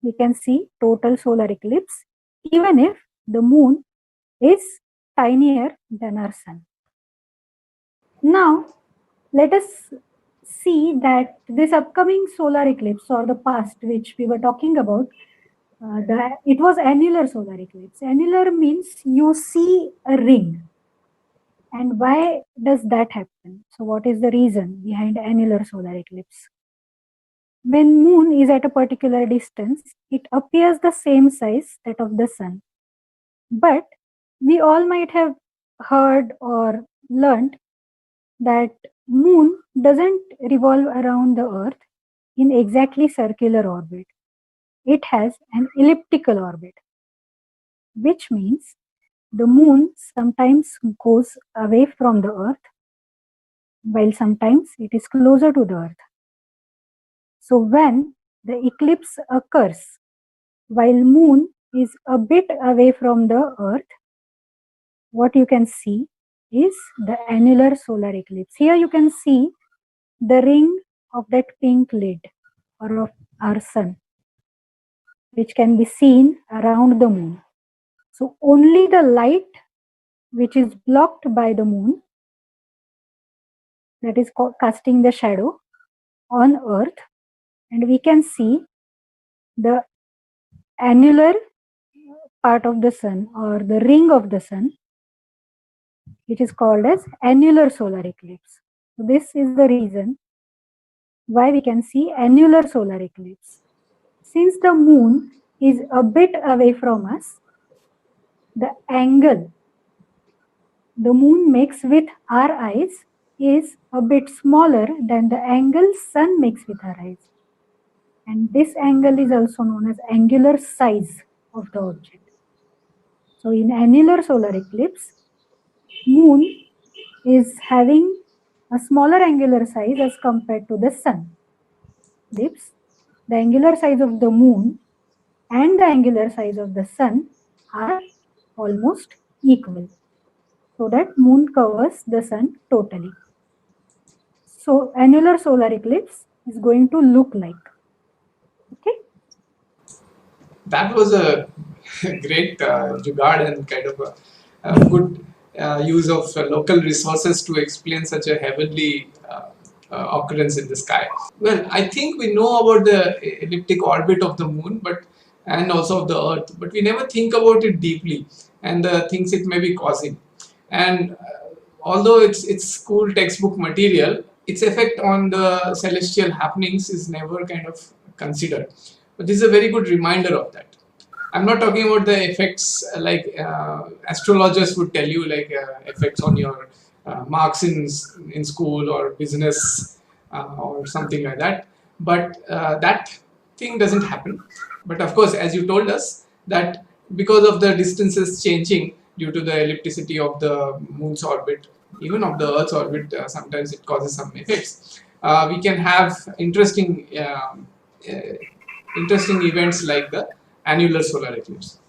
we can see total solar eclipse, even if the moon is tinier than our sun. Now, let us see that this upcoming solar eclipse, or the past which we were talking about, it was annular solar eclipse. Annular means you see a ring. And why does that happen? So what is the reason behind annular solar eclipse? When moon is at a particular distance, it appears the same size that of the sun. But we all might have heard or learned that moon doesn't revolve around the Earth in exactly circular orbit. It has an elliptical orbit, which means the moon sometimes goes away from the Earth, while sometimes it is closer to the Earth. So when the eclipse occurs while moon is a bit away from the Earth, what you can see is the annular solar eclipse. Here you can see the ring of that pink lid, or of our sun, which can be seen around the moon. So only the light which is blocked by the moon, that is casting the shadow on Earth, and we can see the annular part of the sun, or the ring of the sun, which is called as annular solar eclipse. So this is the reason why we can see annular solar eclipse. Since the moon is a bit away from us, the angle the moon makes with our eyes is a bit smaller than the angle sun makes with our eyes. And this angle is also known as angular size of the object. So in annular solar eclipse, moon is having a smaller angular size as compared to the sun. Eclipse, the angular size of the moon and the angular size of the sun are almost equal, so that moon covers the sun totally. So annular solar eclipse is going to look like. Okay. That was a great jugaad and kind of a good use of local resources to explain such a heavenly occurrence in the sky. Well, I think we know about the elliptic orbit of the moon, and also of the earth, but we never think about it deeply and the things it may be causing. And although it's school textbook material, its effect on the celestial happenings is never kind of considered. But this is a very good reminder of that. I'm not talking about the effects like astrologers would tell you, like effects on your marks in school or business or something like that. But that thing doesn't happen. But of course, as you told us, that because of the distances changing due to the ellipticity of the moon's orbit, even of the Earth's orbit, sometimes it causes some effects. We can have interesting events like the annular solar eclipse.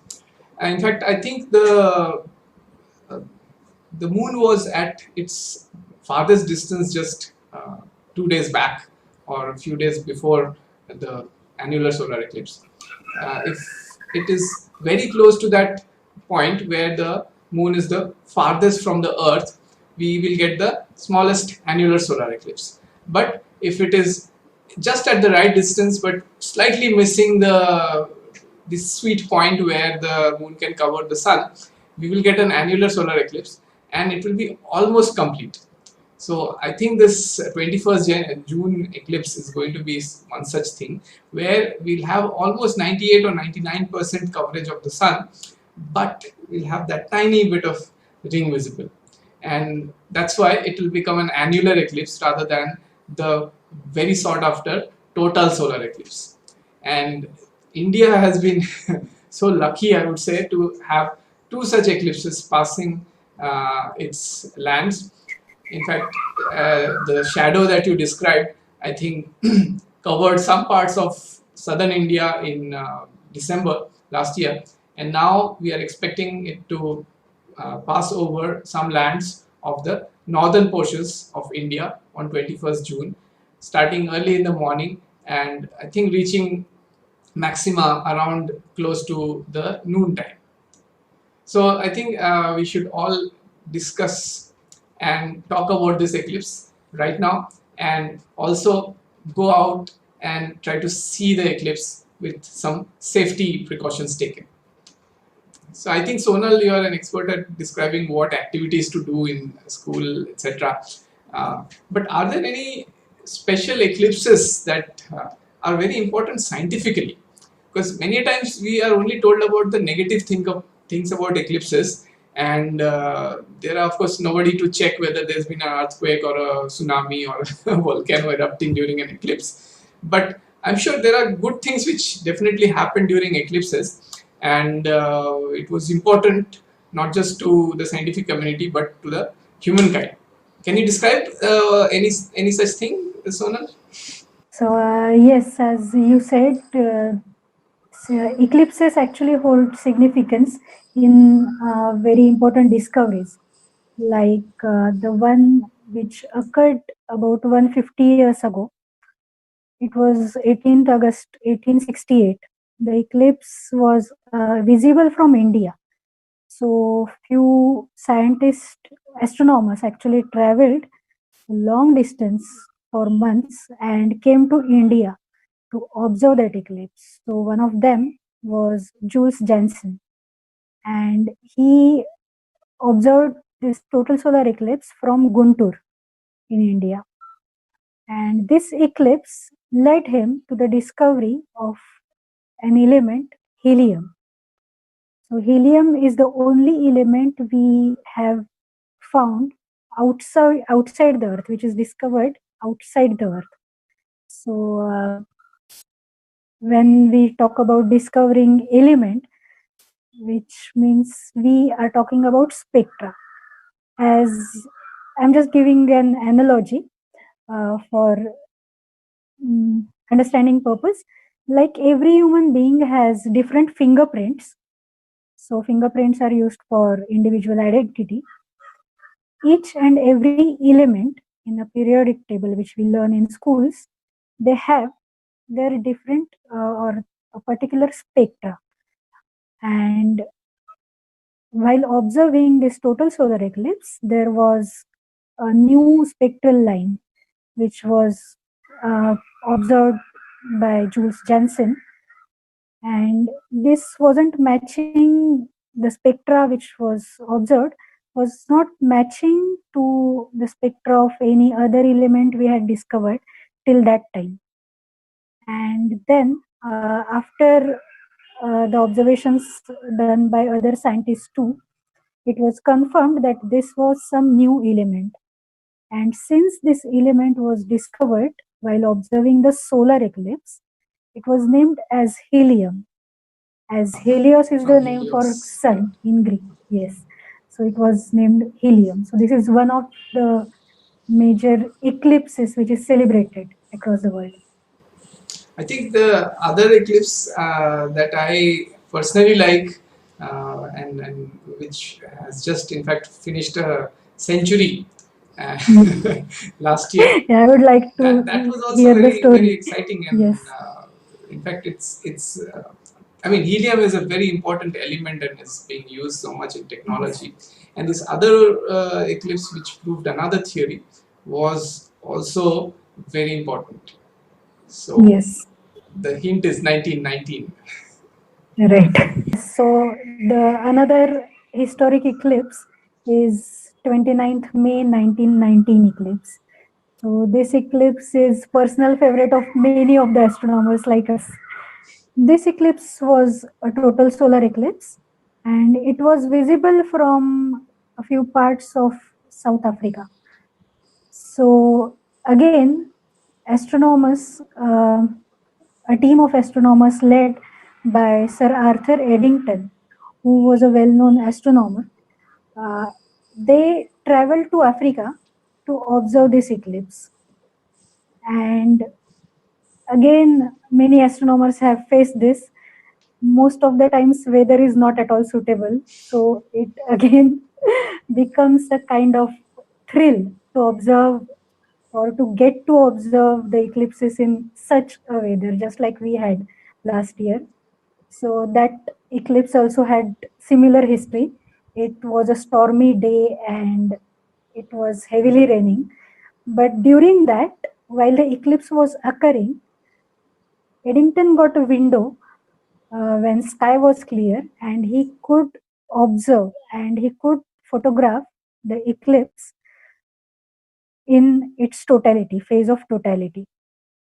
In fact, I think the moon was at its farthest distance just 2 days back or a few days before the annular solar eclipse. If it is very close to that point where the moon is the farthest from the earth, we will get the smallest annular solar eclipse. But if it is just at the right distance but slightly missing this sweet point where the moon can cover the sun, we will get an annular solar eclipse and it will be almost complete. So I think this 21st June eclipse is going to be one such thing where we'll have almost 98 or 99% coverage of the sun, but we'll have that tiny bit of ring visible. And that's why it will become an annular eclipse rather than the very sought after total solar eclipse. And India has been so lucky, I would say, to have two such eclipses passing its lands. In fact, the shadow that you described, I think, covered some parts of southern India in December last year. And now we are expecting it to pass over some lands of the northern portions of India on 21st June, starting early in the morning and I think reaching maxima around close to the noon time. So I think we should all discuss and talk about this eclipse right now and also go out and try to see the eclipse with some safety precautions taken. So I think Sonal, you are an expert at describing what activities to do in school, etc. But are there any special eclipses that are very important scientifically? Because many times we are only told about the negative things about eclipses, and there are of course nobody to check whether there's been an earthquake or a tsunami or a volcano erupting during an eclipse. But I'm sure there are good things which definitely happen during eclipses, and it was important not just to the scientific community but to the humankind. Can you describe any such thing, Sonal? So yes, as you said, eclipses actually hold significance in very important discoveries, like the one which occurred about 150 years ago. It was 18th August 1868. The eclipse was visible from India. So few scientists, astronomers actually traveled long distance for months and came to India to observe that eclipse. So one of them was Jules Janssen, and he observed this total solar eclipse from Guntur in India. And this eclipse led him to the discovery of an element, helium. So helium is the only element we have found outside the Earth, which is discovered outside the Earth. So when we talk about discovering element, which means we are talking about spectra. as I'm just giving an analogy for understanding purpose. Like every human being has different fingerprints. So fingerprints are used for individual identity. Each and every element in a periodic table, which we learn in schools, they have their different or a particular spectra. And while observing this total solar eclipse, there was a new spectral line which was observed by Jules Janssen, and this wasn't matching the spectra which was observed, was not matching to the spectra of any other element we had discovered till that time. And then after the observations done by other scientists too, it was confirmed that this was some new element. And since this element was discovered while observing the solar eclipse, it was named as helium, as Helios is the name for sun in Greek. Yes. So it was named helium. So this is one of the major eclipses which is celebrated across the world. I think the other eclipse that I personally like and which has just in fact finished a century last year. Yeah, I would like to that was also hear the very story. exciting, and Yes. In fact it's I mean, helium is a very important element and is being used so much in technology. And this other eclipse which proved another theory was also very important. So Yes. the hint is 1919. Right. So the another historic eclipse is 29th May 1919 eclipse. So this eclipse is personal favorite of many of the astronomers like us. This eclipse was a total solar eclipse, and it was visible from a few parts of South Africa. So again, astronomers, a team of astronomers led by Sir Arthur Eddington, who was a well-known astronomer, they traveled to Africa to observe this eclipse. And again, many astronomers have faced this. Most of the times weather is not at all suitable, so it again becomes a kind of thrill to observe or to get to observe the eclipses in such a weather, just like we had last year. So that eclipse also had similar history. It was a stormy day and it was heavily raining, but during that, while the eclipse was occurring, Eddington got a window when sky was clear, and he could observe and he could photograph the eclipse in its totality, phase of totality.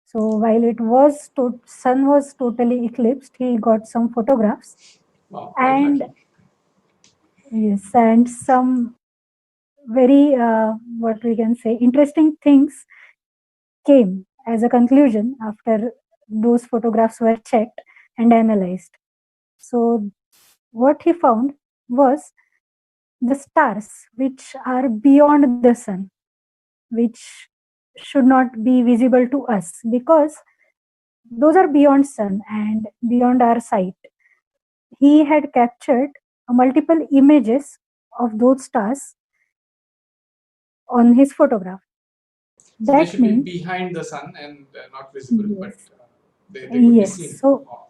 So while it was sun was totally eclipsed, he got some photographs. Wow, And yes, and some very what we can say interesting things came as a conclusion after those photographs were checked and analyzed. So what he found was the stars which are beyond the sun, which should not be visible to us because those are beyond sun and beyond our sight. He had captured multiple images of those stars on his photograph. So they That should means be behind the sun and not visible, yes. but they could be seen. So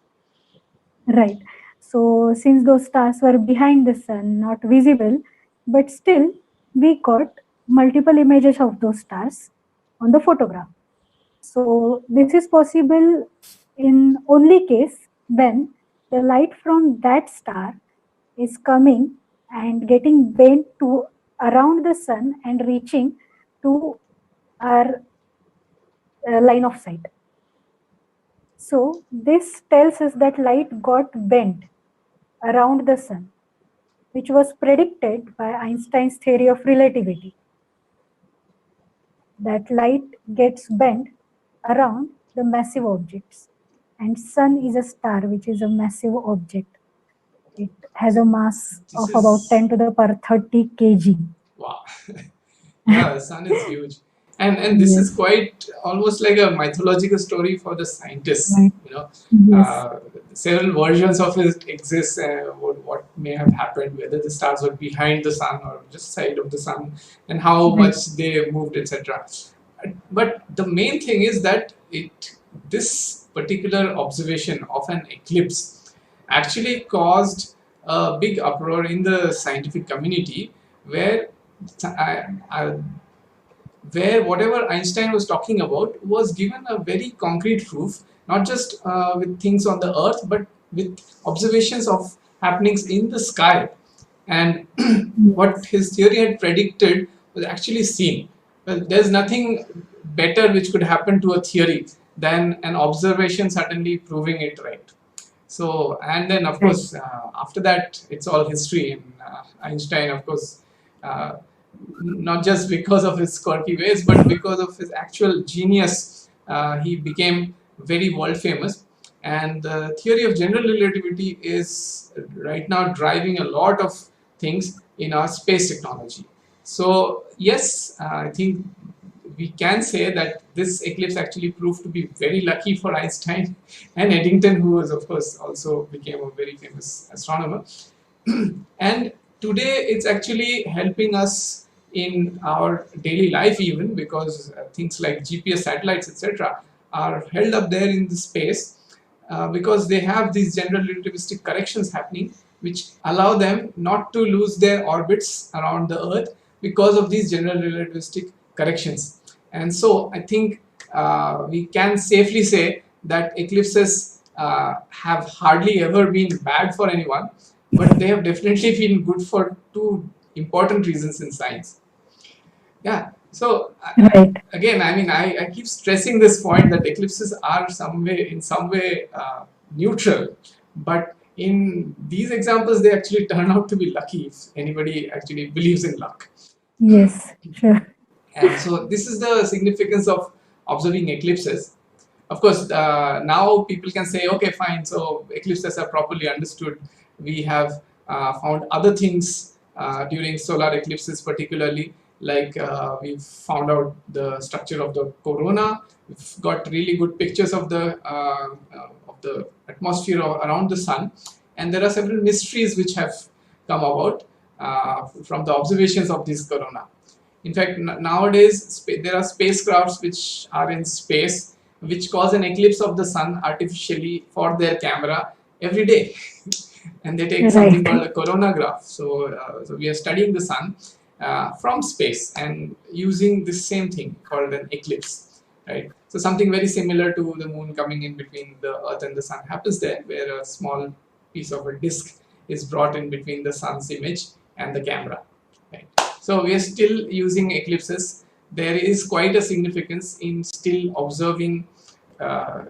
right. So since those stars were behind the sun, not visible, but still we got multiple images of those stars on the photograph. So this is possible in only case when the light from that star is coming and getting bent to around the sun and reaching to our line of sight. So this tells us that light got bent around the sun, which was predicted by Einstein's theory of relativity, that light gets bent around the massive objects. And sun is a star, which is a massive object. It has a mass of about 10 to the power 30 kg. Wow. Yeah, the sun is huge. And this is quite almost like a mythological story for the scientists. Right. You know, Yes. several versions of it exist. What may have happened, whether the stars were behind the sun or just side of the sun, and how Right. much they moved, etc. But the main thing is that this particular observation of an eclipse actually caused a big uproar in the scientific community, where where whatever Einstein was talking about was given a very concrete proof, not just with things on the earth, but with observations of happenings in the sky. And what his theory had predicted was actually seen. Well, there's nothing better which could happen to a theory than an observation suddenly proving it right. So, and then of course, after that, it's all history. And Einstein, of course, uh, not just because of his quirky ways, but because of his actual genius, he became very world famous. And the theory of general relativity is right now driving a lot of things in our space technology. So yes, I think we can say that this eclipse actually proved to be very lucky for Einstein and Eddington, who was, of course, also became a very famous astronomer. And today it's actually helping us in our daily life, even because things like GPS satellites, etc., are held up there in the space because they have these general relativistic corrections happening, which allow them not to lose their orbits around the Earth because of these general relativistic corrections. And so I think we can safely say that eclipses have hardly ever been bad for anyone, but they have definitely been good for two important reasons in science. Yeah. So again, I mean, I keep stressing this point that eclipses are in some way neutral, but in these examples, they actually turn out to be lucky if anybody actually believes in luck. Yes, sure. And so this is the significance of observing eclipses. Of course, now people can say, okay, fine, so eclipses are properly understood. We have found other things during solar eclipses, particularly, like we've found out the structure of the corona. We've got really good pictures of the atmosphere around the sun. And there are several mysteries which have come about from the observations of this corona. In fact, nowadays there are spacecrafts which are in space which cause an eclipse of the sun artificially for their camera every day. And they take something called a coronagraph. So we are studying the sun from space and using this same thing called an eclipse, right? So something very similar to the moon coming in between the Earth and the sun happens there, where a small piece of a disk is brought in between the sun's image and the camera. Right? So we are still using eclipses. There is quite a significance in still observing,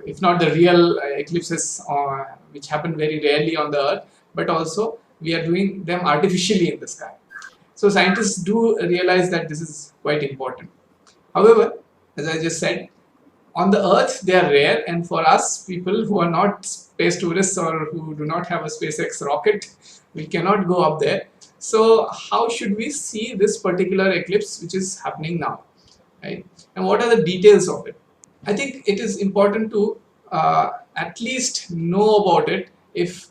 if not the real eclipses, which happen very rarely on the Earth, but also we are doing them artificially in the sky. So scientists do realize that this is quite important. However, as I just said, on the Earth they are rare, and for us people who are not space tourists or who do not have a SpaceX rocket, we cannot go up there. So how should we see this particular eclipse which is happening now, right? And what are the details of it? I think it is important to at least know about it. If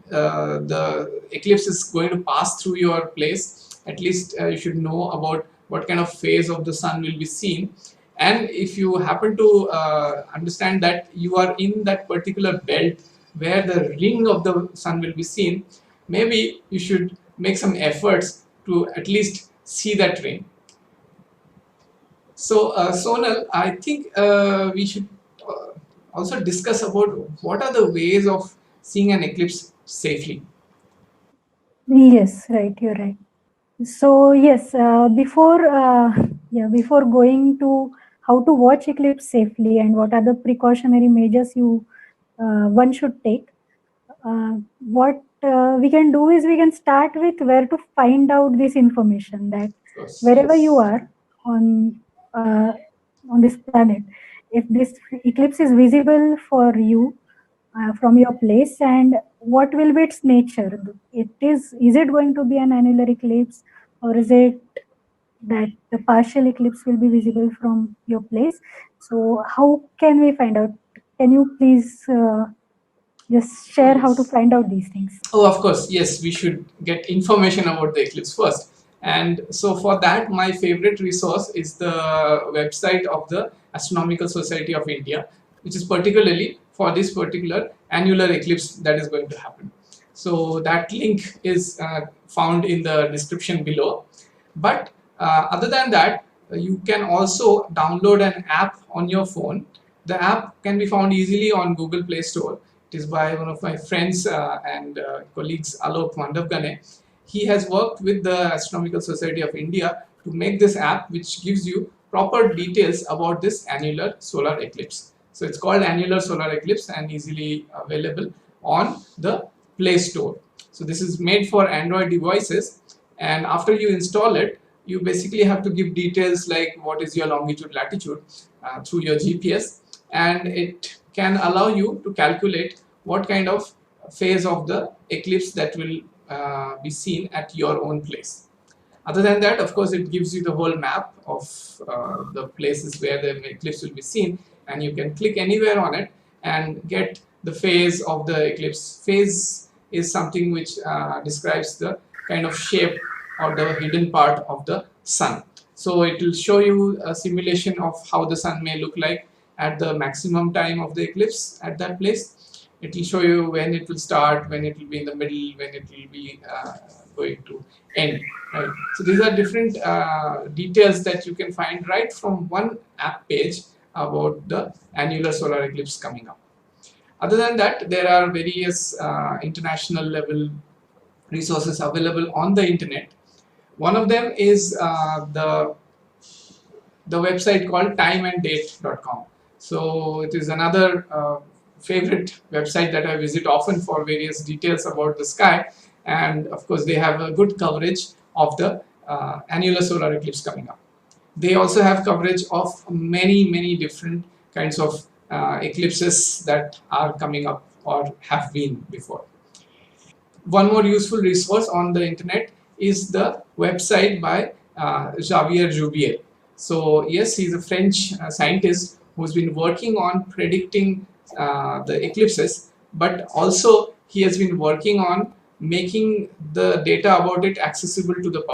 the eclipse is going to pass through your place, at least you should know about what kind of phase of the sun will be seen. And if you happen to understand that you are in that particular belt where the ring of the sun will be seen, maybe you should make some efforts to at least see that ring. So, Sonal, I think we should also discuss about what are the ways of seeing an eclipse safely. Yes, right, you're right. So yes, before going to how to watch eclipse safely and what are the precautionary measures one should take, what we can do is we can start with where to find out this information, that wherever you are on this planet, if this eclipse is visible for you from your place, and what will be its nature? Is it going to be an annular eclipse, or is it that the partial eclipse will be visible from your place. So how can we find out? Can you please just share how to find out these things? Oh, of course, yes, we should get information about the eclipse first. And so for that, my favorite resource is the website of the Astronomical Society of India, which is particularly for this particular annular eclipse that is going to happen. So that link is found in the description below. But other than that, you can also download an app on your phone. The app can be found easily on Google Play Store. It is by one of my friends and colleagues, Alok Mandavgane. He has worked with the Astronomical Society of India to make this app, which gives you proper details about this annular solar eclipse. So it's called Annular Solar Eclipse and easily available on the Play Store. So this is made for Android devices, and after you install it, you basically have to give details like what is your longitude, latitude through your GPS, and it can allow you to calculate what kind of phase of the eclipse that will be seen at your own place. Other than that, of course, it gives you the whole map of the places where the eclipse will be seen, and you can click anywhere on it and get the phase of the eclipse. Phase is something which describes the kind of shape or the hidden part of the sun. So it will show you a simulation of how the sun may look like at the maximum time of the eclipse at that place. It will show you when it will start, when it will be in the middle, when it will be going to end. Right. So these are different details that you can find right from one app page about the annular solar eclipse coming up. Other than that, there are various international level resources available on the internet. One of them is the website called timeanddate.com. So it is another favorite website that I visit often for various details about the sky, and of course they have a good coverage of the annular solar eclipse coming up. They also have coverage of many different kinds of eclipses that are coming up or have been before. One more useful resource on the internet is the website by Javier Joubier. So yes, he's a French scientist who's been working on predicting the eclipses, but also he has been working on making the data about it accessible to the